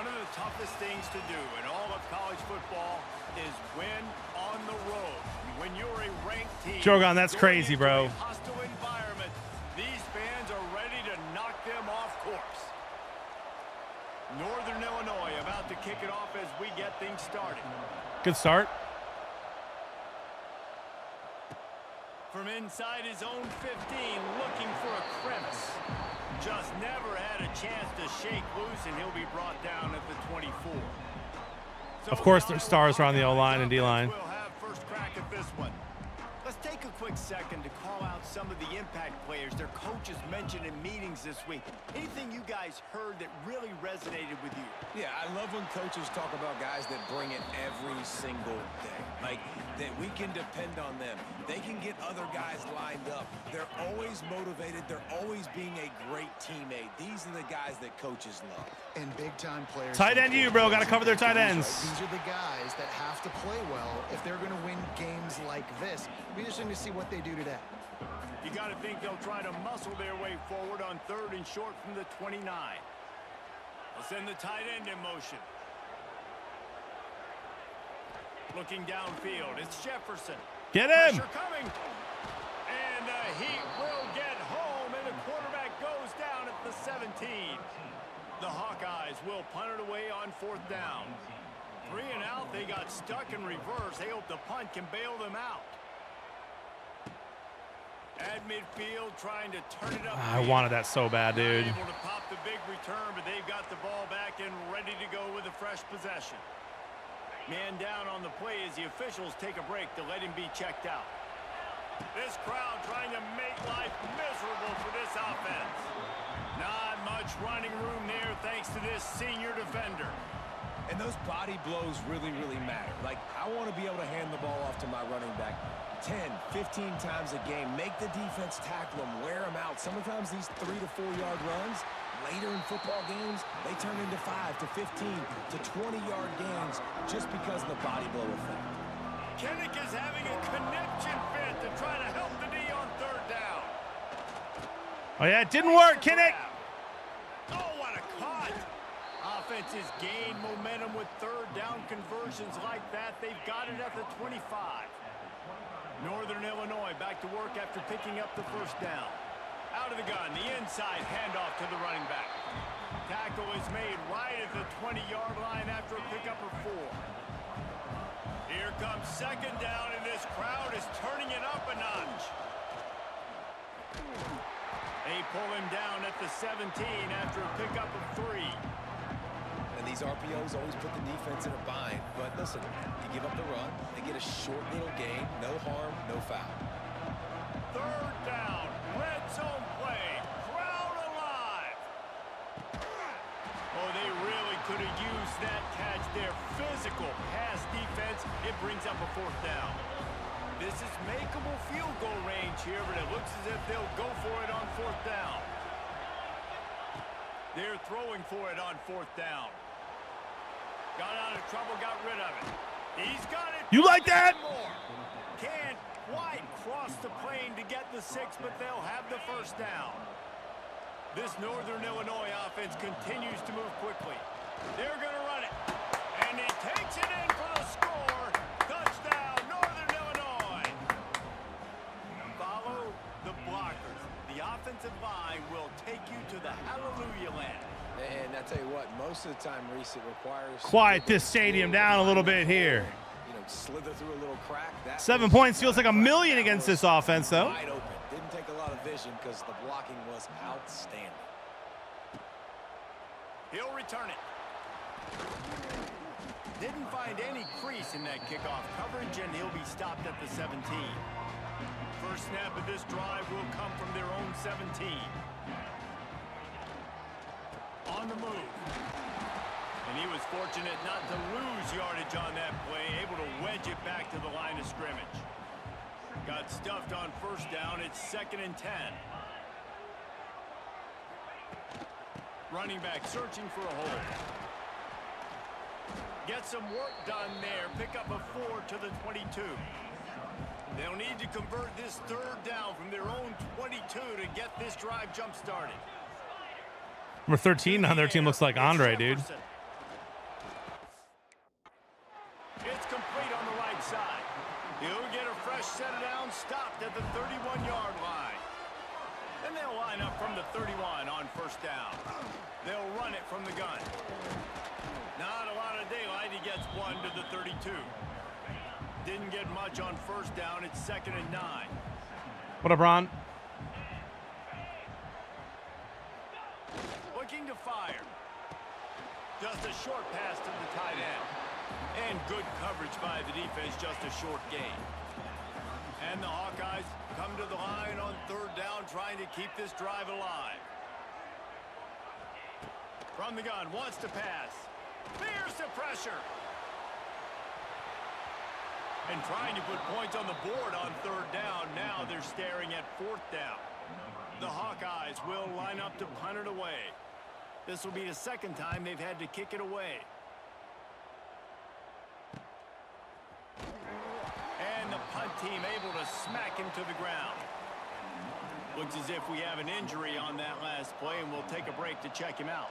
one of the toughest things to do in all of college football is win on the road. When you're a ranked team, Jogan, that's crazy, bro. Hostile environment, these fans are ready to knock them off course. Northern Illinois about to kick it off as we get things started. Good start. From inside his own 15, looking for a crevice. Just never had a chance to shake loose, and he'll be brought down at the 24. So Of course, their stars are on the O-line and D-line. We'll have first crack at this one. Let's take a quick second to call out some of the impact players their coaches mentioned in meetings this week. Anything you guys heard that really resonated with you? Yeah, I love when coaches talk about guys that bring it every single day. Like, that we can depend on them. They can get other guys lined up. They're always motivated. They're always being a great teammate. These are the guys that coaches love. And big-time players. Tight end you, bro. Got to cover their tight ends. These are the guys that have to play well if they're going to win games like this. It'll be interesting to see what they do today. You got to think they'll try to muscle their way forward on 3rd and short from the 29. They'll send the tight end in motion. Looking downfield, it's Jefferson. Get him! Pressure coming. And the Heat will get home, and the quarterback goes down at the 17. The Hawkeyes will punt it away on 4th down. 3 and out, they got stuck in reverse. They hope the punt can bail them out. At midfield, trying to turn it up. I wanted that so bad, dude. Not able to pop the big return, but they've got the ball back and ready to go with a fresh possession. Man down on the play as the officials take a break to let him be checked out. This crowd trying to make life miserable for this offense. Not much running room there thanks to this senior defender. And those body blows really, really matter. Like, I want to be able to hand the ball off to my running back 10, 15 times a game. Make the defense tackle them, wear them out. Sometimes these 3 to 4 yard runs, later in football games, they turn into 5 to 15 to 20-yard gains just because of the body blow effect. Kinnick is having a conniption fit to try to help the D on 3rd down. Oh, yeah, it didn't work, Kinnick. Oh, what a cut. Offenses gain momentum with 3rd down conversions like that. They've got it at the 25. Northern Illinois back to work after picking up the 1st down. Out of the gun, the inside handoff to the running back. Tackle is made right at the 20-yard line after a pickup of 4. Here comes 2nd down, and this crowd is turning it up a notch. They pull him down at the 17 after a pickup of 3. And these RPOs always put the defense in a bind. But listen, you give up the run, they get a short little gain, no harm, no foul. 3rd down, red zone play, crowd alive. Oh, they really could have used that catch there. Physical pass defense, it brings up a 4th down. This is makeable field goal range here, but it looks as if they'll go for it on 4th down. They're throwing for it on 4th down. Got out of trouble, got rid of it. He's got it. You like that? More. Can't quite cross the plane to get the 6, but they'll have the 1st down. This Northern Illinois offense continues to move quickly. They're going to run it. And he takes it in for the score. Touchdown, Northern Illinois. Follow the blockers. The offensive line will take you to the hallelujah land. And I tell you what, most of the time, Reese, it requires... Quiet this stadium down a little bit here. You know, slither through a little crack. 7 points feels like $1 million against this offense, though. Wide open. Didn't take a lot of vision because the blocking was outstanding. He'll return it. Didn't find any crease in that kickoff coverage, and he'll be stopped at the 17. First snap of this drive will come from their own 17. On the move. And he was fortunate not to lose yardage on that play, able to wedge it back to the line of scrimmage. Got stuffed on 1st down. It's 2nd and 10. Running back searching for a hole. Get some work done there. Pick up a 4 to the 22. They'll need to convert this 3rd down from their own 22 to get this drive jump started. Number 13 on their team looks like Andre, dude. It's complete on the right side. He'll get a fresh set of downs, stopped at the 31-yard line. Then they'll line up from the 31 on 1st down. They'll run it from the gun. Not a lot of daylight. He gets 1 to the 32. Didn't get much on 1st down. It's 2nd and 9. What up, Ron? Looking to fire. Just a short pass to the tight end. And good coverage by the defense, just a short gain. And the Hawkeyes come to the line on 3rd down, trying to keep this drive alive. From the gun, wants to pass. Fears the pressure. And trying to put points on the board on 3rd down. Now they're staring at 4th down. The Hawkeyes will line up to punt it away. This will be the 2nd time they've had to kick it away. And the punt team able to smack him to the ground. Looks as if we have an injury on that last play, and we'll take a break to check him out.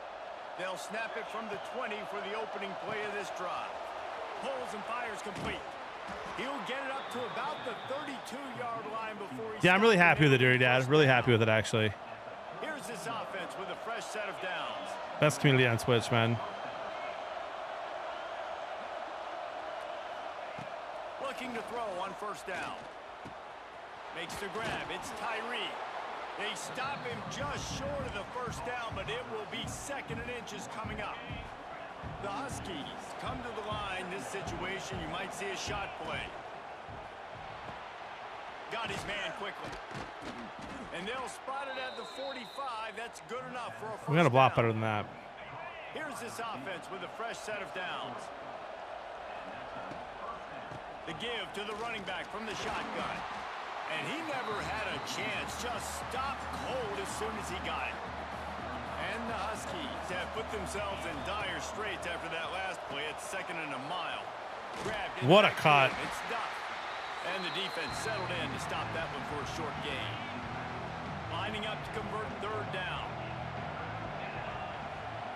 They'll snap it from the 20 for the opening play of this drive. Pulls and fires complete. He'll get it up to about the 32-yard line before he... Yeah, I'm really happy with it, Dirty Dad. Really happy with it, actually. Here's this offense with a fresh set of downs. Best community on Twitch, man. Looking to throw on first down. Makes the grab. It's Tyree. They stop him just short of the first down, but it will be 2nd and inches coming up. The Huskies come to the line. This situation, you might see a shot play. Got his man quickly. And they'll spot it at the 45. That's good enough for a first down. We got a block better than that. Here's this offense with a fresh set of downs. The give to the running back from the shotgun. And he never had a chance. Just stopped cold as soon as he got it. And the Huskies have put themselves in dire straits after that last play at 2nd and a mile. Grabbed what a cut. It's stuffed. And the defense settled in to stop that one for a short gain. Lining up to convert 3rd down.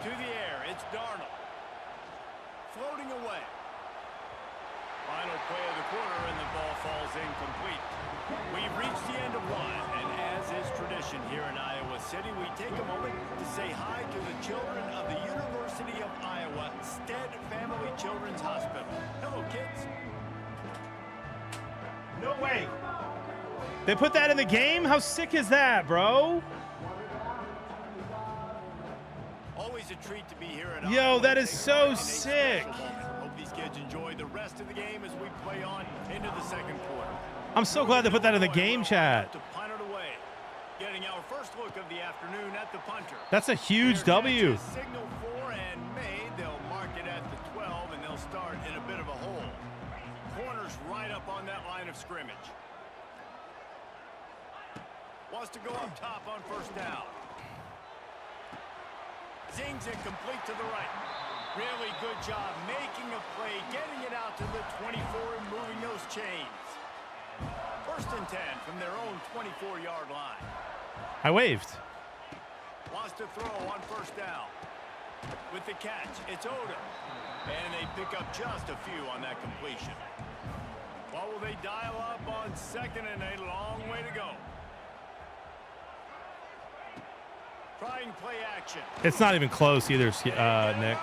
To the air, it's Darnold. Floating away. Final play of the quarter, and the ball falls incomplete. We've reached the end of one, and as is tradition here in Iowa City, we take a moment to say hi to the children of the University of Iowa Stead Family Children's Hospital. Hello, kids. No way. They put that in the game? How sick is that, bro? Always a treat to be here at Yo, Iowa. that is so sick. Hope these kids enjoy the rest of the game as we play on into the 2nd quarter. I'm so glad they put that in the game chat. To punt it away. Getting our first look of the afternoon at the punter. That's a huge W. Signal for and made. They'll mark it at the 12, and they'll start in a bit of a hole. Corners right up on that line of scrimmage. Wants to go up top on first down. Zings it complete to the right. Really good job making a play, getting it out to the 24 and moving those chains. 1st and 10 from their own 24-yard line. I waved. Wants to throw on first down. With the catch, it's Odom. And they pick up just a few on that completion. What will they dial up on 2nd and a long way to go? Trying play action. It's not even close either, Nick.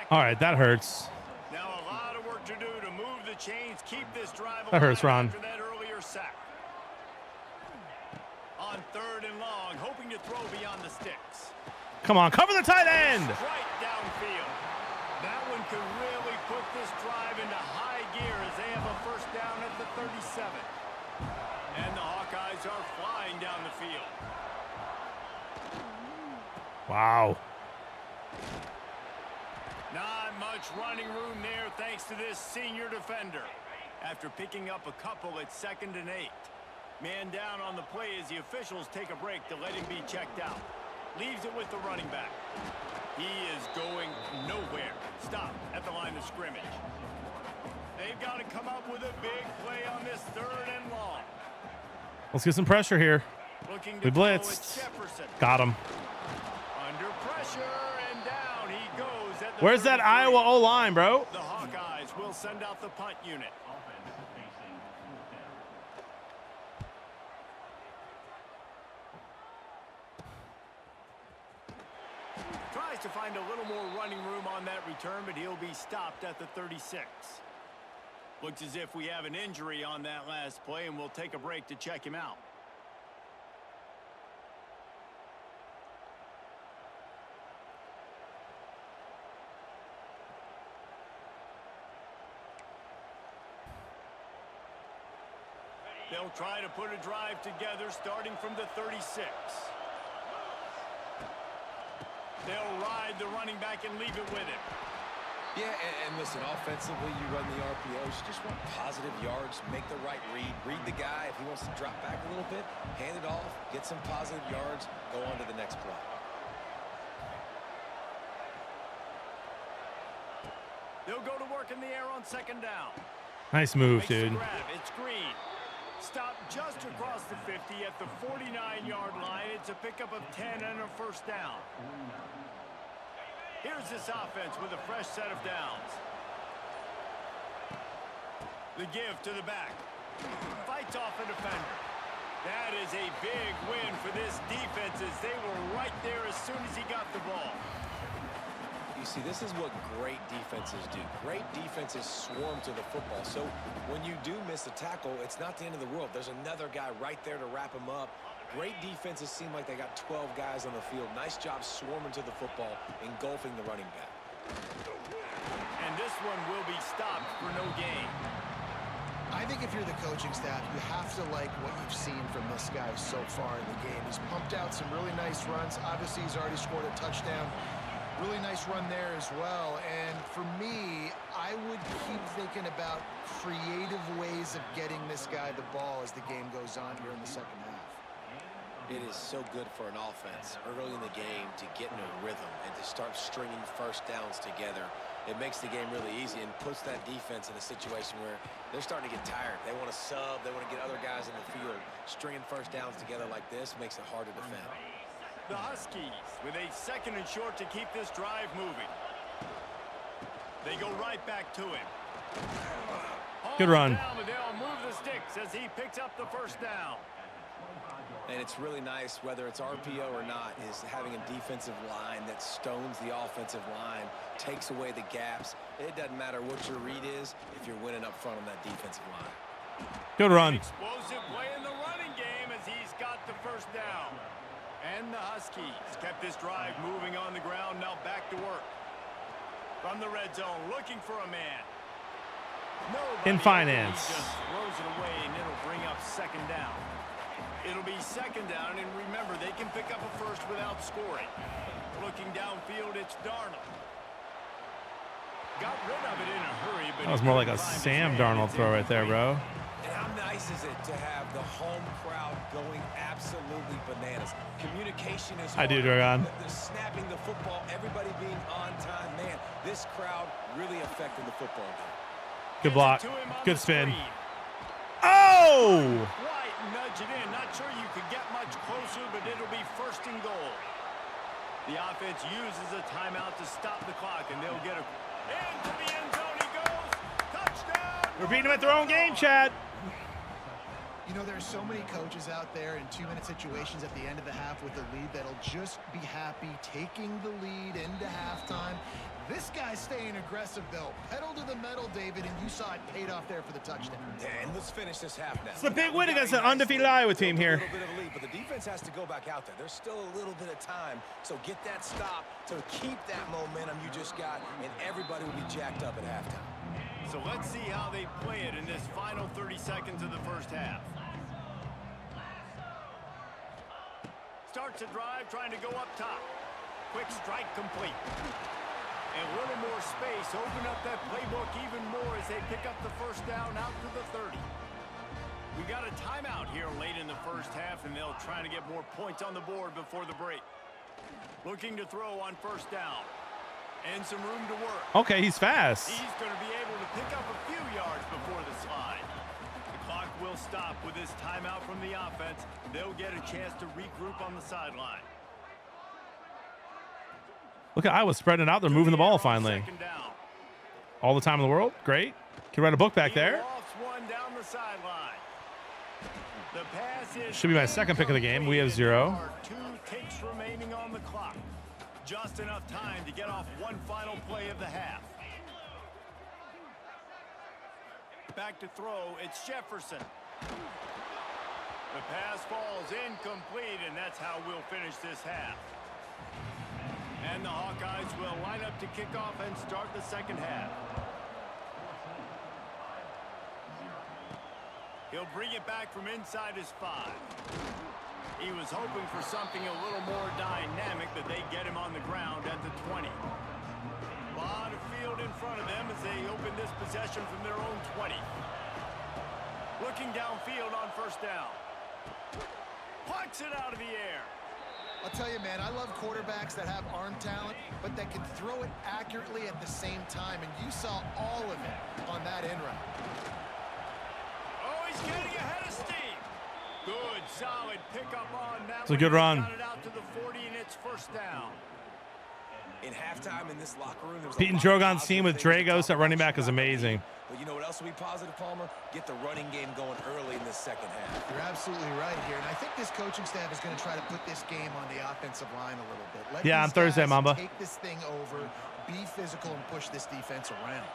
All right, that hurts. Now a lot of work to do to move the chains, keep this drive alive. That hurts, Ron. After that earlier sack. On 3rd and long, hoping to throw beyond the sticks. Come on, cover the tight end. Right downfield. That one could really put this drive into high gear as they have a first down at the 37. And the Hawkeyes are flying down the field. Wow. Not much running room there thanks to this senior defender. After picking up a couple at 2nd and 8. Man down on the play as the officials take a break to let him be checked out. Leaves it with the running back. He is going nowhere. Stop at the line of scrimmage. They've got to come up with a big play on this 3rd and long. Let's get some pressure here. We blitzed. Got him. Under pressure and down he goes. At the Where's that Iowa O-line, bro? The Hawkeyes will send out the punt unit. Tries to find a little more running room on that return, but he'll be stopped at the 36. Looks as if we have an injury on that last play, and we'll take a break to check him out. They'll try to put a drive together starting from the 36. They'll ride the running back and leave it with him. Yeah, and listen, offensively, you run the RPOs. You just want positive yards, make the right read the guy. If he wants to drop back a little bit, hand it off, get some positive yards, go on to the next play. They'll go to work in the air on 2nd down. Nice move, dude. It's Green. Stop just across the 50 at the 49-yard line. It's a pickup of 10 and a first down. Here's this offense with a fresh set of downs. The give to the back. Fights off a defender. That is a big win for this defense as they were right there as soon as he got the ball. You see, this is what great defenses do. Great defenses swarm to the football. So when you do miss a tackle, it's not the end of the world. There's another guy right there to wrap him up. Great defenses seem like they got 12 guys on the field. Nice job swarming to the football, engulfing the running back. And this one will be stopped for no gain. I think if you're the coaching staff, you have to like what you've seen from this guy so far in the game. He's pumped out some really nice runs. Obviously, he's already scored a touchdown. Really nice run there as well. And for me, I would keep thinking about creative ways of getting this guy the ball as the game goes on here in the second half. It is so good for an offense early in the game to get in a rhythm and to start stringing first downs together. It makes the game really easy and puts that defense in a situation where they're starting to get tired. They want to sub. They want to get other guys in the field. Stringing first downs together like this makes it hard to defend. The Huskies with a second and short to keep this drive moving. They go right back to him. Good run. They'll move the sticks as he picks up the first down. And it's really nice, whether it's RPO or not, is having a defensive line that stones the offensive line, takes away the gaps. It doesn't matter what your read is if you're winning up front on that defensive line. Good run. Explosive play in the running game as he's got the first down. And the Huskies kept this drive moving on the ground, now back to work. From the red zone, looking for a man. Nobody In finance. just throws it away, and it'll bring up second down. It'll be second down, and remember, they can pick up a first without scoring. Looking downfield, it's Darnold. Got rid of it in a hurry, but That was more like a Sam Darnold throw right there, bro. And how nice is it to have the home crowd going absolutely bananas? Communication is I do, hard. Dragon. The snapping the football, everybody being on time. Man, this crowd really affected the football game. Good block. To him on Good the spin. screen. Oh! Right, nudge it in. Not sure you could get much closer, but it'll be first and goal. The offense uses a timeout to stop the clock, and they'll get a... Into the end zone he goes. Touchdown! We're beating them at their own game, Chad. You know, there's so many coaches out there in 2-minute situations at the end of the half with the lead that'll just be happy taking the lead into halftime. This guy's staying aggressive, though. Pedal to the metal, David, and you saw it paid off there for the touchdown. And let's finish this half now. It's a big win against an undefeated Iowa team here. A little bit of a lead, but the defense has to go back out there. There's still a little bit of time, so get that stop to keep that momentum you just got, and everybody will be jacked up at halftime. So let's see how they play it in this final 30 seconds of the first half. Starts a drive trying to go up top. Quick strike complete. And a little more space. Open up that playbook even more as they pick up the first down out to the 30. We got a timeout here late in the first half, and they'll try to get more points on the board before the break. Looking to throw on first down. And some room to work. Okay, he's fast. He's going to be able to pick up a few yards before the slide. The clock will stop with this timeout from the offense. They'll get a chance to regroup on the sideline. Look at Iowa spreading it out. They're moving the ball finally. All the time in the world. Great. Can write a book back there. One down the sideline. The pass is Should be my second pick of the game. We have 0. 2 ticks remaining on the clock. Just enough time to get off one final play of the half. Back to throw, it's Jefferson. The pass falls incomplete, and that's how we'll finish this half. And the Hawkeyes will line up to kick off and start the second half. He'll bring it back from inside his 5. He was hoping for something a little more dynamic, but they get him on the ground at the 20. A lot of field in front of them as they open this possession from their own 20. Looking downfield on first down. Plucks it out of the air. I'll tell you, man, I love quarterbacks that have arm talent, but that can throw it accurately at the same time, and you saw all of it on that end route. Oh, he's getting ahead of steam. Good, solid pickup on that. It's a good run. Got it out to the 40, and it's first down. In halftime in this locker room, there's Pete and Drogon's team with Dragos at running back is amazing. But you know what else will be positive, Palmer? Get the running game going early in this second half. You're absolutely right here, and I think this coaching staff is going to try to put this game on the offensive line a little bit. Let Yeah, these on Thursday, guys Mamba. take this thing over, be physical, and push this defense around.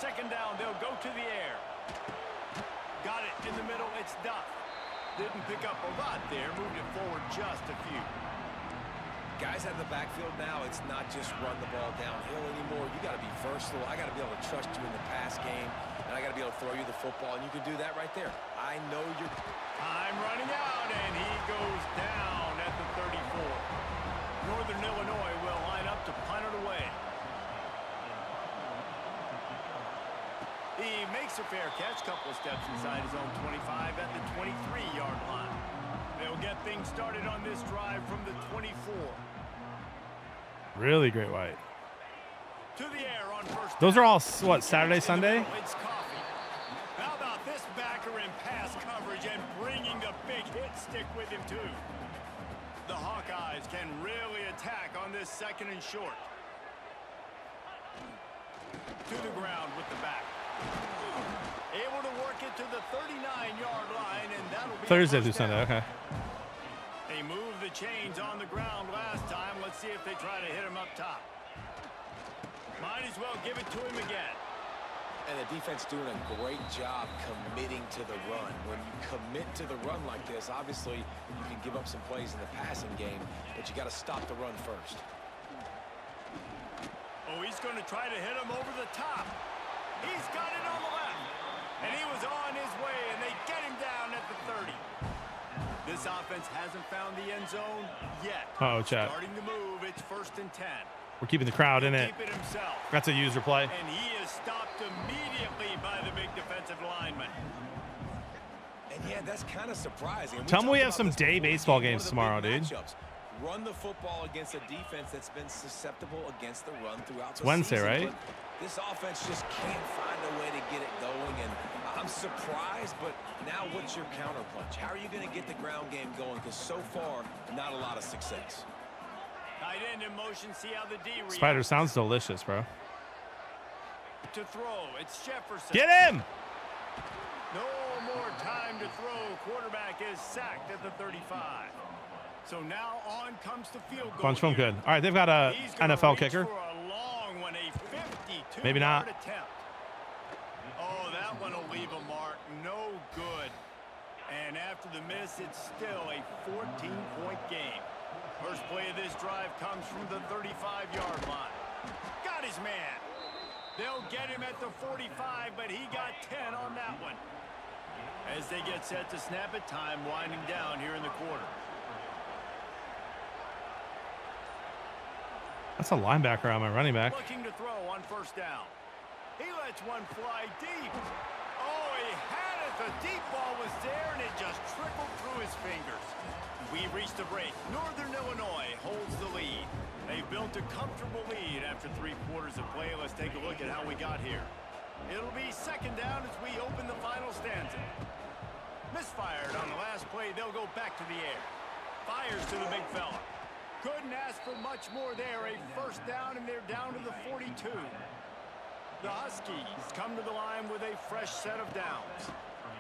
Second down, they'll go to the air. Got it in the middle, it's Duff. Didn't pick up a lot there, moved it forward just a few. Guys out of the backfield now, it's not just run the ball downhill anymore. You got to be versatile. I got to be able to trust you in the pass game, and I got to be able to throw you the football, and you can do that right there. I know you're... Time running out, and he goes down at the 34. Northern Illinois will line up to punt it away. He makes a fair catch, couple of steps inside his own 25 at the 23-yard line. They'll get things started on this drive from the 24. Really great white. To the air on first. Those are all, what, Saturday, Sunday? It's Coffee. How about this backer in pass coverage and bringing the big hit stick with him, too? The Hawkeyes can really attack on this second and short. To the ground with the back. Able to work it to the 39-yard line, and that'll be Thursday through Sunday, okay. They moved the chains on the ground last time. Let's see if they try to hit him up top. Might as well give it to him again. And the defense doing a great job committing to the run. When you commit to the run like this, obviously you can give up some plays in the passing game, but you got to stop the run first. Oh, he's going to try to hit him over the top. He's got it on the left. And he was on his way, and they get him down at the 30. This offense hasn't found the end zone yet. Uh-oh, chat. Starting to move, it's first and 10. We're keeping the crowd in it. Keep it himself. That's a user play. And he is stopped immediately by the big defensive lineman. And yeah, that's kind of surprising. Tell me we have some day baseball games tomorrow, dude. Run the football against a defense that's been susceptible against the run throughout the Wednesday, season. right? But this offense just can't find a way to get it going, and I'm surprised, but now what's your counterpunch? How are you going to get the ground game going? Because so far, not a lot of success. Tight end in motion, see how the D reacts. Spider sounds delicious, bro. To throw, it's Jefferson. Get him! No more time to throw. Quarterback is sacked at the 35. So now on comes the field goal. Bunch of them good. All right, they've got a NFL kicker. For a long one, a 52 Maybe not. attempt. Oh, that one will leave a mark. No good. And after the miss, it's still a 14-point game. First play of this drive comes from the 35-yard line. Got his man. They'll get him at the 45, but he got 10 on that one. As they get set to snap it, time winding down here in the quarter. That's a linebacker on my running back. Looking to throw on first down. He lets one fly deep. Oh, he had it. The deep ball was there, and it just trickled through his fingers. We reached the break. Northern Illinois holds the lead. They've built a comfortable lead after 3 quarters of play. Let's take a look at how we got here. It'll be second down as we open the final stanza. Misfired on the last play. They'll go back to the air. Fires to the big fella. Couldn't ask for much more there. A first down, and they're down to the 42. The Huskies come to the line with a fresh set of downs.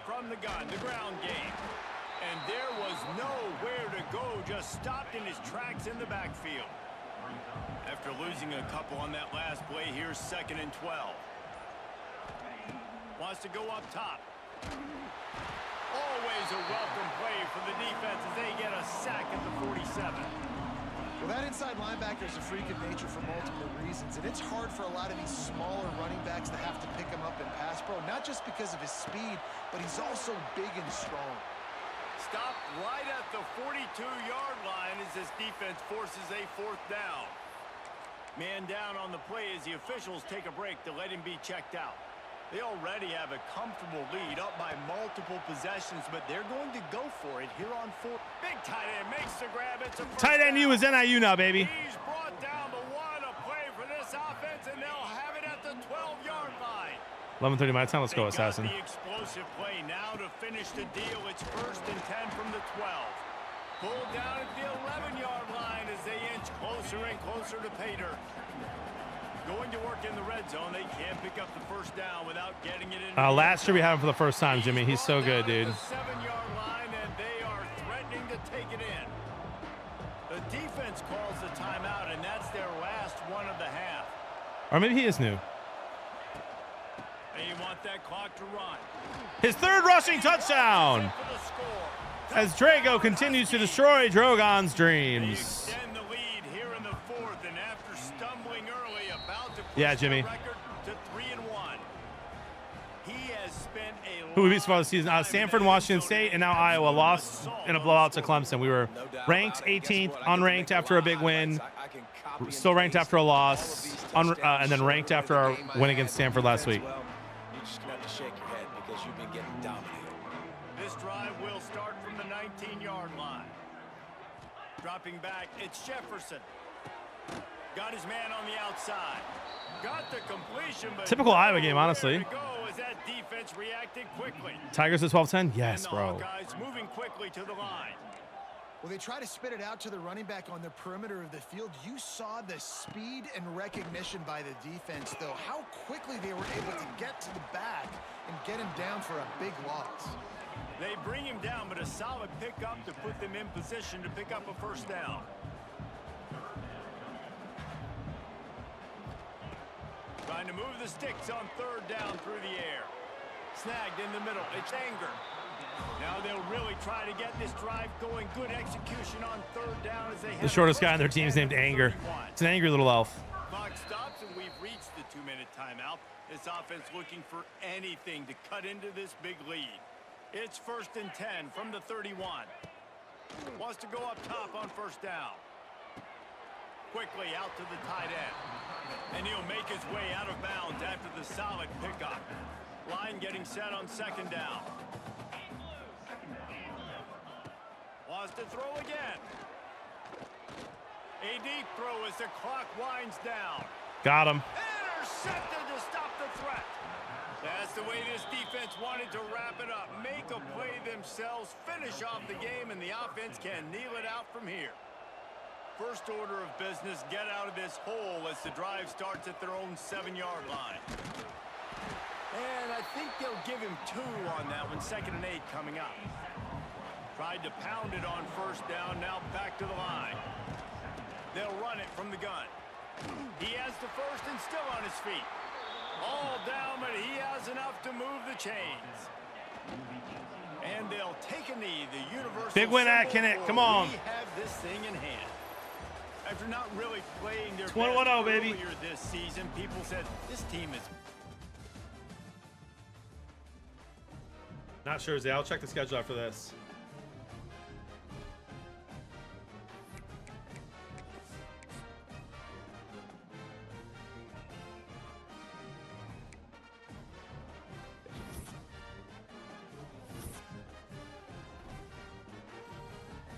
From the gun, the ground game. And there was nowhere to go, just stopped in his tracks in the backfield. After losing a couple on that last play, here's second and 12. Wants to go up top. Always a welcome play for the defense as they get a sack at the 47. Well, that inside linebacker is a freak of nature for multiple reasons, and it's hard for a lot of these smaller running backs to have to pick him up in pass pro, not just because of his speed, but he's also big and strong. Stopped right at the 42-yard line as this defense forces a fourth down. Man down on the play as the officials take a break to let him be checked out. They already have a comfortable lead up by multiple possessions, but they're going to go for it here on 4. Big tight end makes the grab. It's a Tight end U is NIU now, baby. He's brought down, but what a play for this offense, and they'll have it at the 12-yard line. 11:30 my time. Let's They go, got Assassin. the explosive play now to finish the deal. It's 1st and 10 from the 12. Pulled down at the 11-yard line as they inch closer and closer to pay dirt. Going to work in the red zone. They can't pick up the first down without getting it in. Last year we had him for the first time, Jimmy. He's so good, dude. The 7-yard line, and they are threatening to take it in. The defense calls the timeout, and that's their last one of the half. Or maybe he is new. They want that clock to run. His 3rd rushing touchdown. For the score. As Drago continues to destroy Drogon's They dreams. extend the lead here in the 4th, and after stumbling early, about to push Yeah, Jimmy. the record to 3-1. He has spent a Who we beat so far this season? Stanford, Washington State, and now Iowa lost in a blowout to Clemson. We were ranked 18th, unranked after a big win, still ranked after a loss, and then ranked after our win against Stanford last week. You're just going to have to shake your head because you've been getting dominated. This drive will start from the 19-yard line. Dropping back, it's Jefferson. Got his man on the outside. Got the completion, but Typical Iowa game, honestly. nowhere to go as that defense reacted quickly. Tigers at 12-10? Yes, And the bro. Hawkeyes moving quickly to the line. Well, they try to spit it out to the running back on the perimeter of the field. You saw the speed and recognition by the defense, though, how quickly they were able to get to the back and get him down for a big loss. They bring him down, but a solid pickup to put them in position to pick up a first down. Trying to move the sticks on 3rd down through the air. Snagged in the middle. It's Anger. Now they'll really try to get this drive going. Good execution on 3rd down as they The shortest guy on their team is named Anger. It's an angry little elf. Clock stops, and we've reached the 2-minute timeout. This offense looking for anything to cut into this big lead. It's 1st and 10 from the 31. Wants to go up top on 1st down. Quickly out to the tight end. And he'll make his way out of bounds after the solid pickup. Line getting set on 2nd down. Wants to throw again. A deep throw as the clock winds down. Got him. Intercepted to stop the threat. That's the way this defense wanted to wrap it up. Make a play themselves, finish off the game, and the offense can kneel it out from here. First order of business, get out of this hole as the drive starts at their own 7-yard line. And I think they'll give him 2 on that one. 2nd and 8 coming up. Tried to pound it on 1st down, now back to the line. They'll run it from the gun. He has the 1st and still on his feet. All down, but he has enough to move the chains. And they'll take a knee. The universal Big win at symbol Kinnick. for Come on. we have this thing in hand. After not really playing their It's best 1-1-0, baby. earlier this season, people said this team is. Not sure, Zay. I'll check the schedule after this.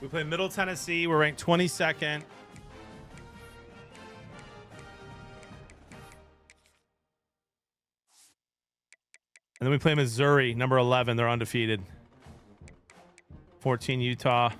We play Middle Tennessee. We're ranked 22nd. And then we play Missouri, number 11. They're undefeated. 14, Utah.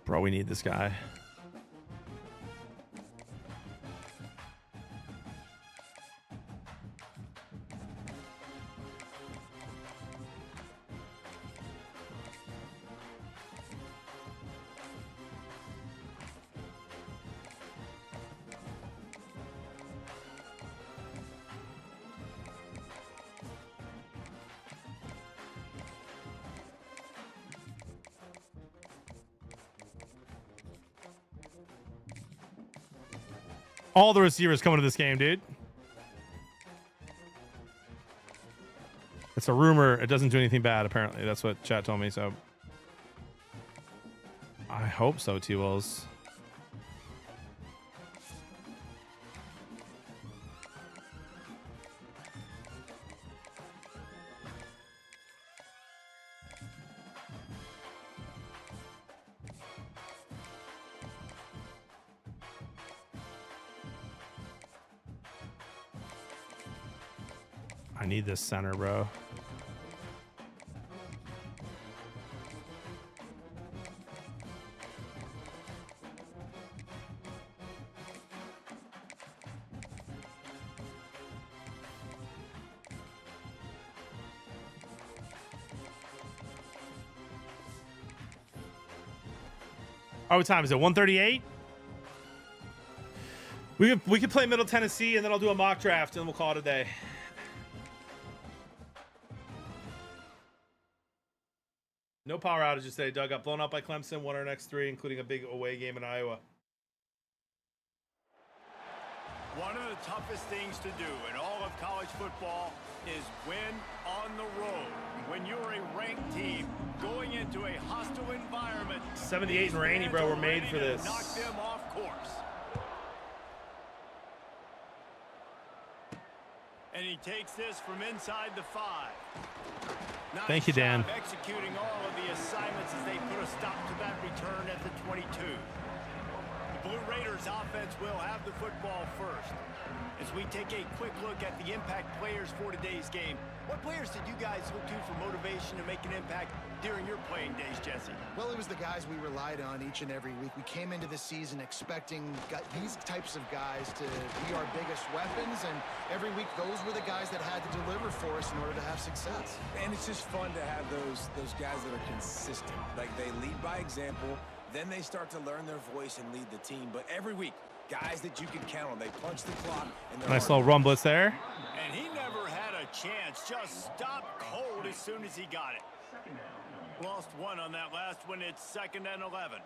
Bro, we need this guy. All the receivers coming to this game, dude. It's a rumor. It doesn't do anything bad, apparently. That's what chat told me, so. I hope so, T-Wills. I need this center, bro. Oh, what time is it? 1:38? We could play Middle Tennessee, and then I'll do a mock draft, and we'll call it a day. No power outages today, Doug. Got blown out by Clemson, won our next 3, including a big away game in Iowa. One of the toughest things to do in all of college football is win on the road. When you're a ranked team going into a hostile environment. 78 and rainy, bro. We're made for this. Knock them off course. And he takes this from inside the 5. Nice Thank you, Dan. job executing all of the assignments as they put a stop to that return at the 22. The Blue Raiders offense will have the football first. As we take a quick look at the impact players for today's game, what players did you guys look to for motivation to make an impact during your playing days, Jesse? Well, it was the guys we relied on each and every week. We came into the season expecting these types of guys to be our biggest weapons, and every week those were the guys that had to deliver for us in order to have success. And it's just fun to have those guys that are consistent. Like, they lead by example, then they start to learn their voice and lead the team. But every week, guys that you can count on, they punch the clock. And Nice little run blitz there. And he never had a chance. Just stopped cold as soon as he got it. Lost one on that last one. It's 2nd and 11.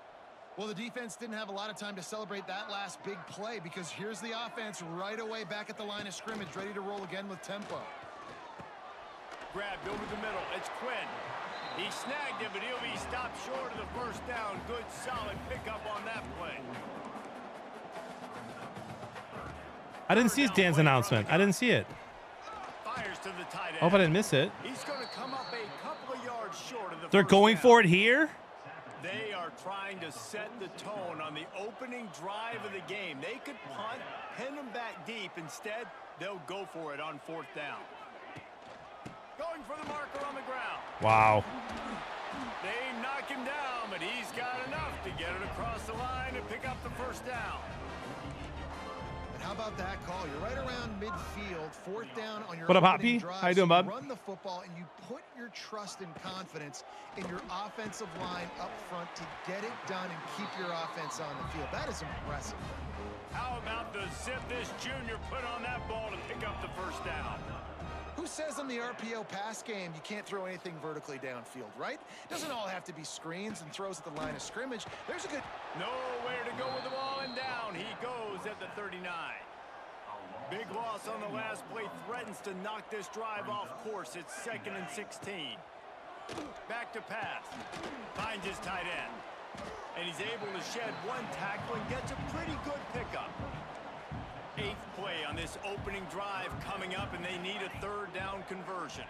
Well, the defense didn't have a lot of time to celebrate that last big play, because here's the offense right away back at the line of scrimmage, ready to roll again with tempo. Grabbed over the middle. It's Quinn. He snagged it, but he'll be stopped short of the first down. Good, solid pickup on that play. I didn't see Dan's announcement. I didn't see it. Fires to the tight end. I hope I didn't miss it. He's going to come up a couple of yards short of the They're first going down. for it here? They are trying to set the tone on the opening drive of the game. They could punt, pin them back deep. Instead, they'll go for it on 4th down. Going for the marker on the ground. Wow. They knock him down, but he's got enough to get it across the line and pick up the first down. But how about that call? You're right around midfield, 4th down on your What up, opening Hoppy? drive. How you doing, bud? Run the football, and you put your trust and confidence in your offensive line up front to get it done and keep your offense on the field. That is impressive. How about the zip this junior put on that ball to pick up the first down? Who says in the RPO pass game you can't throw anything vertically downfield, right? Doesn't all have to be screens and throws at the line of scrimmage. There's a good... Nowhere to go with the ball, and down he goes at the 39. Big loss on the last play, threatens to knock this drive off course. It's 2nd and 16. Back to pass. Finds his tight end. And he's able to shed one tackle and gets a pretty good pickup. 8th play on this opening drive coming up, and they need a 3rd down conversion.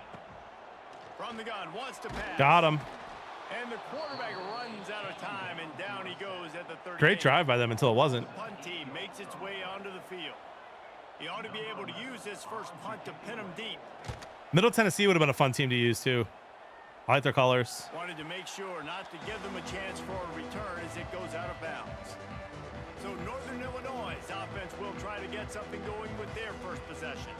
From the gun, wants to pass. Got him. And the quarterback runs out of time, and down he goes at the 38. Great drive by them until it wasn't. The punt team makes its way onto the field. He ought to be able to use this first punt to pin him deep. Middle Tennessee would have been a fun team to use, too. I like their colors. Wanted to make sure not to give them a chance for a return as it goes out of bounds. So Northern Illinois' offense will try to get something going with their first possession.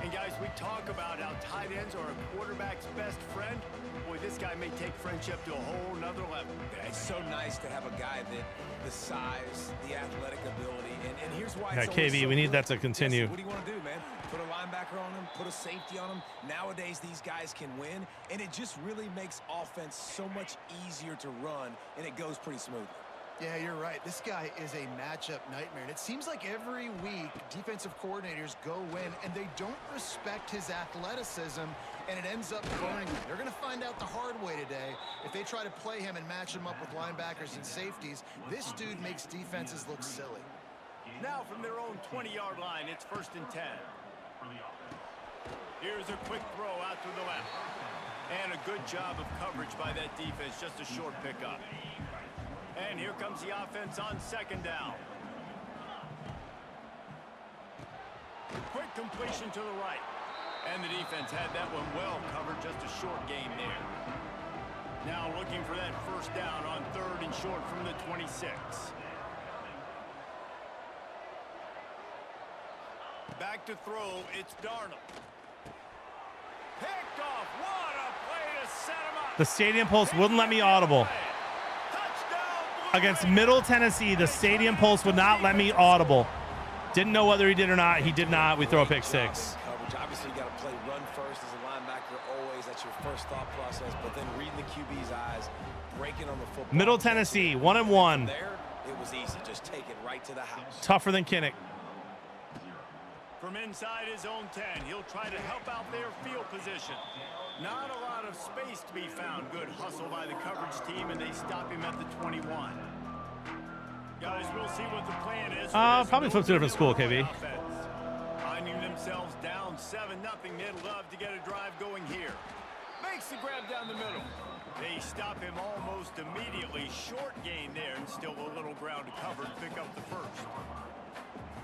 And guys, we talk about how tight ends are a quarterback's best friend. Boy, this guy may take friendship to a whole nother level. Yeah, it's so nice to have a guy that the size, the athletic ability, and here's why. Yeah, it's always KB, so we need good. that to continue. Yes, what do you want to do, man? Put a linebacker on him, put a safety on him. Nowadays, these guys can win, and it just really makes offense so much easier to run, and it goes pretty smoothly. Yeah, you're right. This guy is a matchup nightmare. And it seems like every week defensive coordinators go in and they don't respect his athleticism, and it ends up burning them. They're going to find out the hard way today. If they try to play him and match him up with linebackers and safeties, this dude makes defenses look silly. Now from their own 20-yard line, it's 1st and 10. Here's a quick throw out to the left. And a good job of coverage by that defense, just a short pickup. And here comes the offense on 2nd down. Quick completion to the right. And the defense had that one well covered, just a short gain there. Now looking for that 1st down on 3rd and short from the 26. Back to throw, it's Darnold. Picked off, what a play to set him up. The Stadium Pulse wouldn't let me audible. Against Middle Tennessee, the Stadium Pulse would not let me audible. Didn't know whether he did or not. He did not. We throw a pick 6. Coverage. Obviously, you got to play run first as a linebacker always. That's your first thought process. But then reading the QB's eyes, breaking on the football. Middle Tennessee, 1-1. There, it was easy. Just take it right to the house. Tougher than Kinnick. From inside his own 10, he'll try to help out their field position. Not a lot of space to be found. Good hustle by the coverage team, and they stop him at the 21. Guys, we'll see what the plan is. Probably flip to a different school, KB. Finding themselves down 7-0, they'd love to get a drive going here. Makes the grab down the middle. They stop him almost immediately. Short gain there, and still a little ground to cover to pick up the 1st.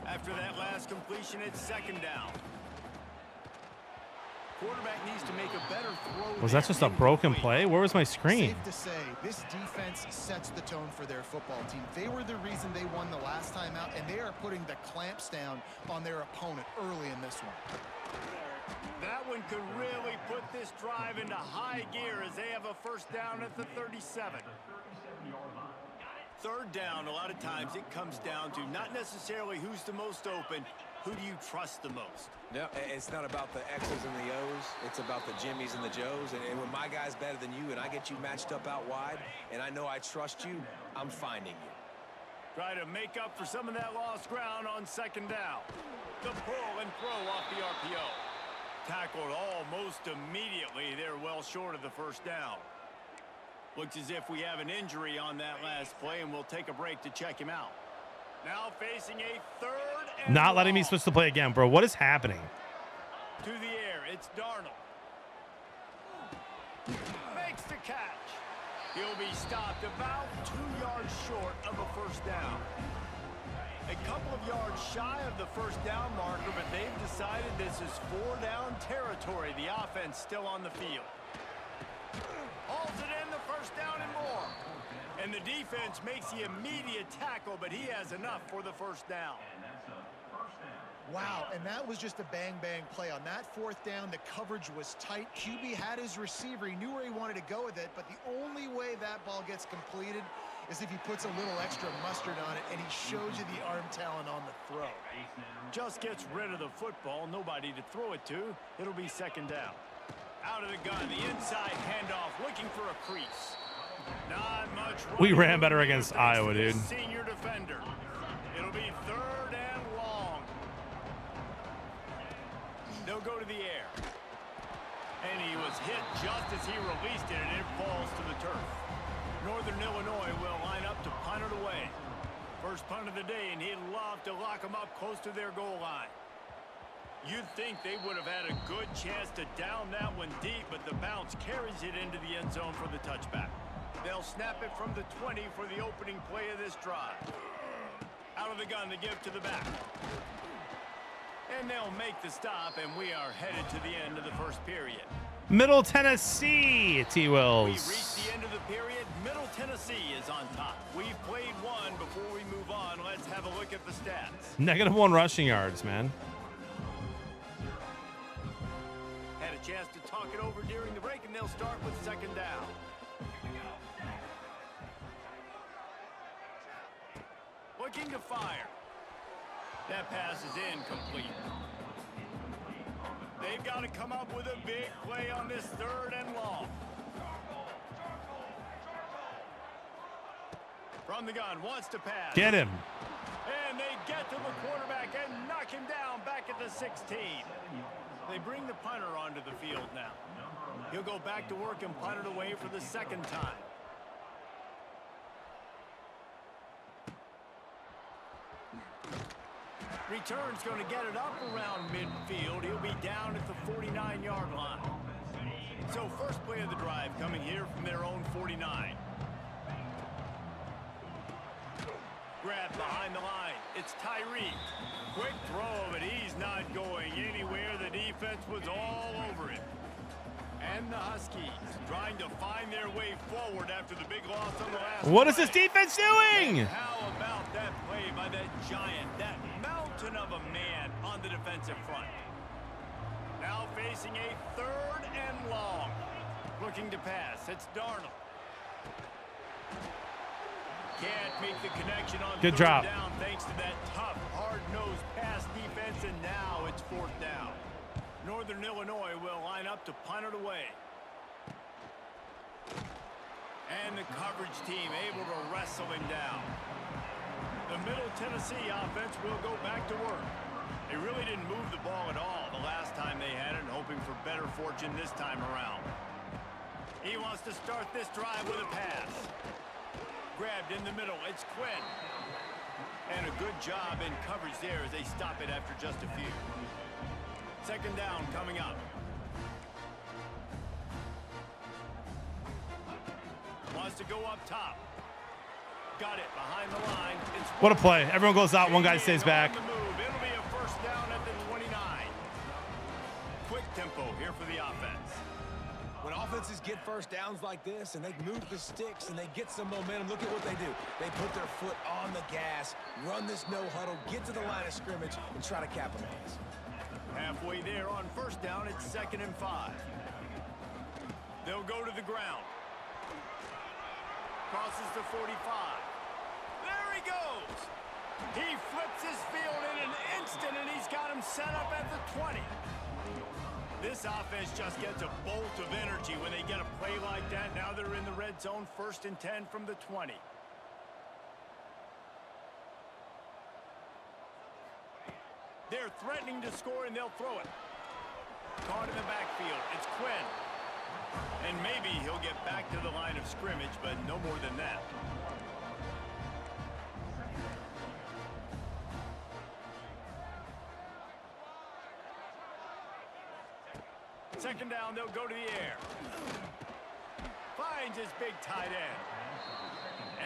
After that last completion, it's 2nd down. Quarterback needs to make a better throw. Was that just a broken play? Where was my screen? Safe to say, this defense sets the tone for their football team. They were the reason they won the last time out, and they are putting the clamps down on their opponent early in this one. That one could really put this drive into high gear as they have a 1st down at the 37. 3rd down, a lot of times it comes down to not necessarily who's the most open, who do you trust the most? No, it's not about the X's and the O's. It's about the Jimmys and the Joes. And when my guy's better than you and I get you matched up out wide and I know I trust you, I'm finding you. Try to make up for some of that lost ground on 2nd down. The pull and throw off the RPO. Tackled almost immediately. They're well short of the 1st down. Looks as if we have an injury on that last play, and we'll take a break to check him out. Now facing a 3rd and Not letting me long. switch to play again, bro. What is happening? To the air, it's Darnold. Makes the catch. He'll be stopped about 2 yards short of a 1st down. A couple of yards shy of the 1st down marker, but they've decided this is 4-down territory. The offense still on the field. Hauls it in, the 1st down and more. And the defense makes the immediate tackle, but he has enough for the 1st down. Wow, and that was just a bang-bang play. On that 4th down, the coverage was tight. QB had his receiver. He knew where he wanted to go with it, but the only way that ball gets completed is if he puts a little extra mustard on it, and he shows you the arm talent on the throw. Just gets rid of the football, nobody to throw it to. It'll be 2nd down. Out of the gun, the inside handoff, looking for a crease. Not much. We ran better against Iowa, dude. Senior defender. It'll be 3rd and long. They'll go to the air. And he was hit just as he released it, and it falls to the turf. Northern Illinois will line up to punt it away. First punt of the day, and he'd love to lock them up close to their goal line. You'd think they would have had a good chance to down that one deep, but the bounce carries it into the end zone for the touchback. They'll snap it from the 20 for the opening play of this drive. Out of the gun to give to the back. And they'll make the stop, and we are headed to the end of the 1st period. Middle Tennessee, We T-Wills. reach the end of the period. Middle Tennessee is on top. We've played one. Before we move on, let's have a look at the stats. -1 rushing yards, man. Had a chance to talk it over during the break, and they'll start with 2nd down. Looking to fire. That pass is incomplete. They've got to come up with a big play on this 3rd and long. From the gun, wants to pass. Get him. And they get to the quarterback and knock him down back at the 16. They bring the punter onto the field now. He'll go back to work and punt it away for the second time. Return's going to get it up around midfield. He'll be down at the 49-yard line. So first play of the drive coming here from their own 49. Grab behind the line. It's Tyree. Quick throw, but he's not going anywhere. The defense was all over him. And the Huskies trying to find their way forward after the big loss on the last What is play. this defense doing? And how about that play by that giant, that mountain of a man on the defensive front? Now facing a 3rd and long. Looking to pass. It's Darnold. Can't make the connection on Good 3rd job. down thanks to that tough, hard-nosed pass defense, and now it's 4th down. Northern Illinois will line up to punt it away. And the coverage team able to wrestle him down. The Middle Tennessee offense will go back to work. They really didn't move the ball at all the last time they had it, and hoping for better fortune this time around. He wants to start this drive with a pass. Grabbed in the middle, it's Quinn. And a good job in coverage there as they stop it after just a few. Second down coming up. Wants to go up top. Got it behind the line. It's What a play. Everyone goes out. One guy stays back. on the move. It'll be a first down at the 29. Quick tempo here for the offense. When offenses get first downs like this and they move the sticks and they get some momentum, look at what they do. They put their foot on the gas, run this no huddle, get to the line of scrimmage, and try to capitalize. Halfway there on first down, it's 2nd and 5. They'll go to the ground. Crosses the 45. There he goes. He flips his field in an instant, and he's got him set up at the 20. This offense just gets a bolt of energy when they get a play like that. Now they're in the red zone, 1st and 10 from the 20. They're threatening to score, and they'll throw it. Caught in the backfield. It's Quinn. And maybe he'll get back to the line of scrimmage, but no more than that. Second down, they'll go to the air. Finds his big tight end.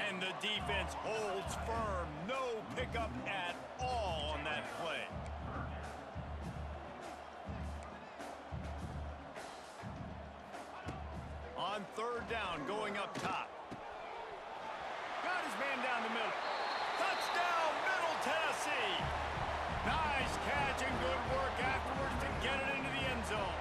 And the defense holds firm. No pickup at all on that play. On 3rd down, going up top. Got his man down the middle. Touchdown, Middle Tennessee. Nice catch and good work afterwards to get it into the end zone.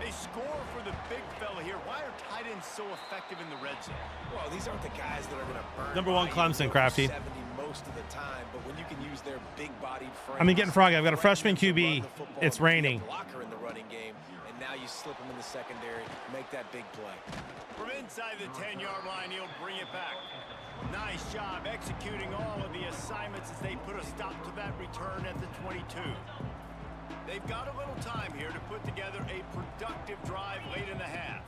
They score for the big fella here. Why are tight ends so effective in the red zone? Well, these aren't the guys that are going to burn. Number 1 Clemson, Crafty. 70 most of the time, but when you can use their big-bodied frame. I mean, getting froggy. I've got a freshman QB. It's raining. Blocker in the running game, and now you slip him in the secondary, make that big play. From inside the 10-yard line, he'll bring it back. Nice job executing all of the assignments as they put a stop to that return at the 22. They've got a little time here to put together a productive drive late in the half.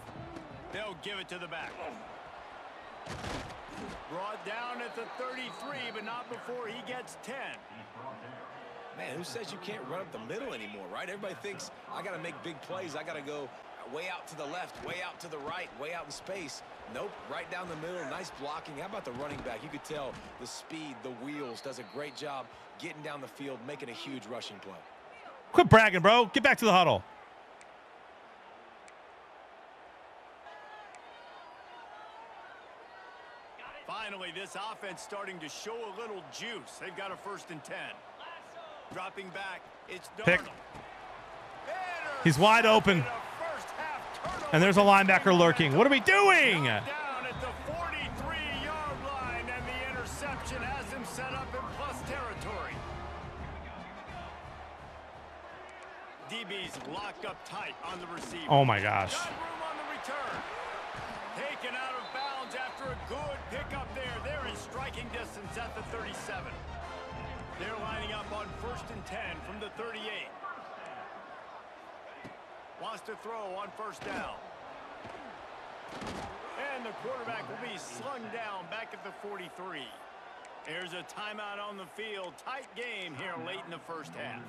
They'll give it to the back. Brought down at the 33, but not before he gets 10. Man, who says you can't run up the middle anymore, right? Everybody thinks, I got to make big plays. I got to go way out to the left, way out to the right, way out in space. Nope, right down the middle. Nice blocking. How about the running back? You could tell the speed, the wheels, does a great job getting down the field, making a huge rushing play. Quit bragging, bro. Get back to the huddle. Finally, this offense starting to show a little juice. They've got a 1st and 10. Dropping back, it's Darnold. Pick. He's wide open. And there's a linebacker lurking. What are we doing? Down at the 43-yard line, and the interception has him set up in plus territory. DB's locked up tight on the receiver. Oh, my gosh. Got room on the return. Taken out of bounds after a good pickup there. They're in striking distance at the 37. They're lining up on 1st and 10 from the 38. Wants to throw on 1st down. And the quarterback will be slung down back at the 43. There's a timeout on the field. Tight game here late in the first half.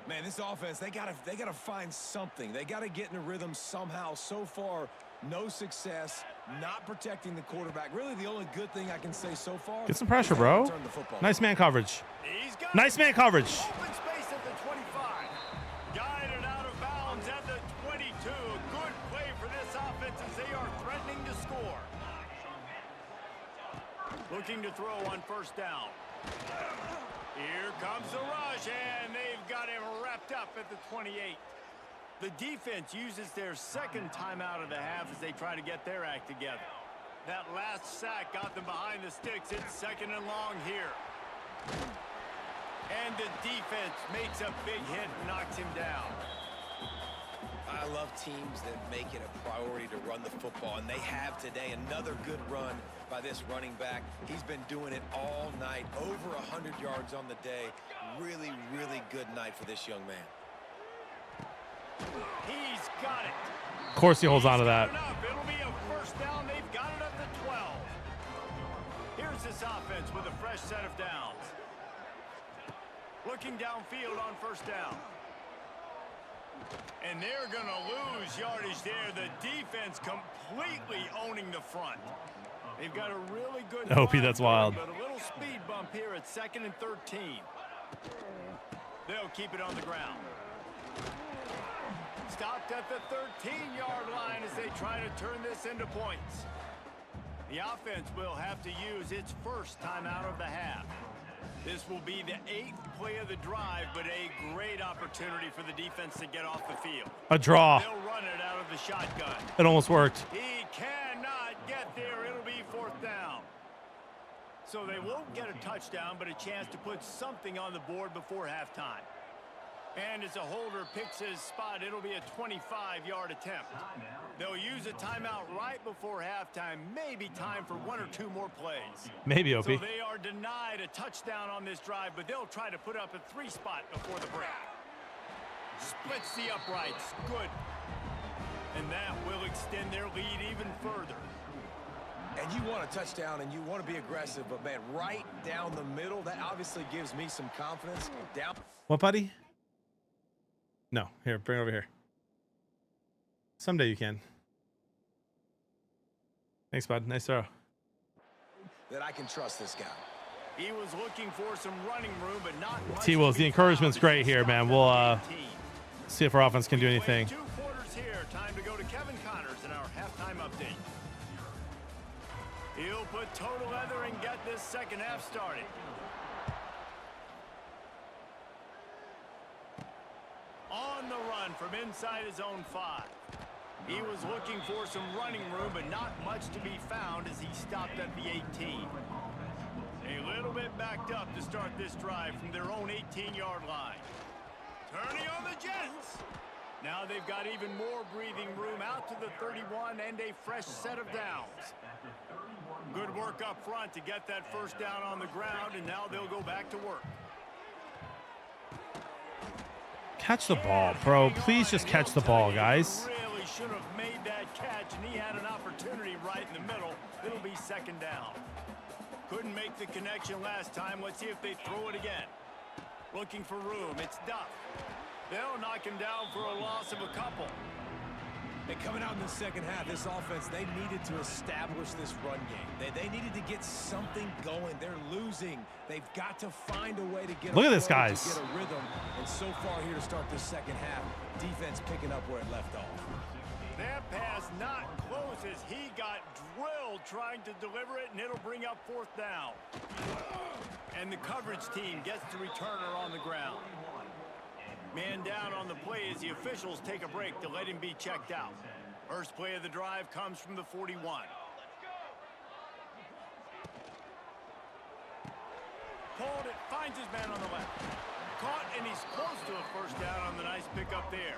Man, this offense, they gotta find something. They gotta get in a rhythm somehow. So far, no success, not protecting the quarterback. Really, the only good thing I can say so far. Get some pressure, bro. Nice man coverage. Nice man coverage. Open space at the 25. Guided out of bounds at the 22. A good play for this offense as they are threatening to score. Looking to throw on 1st down. Here comes the rush, and they've got him wrapped up at the 28. The defense uses their 2nd timeout of the half as they try to get their act together. That last sack got them behind the sticks. It's 2nd and long here. And the defense makes a big hit and knocks him down. I love teams that make it a priority to run the football, and they have today. Another good run by this running back. He's been doing it all night, over 100 yards on the day. Really, really good night for this young man. He's got it. Of course he holds on to that. It'll be a 1st down. They've got it at the 12. Here's this offense with a fresh set of downs. Looking downfield on 1st down. And they're going to lose yardage there. The defense completely owning the front. They've got a really good OP, that's wild. But a little speed bump here at 2nd and 13. They'll keep it on the ground. Stopped at the 13-yard line as they try to turn this into points. The offense will have to use its 1st timeout of the half. This will be the 8th play of the drive, but a great opportunity for the defense to get off the field. A draw. They'll run it out of the shotgun. It almost worked. He cannot get there. It'll be 4th down. So they won't get a touchdown, but a chance to put something on the board before halftime. And as a holder picks his spot, it'll be a 25-yard attempt. They'll use a timeout right before halftime. Maybe time for 1 or 2 more plays. Maybe, OP. So they are denied a touchdown on this drive, but they'll try to put up a 3 spot before the break. Splits the uprights. Good. And that will extend their lead even further. And you want a touchdown and you want to be aggressive, but man, right down the middle, that obviously gives me some confidence. Down. What, buddy? No, here, bring it over here. Someday you can. Thanks, bud. Nice throw. That I can trust this guy. He was looking for some running room, but not much. T-Wills, the encouragement's great here, man. We'll see if our offense can do anything. 2 quarters here. Time to go to Kevin Connors in our halftime update. He'll put total leather and get this 2nd half started. On the run from inside his own 5. He was looking for some running room, but not much to be found as he stopped at the 18. A little bit backed up to start this drive from their own 18-yard line. Turning on the Jets. Now they've got even more breathing room out to the 31 and a fresh set of downs. Good work up front to get that 1st down on the ground, and now they'll go back to work. Catch the ball, bro. Please just catch the ball, guys. Really should have made that catch, and he had an opportunity right in the middle. It'll be 2nd down. Couldn't make the connection last time. Let's see if they throw it again. Looking for room. It's Duff. They'll knock him down for a loss of a couple. And coming out in the 2nd half, this offense, they needed to establish this run game. They needed to get something going. They're losing. They've got to find a way to get Look at this, guys. To get a rhythm. And so far here to start this 2nd half, defense picking up where it left off. That pass not close as he got drilled trying to deliver it, and it'll bring up 4th down. And the coverage team gets the returner on the ground. Man down on the play as the officials take a break to let him be checked out. First play of the drive comes from the 41. Pulled it, finds his man on the left. Caught, and he's close to a 1st down on the nice pickup there.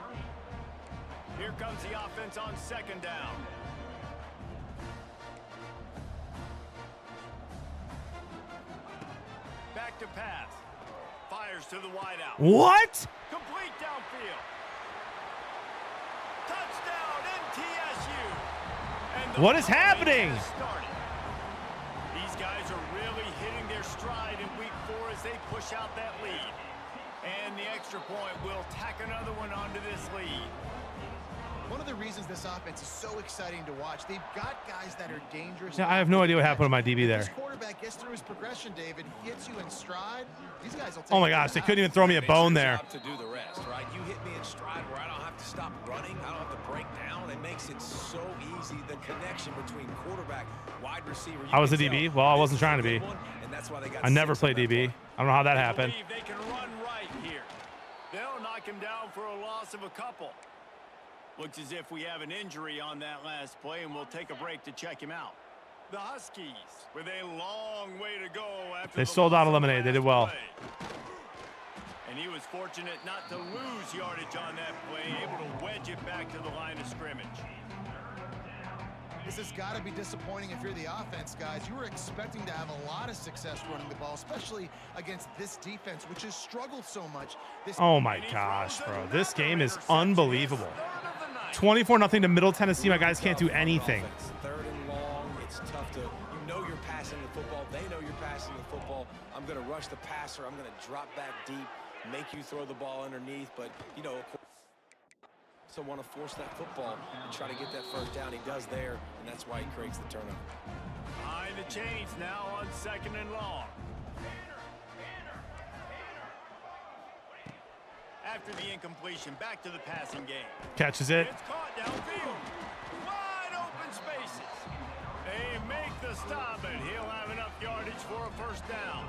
Here comes the offense on 2nd down. to pass. Fires to the wideout. What? Complete downfield. Touchdown, MTSU. And the What is offense happening? has started. These guys are really hitting their stride in week 4 as they push out that lead. And the extra point will tack another one onto this lead. One of the reasons this offense is so exciting to watch, they've got guys that are dangerous. Yeah, I have no idea what happened to my DB This there. quarterback gets through his progression, David, hits you in stride. These guys will take Oh my you to gosh, the they couldn't even house. throw me a It's bone your there. job to do the rest, right? You hit me in stride where I don't have to stop running. I don't have to break down. It makes it so easy. The connection between quarterback, wide receiver. I was a can DB. tell Well, I this wasn't is a trying to good be. one, and that's why they got I never 6 on played that DB. play. I don't know how that They happened. believe they can run right here. They'll knock him down for a loss of a couple. Looks as if we have an injury on that last play, and we'll take a break to check him out. The Huskies with a long way to go after They the sold out loss of the eliminated. They did last well. play. And he was fortunate not to lose yardage on that play, able to wedge it back to the line of scrimmage. This has got to be disappointing if you're the offense, guys. You were expecting to have a lot of success running the ball, especially against this defense, which has struggled so much. Oh my gosh, bro. This game is unbelievable. 24-0 to Middle Tennessee. My guys can't do anything. Offense, 3rd and long. It's tough to, you know you're passing the football. They know you're passing the football. I'm going to rush the passer. I'm going to drop back deep, make you throw the ball underneath. But, you know, so want to force that football and try to get that first down. He does there, and that's why he creates the turnover. Behind the chains now on 2nd and long. After the incompletion, back to the passing game. Catches it. It's caught downfield. Wide open spaces. They make the stop, and he'll have enough yardage for a first down.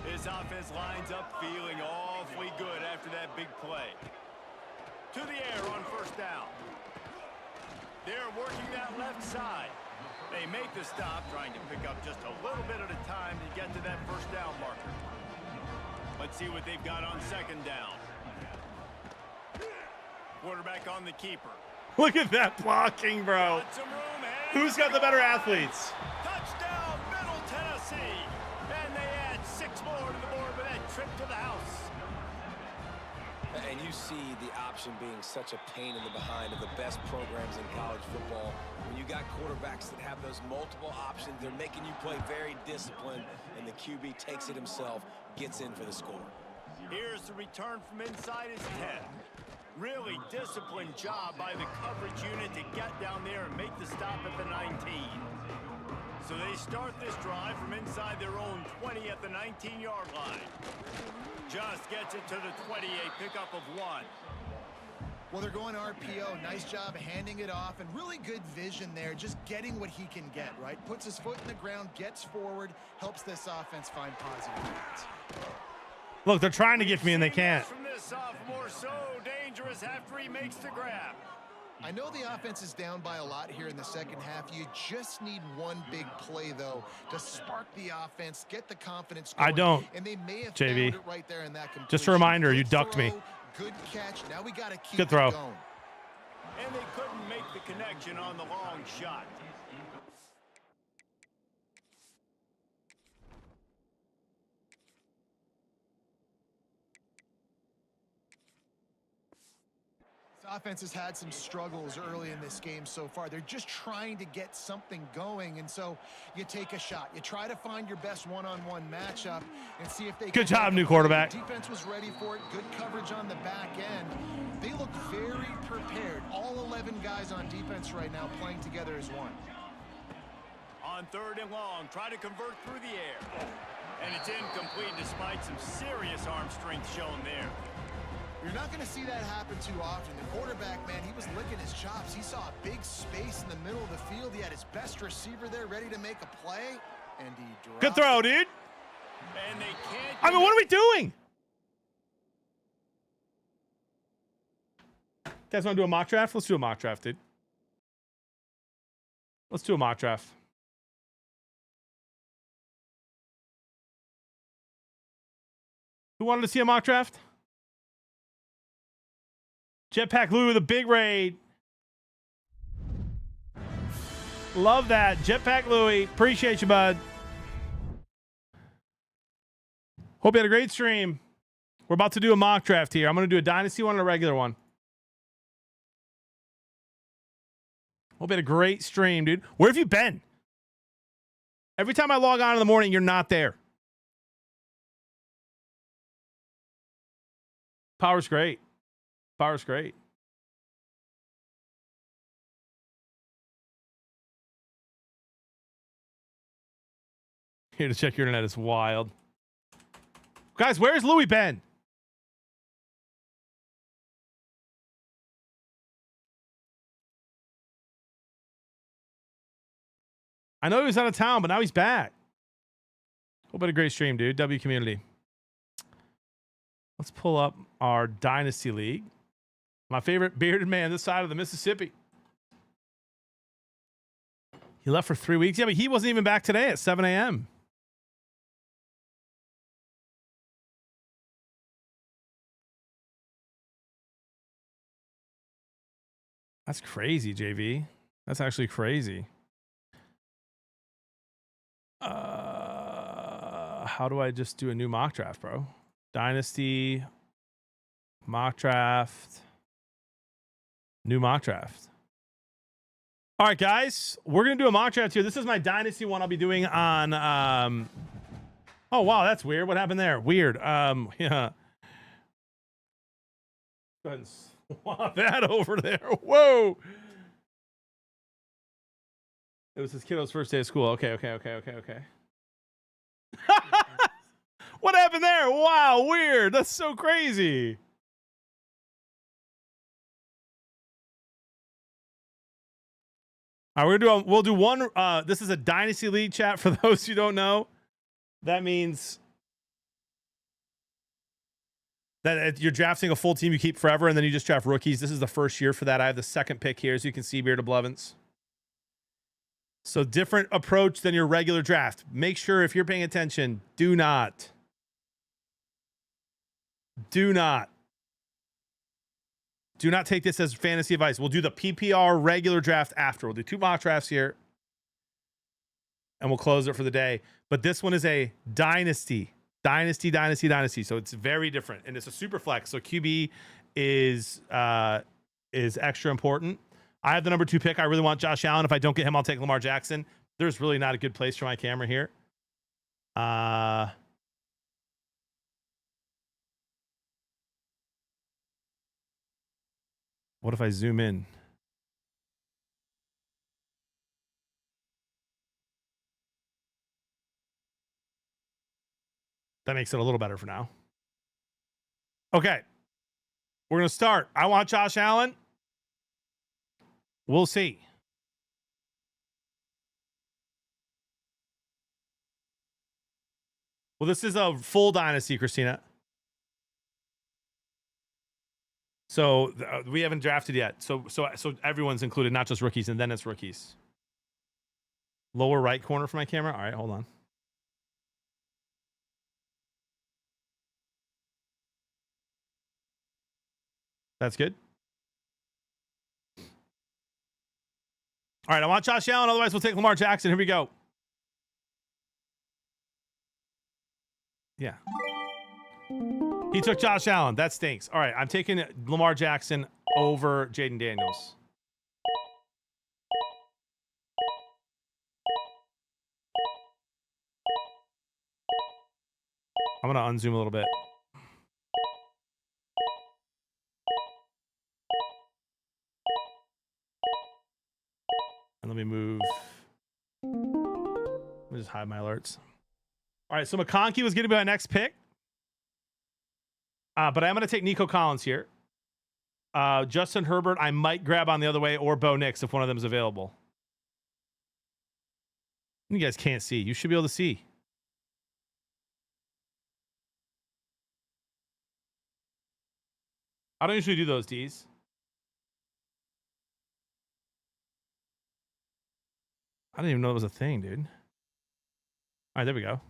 His offense lines up feeling awfully good after that big play. To the air on first down. They're working that left side. They make the stop, trying to pick up just a little bit at a time to get to that first down marker. Let's see what they've got on 2nd down. Quarterback on the keeper. Look at that blocking, bro. Got some room, and Who's got the better athletes? touchdown, Middle Tennessee. And they add 6 more to the board with that trip to the house. And you see the option being such a pain in the behind of the best programs in college football. When you got quarterbacks that have those multiple options, they're making you play very disciplined, and the QB takes it himself, gets in for the score. Here's the return from inside his 10. Really disciplined job by the coverage unit to get down there and make the stop at the 19. So they start this drive from inside their own 20 at the 19-yard line. Just gets it to the 28, pickup of 1. Well, they're going RPO. Nice job handing it off, and really good vision there, just getting what he can get, right? Puts his foot in the ground, gets forward, helps this offense find positive points. Look, they're trying to get me and they can't. From this sophomore, so dangerous after he makes the grab. I know the offense is down by a lot here in the second half. You just need one big play, though, to spark the offense, get the confidence going. I don't, And they may have JV. found it right there in that completion. Just a reminder, you Good ducked me. throw, good catch. Now we got to keep Good it throw. going. And they couldn't make the connection on the long shot. This offense has had some struggles early in this game so far. They're just trying to get something going, and so you take a shot. You try to find your best one-on-one matchup and see if they Good can job, make new a play. quarterback. Defense was ready for it. Good coverage on the back end. They look very prepared. All 11 guys on defense right now playing together as one. On 3rd and long, try to convert through the air. And it's incomplete despite some serious arm strength shown there. You're not going to see that happen too often. The quarterback, man, he was licking his chops. He saw a big space in the middle of the field. He had his best receiver there ready to make a play, and he dropped Good throw, it. dude. And they can't. I mean, what are we doing? Guys want to do a mock draft? Let's do a mock draft, dude. Let's do a mock draft. Who wanted to see a mock draft? Jetpack Louie with a big raid. Love that. Jetpack Louie. Appreciate you, bud. Hope you had a great stream. We're about to do a mock draft here. I'm going to do a dynasty one and a regular one. Hope you had a great stream, dude. Where have you been? Every time I log on in the morning, you're not there. Power's great. Power's great. Here to check your internet is wild. Guys, where's Louis been? I know he was out of town, but now he's back. Hope you had a great stream, dude. W community. Let's pull up our Dynasty League. My favorite bearded man this side of the Mississippi. He left for 3 weeks. Yeah, but he wasn't even back today at 7 a.m. That's crazy, JV. That's actually crazy. How do I just do a new mock draft, bro? Dynasty, mock draft, new mock draft. All right, guys, we're going to do a mock draft here. This is my Dynasty one I'll be doing on... Oh, wow, that's weird. What happened there? Weird. Yeah. Go ahead and swap that over there. Whoa. It was his kiddo's first day of school. Okay. What happened there? Wow, weird. That's so crazy. All right, we'll do one. This is a Dynasty League chat for those who don't know. That means that you're drafting a full team you keep forever, and then you just draft rookies. This is the first year for that. I have the second pick here, as you can see, Beard of Blevins. So different approach than your regular draft. Make sure if you're paying attention, do not take this as fantasy advice. We'll do the PPR regular draft after. We'll do 2 mock drafts here, and we'll close it for the day. But this one is a dynasty. So it's very different, and it's a super flex. So QB is extra important. I have the number 2 pick. I really want Josh Allen. If I don't get him, I'll take Lamar Jackson. There's really not a good place for my camera here. What if I zoom in? That makes it a little better for now. Okay. We're going to start. I want Josh Allen. We'll see. Well, this is a full dynasty, Christina. So we haven't drafted yet. So everyone's included, not just rookies, and then it's rookies. Lower right corner for my camera. All right, hold on. That's good. All right, I want Josh Allen. Otherwise, we'll take Lamar Jackson. Here we go. Yeah. He took Josh Allen. That stinks. All right, I'm taking Lamar Jackson over Jaden Daniels. I'm going to unzoom a little bit. And let me move. Let me just hide my alerts. All right, so McConkey was going to be my next pick. But I'm going to take Nico Collins here. Justin Herbert, I might grab on the other way, or Bo Nix if one of them is available. You guys can't see. You should be able to see. I don't usually do those, D's. I didn't even know it was a thing, dude. All right, there we go.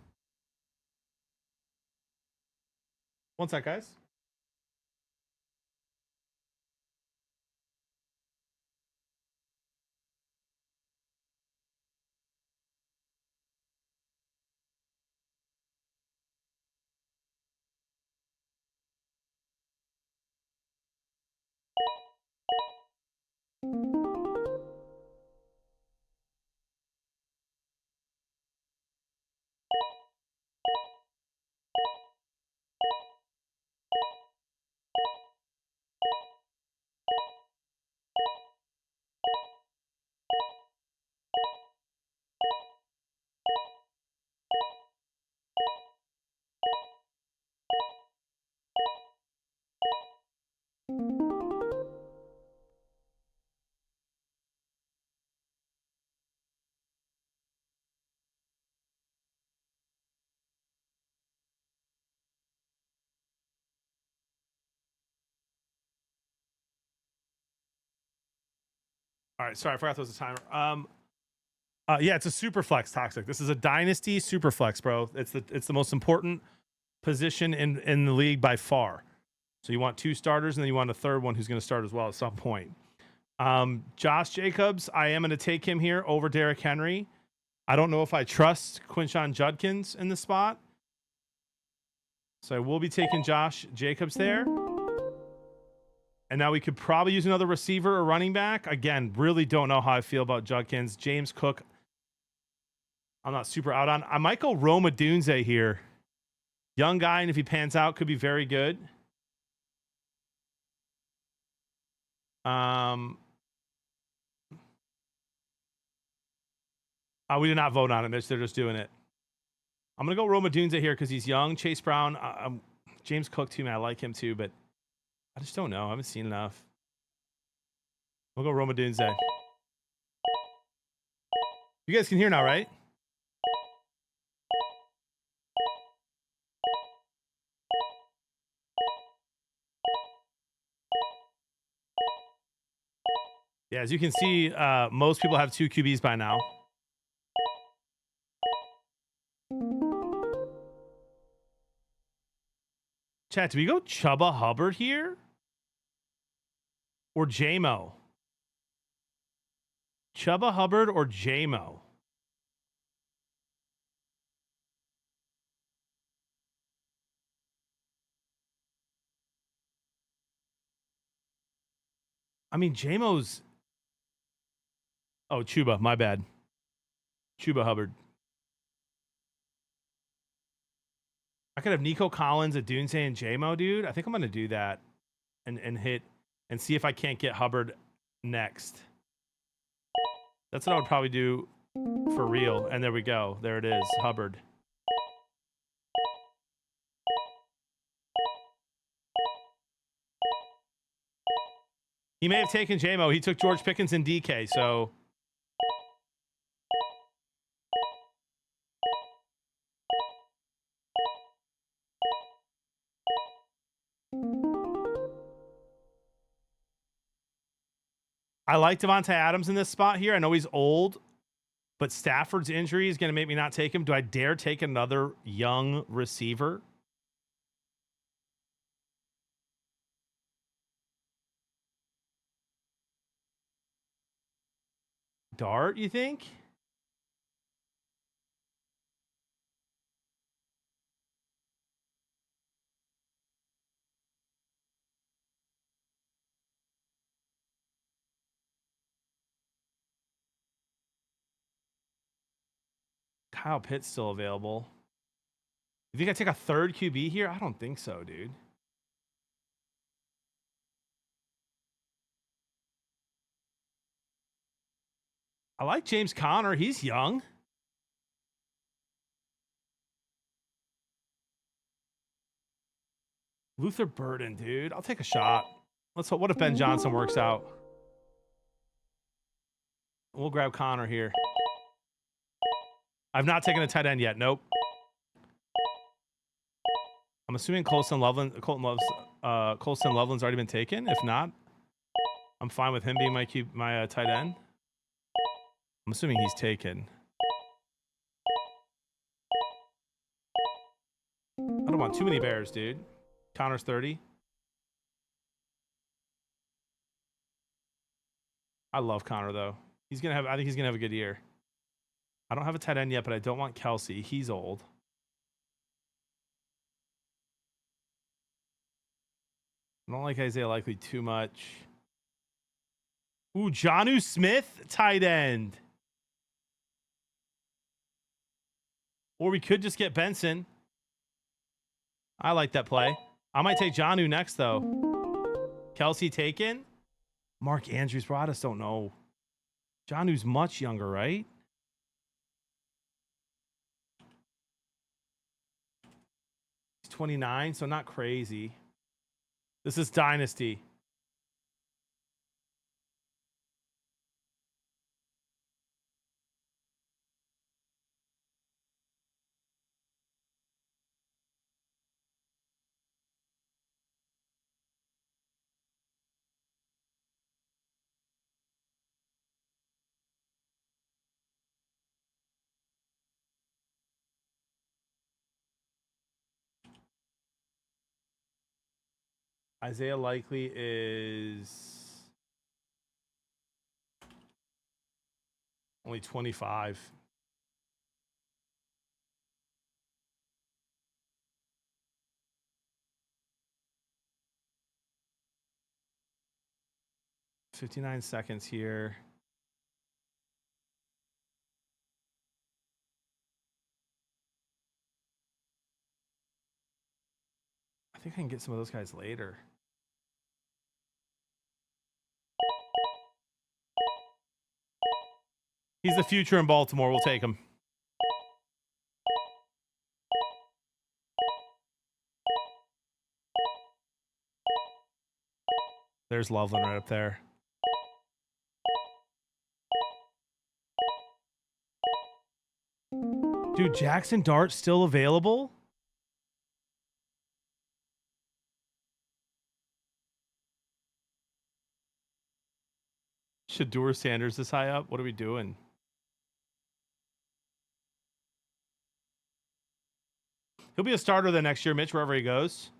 One sec, guys. All right, sorry, I forgot there was a timer. Yeah, it's a super flex toxic. This is a dynasty super flex, bro. It's the most important position in the league by far. So you want 2 starters, and then you want a third one who's going to start as well at some point. Josh Jacobs, I am going to take him here over Derrick Henry. I don't know if I trust Quinshon Judkins in the spot, so I will be taking Josh Jacobs there. And now we could probably use another receiver or running back. Again, really don't know how I feel about Judkins. James Cook, I'm not super out on. I might go Roma Dunze here. Young guy, and if he pans out, could be very good. We did not vote on it, Mitch. They're just doing it. I'm going to go Roma Dunze here because he's young. Chase Brown, James Cook too, man. I like him too, but I just don't know. I haven't seen enough. We'll go Roma Dunze. You guys can hear now, right? Yeah, as you can see, most people have 2 QBs by now. Chat, do we go Chuba Hubbard here? Or JMO? Chuba Hubbard or JMO? I mean, JMO's... Oh, Chuba, my bad. Chuba Hubbard. I could have Nico Collins, a Dunze, and JMO, dude. I think I'm going to do that and hit and see if I can't get Hubbard next. That's what I would probably do for real. And there we go. There it is, Hubbard. He may have taken JMO. He took George Pickens and DK, so... I like Devontae Adams in this spot here. I know he's old, but Stafford's injury is going to make me not take him. Do I dare take another young receiver? Dart, you think? Kyle Pitt's still available. You think I take a third QB here? I don't think so, dude. I like James Conner. He's young. Luther Burden, dude. I'll take a shot. Let's hope. What if Ben Johnson works out? We'll grab Connor here. I've not taken a tight end yet. Nope. I'm assuming Colston Loveland's already been taken. If not, I'm fine with him being my tight end. I'm assuming he's taken. I don't want too many bears, dude. Connor's 30. I love Connor though. I think he's gonna have a good year. I don't have a tight end yet, but I don't want Kelsey. He's old. I don't like Isaiah Likely too much. Ooh, Jonnu Smith, tight end. Or we could just get Benson. I like that play. I might take Jonnu next, though. Kelsey taken. Mark Andrews, bro. I just don't know. Jonnu's much younger, right? He's 29, so not crazy. This is Dynasty. Isaiah Likely is only 25. $59 seconds here. I think I can get some of those guys later. He's the future in Baltimore. We'll take him. There's Loveland right up there. Dude, Jackson Dart still available? Shador Sanders this high up? What are we doing? He'll be a starter the next year, Mitch, wherever he goes.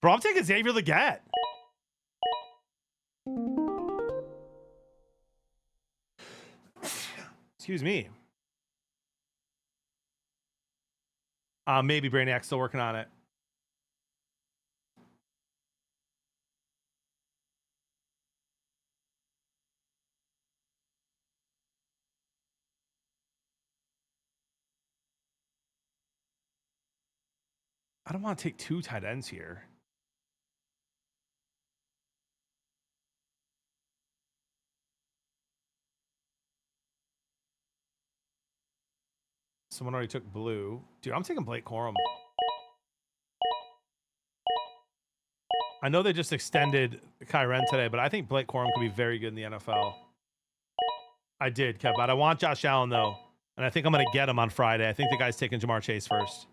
Bro, I'm taking Xavier Legette. Excuse me. Maybe Brainiac's still working on it. I don't want to take two tight ends here. Someone already took blue. Dude, I'm taking Blake Corum. I know they just extended Kyren today, but I think Blake Corum could be very good in the NFL. I did, Kev, but I want Josh Allen, though. And I think I'm going to get him on Friday. I think the guy's taking Jamar Chase first.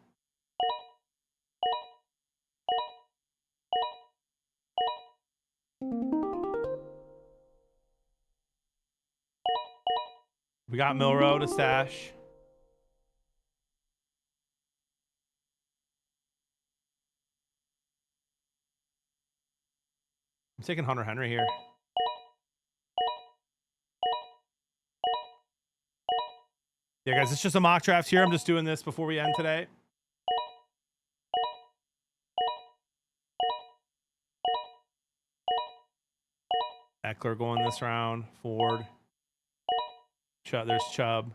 We got Milrow to stash. I'm taking Hunter Henry here. Yeah, guys, it's just a mock draft here. I'm just doing this before we end today. Eckler going this round. Ford. There's Chubb.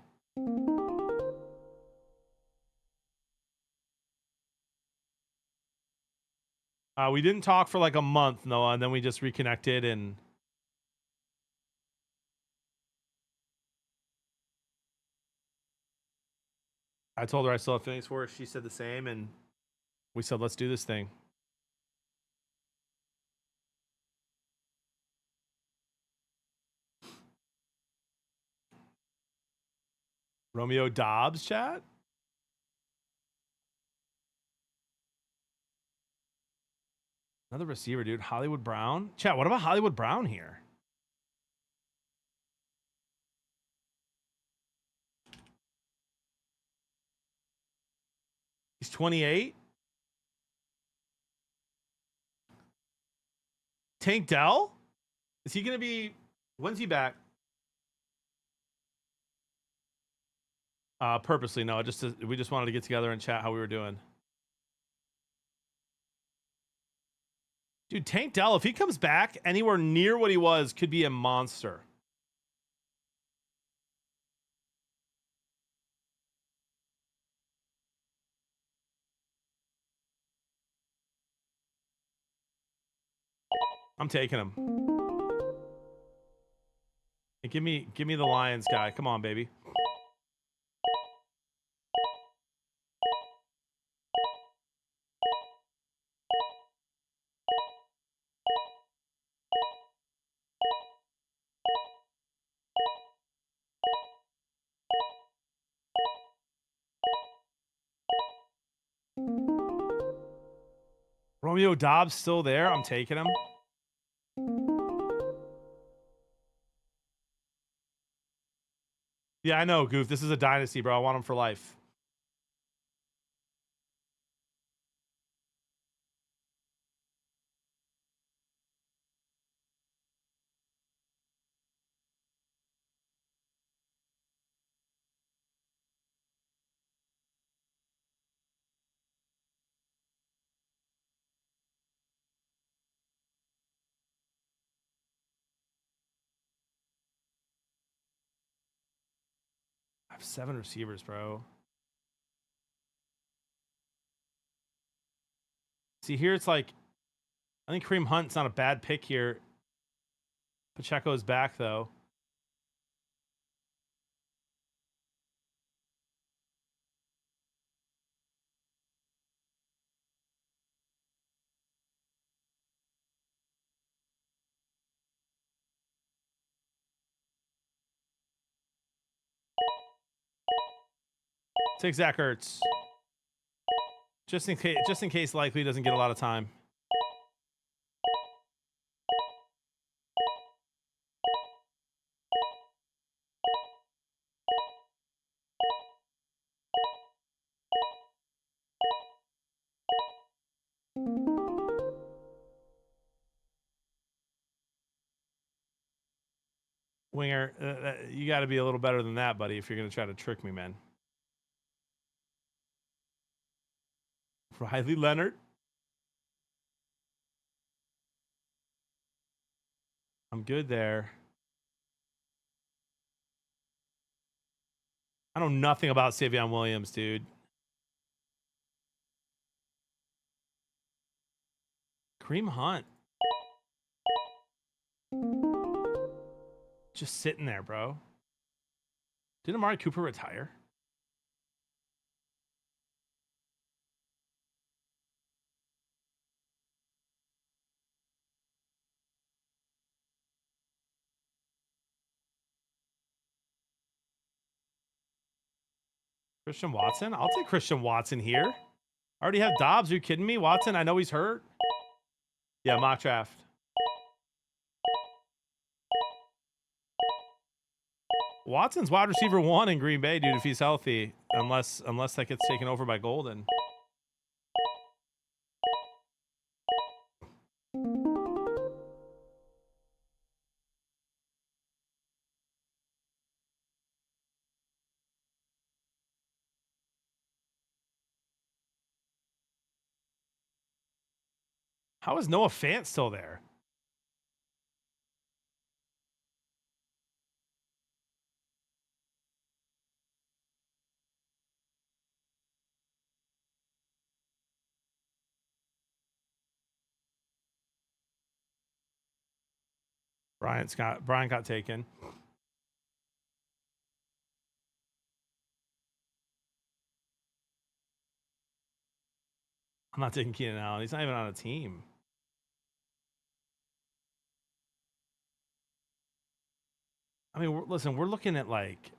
We didn't talk for like a month, Noah, and then we just reconnected and I told her I still have feelings for her. She said the same, and we said, let's do this thing. Romeo Dobbs, chat? Another receiver, dude. Hollywood Brown. Chat, what about Hollywood Brown here? He's 28. Tank Dell? Is he going to be... When's he back? Purposely, no. We just wanted to get together and chat how we were doing. Dude, Tank Dell, if he comes back anywhere near what he was, could be a monster. I'm taking him. Hey, give me the Lions guy. Come on, baby. Romeo Dobbs still there. I'm taking him. Yeah, I know, Goof. This is a dynasty, bro. I want him for life. I have 7 receivers, bro. See, here it's like, I think Kareem Hunt's not a bad pick here. Pacheco's back, though. Take Zach Ertz. Just in case Likely doesn't get a lot of time. Winger, you got to be a little better than that, buddy, if you're going to try to trick me, man. Riley Leonard. I'm good there. I know nothing about Savion Williams, dude. Kareem Hunt. Just sitting there, bro. Did Amari Cooper retire? Christian Watson? I'll take Christian Watson here. I already have Dobbs. Are you kidding me? Watson, I know he's hurt. Yeah, mock draft. Watson's wide receiver 1 in Green Bay, dude, if he's healthy. Unless that gets taken over by Golden. How is Noah Fant still there? Brian got taken. I'm not taking Keenan Allen. He's not even on a team. I mean, listen, we're looking at like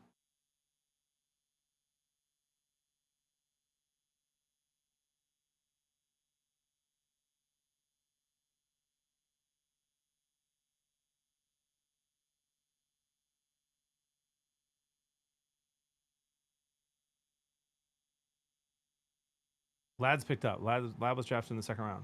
Lad's picked up. Lad was drafted in the 2nd round.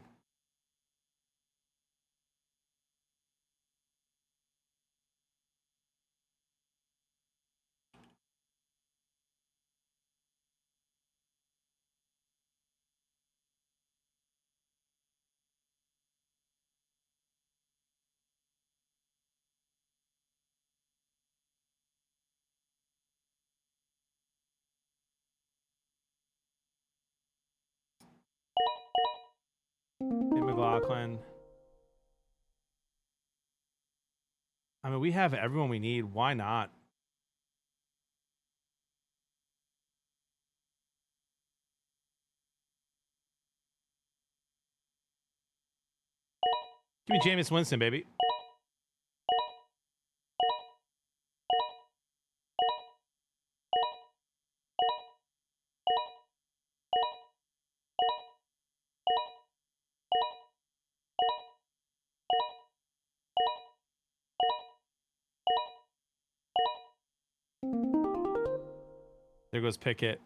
McLaughlin. I mean, we have everyone we need. Why not? Give me Jameis Winston, baby. There goes Pickett.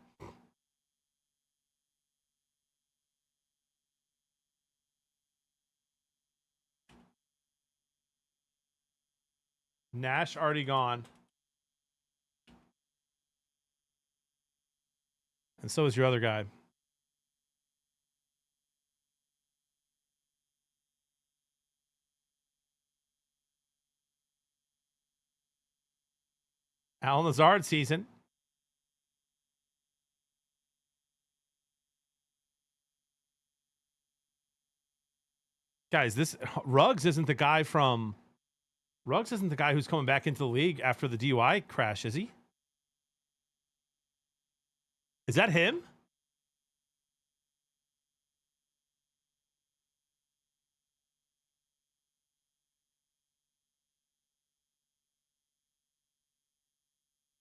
Nash already gone. And so is your other guy. Al Lazard season. Guys, this Ruggs isn't the guy from Ruggs isn't the guy who's coming back into the league after the DUI crash, is he? Is that him?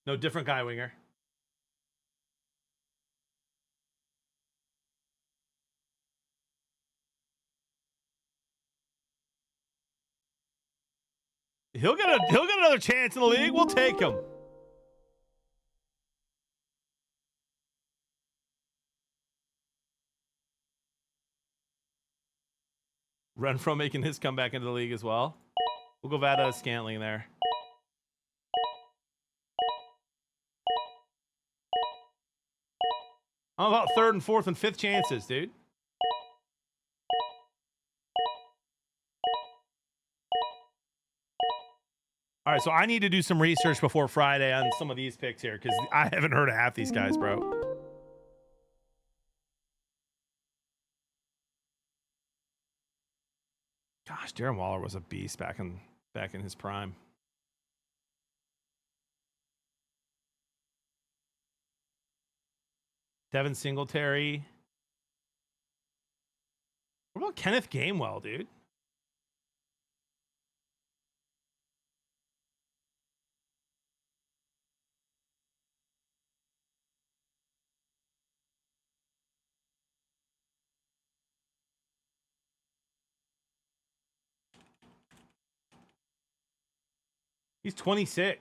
No, different guy, Winger. He'll get another chance in the league. We'll take him. Renfro making his comeback into the league as well. We'll go Vada Scantling there. I'm about third and fourth and fifth chances, dude. All right, so I need to do some research before Friday on some of these picks here because I haven't heard of half these guys, bro. Gosh, Darren Waller was a beast back in his prime. Devin Singletary. What about Kenneth Gainwell, dude? He's 26.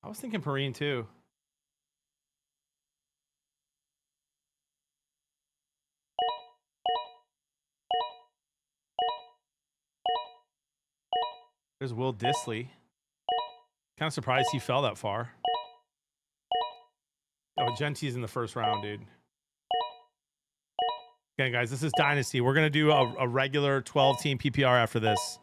I was thinking Perrine too. There's Will Dissly. Kind of surprised he fell that far. Oh, Gentie's in the first round, dude. Okay, guys, this is Dynasty. We're going to do a regular 12-team PPR after this.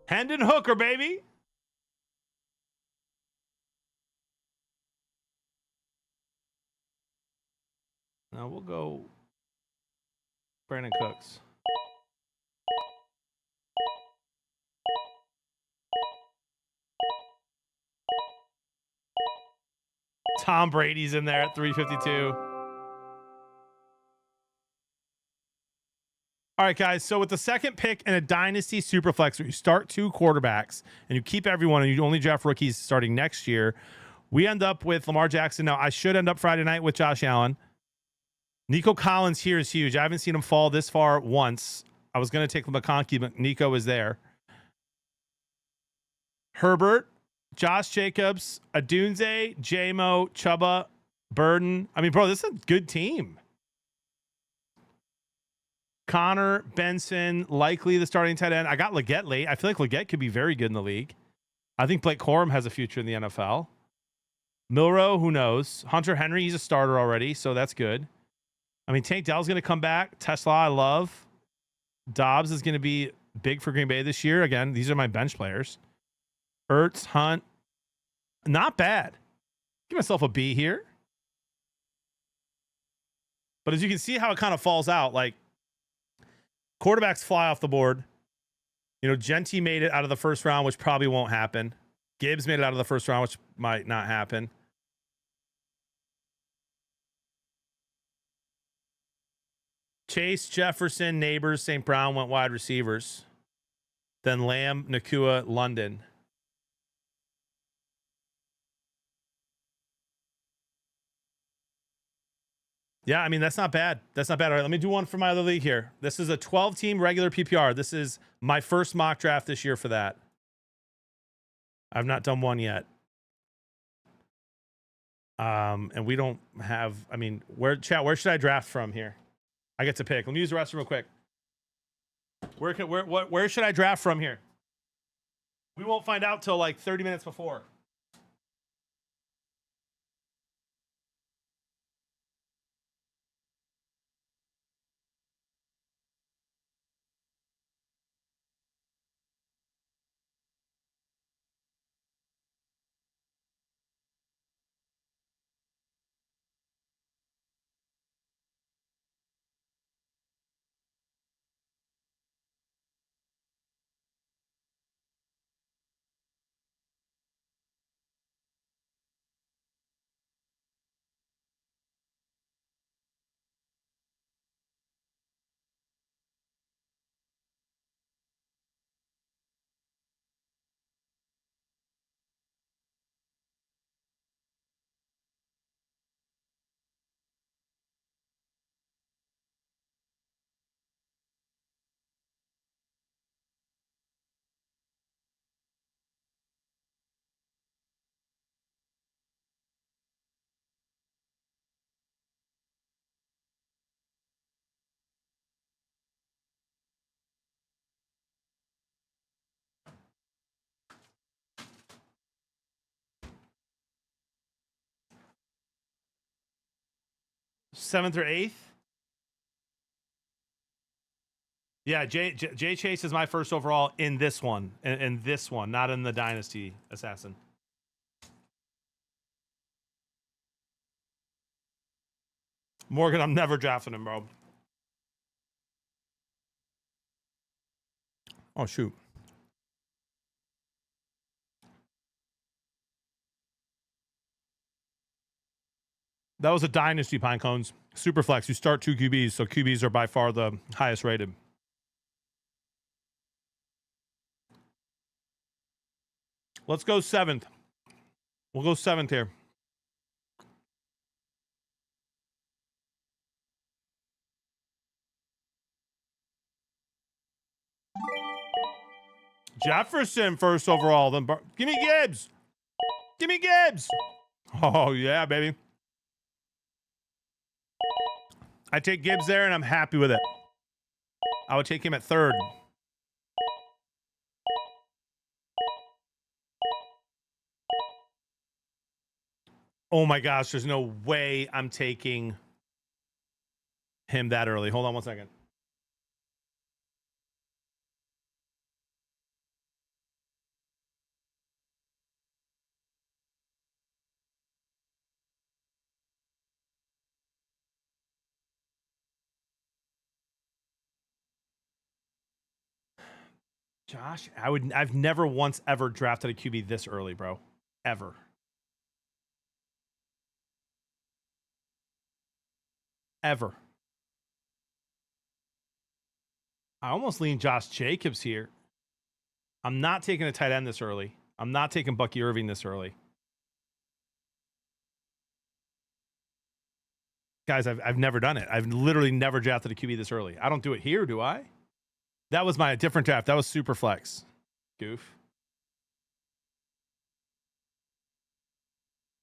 Hendon Hooker, baby. Now we'll go Brandon Cooks. Tom Brady's in there at 352. All right, guys. So with the second pick in a Dynasty Superflex, where you start two quarterbacks and you keep everyone and you only draft rookies starting next year, we end up with Lamar Jackson. Now, I should end up Friday night with Josh Allen. Nico Collins here is huge. I haven't seen him fall this far once. I was going to take McConkey, but Nico is there. Herbert, Josh Jacobs, Adunze, J-Mo, Chuba, Burden. I mean, bro, this is a good team. Connor, Benson, likely the starting tight end. I got Leggett late. I feel like Leggett could be very good in the league. I think Blake Corum has a future in the NFL. Milrow, who knows? Hunter Henry, he's a starter already, so that's good. I mean, Tank Dell's going to come back. Tesla, I love. Dobbs is going to be big for Green Bay this year. Again, these are my bench players. Ertz, Hunt, not bad. Give myself a B here. But as you can see how it kind of falls out, like quarterbacks fly off the board. You know, Genty made it out of the first round, which probably won't happen. Gibbs made it out of the first round, which might not happen. Chase, Jefferson, Neighbors, St. Brown went wide receivers. Then Lamb, Nakua, London. Yeah, I mean, that's not bad. That's not bad. All right, let me do one for my other league here. This is a 12-team regular PPR. This is my first mock draft this year for that. I've not done one yet. And we don't have, I mean, where should I draft from here? I get to pick. Let me use the restroom real quick. Where should I draft from here? We won't find out till like 30 minutes before. Seventh or eighth? Yeah, Jay Chase is my first overall in this one. In this one, not in the Dynasty Assassin. Morgan, I'm never drafting him, bro. Oh, shoot. That was a Dynasty, Pinecones. Superflex, you start 2 QBs, so QBs are by far the highest rated. Let's go 7th. We'll go 7th here. Jefferson first overall. Then give me Gibbs. Give me Gibbs. Oh, yeah, baby. I take Gibbs there, and I'm happy with it. I would take him at 3rd. Oh, my gosh. There's no way I'm taking him that early. Hold on one second. Josh, I've never once ever drafted a QB this early, bro. Ever. Ever. I almost lean Josh Jacobs here. I'm not taking a tight end this early. I'm not taking Bucky Irving this early. Guys, I've never done it. I've literally never drafted a QB this early. I don't do it here, do I? That was my different draft. That was super flex. Goof.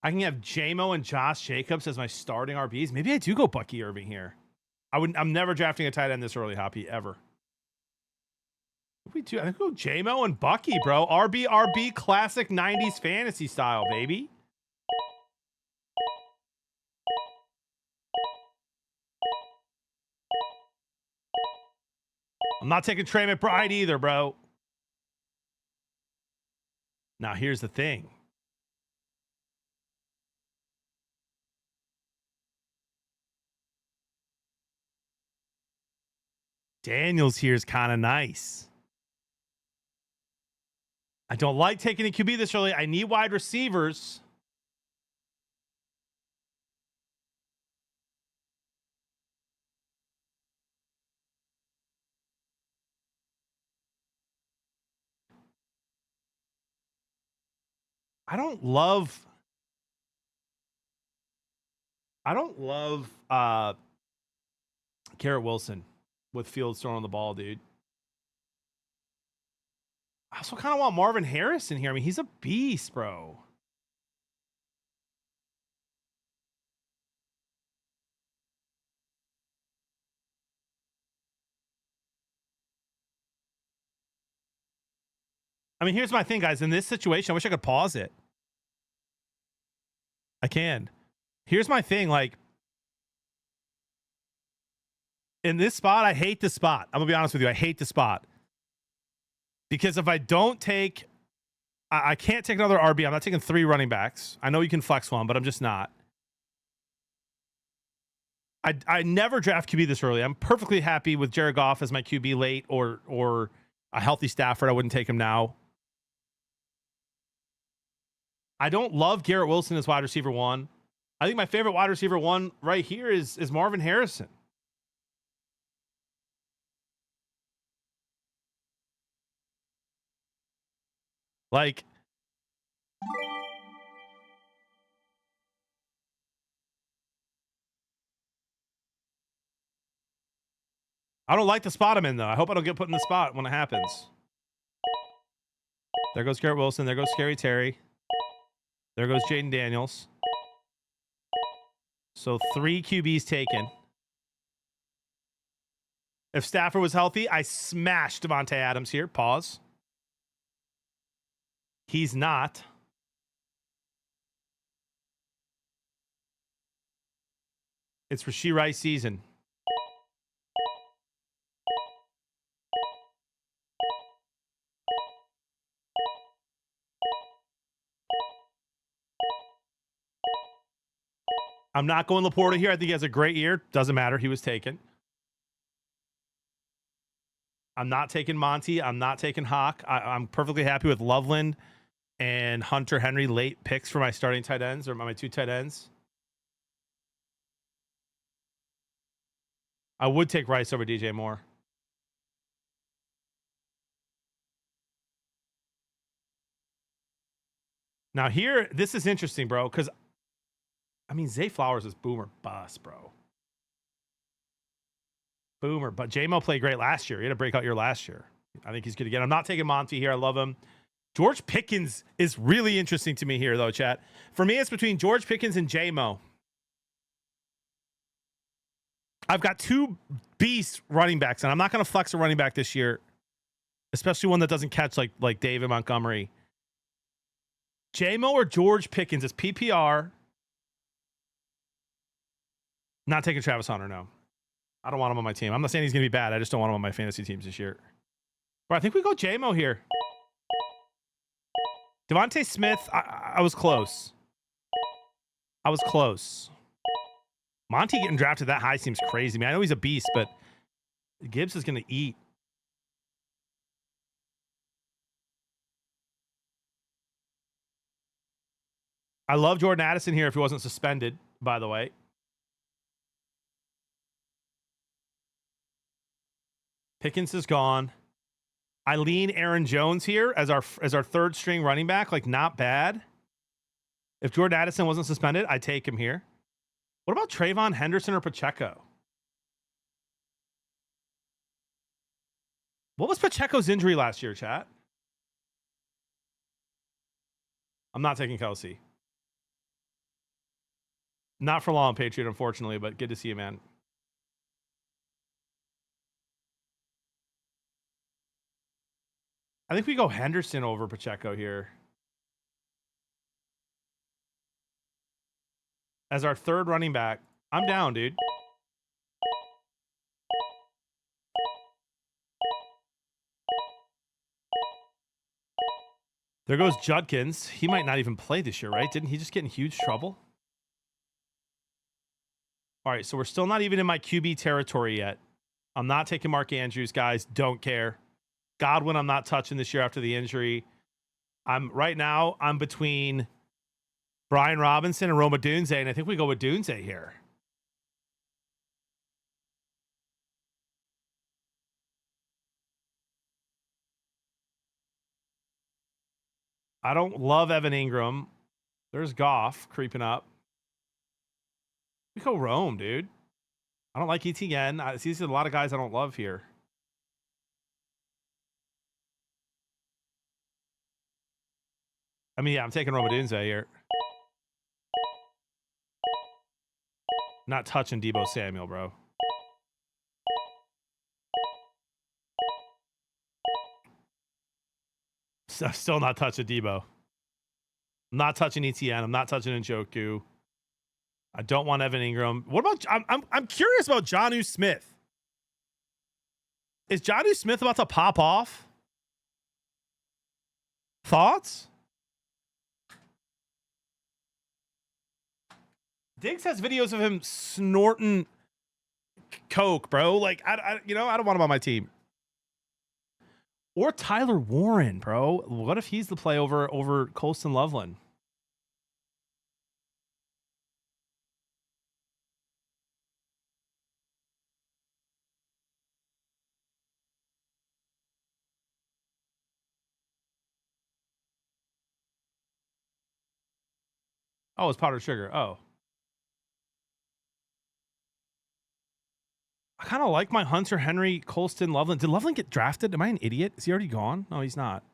I can have JMO and Josh Jacobs as my starting RBs. Maybe I do go Bucky Irving here. I'm never drafting a tight end this early, Hoppy, ever. We do. I think we'll go JMO and Bucky, bro. RB classic 90s fantasy style, baby. I'm not taking Trey McBride either, bro. Now, here's the thing. Daniels here is kind of nice. I don't like taking a QB this early. I need wide receivers. I don't love Garrett Wilson with Fields throwing the ball, dude. I also kind of want Marvin Harrison here. I mean, he's a beast, bro. I mean, here's my thing, guys. In this situation, I wish I could pause it. I can. Here's my thing, like, in this spot, I hate this spot. I'm going to be honest with you. I hate the spot. Because if I don't take... I can't take another RB. I'm not taking 3 running backs. I know you can flex one, but I'm just not. I never draft QB this early. I'm perfectly happy with Jared Goff as my QB late or a healthy Stafford. I wouldn't take him now. I don't love Garrett Wilson as wide receiver 1. I think my favorite wide receiver 1 right here is Marvin Harrison. Like, I don't like the spot I'm in, though. I hope I don't get put in the spot when it happens. There goes Garrett Wilson. There goes Scary Terry. There goes Jaden Daniels. So 3 QBs taken. If Stafford was healthy, I smashed Devontae Adams here. Pause. He's not. It's Rashee Rice season. I'm not going Laporta here. I think he has a great year. Doesn't matter. He was taken. I'm not taking Monty. I'm not taking Hawk. I'm perfectly happy with Loveland and Hunter Henry late picks for my starting tight ends or my 2 tight ends. I would take Rice over DJ Moore. Now here, this is interesting, bro, because I mean, Zay Flowers is boomer bust, bro. Boomer, but J-Mo played great last year. He had a breakout year last year. I think he's good again. I'm not taking Monty here. I love him. George Pickens is really interesting to me here, though, chat. For me, it's between George Pickens and J-Mo. I've got 2 beast running backs, and I'm not going to flex a running back this year, especially one that doesn't catch like David Montgomery. J-Mo or George Pickens is PPR. Not taking Travis Hunter, no. I don't want him on my team. I'm not saying he's going to be bad. I just don't want him on my fantasy teams this year. But I think we go J-Mo here. Devontae Smith, I was close. I was close. Monty getting drafted that high seems crazy. I mean, I know he's a beast, but Gibbs is going to eat. I love Jordan Addison here if he wasn't suspended, by the way. Pickens is gone. I lean Aaron Jones here as our 3rd string running back. Like, not bad. If Jordan Addison wasn't suspended, I'd take him here. What about Trayvon Henderson or Pacheco? What was Pacheco's injury last year, chat? I'm not taking Kelsey. Not for long, Patriot, unfortunately, but good to see you, man. I think we go Henderson over Pacheco here as our third running back. I'm down, dude. There goes Judkins. He might not even play this year, right? Didn't he just get in huge trouble? All right, so we're still not even in my QB territory yet. I'm not taking Mark Andrews, guys. Don't care. Godwin, I'm not touching this year after the injury. Right now, I'm between Brian Robinson and Roma Dunze, and I think we go with Dunze here. I don't love Evan Ingram. There's Goff creeping up. We go Rome, dude. I don't like ETN. These are a lot of guys I don't love here. I mean, yeah, I'm taking Roma Dunze here. Not touching Deebo Samuel, bro. Still not touching Deebo. I'm not touching ETN. I'm not touching Njoku. I don't want Evan Ingram. What about? I'm curious about Jonnu Smith. Is Jonnu Smith about to pop off? Thoughts? Diggs has videos of him snorting coke, bro. Like, I don't want him on my team. Or Tyler Warren, bro. What if he's the play over Colston Loveland? Oh, it's powdered sugar. Oh. I kind of like my Hunter Henry, Colston Loveland. Did Loveland get drafted? Am I an idiot? Is he already gone? No, he's not.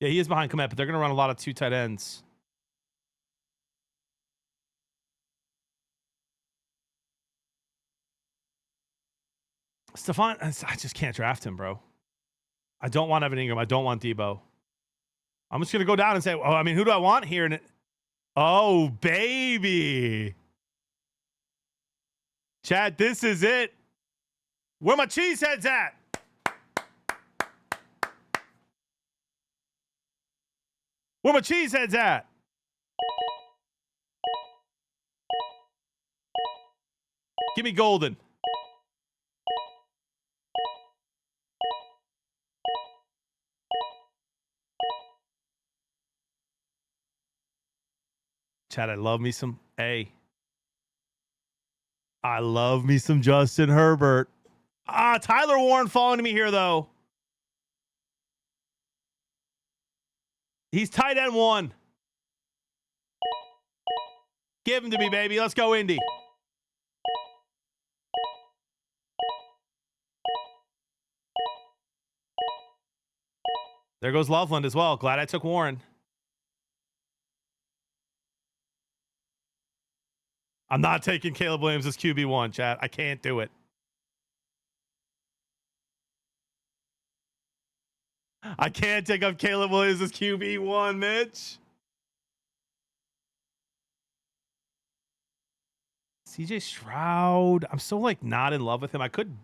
Yeah, he is behind Komet, but they're going to run a lot of 2 tight ends. Stephon, I just can't draft him, bro. I don't want Evan Ingram. I don't want Deebo. I'm just going to go down and say, oh, I mean, who do I want here? Oh, baby. Chad, this is it. Where my cheesehead's at? Where my cheesehead's at? Give me Golden. Chad, I love me some A. I love me some Justin Herbert. Tyler Warren falling to me here, though. He's tight end 1. Give him to me, baby. Let's go, Indy. There goes Loveland as well. Glad I took Warren. I'm not taking Caleb Williams as QB1, chat. I can't do it. I can't take up Caleb Williams as QB1, Mitch. CJ Stroud. I'm so like not in love with him. I could.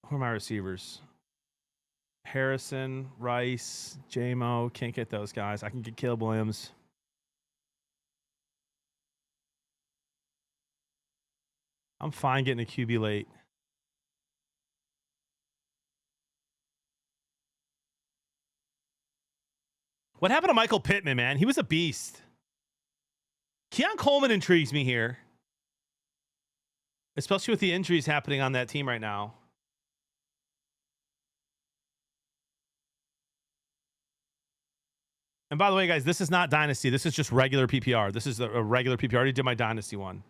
Who are my receivers? Harrison, Rice, J-Mo. Can't get those guys. I can get Caleb Williams. I'm fine getting a QB late. What happened to Michael Pittman, man? He was a beast. Keon Coleman intrigues me here, especially with the injuries happening on that team right now. And by the way, guys, this is not Dynasty. This is just regular PPR. This is a regular PPR. I already did my Dynasty one.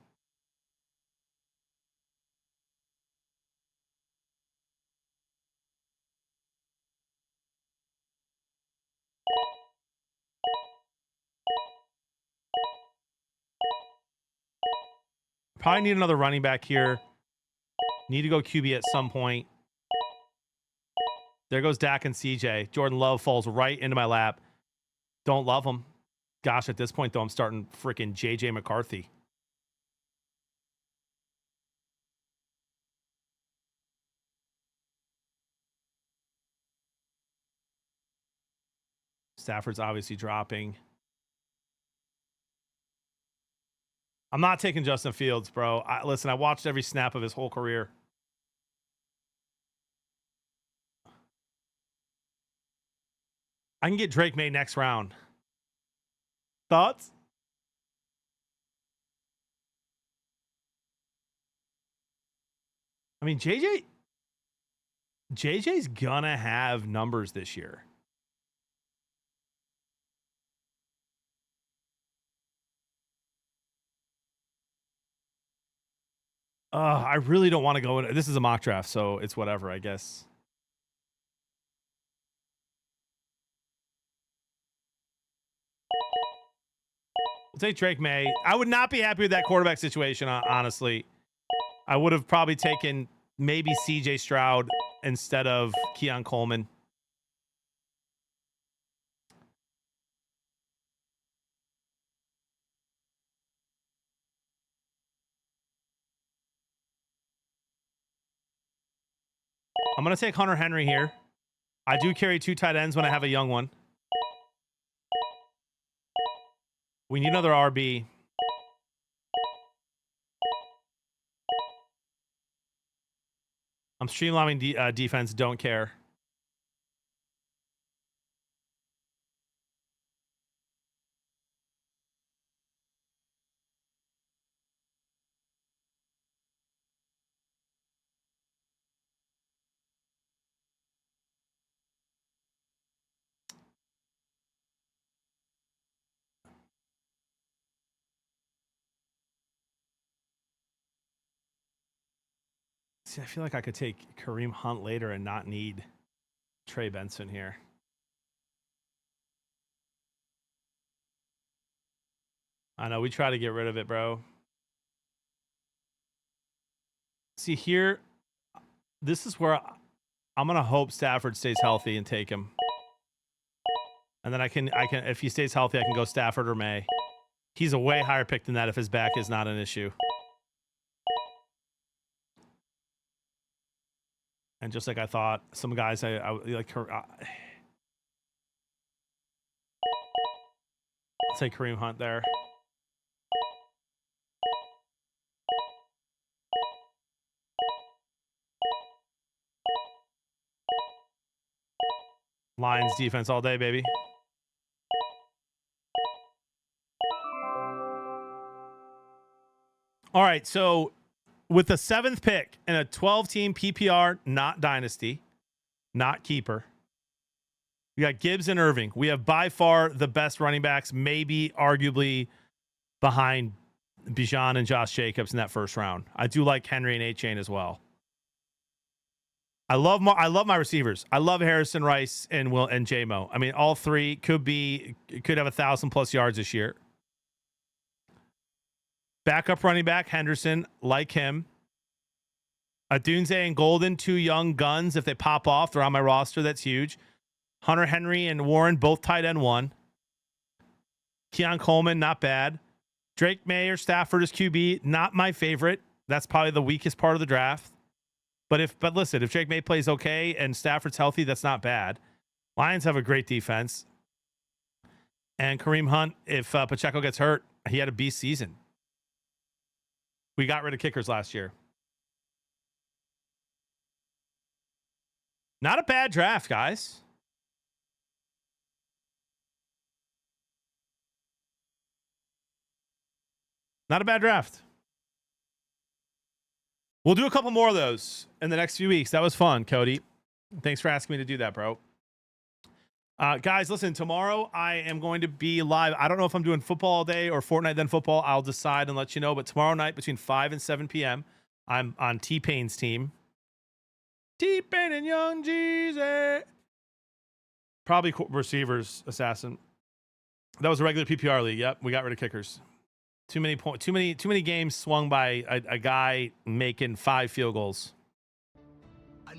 Probably need another running back here. Need to go QB at some point. There goes Dak and CJ. Jordan Love falls right into my lap. Don't love him. Gosh, at this point, though, I'm starting freaking JJ McCarthy. Stafford's obviously dropping. I'm not taking Justin Fields, bro. Listen, I watched every snap of his whole career. I can get Drake May next round. Thoughts? I mean, JJ's gonna have numbers this year. I really don't want to go in. This is a mock draft, so it's whatever, I guess. We'll take Drake May. I would not be happy with that quarterback situation, honestly. I would have probably taken maybe CJ Stroud instead of Keon Coleman. I'm going to take Hunter Henry here. I do carry 2 tight ends when I have a young one. We need another RB. I'm streamlining defense. Don't care. See, I feel like I could take Kareem Hunt later and not need Trey Benson here. I know, we try to get rid of it, bro. See, here, this is where I'm going to hope Stafford stays healthy and take him. And then I can, if he stays healthy, I can go Stafford or May. He's a way higher pick than that if his back is not an issue. And just like I thought, some guys I like. I'll take Kareem Hunt there. Lions defense all day, baby. All right, so with the 7th pick in a 12-team PPR, not Dynasty, not Keeper, we got Gibbs and Irving. We have by far the best running backs, maybe arguably behind Bijan and Josh Jacobs in that first round. I do like Henry and A-Chain as well. I love my receivers. I love Harrison, Rice, and J-Mo. I mean, all three could have 1,000+ yards this year. Backup running back Henderson, like him. Adunze and Golden, 2 young guns. If they pop off, they're on my roster. That's huge. Hunter Henry and Warren, both tight end 1. Keon Coleman, not bad. Drake May or Stafford is QB, not my favorite. That's probably the weakest part of the draft. But listen, if Drake May plays okay and Stafford's healthy, that's not bad. Lions have a great defense. And Kareem Hunt, if Pacheco gets hurt, he had a beast season. We got rid of kickers last year. Not a bad draft, guys. Not a bad draft. We'll do a couple more of those in the next few weeks. That was fun, Cody. Thanks for asking me to do that, bro. Guys, listen, tomorrow I am going to be live. I don't know if I'm doing football all day or Fortnite then football. I'll decide and let you know. But tomorrow night between 5 and 7 p.m., I'm on T-Pain's team. T-Pain and Young Jeezy. Probably receivers, assassin. That was a regular PPR league. Yep, we got rid of kickers. Too many games swung by a guy making 5 field goals.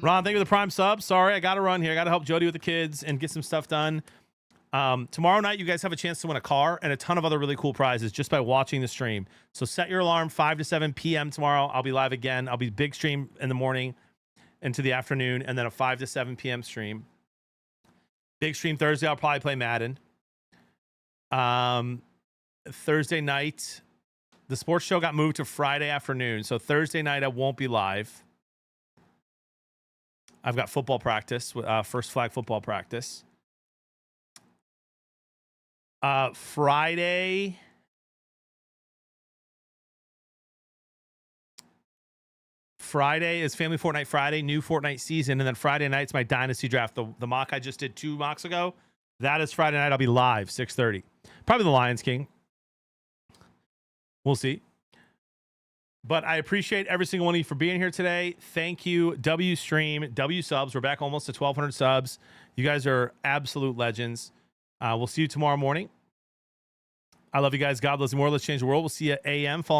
Ron, thank you for the prime sub. Sorry, I got to run here. I got to help Jody with the kids and get some stuff done. Tomorrow night, you guys have a chance to win a car and a ton of other really cool prizes just by watching the stream. So set your alarm 5 to 7 p.m. tomorrow. I'll be live again. I'll be big stream in the morning into the afternoon, and then a 5 to 7 p.m. stream. Big stream Thursday. I'll probably play Madden. Thursday night, the sports show got moved to Friday afternoon. So Thursday night, I won't be live. I've got football practice, first flag football practice. Friday is Family Fortnite Friday, new Fortnite season, and then Friday night's my Dynasty Draft. The mock I just did 2 mocks ago, that is Friday night. I'll be live, 6:30. Probably the Lions King. We'll see. But I appreciate every single one of you for being here today. Thank you, W Stream, W Subs. We're back almost to 1,200 subs. You guys are absolute legends. We'll see you tomorrow morning. I love you guys. God bless you more. Let's change the world. We'll see you at AM. Follow